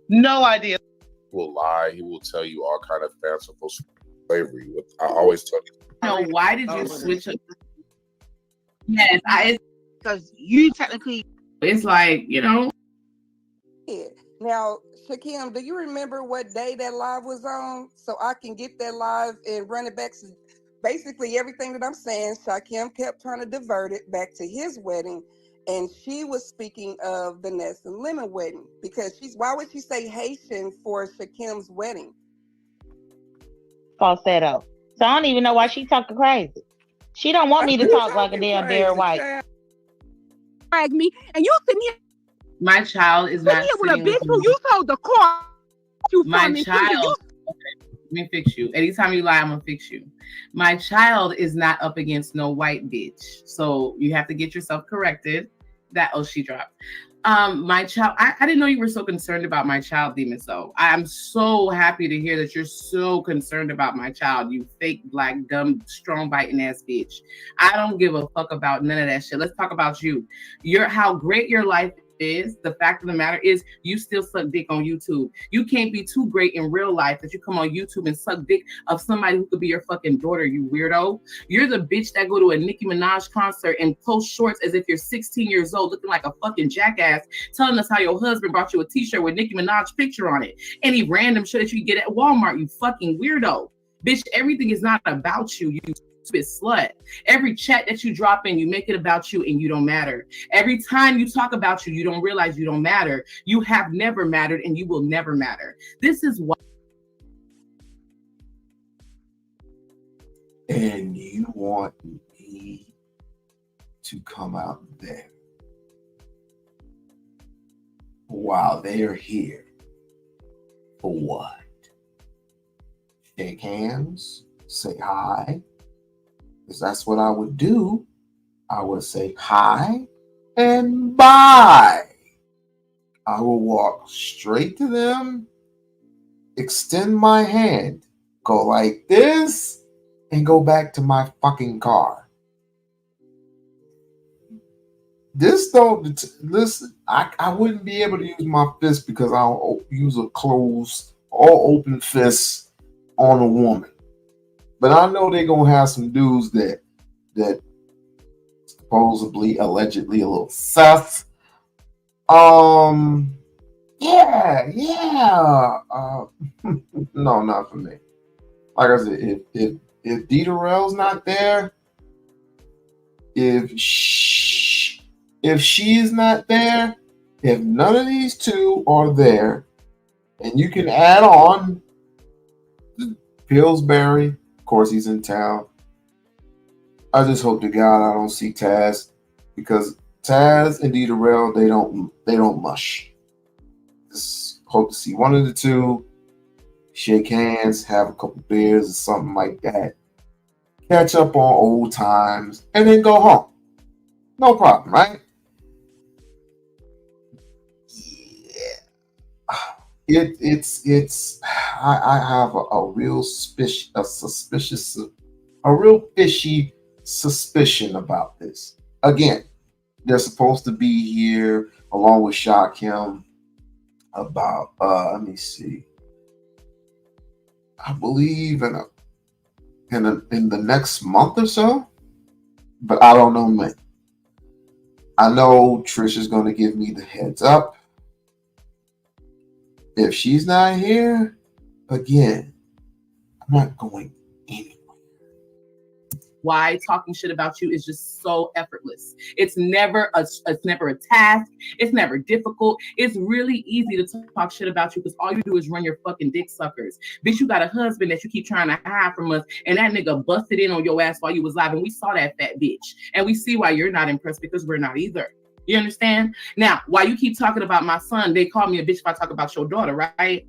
No idea. He will lie. He will tell you all kind of fanciful slavery. I always tell you. No, why did you switch up? Yes, because you technically. It's like, you know. Now, Shakim, do you remember what day that live was on? So I can get that live and run it back. So basically, everything that I'm saying, Shakim kept trying to divert it back to his wedding. And she was speaking of the Ness and Lemon wedding. Because why would she say Haitian for Shakim's wedding? Falsetto. So I don't even know why she talking crazy. She don't want me to talk like a damn Barry White. Drag me, and you sitting here. My child is not here with a sitting bitch with who me. you told the court you My from me. child. Let me fix you. Anytime you lie, I'm gonna fix you. My child is not up against no white bitch. So you have to get yourself corrected. She dropped. My child, I didn't know you were so concerned about my child, Demon. So I'm so happy to hear that you're so concerned about my child, you fake black, dumb, strong biting ass bitch. I don't give a fuck about none of that shit. Let's talk about you. How great your life is. The fact of the matter is you still suck dick on YouTube. You can't be too great in real life that you come on YouTube and suck dick of somebody who could be your fucking daughter, you weirdo. You're the bitch that go to a Nicki Minaj concert and post shorts as if you're 16 years old looking like a fucking jackass, telling us how your husband brought you a t-shirt with Nicki Minaj picture on it. Any random shit that you get at Walmart, you fucking weirdo. Bitch, everything is not about you, you stupid slut. Every chat that you drop in, you make it about you and you don't matter. Every time you talk about you, you don't realize you don't matter. You have never mattered and you will never matter. This is why. And you want me to come out there while they're here for what? Shake hands, say hi. Because that's what I would do. I would say hi and bye. I will walk straight to them, extend my hand, go like this, and go back to my fucking car. Listen, I wouldn't be able to use my fist because I don't use a closed or open fist on a woman. But I know they're gonna have some dudes that supposedly, allegedly, a little sus. No, not for me. Like I said, if D Darrell's not there, if she's not there, if none of these two are there, and you can add on Pillsbury, of course he's in town. I just hope to God I don't see Taz, because Taz and D Darrell, they don't mush. Just hope to see one of the two shake hands, have a couple beers or something like that, catch up on old times, and then go home. No problem, right? it's I have a real fishy suspicion about this. Again, they're supposed to be here along with Shakim about let me see. I believe in the next month or so, but I don't know when. I know Trish is going to give me the heads up. If she's not here, again, I'm not going anywhere. Why talking shit about you is just so effortless. It's never a task. It's never difficult. It's really easy to talk shit about you because all you do is run your fucking dick suckers. Bitch, you got a husband that you keep trying to hide from us, and that nigga busted in on your ass while you was live, and we saw that fat bitch. And we see why you're not impressed because we're not either. You understand? Now, why you keep talking about my son, they call me a bitch if I talk about your daughter, right?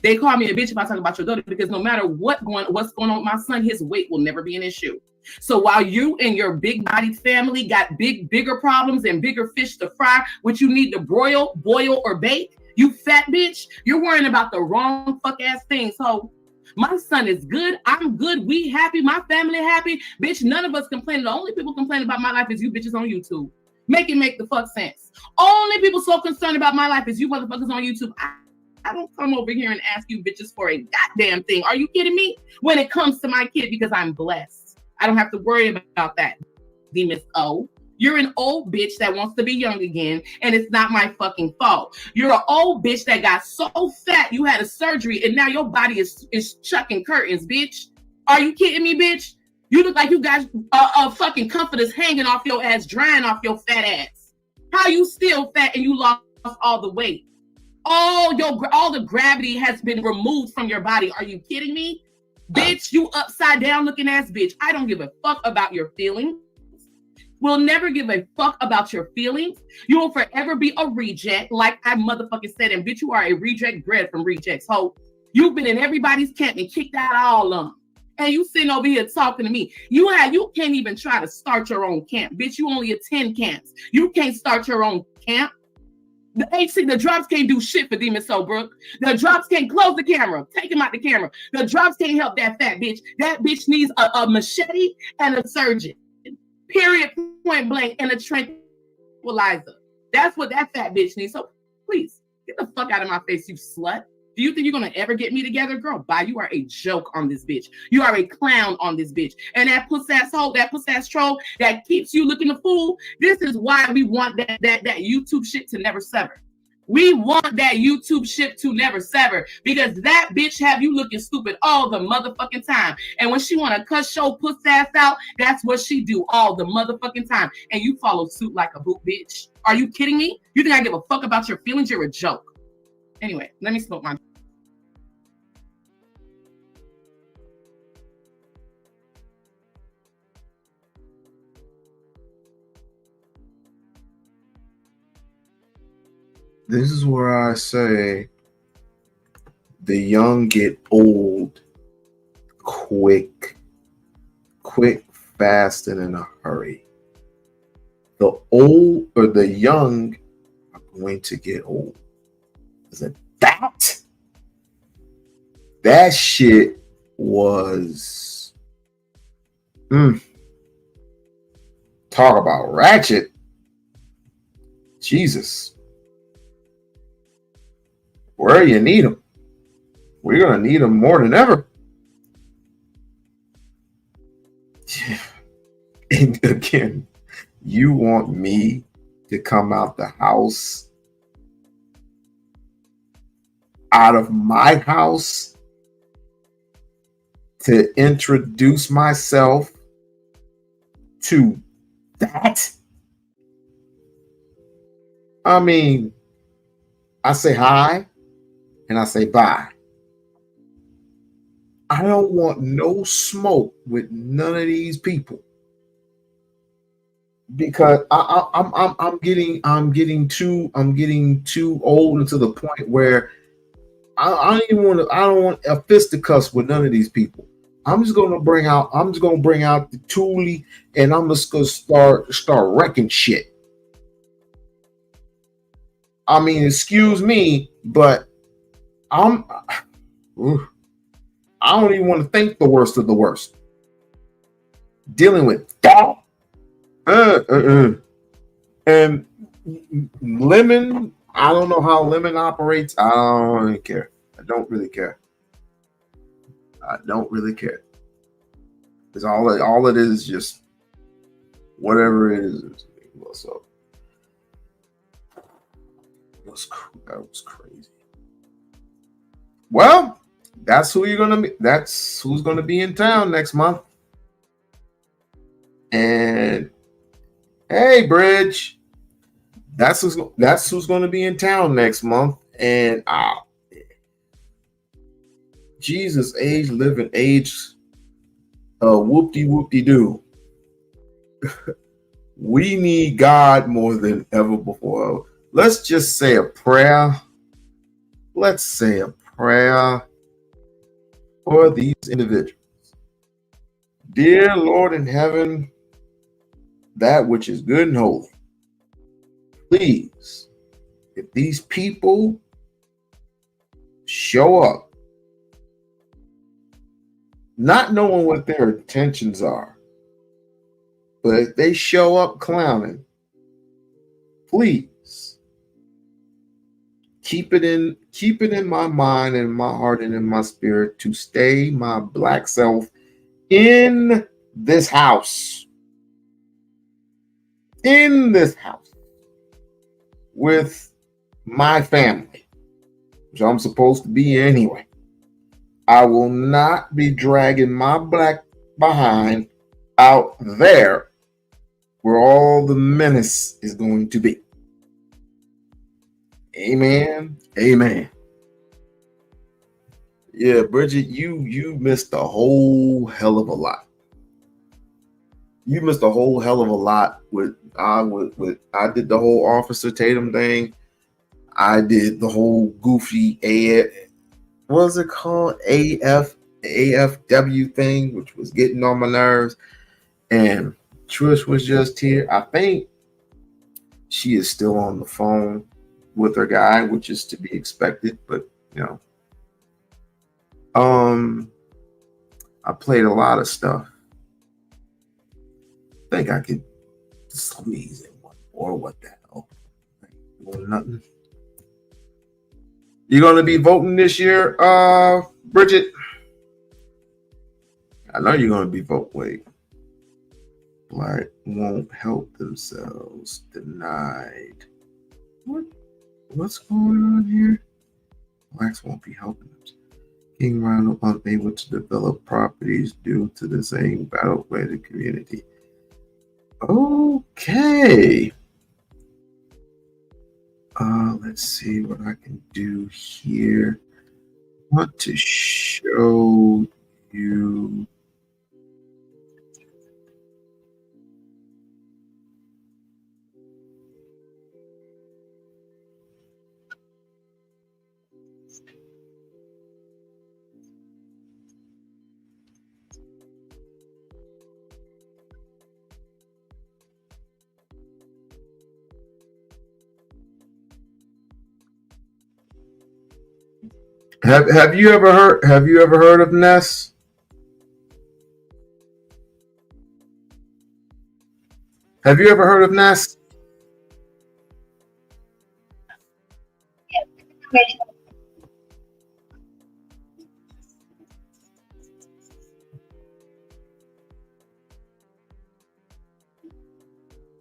They call me a bitch if I talk about your daughter because no matter what's going on with my son, his weight will never be an issue. So while you and your big-bodied family got bigger problems and bigger fish to fry, which you need to broil, boil, or bake, you fat bitch, you're worrying about the wrong fuck-ass things. So my son is good. I'm good. We happy. My family happy. Bitch, none of us complain. The only people complaining about my life is you bitches on YouTube. Make it make the fuck sense. Only people so concerned about my life is you motherfuckers on YouTube. I don't come over here and ask you bitches for a goddamn thing. Are you kidding me? When it comes to my kid, because I'm blessed. I don't have to worry about that. Demas O. You're an old bitch that wants to be young again, and it's not my fucking fault. You're an old bitch that got so fat you had a surgery, and now your body is chucking curtains, bitch. Are you kidding me, bitch? You look like you got fucking comforters hanging off your ass, drying off your fat ass. How you still fat and you lost all the weight? All the gravity has been removed from your body. Are you kidding me? Bitch, you upside down looking ass bitch. I don't give a fuck about your feelings. We'll never give a fuck about your feelings. You will forever be a reject, like I motherfucking said. And bitch, you are a reject bred from rejects. So you've been in everybody's camp and kicked out all of them. And you sitting over here talking to me. You can't even try to start your own camp. Bitch, you only attend camps. You can't start your own camp. The drops can't do shit for Demon Soul Brooke. The drops can't close the camera. Take him out the camera. The drops can't help that fat bitch. That bitch needs a machete and a surgeon. Period, point blank, and a tranquilizer. That's what that fat bitch needs. So please, get the fuck out of my face, you slut. Do you think you're going to ever get me together? Girl, bye. You are a joke on this bitch. You are a clown on this bitch. And that puss-ass hoe, that puss-ass troll that keeps you looking a fool, this is why we want that YouTube shit to never sever. We want that YouTube shit to never sever because that bitch have you looking stupid all the motherfucking time. And when she want to cuss your puss-ass out, that's what she do all the motherfucking time. And you follow suit like a boot bitch. Are you kidding me? You think I give a fuck about your feelings? You're a joke. Anyway, let me smoke my. This is where I say the young get old quick, fast, and in a hurry. The old or the young are going to get old. Is it that shit was talk about ratchet. Jesus. Where you need them? We're gonna need them more than ever. And again, you want me to come out the house, out of my house, to introduce myself to that? I mean, I say hi and I say bye. I don't want no smoke with none of these people because I'm getting too old and to the point where I don't want a fisticuffs with none of these people. I'm just gonna bring out the Thule and I'm just gonna start wrecking shit. I mean, excuse me, but Ooh, I don't even want to think the worst of the worst. Dealing with that. And Lemon, I don't know how Lemon operates. I don't really care. I don't really care. I don't really care. Because all it is just whatever it is. So that was crazy. Well, that's who you're gonna be. That's who's gonna be in town next month. And hey, Bridge, that's who's gonna be in town next month. And Jesus, age, living age, whoop-de-whoop-de-doo. We need God more than ever before. Let's just say a prayer. Let's say a prayer for these individuals. Dear Lord in heaven, that which is good and holy, please, if these people show up, not knowing what their intentions are, but if they show up clowning, please keep it in my mind and my heart and in my spirit to stay my black self in this house. In this house with my family, which I'm supposed to be anyway. I will not be dragging my black behind out there where all the menace is going to be. Amen. Amen. Yeah, Bridget, you missed a whole hell of a lot. You missed a whole hell of a lot I did the whole Officer Tatum thing. I did the whole goofy what was it called? AFW thing, which was getting on my nerves. And Trish was just here. I think she is still on the phone with her guy, which is to be expected, but I played a lot of stuff. I think I could squeeze in one more. What the hell? Nothing. You gonna be voting this year, Bridget? I know you're gonna be voting. Wait. Black won't help themselves. Denied. What's going on here? Blacks won't be helping themselves. King Ronald unable to develop properties due to the same battle by the community. Okay. Let's see what I can do here. I want to show you. Have you ever heard of Ness? Have you ever heard of Ness?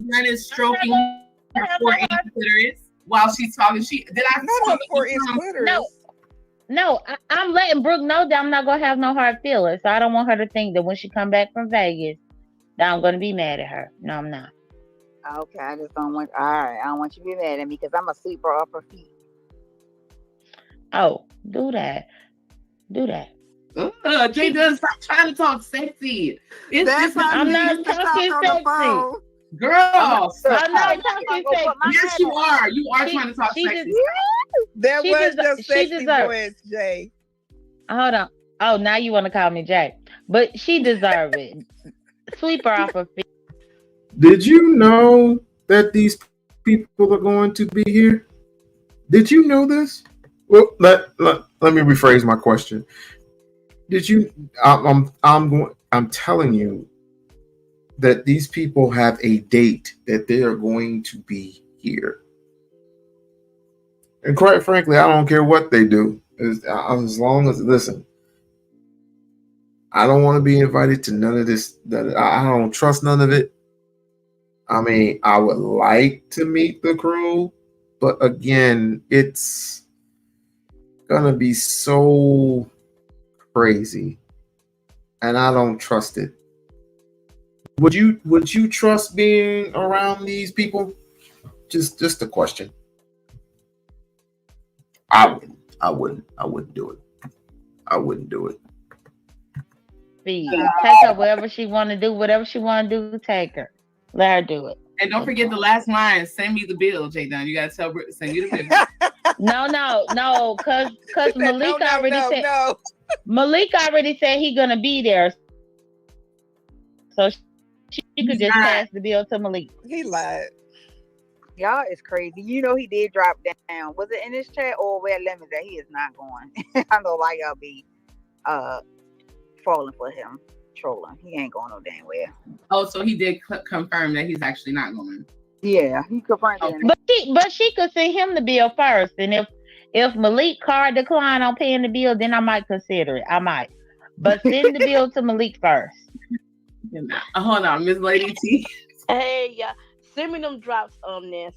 That is stroking her 4-inch clitoris while she's talking. Not her 4-inch clitoris. No, I'm letting Brooke know that I'm not gonna have no hard feelings. So I don't want her to think that when she come back from Vegas, that I'm gonna be mad at her. No, I'm not. Okay, I just don't want. All right, I don't want you to be mad at me because I'm a sweeper off her feet. Oh, do that. Do that. Jay does stop trying to talk sexy. I'm not talking sexy. Girl, I'm not talking sexy. Yes, you are. You are trying to talk sexy. That was your sexy deserves. voice, Jay. Hold on. Oh, now you want to call me Jay. But she deserves it. Sweep her off her feet. Did you know that these people are going to be here? Did you know this? Well, let me rephrase my question. Did you? I'm telling you that these people have a date that they are going to be here, and quite frankly, I don't care what they do as long as listen. I don't want to be invited to none of this. That I don't trust none of it. I mean, I would like to meet the crew, but again, it's gonna be so crazy, and I don't trust it. Would you trust being around these people? Just a question. I wouldn't. I wouldn't do it. I wouldn't do it. See, take her wherever she want to do, whatever she want to do, take her. Let her do it. And don't forget the last line. Send me the bill, J Dunn. You gotta tell Brit to send you the bill. No, cause Malik already said no. Malik already said he gonna be there, so she could just pass the bill to Malik. He lied. Y'all is crazy. You know he did drop down. Was it in this chat or where Lemon that he is not going? I know why y'all be falling for him, trolling. He ain't going no damn where. Oh, so he did confirm that he's actually not going. Yeah, he confirmed it. But she could send him the bill first, and if Malik card decline on paying the bill, then I might consider it. I might, but send the bill to Malik first. Hold on, Miss Lady T. Hey, yeah. Send me them drops on this.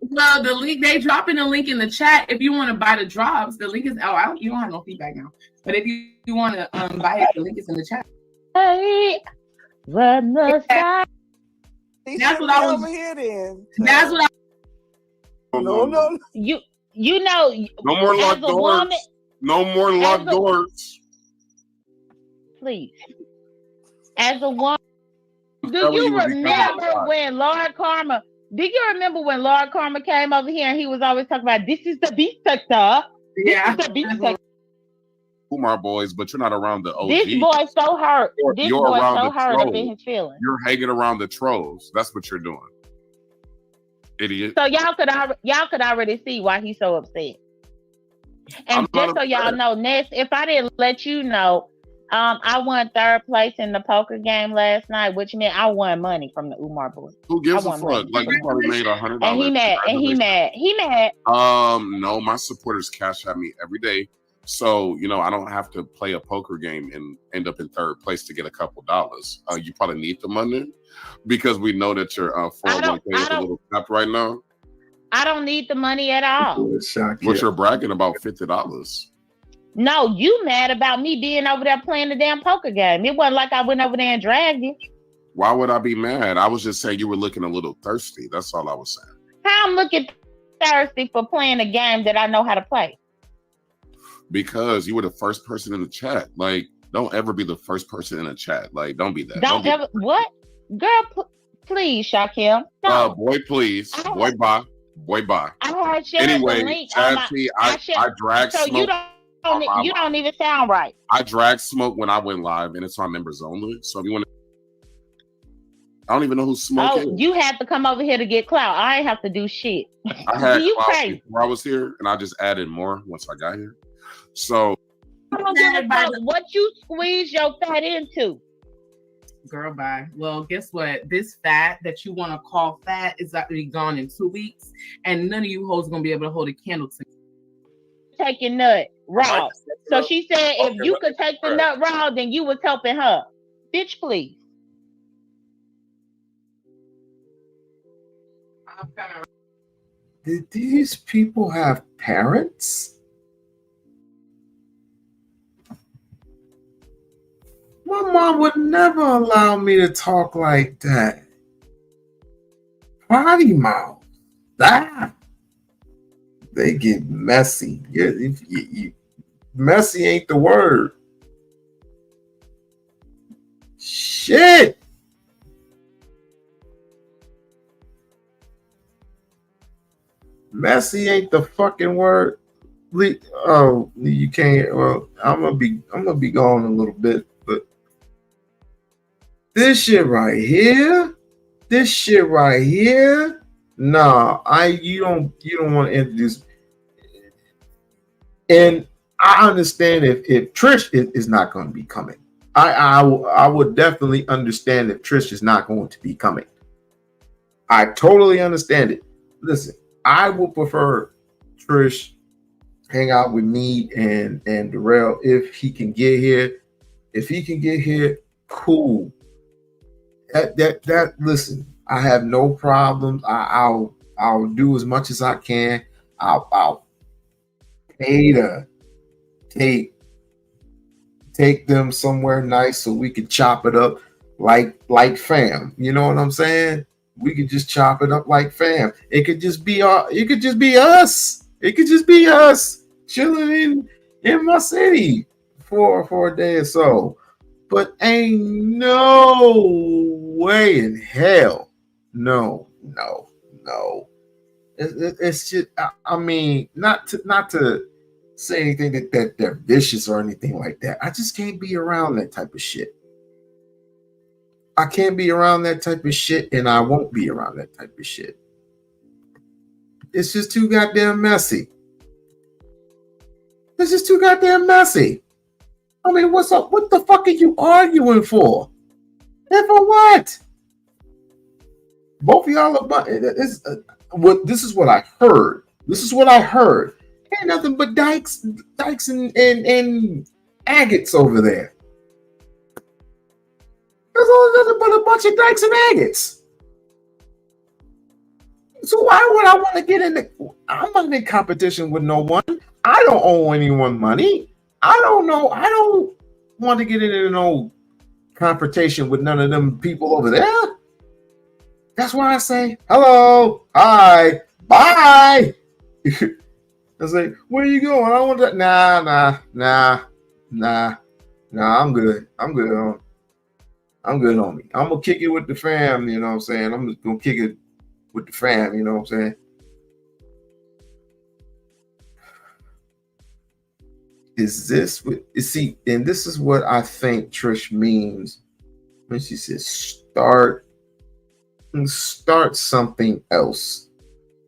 Well, the link, they dropping the link in the chat. If you want to buy the drops, the link is you don't have no feedback now. But if you want to buy it, the link is in the chat. Hey, when the sky. That's what I was over here then. That's what I No. You know. No more locked doors. Woman, no more locked doors. Please. As a woman. Do you remember when Lord Karma? Do you remember when Lord Karma came over here and he was always talking about this is the beast sector? This is the beast sector. Umar boys, but you're not around the OG. This boy so hurt. You're around so the hurt trolls. up in his feelings. You're hanging around the trolls. That's what you're doing, idiot. So y'all could already see why he's so upset. And just so y'all know, Ness, if I didn't let you know, I won third place in the poker game last night, which meant I won money from the Umar boys. Who gives a fuck? Like you probably made $100. And he mad. No, my supporters cash at me every day. So, I don't have to play a poker game and end up in third place to get a couple dollars. You probably need the money because we know that your 401k is a little capped right now. I don't need the money at all. But you're bragging about $50. No, you mad about me being over there playing the damn poker game. It wasn't like I went over there and dragged you. Why would I be mad? I was just saying you were looking a little thirsty. That's all I was saying. How I'm looking thirsty for playing a game that I know how to play? Because you were the first person in the chat. Like, don't ever be the first person in the chat. Like, don't be that. Don't ever. What? Girl, please, Shakim. No. Boy, please. Boy, bye. Boy, bye. I had shared anyway, the link. I dragged so smoke. You don't even sound right. I dragged smoke when I went live, and it's on members only. So if you want to, I don't even know who Smoke is. You have to come over here to get clout. I ain't have to do shit. I had you clout crazy? before I was here, and I just added more once I got here. So I don't give a fuck what you squeeze your fat into. Girl, bye. Well, guess what? This fat that you want to call fat is actually gone in 2 weeks, and none of you hoes are gonna be able to hold a candle to me. Take your nut raw. So she said if you could take the nut raw, then you was helping her. Bitch, please. Did these people have parents? My mom would never allow me to talk like that. Potty mouth. That. They get messy. Messy ain't the word. Shit. Messy ain't the fucking word. Oh, you can't. Well, I'm gonna be gone a little bit, but this shit right here. No, you don't want to introduce. And I understand if Trish is not going to be coming. I would definitely understand if Trish is not going to be coming. I totally understand it. Listen, I would prefer Trish hang out with me and Darrell if he can get here. If he can get here, cool. That listen, I have no problems. I'll do as much as I can. I'll pay to take them somewhere nice so we could chop it up like fam. You know what I'm saying? We could just chop it up like fam. It could just be us. It could just be us chilling in my city for a day or so. But ain't no way in hell. No. It's just, I mean, not to say anything that they're vicious or anything like that. I just can't be around that type of shit. I can't be around that type of shit, and I won't be around that type of shit. It's just too goddamn messy. It's just too goddamn messy. I mean, what's up? What the fuck are you arguing for? And for what? Both of y'all are. This is what I heard. Ain't nothing but dykes and agates over there. There's nothing but a bunch of dykes and agates. So why would I want to get in I'm not in competition with no one. I don't owe anyone money. I don't want to get into no confrontation with none of them people over there. That's why I say hello, hi, bye. I say, where you going? I don't want that. Nah. I'm good. I'm good on me. I'm gonna kick it with the fam. You know what I'm saying? I'm just gonna kick it with the fam. You know what I'm saying? Is this what you see? And this is what I think Trish means when she says start something else.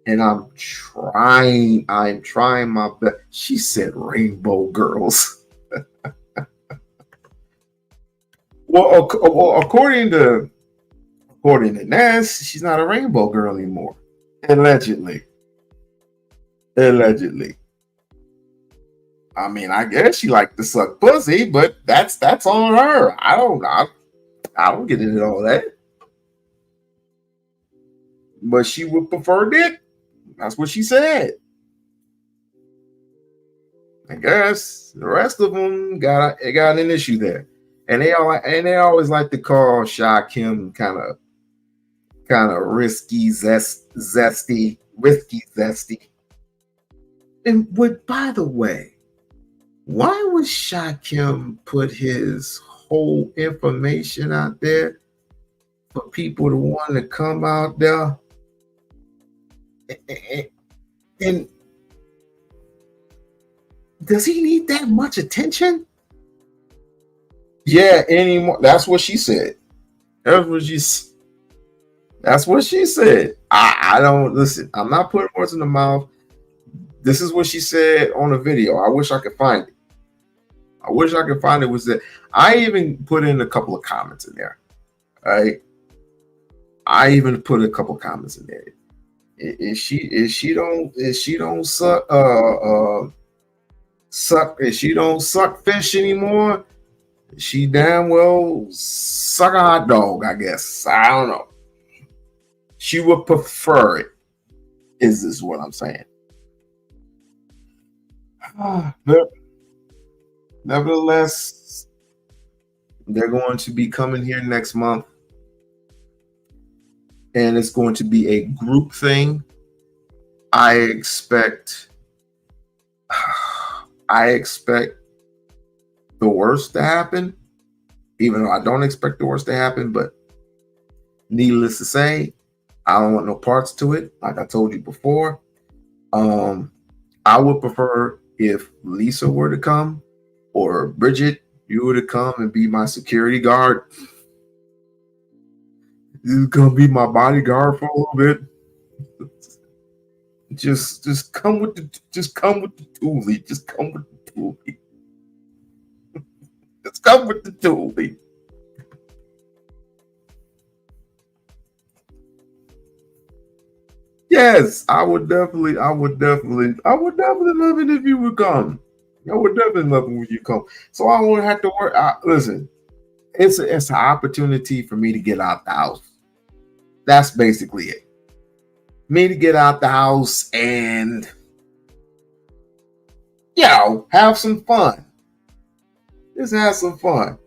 And I'm trying my best. She said rainbow girls. Well, according to Ness, she's not a rainbow girl anymore. Allegedly. I mean, I guess she liked to suck pussy, but that's on her. I don't get into all that. But she would prefer it. That's what she said. I guess the rest of them got an issue there, and they always like to call Sha Kim kind of risky, zesty. And by the way, why would Sha Kim put his whole information out there for people to want to come out there? And does he need that much attention? Yeah, anymore. That's what she said. That's what she said. I don't listen. I'm not putting words in the mouth. This is what she said on a video. I wish I could find it. Was that I even put in a couple of comments in there. Right? I even put a couple of comments in there. If she don't suck fish anymore, she damn well suck a hot dog, I guess. I don't know. She would prefer it. Is what I'm saying. But nevertheless, they're going to be coming here next month. And it's going to be a group thing. I expect the worst to happen, even though I don't expect the worst to happen. But needless to say, I don't want no parts to it. Like I told you before, I would prefer if Lisa were to come, or Bridget, you were to come and be my security guard. You're gonna be my bodyguard for a little bit. Just come with the toolie. Just come with the toolie. Just come with the toolie. Yes, I would definitely love it if you would come. I would definitely love it when you come. So I won't have to work. Listen, it's an opportunity for me to get out the house. That's basically it. Me to get out the house and, have some fun. Just have some fun.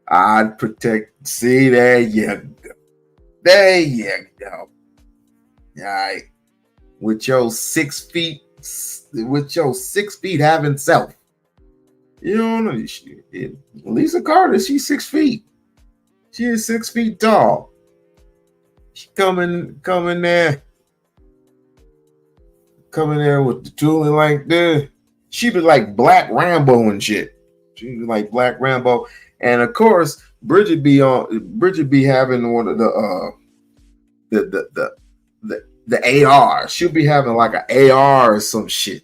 I'd protect. See, there you go. There you go. All right. With your 6 feet having self. You don't know. Lisa Carter, she's 6 feet. She is 6 feet tall. She coming there with the tooling like this. She be like Black Rambo and shit. She be like Black Rambo. And of course, Bridget be having one of the AR. She'll be having like an AR or some shit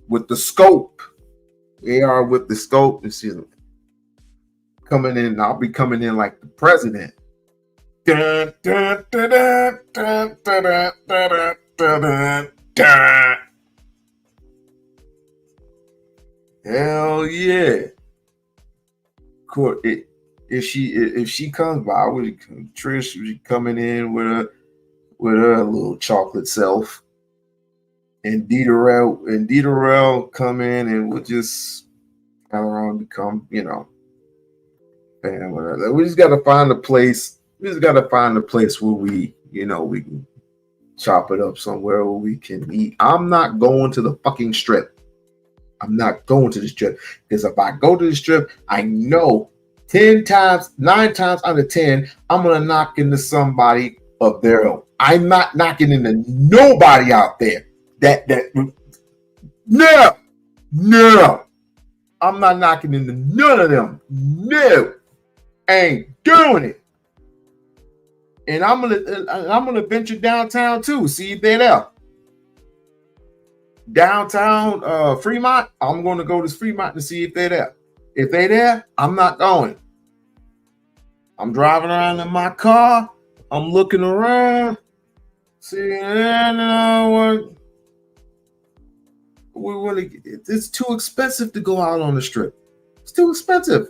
with the scope. AR with the scope, and she's coming in. I'll be coming in like the president. Dun, dun, dun, dun, dun, dun, dun, dun, dun, dun. Hell yeah! If she comes by, Trish would be coming in with her little chocolate self, and Dieterell come in and we'll just kind of become, family. We just got to find a place. We just got to find a place where we can chop it up somewhere where we can eat. I'm not going to the fucking strip. I'm not going to the strip because if I go to the strip, I know 9 times out of 10, I'm gonna knock into somebody of their own. I'm not knocking into nobody out there. No. I'm not knocking into none of them. No, ain't doing it. And I'm gonna venture downtown too. See if they're there. Downtown Fremont. I'm gonna go to Fremont to see if they're there. If they're there, I'm not going. I'm driving around in my car. I'm looking around. See, it's too expensive to go out on the strip. It's too expensive.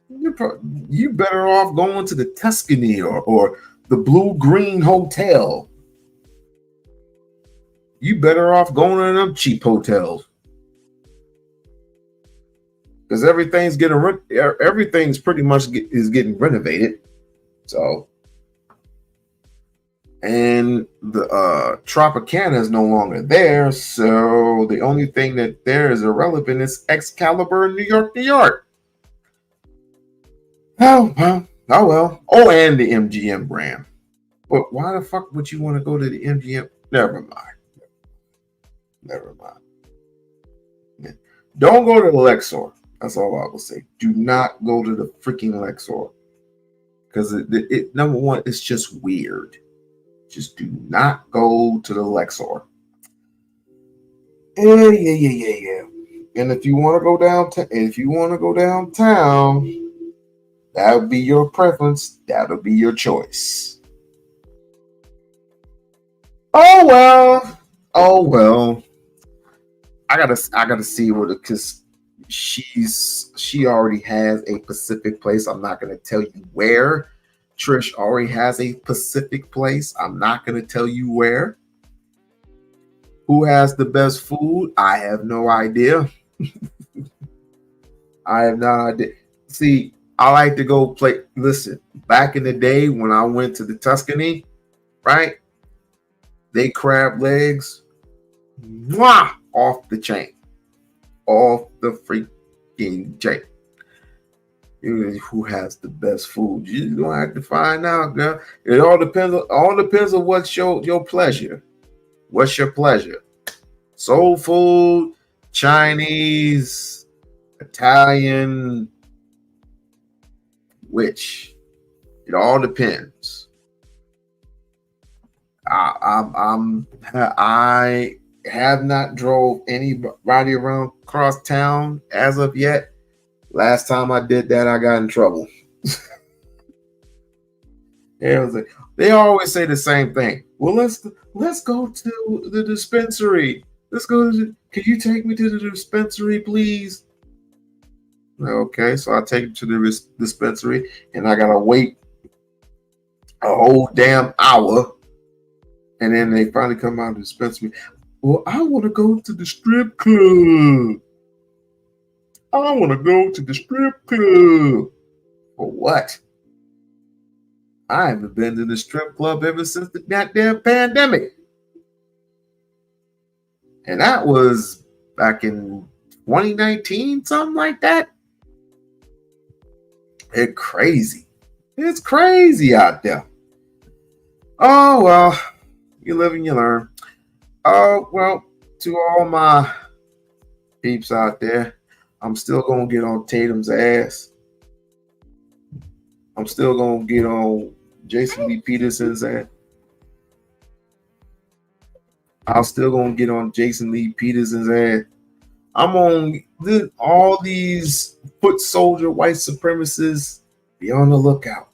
You better off going to the Tuscany or the Blue Green Hotel. You better off going to them cheap hotels. Because everything's pretty much is getting renovated. So, and the Tropicana is no longer there. So the only thing that there is irrelevant is Excalibur in New York. Oh well. Oh, and the MGM brand. But why the fuck would you want to go to the MGM? Never mind. Don't go to the Lexor. That's all I will say. Do not go to the freaking Lexor. Because it number one, it's just weird. Just do not go to the Lexor. Yeah. And if you want to go downtown, that would be your preference. That'll be your choice. Oh well. I gotta see what it, because she already has a specific place. I'm not gonna tell you where. Trish already has a specific place. I'm not gonna tell you where. Who has the best food? I have no idea. I have no idea. See, I like to go play. Listen, back in the day when I went to the Tuscany, right? They crab legs, off the chain, off the freaking chain. Who has the best food? You're gonna have to find out, girl. It all depends on what's your pleasure. What's your pleasure? Soul food, Chinese, Italian, which? It all depends. I have not drove anybody around across town as of yet. Last time I did that, I got in trouble. They always say the same thing. Well, let's go to the dispensary. Can you take me to the dispensary, please? Okay, so I take him to the dispensary, and I gotta wait a whole damn hour. And then they finally come out of the dispensary. Well, I want to go to the strip club. I want to go to the strip club. For what? I haven't been to the strip club ever since the goddamn pandemic. And that was back in 2019, something like that. It's crazy. It's crazy out there. Oh, well, you live and you learn. Oh, well, to all my peeps out there, I'm still going to get on Tatum's ass. I'm still going to get on Jason Lee Peterson's ass. I'm still going to get on Jason Lee Peterson's ass. I'm on all these foot soldier white supremacists. Be on the lookout.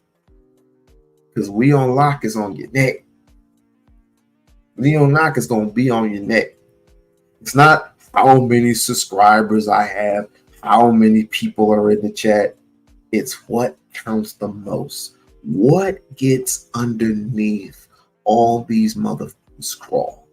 Because We-On-Loc is on your neck. We-On-Loc is going to be on your neck. It's not how many subscribers I have, how many people are in the chat. It's what counts the most. What gets underneath all these motherfuckers scrawl.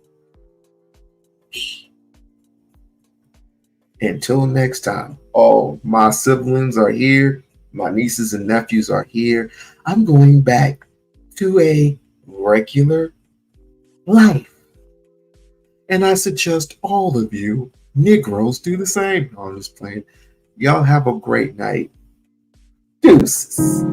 Until next time, all my siblings are here. My nieces and nephews are here. I'm going back to a regular life. And I suggest all of you Negroes do the same. I'm just playing. Y'all have a great night. Deuces.